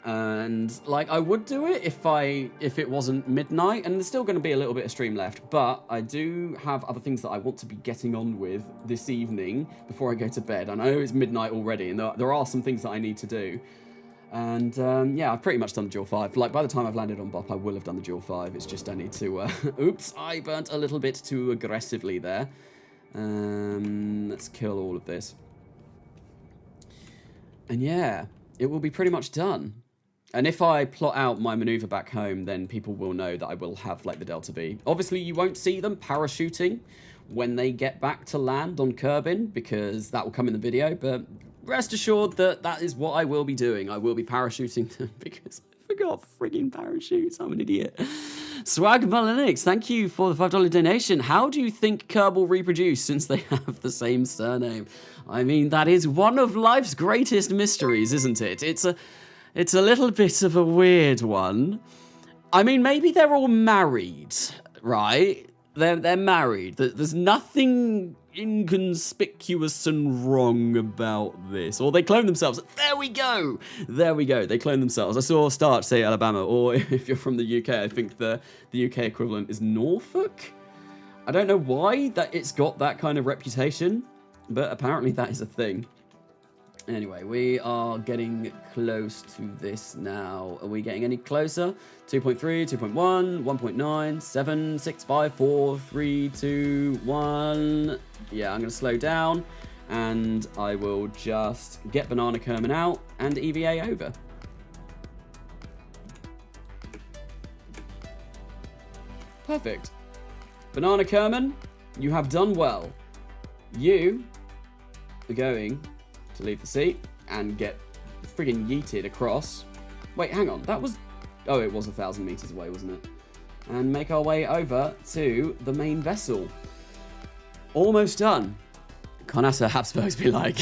And like, I would do it if it wasn't midnight, and there's still going to be a little bit of stream left, but I do have other things that I want to be getting on with this evening before I go to bed. I know it's midnight already, and there are some things that I need to do. And yeah, I've pretty much done the JOOL 5. Like, by the time I've landed on BOP, I will have done the JOOL 5. It's just I need to, oops, I burnt a little bit too aggressively there. Let's kill all of this. And yeah, it will be pretty much done. And if I plot out my maneuver back home, then people will know that I will have, like, the Delta V. Obviously, you won't see them parachuting when they get back to land on Kerbin, because that will come in the video, but rest assured that that is what I will be doing. I will be parachuting them, because I forgot frigging parachutes. I'm an idiot. Swagmalinix, thank you for the $5 donation. How do you think Kerbal reproduce since they have the same surname? I mean, that is one of life's greatest mysteries, isn't it? It's a little bit of a weird one. I mean, maybe they're all married, right? They're married. There's nothing inconspicuous and wrong about this. Or they clone themselves. There we go. There we go. They clone themselves. I saw Starch say Alabama, or if you're from the UK, I think the UK equivalent is Norfolk. I don't know why that it's got that kind of reputation, but apparently that is a thing. Anyway, we are getting close to this now. Are we getting any closer? 2.3, 2.1, 1.9, 7, 6, 5, 4, 3, 2, 1. Yeah, I'm going to slow down, and I will just get Banana Kerman out and EVA over. Perfect. Banana Kerman, you have done well. You are going to leave the seat and get friggin' yeeted across. Wait, hang on. That was... Oh, it was 1,000 meters away, wasn't it? And make our way over to the main vessel. Almost done. Carnasa Habsburgs be like.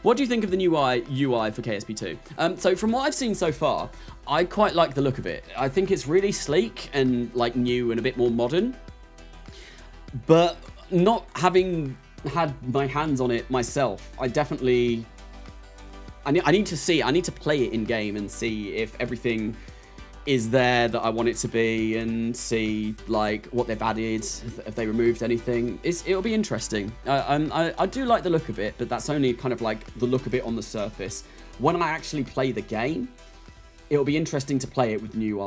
What do you think of the new UI for KSP2? So from what I've seen so far, I quite like the look of it. I think it's really sleek and like new and a bit more modern. But not having had my hands on it myself, I definitely I need to play it in game and see if everything is there that I want it to be, and see like what they've added, if they removed anything. It'll be interesting. I do like the look of it, but that's only kind of like the look of it on the surface. When I actually play the game, it'll be interesting to play it with new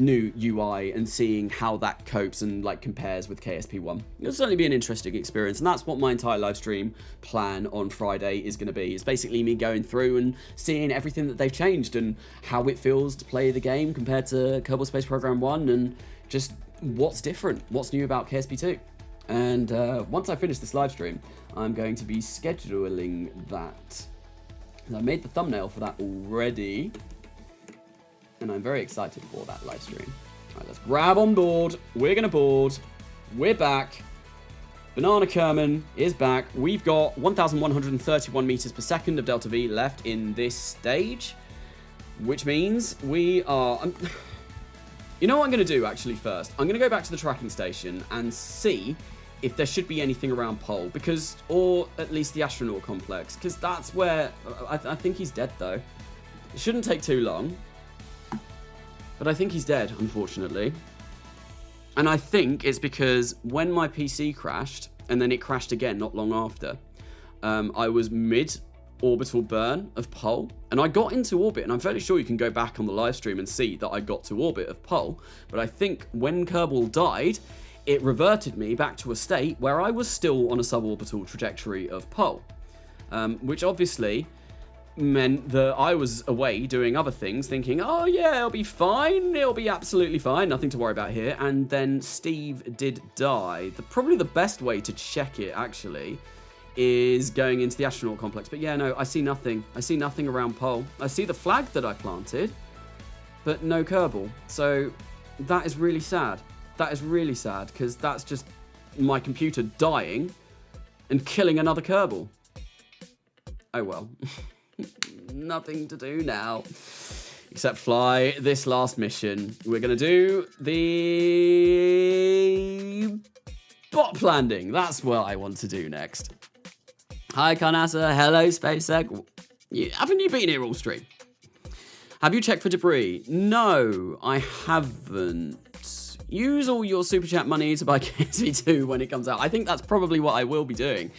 UI and seeing how that copes and like compares with KSP1. It'll certainly be an interesting experience, and that's what my entire live stream plan on Friday is going to be. It's basically me going through and seeing everything that they've changed and how it feels to play the game compared to Kerbal Space Program 1, and just what's different, what's new about KSP2. And once I finish this live stream, I'm going to be scheduling that. I made the thumbnail for that already, and I'm very excited for that live stream. All right, let's grab on board. We're going to board. We're back. Banana Kerman is back. We've got 1,131 meters per second of Delta V left in this stage, which means we are... You know what I'm going to do, actually, first? I'm going to go back to the tracking station and see if there should be anything around Pole, because, or at least the astronaut complex, because that's where... I think he's dead, though. It shouldn't take too long. But I think he's dead, unfortunately. And I think it's because when my PC crashed, and then it crashed again not long after, I was mid-orbital burn of Pole, and I got into orbit, and I'm fairly sure you can go back on the live stream and see that I got to orbit of Pole, but I think when Kerbal died, it reverted me back to a state where I was still on a suborbital trajectory of Pole, which obviously meant that I was away doing other things, thinking, oh yeah, it'll be fine, it'll be absolutely fine, nothing to worry about here. And then Steve did die. Probably the best way to check it, actually, is going into the astronaut complex. But yeah, no, I see nothing. I see nothing around Pole. I see the flag that I planted, but no Kerbal. So that is really sad. That is really sad, because that's just my computer dying and killing another Kerbal. Oh well. Nothing to do now. Except fly this last mission. We're going to do the bot landing. That's what I want to do next. Hi, Carnasa. Hello, SpaceX. Haven't you been here all stream? Have you checked for debris? No, I haven't. Use all your super chat money to buy KSP2 when it comes out. I think that's probably what I will be doing.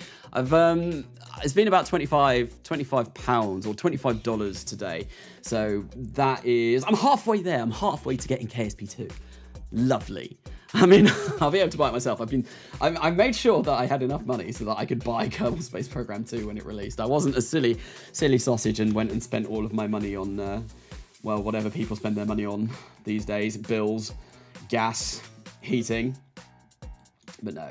It's been about £25 or $25 today. So that is, I'm halfway there. I'm halfway to getting KSP2. Lovely. I mean, I'll be able to buy it myself. I made sure that I had enough money so that I could buy Kerbal Space Program 2 when it released. I wasn't a silly sausage and went and spent all of my money on, well, whatever people spend their money on these days. Bills, gas, heating. But no,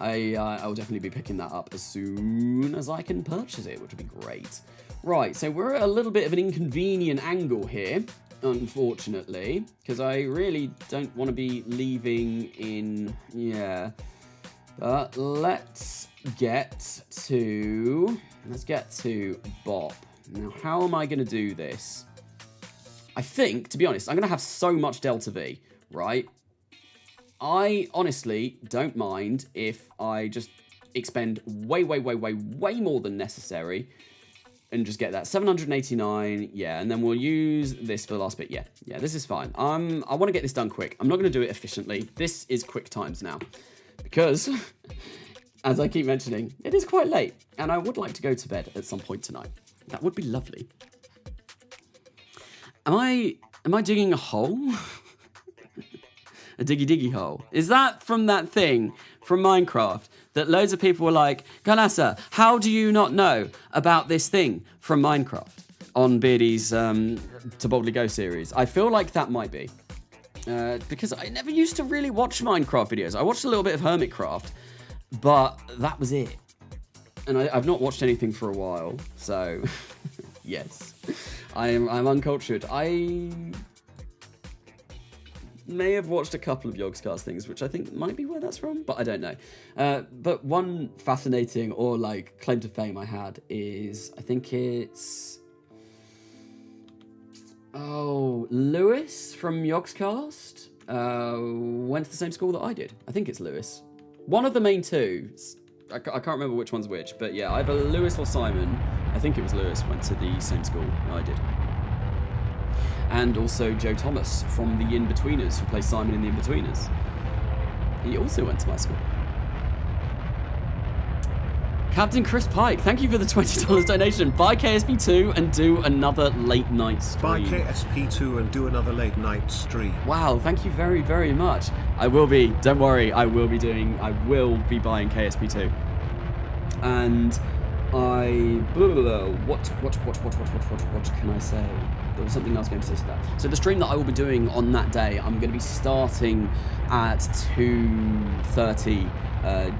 I will definitely be picking that up as soon as I can purchase it, which would be great. Right, so we're at a little bit of an inconvenient angle here, unfortunately, because I really don't want to be leaving in, yeah. But let's get to Bop. Now, how am I going to do this? I think, to be honest, I'm going to have so much Delta V, right? I honestly don't mind if I just expend way more than necessary and just get that 789, yeah, and then we'll use this for the last bit. Yeah, this is fine. I want to get this done quick. I'm not going to do it efficiently. This is quick times now because, as I keep mentioning, it is quite late, and I would like to go to bed at some point tonight. That would be lovely. Am I digging a hole? A diggy hole. Is that from that thing from Minecraft that loads of people were like, Carnasa, how do you not know about this thing from Minecraft on Beardy's To Boldly Go series? I feel like that might be. Because I never used to really watch Minecraft videos. I watched a little bit of Hermitcraft, but that was it. And I've not watched anything for a while, so yes. I'm uncultured. I may have watched a couple of Yogscast things, which I think might be where that's from, but I don't know. But one fascinating or like claim to fame I had is, I think it's, Lewis from Yogscast went to the same school that I did. I think it's Lewis. One of the main two. I can't remember which one's which, but yeah, either Lewis or Simon. I think it was Lewis went to the same school I did. And also Joe Thomas from the In-Betweeners, who plays Simon in the In-Betweeners. He also went to my school. Captain Chris Pike, thank you for the $20 donation. Buy KSP2 and do another late night stream. Buy KSP2 and do another late night stream. Wow, thank you very much. I will be, don't worry, I will be buying KSP2. And what can I say? There was something I was going to say to that. So the stream that I will be doing on that day, I'm going to be starting at 2:30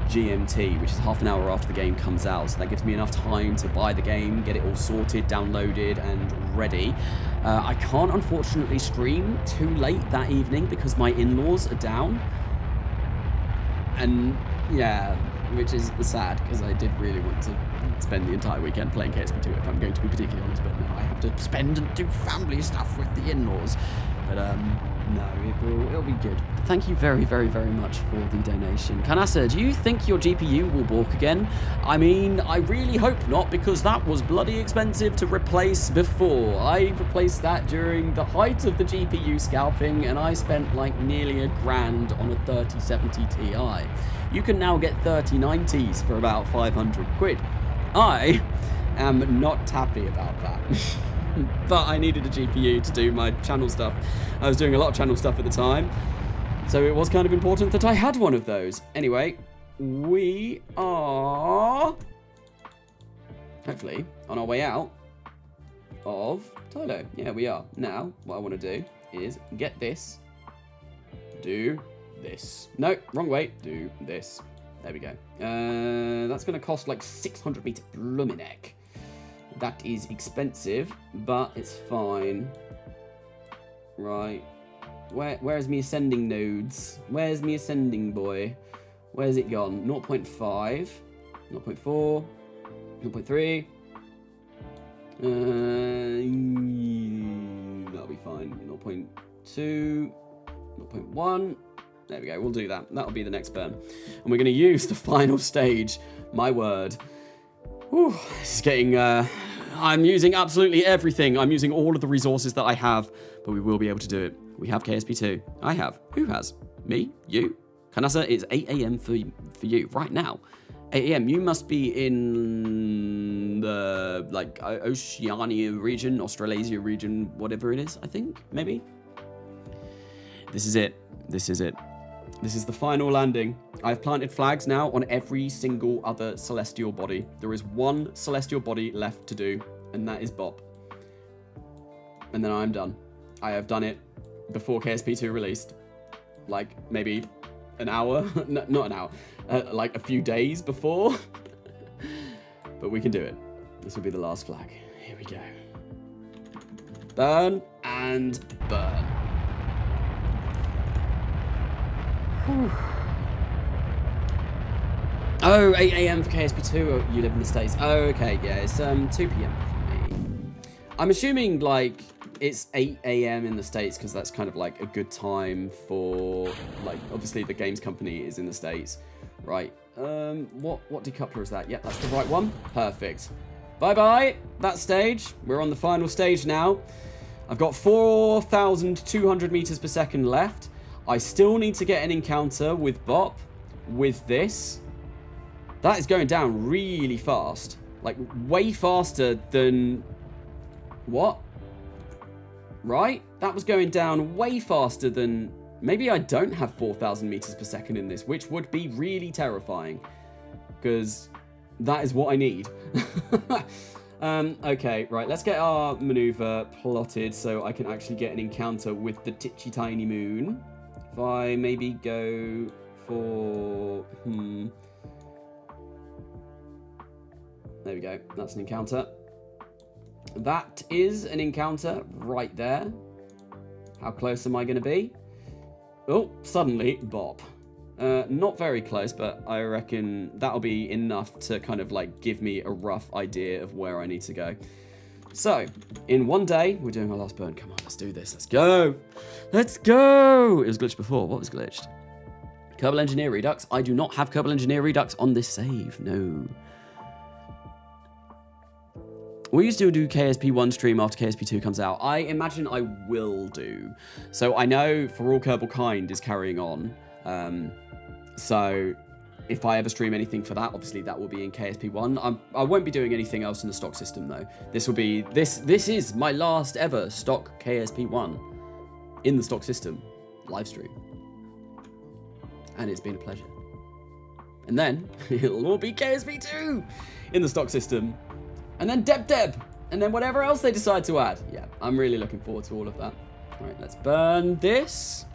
GMT, which is half an hour after the game comes out. So that gives me enough time to buy the game, get it all sorted, downloaded, and ready. I can't unfortunately stream too late that evening because my in-laws are down. And yeah, which is sad because I did really want to spend the entire weekend playing KSP2 if I'm going to be particularly honest, but no, I have to spend and do family stuff with the in-laws. But no, it'll be good. Thank you very much for the donation. Carnasa, do you think your GPU will balk again? I mean, I really hope not, because that was bloody expensive to replace before. I replaced that during the height of the GPU scalping, and I spent like nearly $1,000 on a 3070 Ti. You can now get 3090s for about 500 quid. I am not happy about that. But I needed a GPU to do my channel stuff. I was doing a lot of channel stuff at the time, so it was kind of important that I had one of those. Anyway, we are hopefully on our way out of Tylo. Yeah, we are. Now, what I want to do is get this, do this. No, wrong way. Do this. There we go. That's going to cost like 600 meter Bluminek. That is expensive, but it's fine. Right. Where's me ascending nodes? Where's me ascending boy? Where's it gone? 0.5, 0.4, 0.3, That'll be fine. 0.2, 0.1. There we go. We'll do that. That'll be the next burn. And we're going to use the final stage. My word. Whew, this is getting... I'm using absolutely everything. I'm using all of the resources that I have, but we will be able to do it. We have KSP2. I have. Who has? Me? You? Carnasa, it's 8 a.m. for you right now. 8 a.m. You must be in the, like, Oceania region, Australasia region, whatever it is, I think, maybe. This is it. This is it. This is the final landing. I've planted flags now on every single other celestial body. There is one celestial body left to do, and that is Bop. And then I'm done. I have done it before KSP2 released. Like, maybe an hour? No, not an hour. Like a few days before. But we can do it. This will be the last flag. Here we go. Burn and burn. Whew. Oh, 8 a.m. for KSP2. Oh, you live in the States. Oh, okay. Yeah, it's 2 p.m. for me. I'm assuming, like, it's 8 a.m. in the States because that's kind of like a good time for, like, obviously the games company is in the States, right? What decoupler is that? Yep, that's the right one. Perfect. Bye-bye, that stage. We're on the final stage now. I've got 4,200 meters per second left. I still need to get an encounter with Bop with this. That is going down really fast. Like, way faster than... What? Right? That was going down way faster than... Maybe I don't have 4,000 meters per second in this, which would be really terrifying. Because that is what I need. Okay, right. Let's get our maneuver plotted so I can actually get an encounter with the titchy tiny moon. If I maybe go for... There we go. That's an encounter. That is an encounter right there. How close am I going to be? Oh, suddenly, Bop. Not very close, but I reckon that'll be enough to kind of like give me a rough idea of where I need to go. So, in one day, we're doing our last burn. Come on, let's do this. Let's go. Let's go. It was glitched before. What was glitched? Kerbal Engineer Redux. I do not have Kerbal Engineer Redux on this save. No. Will you still do KSP1 stream after KSP2 comes out? I imagine I will do. So I know For All Kerbal Kind is carrying on. So if I ever stream anything for that, obviously that will be in KSP1. I won't be doing anything else in the stock system though. This will be, this is my last ever stock KSP1 in the stock system live stream. And it's been a pleasure. And then it'll all be KSP2 in the stock system. And then Deb, and then whatever else they decide to add. Yeah, I'm really looking forward to all of that. All right, let's burn this.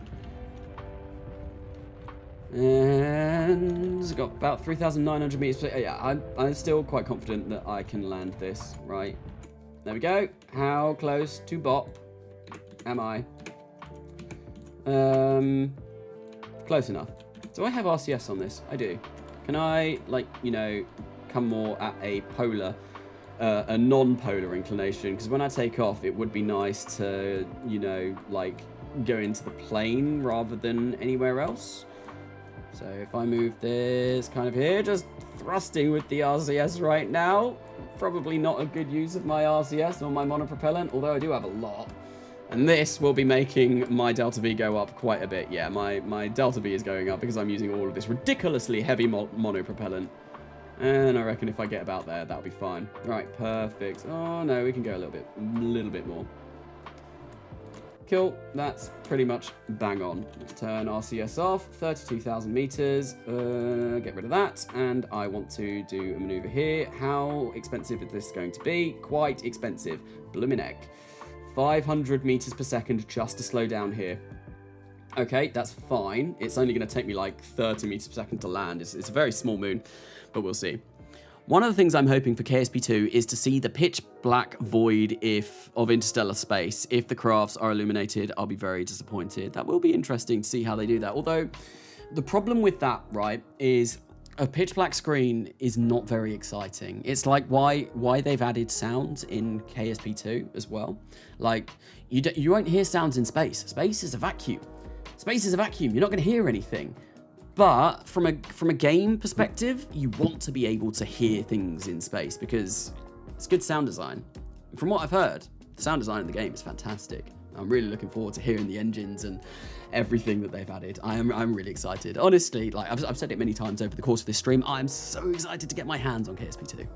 And it's got about 3,900 meters. Yeah, I'm still quite confident that I can land this. Right, there we go. How close to Bop am I? Close enough. Do I have RCS on this? I do. Can I, like, you know, come more at a polar, a non-polar inclination? Because when I take off, it would be nice to, you know, like, go into the plane rather than anywhere else. So if I move this kind of here, just thrusting with the RCS right now. Probably not a good use of my RCS or my monopropellant, although I do have a lot. And this will be making my Delta V go up quite a bit. Yeah, my Delta V is going up because I'm using all of this ridiculously heavy monopropellant. And I reckon if I get about there, that'll be fine. Right, perfect. Oh no, we can go a little bit more. Cool, that's pretty much bang on. Let's turn RCS off, 32,000 meters, get rid of that, and I want to do a maneuver here. How expensive is this going to be? Quite expensive, bloomin' heck. 500 meters per second just to slow down here. Okay, that's fine. It's only going to take me like 30 meters per second to land. It's a very small moon, but we'll see. One of the things I'm hoping for KSP2 is to see the pitch black void of interstellar space. If the crafts are illuminated, I'll be very disappointed. That will be interesting to see how they do that. Although, the problem with that, right, is a pitch black screen is not very exciting. It's like why they've added sounds in KSP2 as well. Like you won't hear sounds in space. Space is a vacuum. Space is a vacuum. You're not going to hear anything. But from a game perspective, you want to be able to hear things in space because it's good sound design. From what I've heard, the sound design in the game is fantastic. I'm really looking forward to hearing the engines and everything that they've added. I'm really excited. Honestly, like I've said it many times over the course of this stream, I'm so excited to get my hands on KSP2.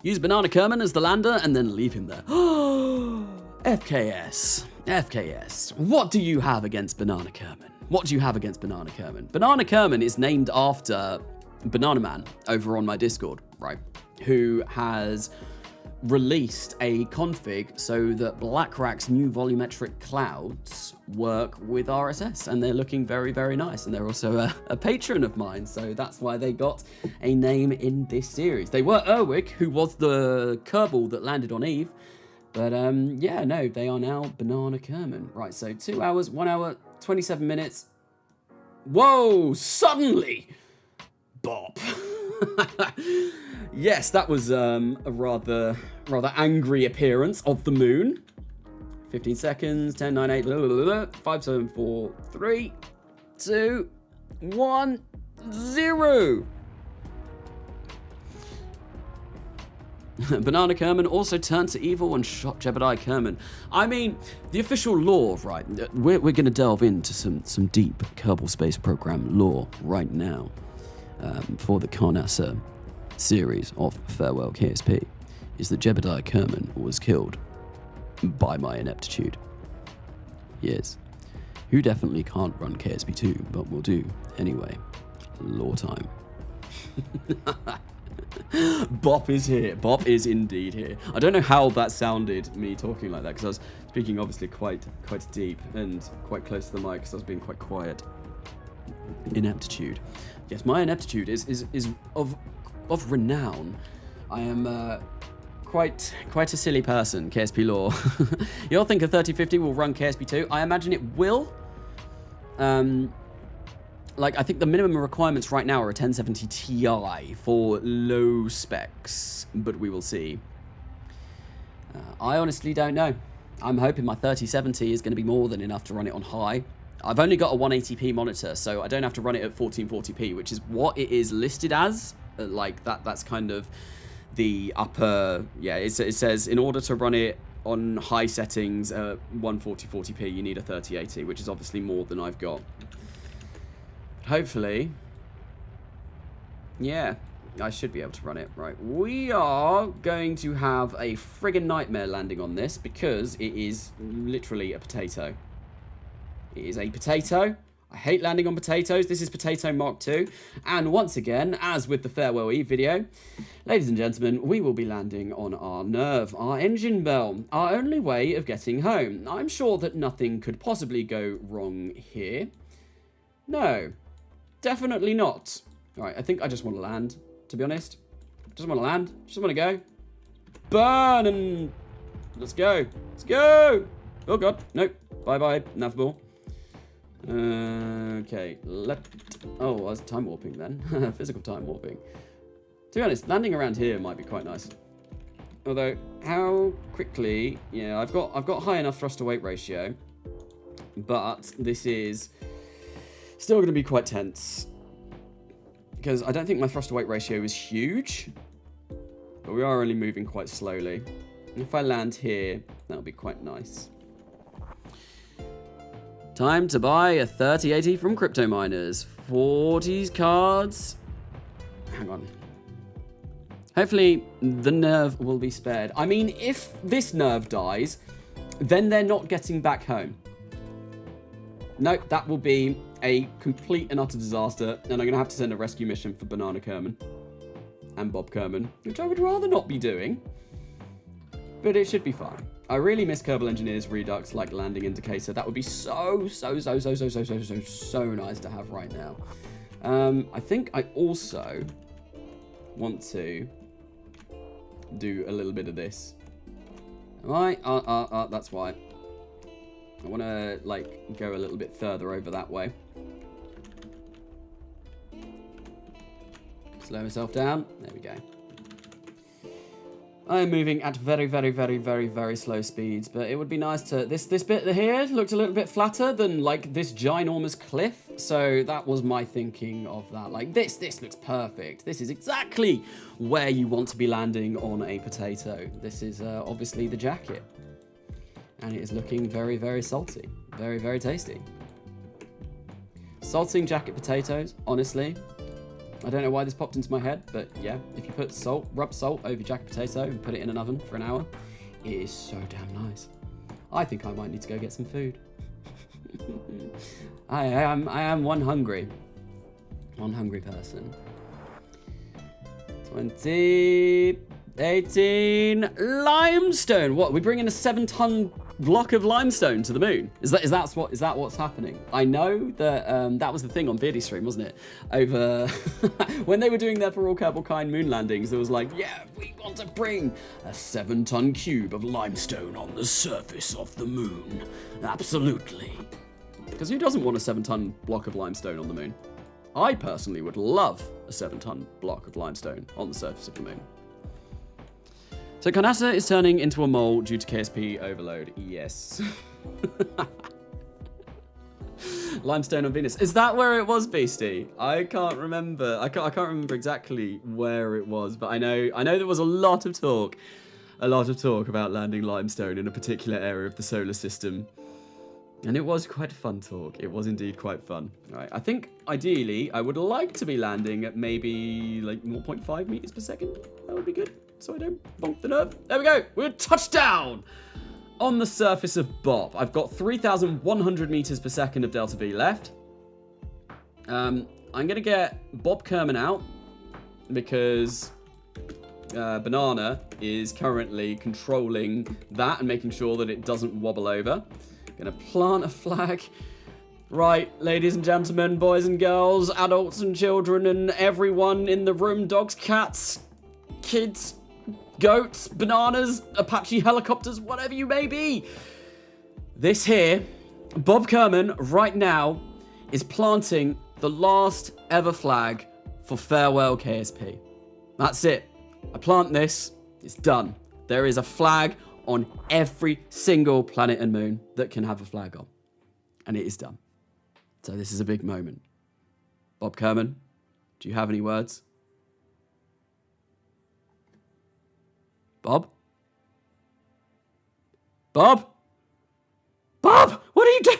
Use Banana Kerman as the lander and then leave him there. FKS. What do you have against Banana Kerman? What do you have against Banana Kerman? Banana Kerman is named after Banana Man over on my Discord, right? Who has released a config so that BlackRack's new volumetric clouds work with RSS, and they're looking very, very nice. And they're also a patron of mine, so that's why they got a name in this series. They were Erwick, who was the kerbal that landed on Eve, but yeah, no, they are now Banana Kerman. Right, so 2 hours, 1 hour, 27 minutes. Whoa, suddenly! Bop. Yes, that was a rather angry appearance of the moon. 15 seconds, 10, 9, 8, blah, blah, blah, 5, 7, 4, 3, 2, 1, 0. Banana Kerman also turned to evil and shot Jebediah Kerman. I mean, the official lore, right? We're going to delve into some deep Kerbal Space Program lore right now for the Carnasa series of Farewell KSP, is that Jebediah Kerman was killed by my ineptitude. Yes. Who definitely can't run KSP2, but will do anyway. Lore time. Bop is here. Bop is indeed here. I don't know how that sounded, me talking like that, because I was speaking obviously quite deep and quite close to the mic, because I was being quite quiet. Ineptitude. Yes, my ineptitude is of renown. I am quite a silly person, KSP lore. You'll think a 3050 will run KSP2? I imagine it will. Like, I think the minimum requirements right now are a 1070 Ti for low specs, but we will see. I honestly don't know. I'm hoping my 3070 is going to be more than enough to run it on high. I've only got a 180p monitor, so I don't have to run it at 1440p, which is what it is listed as. Like, that's kind of the upper... Yeah, it says in order to run it on high settings, 140p, you need a 3080, which is obviously more than I've got. Hopefully, yeah, I should be able to run it. Right, we are going to have a friggin' nightmare landing on this because it is literally a potato. It is a potato. I hate landing on potatoes. This is Potato Mark II. And once again, as with the Farewell Eve video, ladies and gentlemen, we will be landing on our nerve, our engine bell, our only way of getting home. I'm sure that nothing could possibly go wrong here. No. Definitely not. Alright, I think I just want to land, to be honest. Just want to land. Just want to go. Burn and... Let's go. Let's go! Oh god, nope. Bye-bye, navball. Okay, oh, I was time warping then. Physical time warping. To be honest, landing around here might be quite nice. Although, how quickly... Yeah, I've got high enough thrust to weight ratio. But this is... still going to be quite tense, because I don't think my thrust to weight ratio is huge, but we are only moving quite slowly. If I land here, that'll be quite nice. Time to buy a 3080 from Crypto Miners. 40s cards. Hang on. Hopefully the nerve will be spared. I mean, if this nerve dies, then they're not getting back home. No, that will be a complete and utter disaster, and I'm going to have to send a rescue mission for Banana Kerman and Bob Kerman, which I would rather not be doing, but it should be fine. I really miss Kerbal Engineer's Redux like landing indicator. That would be so nice to have right now. I think I also want to do a little bit of this. Right? That's why. I want to, like, go a little bit further over that way. Slow myself down. There we go. I am moving at very, very, very, very, very slow speeds, but it would be nice to... This bit here looked a little bit flatter than, like, this ginormous cliff, so that was my thinking of that. Like, this looks perfect. This is exactly where you want to be landing on a potato. This is, obviously, the jacket. And it is looking very, very salty. Very, very tasty. Salting jacket potatoes, honestly... I don't know why this popped into my head, but yeah, if you put rub salt over jacket potato and put it in an oven for an hour, it is so damn nice. I think I might need to go get some food. I am one hungry person. 20, 18, limestone. What? We bring in a 7-ton block of limestone to the moon. Is that what's happening? I know that that was the thing on VSTREAM, wasn't it? Over when they were doing their for all kerbal moon landings, there was like, yeah, we want to bring a 7-ton cube of limestone on the surface of the moon. Absolutely. Because who doesn't want a 7-ton block of limestone on the moon? I personally would love a 7-ton block of limestone on the surface of the moon. So Carnasa is turning into a mole due to KSP overload. Yes. Limestone on Venus. Is that where it was, Beastie? I can't remember. I can't remember exactly where it was, but I know there was a lot of talk about landing limestone in a particular area of the solar system. And it was quite a fun talk. It was indeed quite fun. Right. I think ideally I would like to be landing at maybe like 0.5 meters per second. That would be good. So I don't bonk the nerve. There we go. We're touchdown on the surface of Bob. I've got 3,100 meters per second of delta V left. I'm going to get Bob Kerman out because Banana is currently controlling that and making sure that it doesn't wobble over. Going to plant a flag. Right, ladies and gentlemen, boys and girls, adults and children, and everyone in the room, dogs, cats, kids, goats, bananas, Apache helicopters, whatever you may be. This here, Bob Kerman, right now, is planting the last ever flag for Farewell KSP. That's it. I plant this, it's done. There is a flag on every single planet and moon that can have a flag on. And it is done. So this is a big moment. Bob Kerman, do you have any words? Bob? Bob? Bob! What are you doing?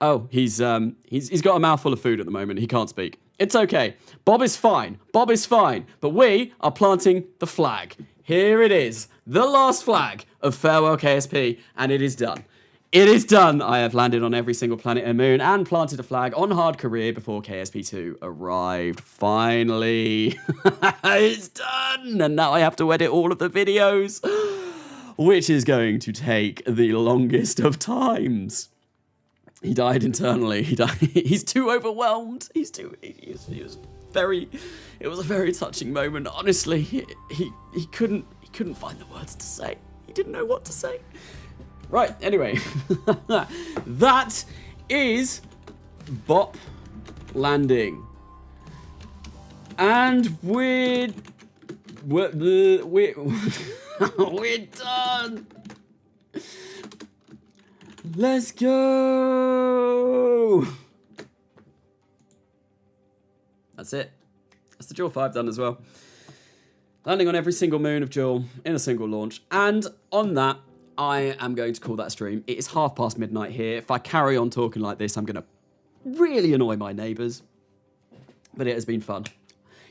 Oh, he's got a mouthful of food at the moment. He can't speak. It's okay. Bob is fine. Bob is fine. But we are planting the flag. Here it is. The last flag of Farewell KSP. And it is done. It is done. I have landed on every single planet and moon and planted a flag on hard career before KSP2 arrived. Finally. It's done. And now I have to edit all of the videos, which is going to take the longest of times. He died internally. He's too overwhelmed. It was a very touching moment. Honestly, he couldn't find the words to say. He didn't know what to say. Right, anyway, that is Bop landing. And we're done. Let's go. That's it. That's the JOOL 5 done as well. Landing on every single moon of JOOL in a single launch. And on that, I am going to call that a stream. It is midnight midnight here. If I carry on talking like this, I'm going to really annoy my neighbours. But it has been fun.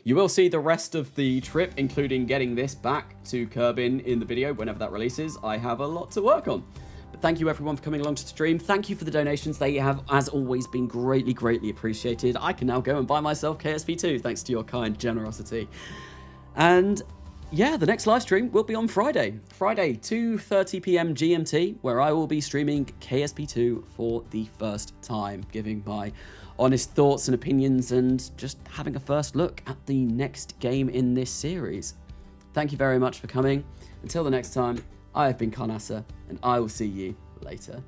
You will see the rest of the trip, including getting this back to Kerbin in the video whenever that releases. I have a lot to work on. But thank you everyone for coming along to the stream. Thank you for the donations. They have, as always, been greatly, greatly appreciated. I can now go and buy myself KSP2 thanks to your kind generosity. And yeah, the next live stream will be on Friday. Friday, 2:30 p.m. GMT, where I will be streaming KSP2 for the first time, giving my honest thoughts and opinions and just having a first look at the next game in this series. Thank you very much for coming. Until the next time, I have been Carnasa, and I will see you later.